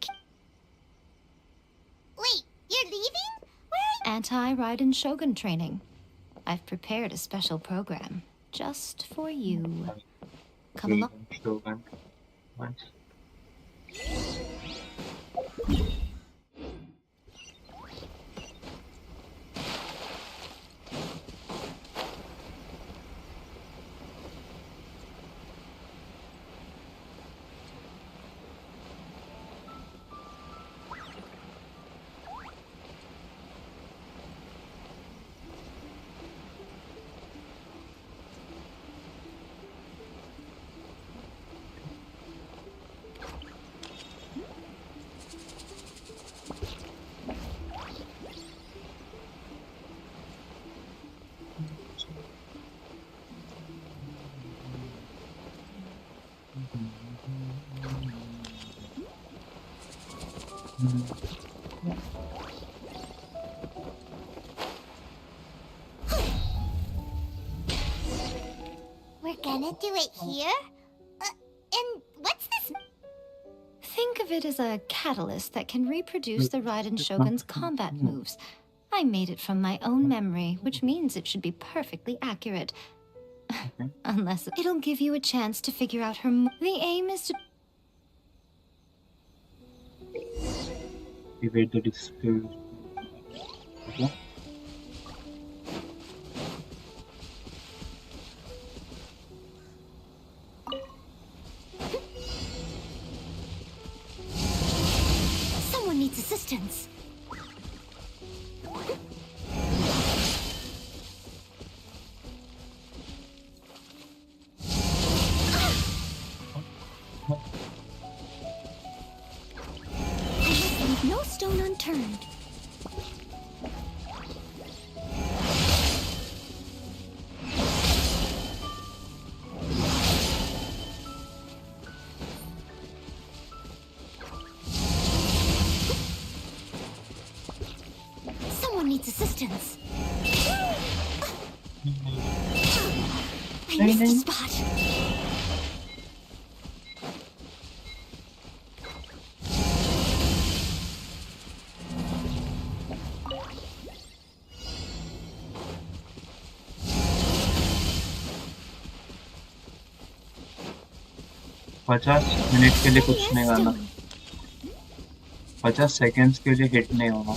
Wait, you're leaving? Where are you? Anti-Raiden Shogun training. I've prepared a special program just for you. Come along. Shogun. Nice. We're gonna do it here? And what's this? Think of it as a catalyst that can reproduce the Raiden Shogun's combat moves. I made it from my own memory, which means it should be perfectly accurate. Unless it'll give you a chance to figure out her The aim is to... Evade the dispute. Okay. Someone needs assistance. unturned. Someone needs assistance. I नहीं, missed a नहीं। spot. पचास minute के लिए कुछ नहीं करना, 50 seconds के लिए हिट नहीं होना।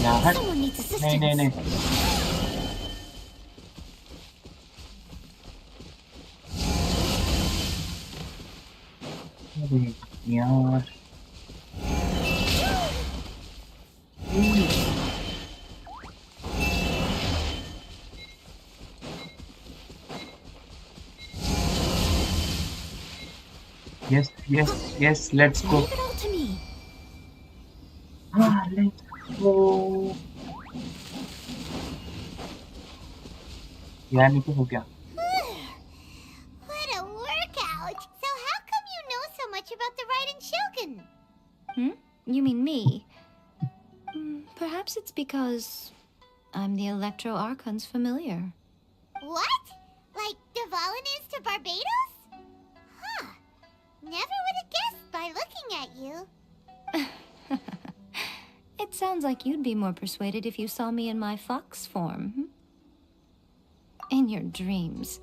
यार Someone needs नहीं नहीं assistance. नहीं, अरे यार yes yes yes let's go Leave it all to me. let's go यार नहीं तो हो गया। What a workout! So how come you know so much about the Raiden Shogun? You mean me? Perhaps it's because I'm the Electro Archon's familiar. What? Like Dvalin is to Barbados? Huh. Never would have guessed by looking at you. It sounds like you'd be more persuaded if you saw me in my fox form. In your dreams.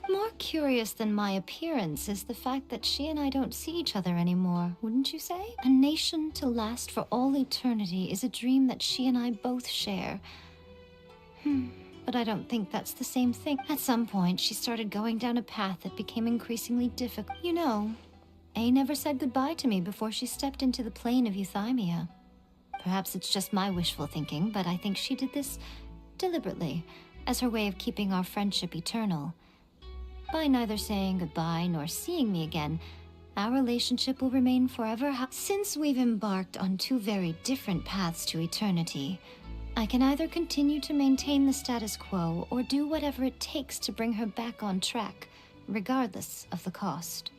More curious than my appearance is the fact that she and I don't see each other anymore, wouldn't you say? A nation to last for all eternity is a dream that she and I both share. But I don't think that's the same thing. At some point, she started going down a path that became increasingly difficult. You know, A never said goodbye to me before she stepped into the plane of euthymia. Perhaps it's just my wishful thinking, but I think she did this deliberately, as her way of keeping our friendship eternal. By neither saying goodbye nor seeing me again, our relationship will remain forever. Since we've embarked on two very different paths to eternity, I can either continue to maintain the status quo or do whatever it takes to bring her back on track, regardless of the cost.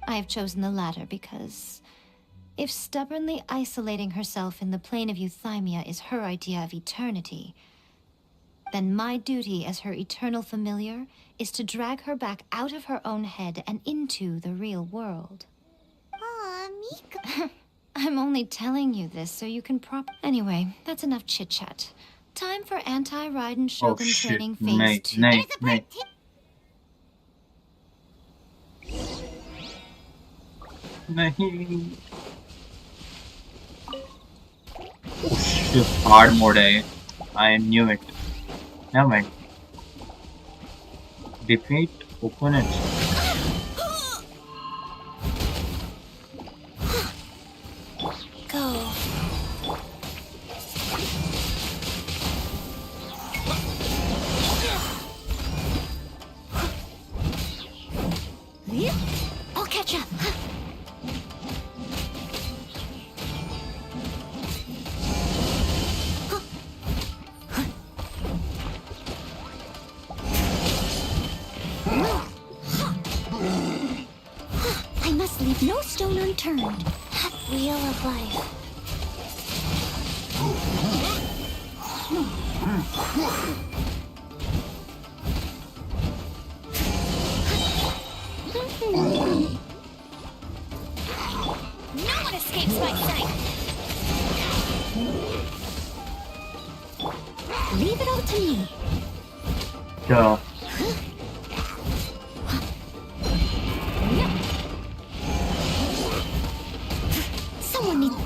I have chosen the latter because if stubbornly isolating herself in the plane of euthymia is her idea of eternity, then my duty as her eternal familiar is to drag her back out of her own head and into the real world. Aw, Miko. I'm only telling you this so you can Anyway, that's enough chit-chat. Time for anti-Raiden Shogun training phase 2. नहीं नहीं नहीं hard mode है ये. I knew it. Never mind. Defeat opponents. Go. I'll catch up. I must leave no stone unturned. Wheel of life. No one escapes my sight. Leave it all to me. Duh. Someone needs.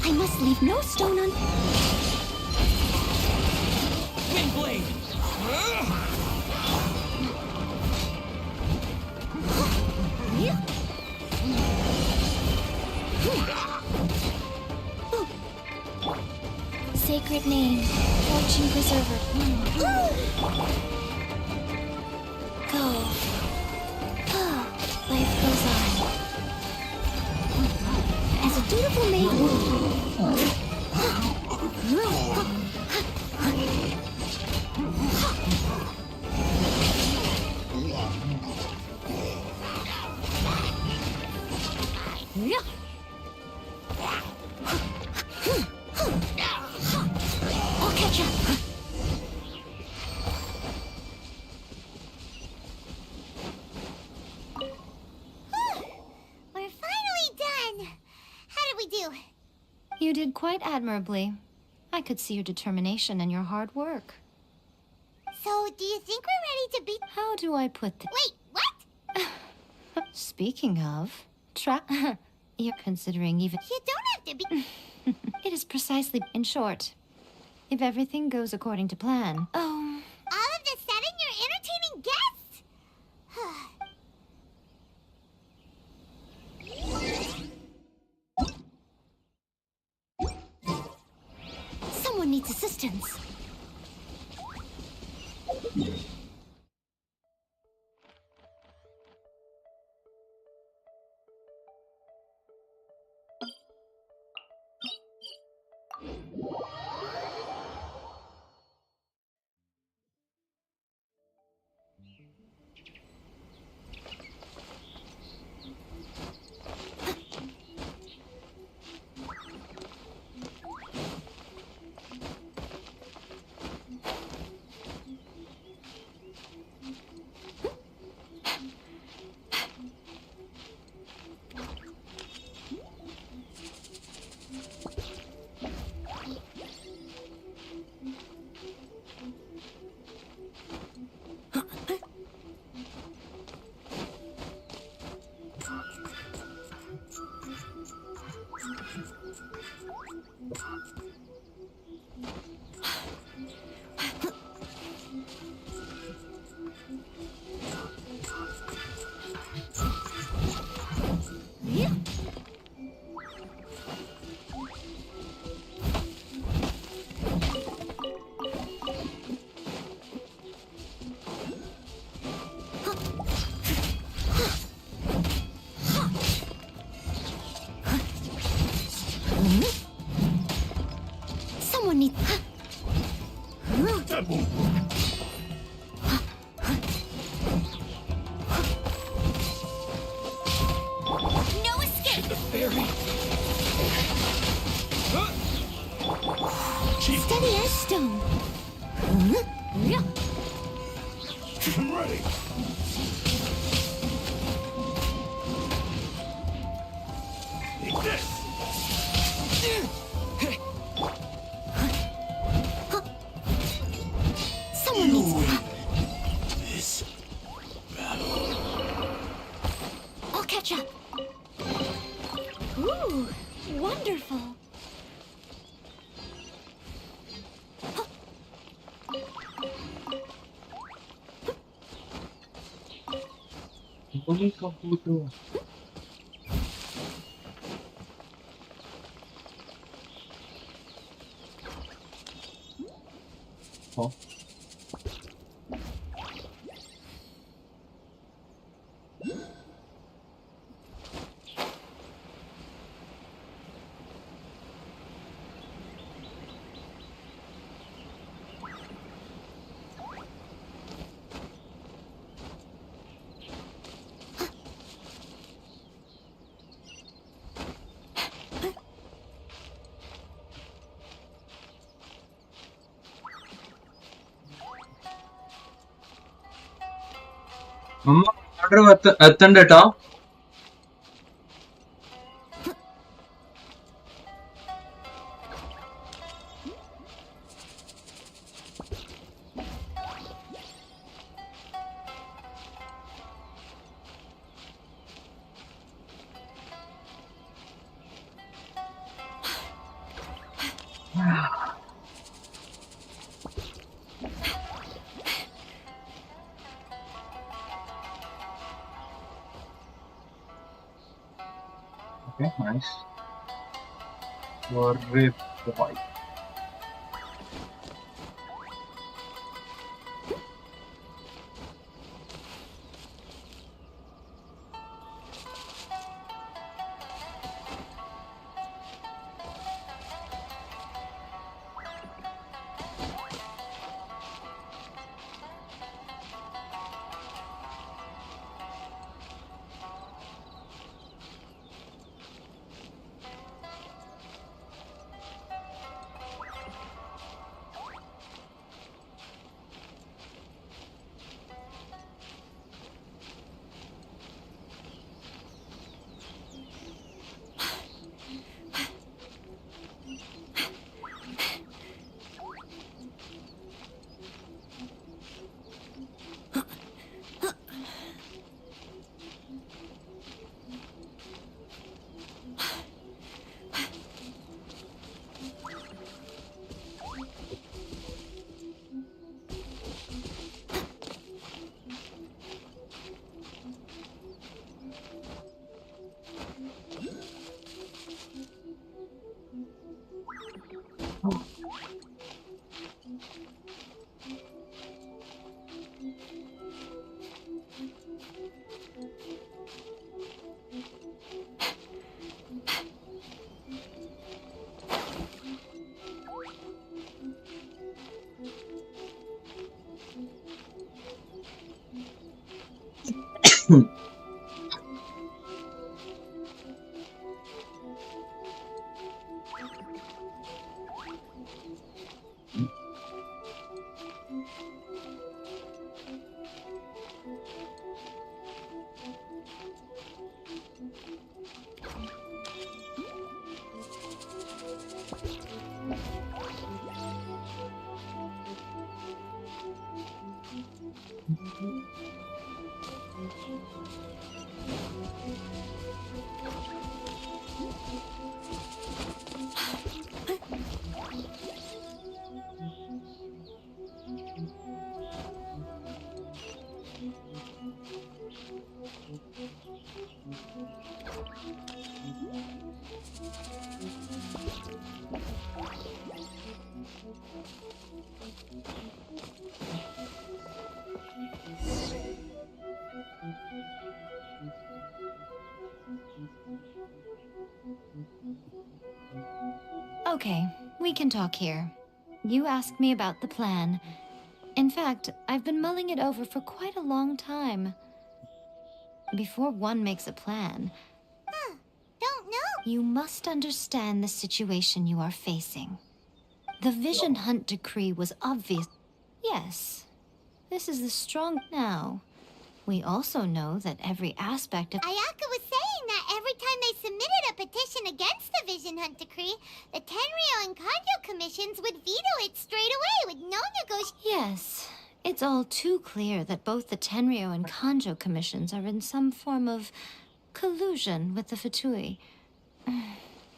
I must leave no stone unturned. blade! Sacred name, fortune preserver. Go. Life goes on. As a dutiful maiden. I'll catch up. We're finally done. How did we do? You did quite admirably. I could see your determination and your hard work. So, do you think we're ready to beat... How do I put this? Wait, what? Speaking of, you're considering even... You don't have to be... It is precisely... In short, if everything goes according to plan... All of the sudden, you're entertaining guests? Someone needs assistance. Someone needs... No escape! The fairy! Steady as stone. I'm ready. Take this! Someone needs... This battle. I'll catch up. Ooh, wonderful. Only computer. Oh. Mama, order എത്തണ്ടേട്ടോ. Okay, nice. Very boy. Okay, we can talk here. You asked me about the plan. In fact, I've been mulling it over for quite a long time. Before one makes a plan, Don't know. you must understand the situation you are facing. The Vision Hunt decree was obvious. Yes, this is the strong now. We also know that every aspect of... Ayaka was saying that every time they submitted a petition against the Vision Hunt decree, the Tenryou and Kanjo commissions would veto it straight away with no negotiation. Yes, it's all too clear that both the Tenryou and Kanjo commissions are in some form of collusion with the Fatui.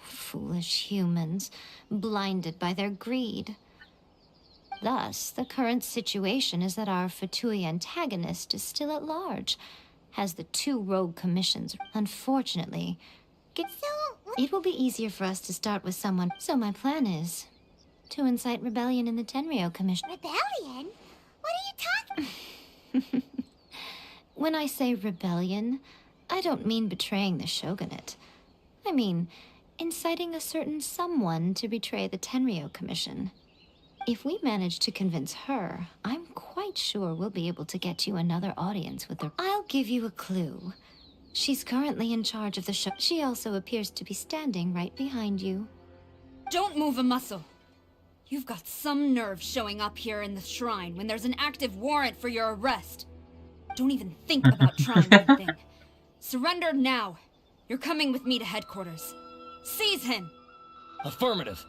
Foolish humans, blinded by their greed. Thus, the current situation is that our Fatui antagonist is still at large, has the two rogue commissions. Unfortunately, it will be easier for us to start with someone. So my plan is to incite rebellion in the Tenryou Commission. Rebellion? What are you talking? When I say rebellion, I don't mean betraying the shogunate. I mean inciting a certain someone to betray the Tenryou Commission. If we manage to convince her, I'm quite sure we'll be able to get you another audience with her. I'll give you a clue. She's currently in charge of the show. She also appears to be standing right behind you. Don't move a muscle. You've got some nerve showing up here in the shrine when there's an active warrant for your arrest. Don't even think about trying anything. Surrender now. You're coming with me to headquarters. Seize him! Affirmative.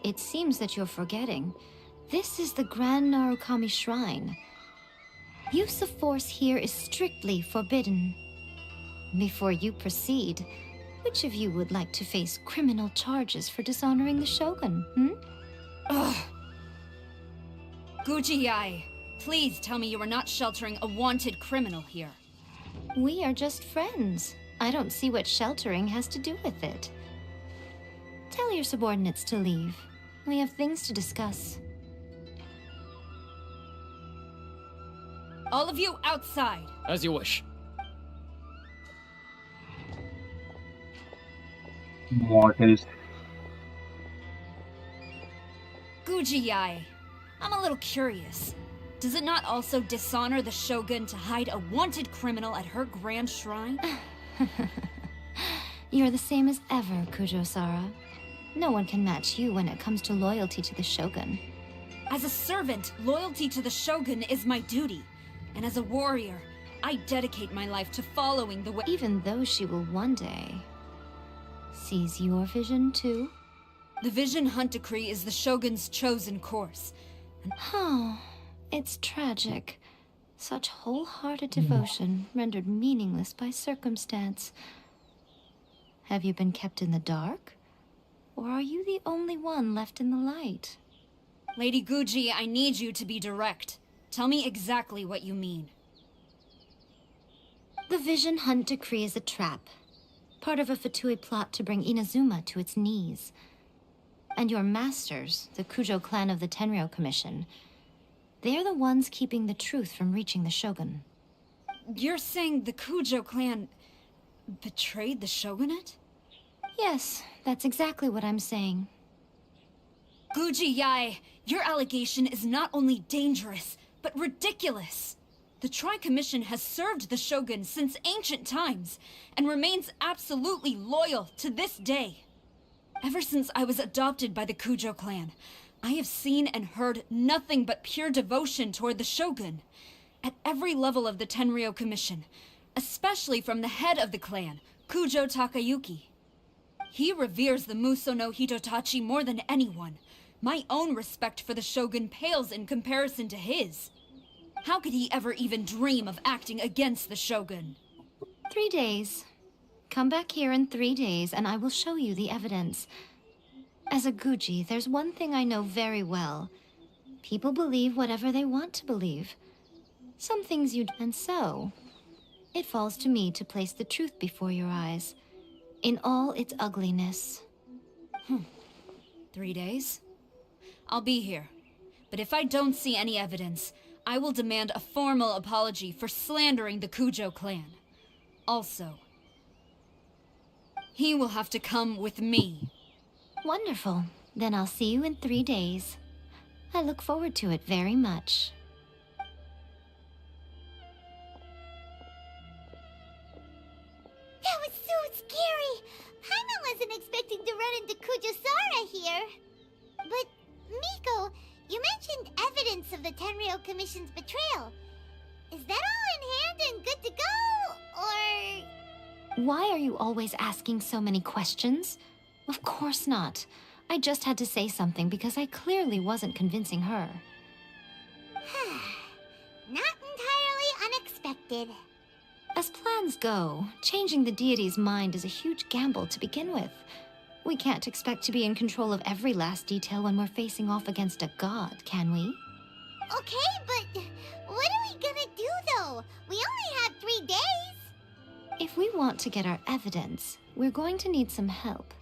It seems that you're forgetting. This is the Grand Narukami Shrine. Use of force here is strictly forbidden. Before you proceed, which of you would like to face criminal charges for dishonoring the Shogun, Ugh. Gujiai, Please tell me you are not sheltering a wanted criminal here. We are just friends. I don't see what sheltering has to do with it. Tell your subordinates to leave. We have things to discuss. All of you outside. As you wish. Mortals. Gujiyai, I'm a little curious. Does it not also dishonor the Shogun to hide a wanted criminal at her grand shrine? You're the same as ever, Kujo-Sara. No one can match you when it comes to loyalty to the Shogun. As a servant, loyalty to the Shogun is my duty. And as a warrior, I dedicate my life to following the way— Even though she will one day seize your vision too? The Vision Hunt Decree is the Shogun's chosen course. Oh, it's tragic. Such wholehearted devotion rendered meaningless by circumstance. Have you been kept in the dark? Or are you the only one left in the light? Lady Guji, I need you to be direct. Tell me exactly what you mean. The Vision Hunt Decree is a trap. Part of a Fatui plot to bring Inazuma to its knees. And your masters, the Kujo clan of the Tenryou Commission, they're the ones keeping the truth from reaching the Shogun. You're saying the Kujo clan betrayed the Shogunate? Yes, that's exactly what I'm saying. Guji Yae, your allegation is not only dangerous, but ridiculous. The Tri-Commission has served the Shogun since ancient times, and remains absolutely loyal to this day. Ever since I was adopted by the Kujo clan, I have seen and heard nothing but pure devotion toward the Shogun. At every level of the Tenryou Commission, especially from the head of the clan, Kujo Takayuki. He reveres the Muso no Hitotachi more than anyone. My own respect for the Shogun pales in comparison to his. How could he ever even dream of acting against the Shogun? 3 days. Come back here in 3 days and I will show you the evidence. As a Guji, there's one thing I know very well. People believe whatever they want to believe. Some things you... And so, it falls to me to place the truth before your eyes, in all its ugliness. 3 days? I'll be here. But if I don't see any evidence, I will demand a formal apology for slandering the Kujo clan. Also, he will have to come with me. Wonderful. Then I'll see you in 3 days. I look forward to it very much. That was so scary! Paimon wasn't expecting to run into Kujo-Sara here. But, Miko, you mentioned evidence of the Tenryou Commission's betrayal. Is that all in hand and good to go, or...? Why are you always asking so many questions? Of course not. I just had to say something because I clearly wasn't convincing her. Not entirely unexpected. As plans go, changing the deity's mind is a huge gamble to begin with. We can't expect to be in control of every last detail when we're facing off against a god, can we? Okay, but what are we gonna do, though? We only have 3 days. If we want to get our evidence, we're going to need some help.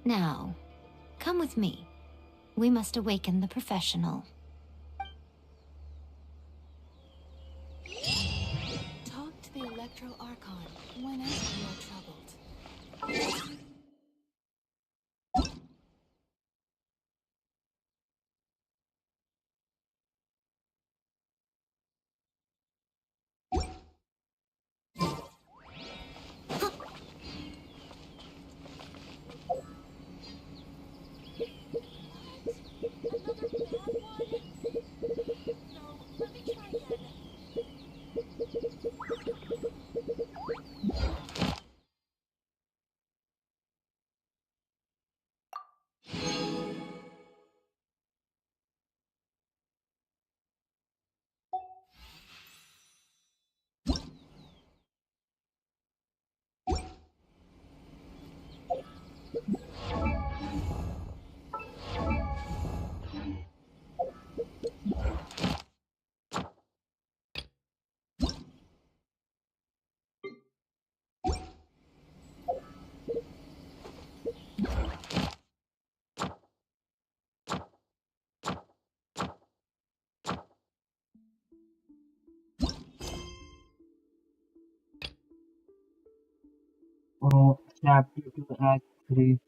Now, come with me. We must awaken the professional. Talk to the Electro Archon whenever you are troubled. Oh, chapter 2, Act 3.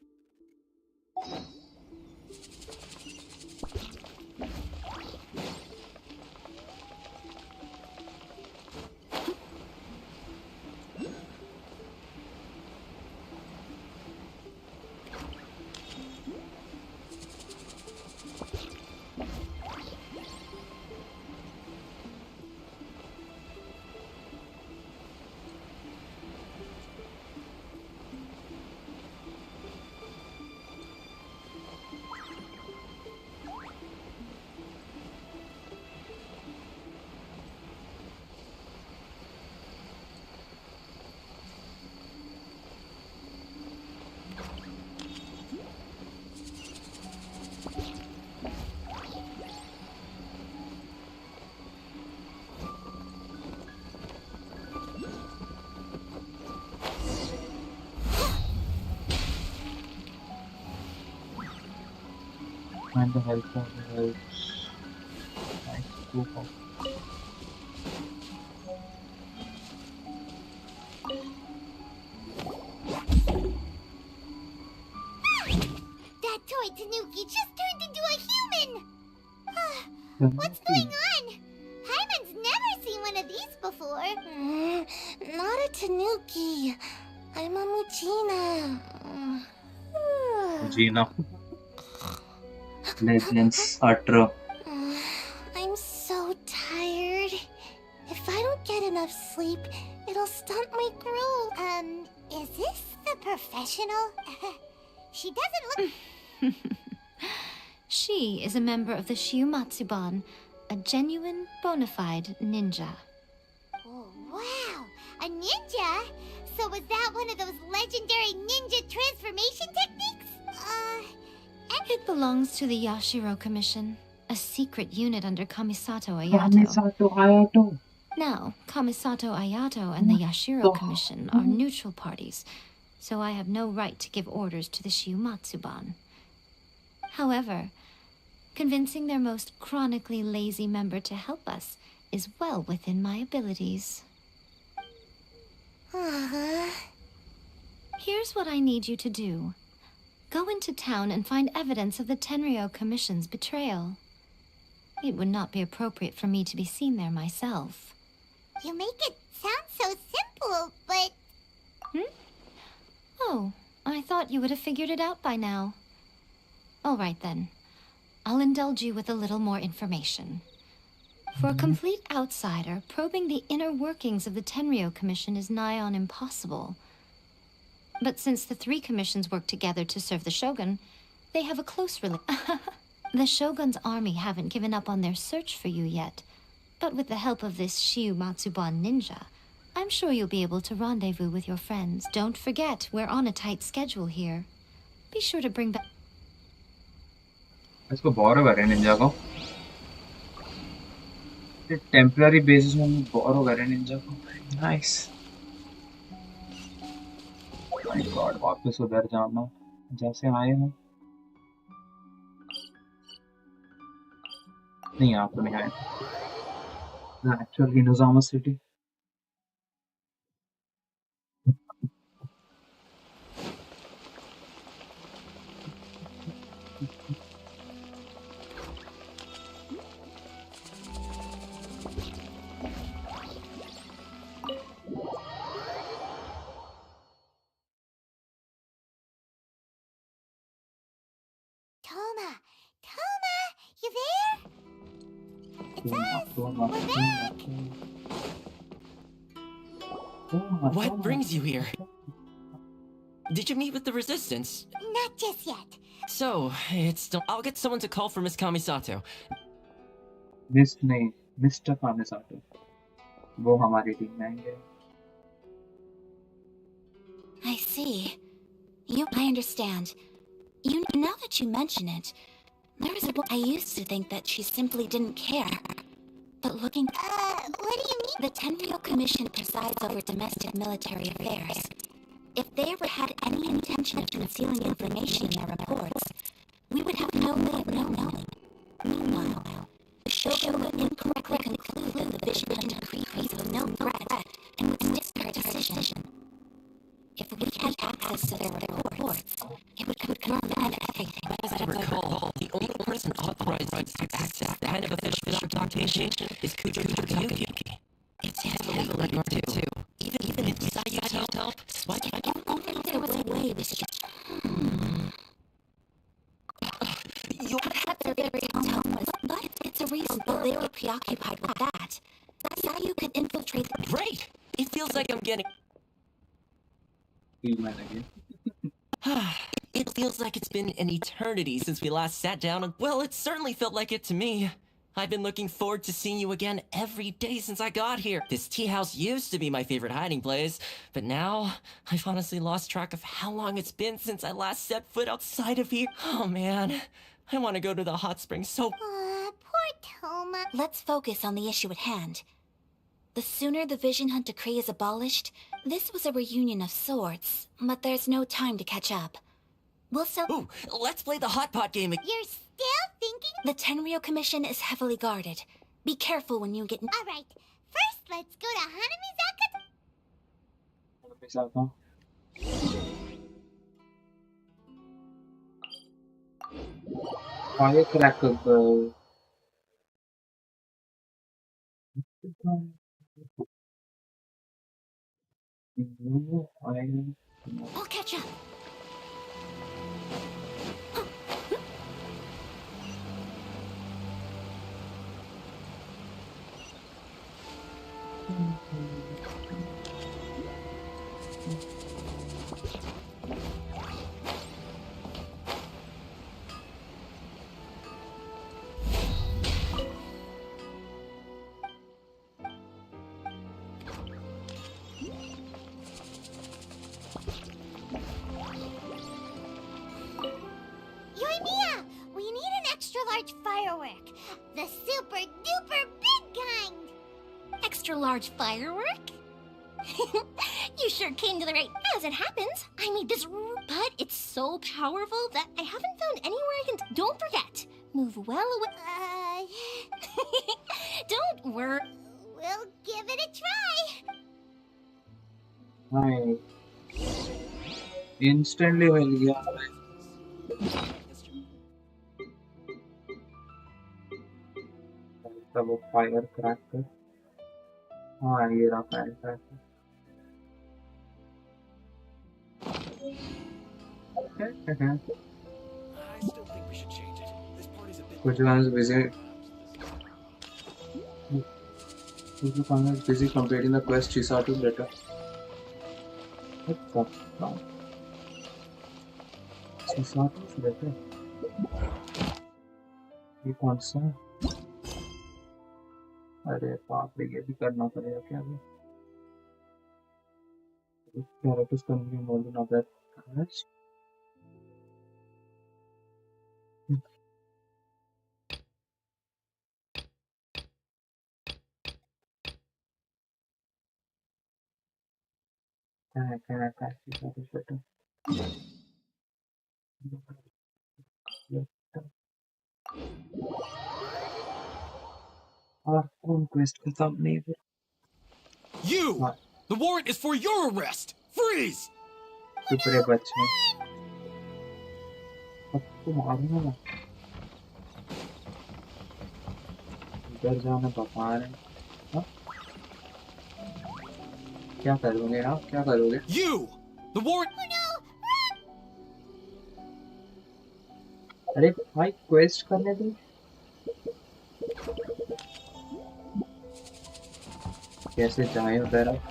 Find the help of the helps. Nice, go for That toy Tanuki just turned into a human! What's going on? Paimon's never seen one of these before. Not a Tanuki. I'm a Muchina. Gina. Legends are true. I'm so tired. If I don't get enough sleep, it'll stunt my growth. Is this the professional? She doesn't look... She is a member of the Shiumatsuban, a genuine, bona fide ninja. Oh, wow! A ninja? So was that one of those legendary ninja transformation techniques? It belongs to the Yashiro Commission, a secret unit under Kamisato Ayato. Kamisato Ayato. Now, Kamisato Ayato and the Yashiro Commission are neutral parties, so I have no right to give orders to the Shiumatsuban. However, convincing their most chronically lazy member to help us is well within my abilities. Here's what I need you to do. Go into town and find evidence of the Tenryou Commission's betrayal. It would not be appropriate for me to be seen there myself. You make it sound so simple, but... Oh, I thought you would have figured it out by now. All right then. I'll indulge you with a little more information. For a complete outsider, probing the inner workings of the Tenryou Commission is nigh on impossible. But since the three commissions work together to serve the Shogun, they have a close relationship. The Shogun's army haven't given up on their search for you yet, but with the help of this Shiumatsuban ninja, I'm sure you'll be able to rendezvous with your friends. Don't forget, we're on a tight schedule here. Be sure to bring back... इसको बोरो करें Ninja को temporary basis में बोरो करें Ninja को nice my God वापस उधर जाना जैसे आए हैं नहीं यहाँ तो नहीं आए एक्चुअली निजामा city You there? It's us! We're back! What brings you here? Did you meet with the Resistance? Not just yet. So, I'll get someone to call for Miss Kamisato. Mr. Kamisato. वो हमारी team में आएंगे. I see. I understand. Now that you mention it, I used to think that she simply didn't care. But looking... what do you mean? The Tenryou Commission presides over domestic military affairs. If they ever had any intention of concealing information in their reports, we would have no way of knowing. Meanwhile, the Shogun would incorrectly conclude that the Vision Hunt decree was no threat and would stick to our decision. If we had access to their reports. It would confirm anything. As I recall, the only person authorized to access that kind of official documentation is Kujo Takayuki. It's heavily regarded too. Even if Sayu's help, why can't there was a way we should... You had their very tone was, but it's a reason that they were preoccupied with that. Sayu could infiltrate the... Great! It feels like I'm getting... It feels like it's been an eternity since we last sat down, and well, it certainly felt like it to me. I've been looking forward to seeing you again every day since I got here. This tea house used to be my favorite hiding place, but now I've honestly lost track of how long it's been since I last set foot outside of here. Oh man, I want to go to the hot springs so... Poor Toma. Let's focus on the issue at hand. The sooner the Vision Hunt Decree is abolished, this was a reunion of sorts, but there's no time to catch up. We'll still... Ooh, let's play the hot pot game. You're still thinking? The Tenryo Commission is heavily guarded. Be careful when you get... Alright, first let's go to Hanamizaka. Firecracker girl. I'll catch up. Yoimiya! We need an extra large firework. The super duper big kind. Extra large firework? You sure came to the right... As it happens, I made this... But it's so powerful that I haven't found anywhere I can... Don't forget. Move well away... Don't worry. We'll give it a try. Hi. Instantly मिल गया तब वो fire cracker हाँ ये रहा fire cracker कुछ गाने busy Kuzukan is busy completing the quest Chisatu letter. What the fuck? Chisatu's letter? ये कौन सा? अरे बाप रे ये भी करना पड़ेगा क्या अभी? Characters convey more than other cards. Can I catch this other better? और कौन quest खत्म नहीं हुआ? You! The warrant is for your arrest! Freeze! चुप रे बच्चे अब तो मारूंगा ना इधर जाना बता रहे हैं क्या करोगे आप क्या करोगे You! The warrant... अरे भाई क्वेस्ट करने दो कैसे जाए उधर आप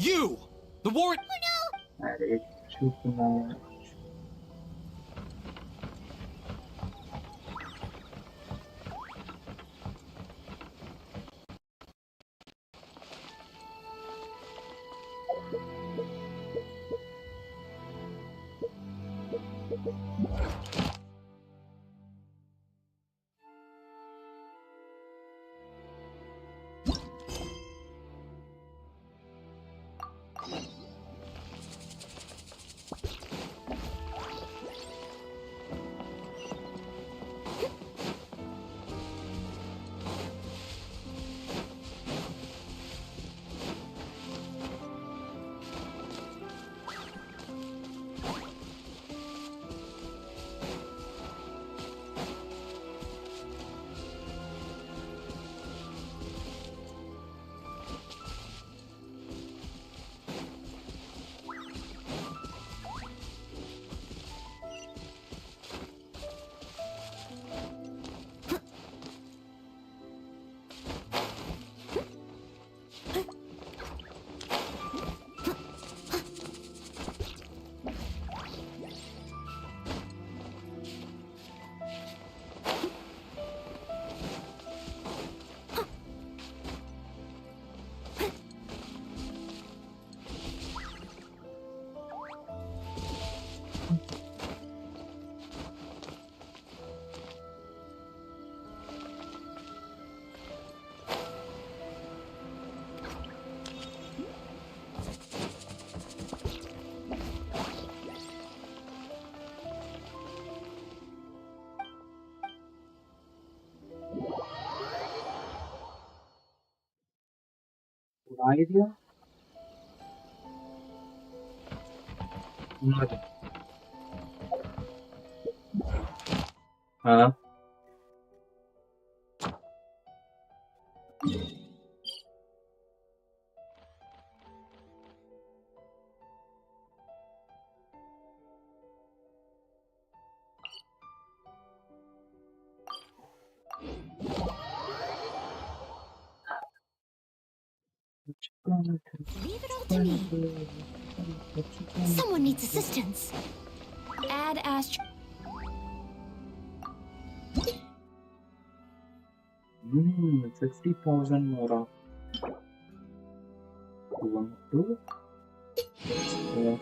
You! The warrant... अरे चुप ना idea? No. Huh? Leave it all to me. Someone needs assistance. Add Astro. 50,000 more of 1, 2. Okay.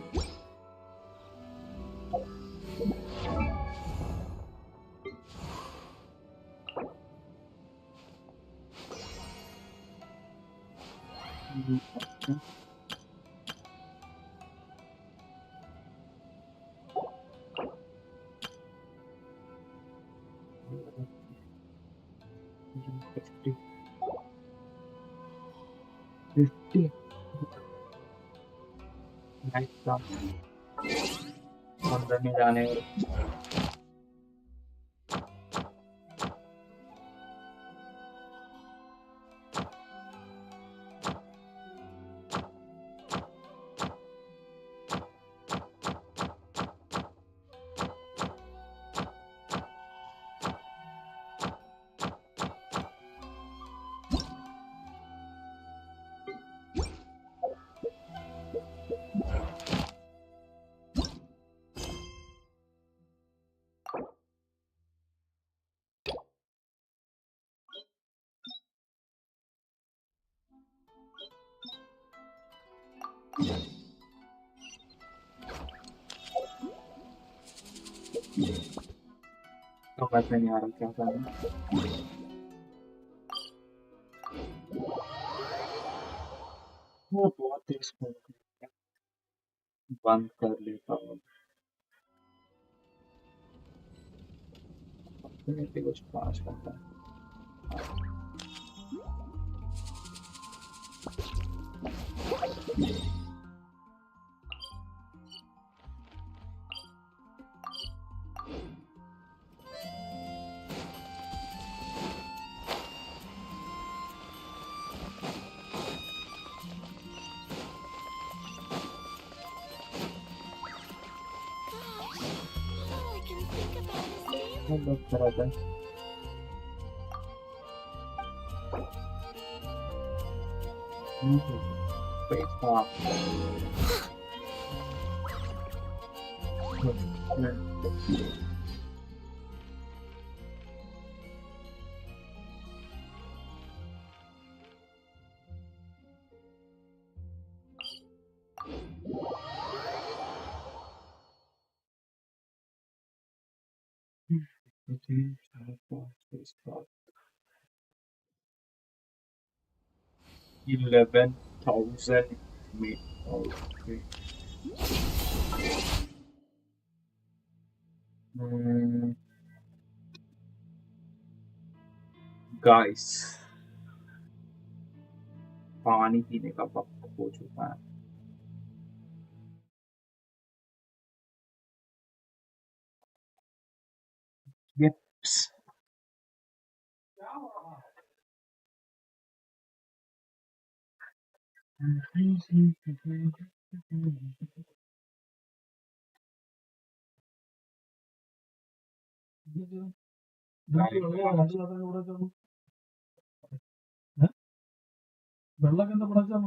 Fifty. Nice job. अंदर नहीं जाने समझ में नहीं आ रहा क्या करना वो बहुत तेज बंद कर लेता हूँ कुछ पास करता है बस कराता है पैसा $11,000 me. Okay. Guys, पानी पीने का वक्त हो चुका है Yips. വെള്ളം എന്താ പടച്ചാ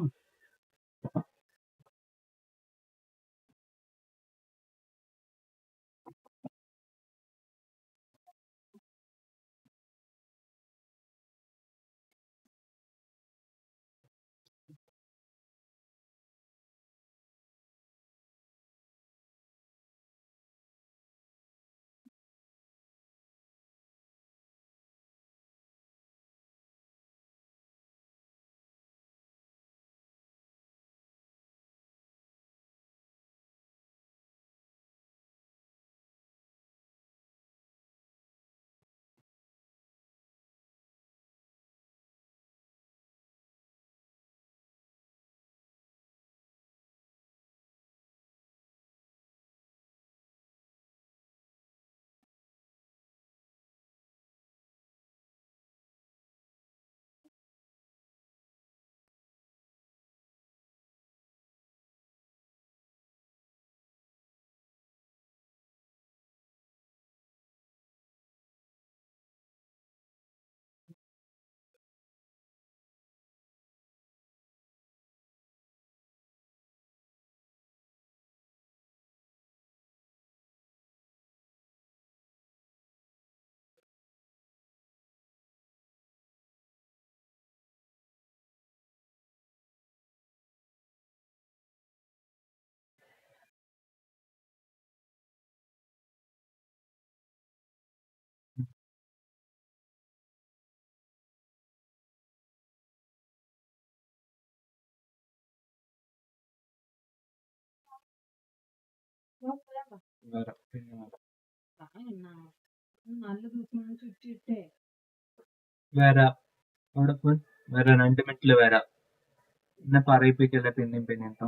വരാം അവിടെ പോയി വരാം 2 മിനിറ്റിൽ വരാം എന്നെ പറയിപ്പിക്കല്ലേ പിന്നെയും പിന്നെയും ട്ടോ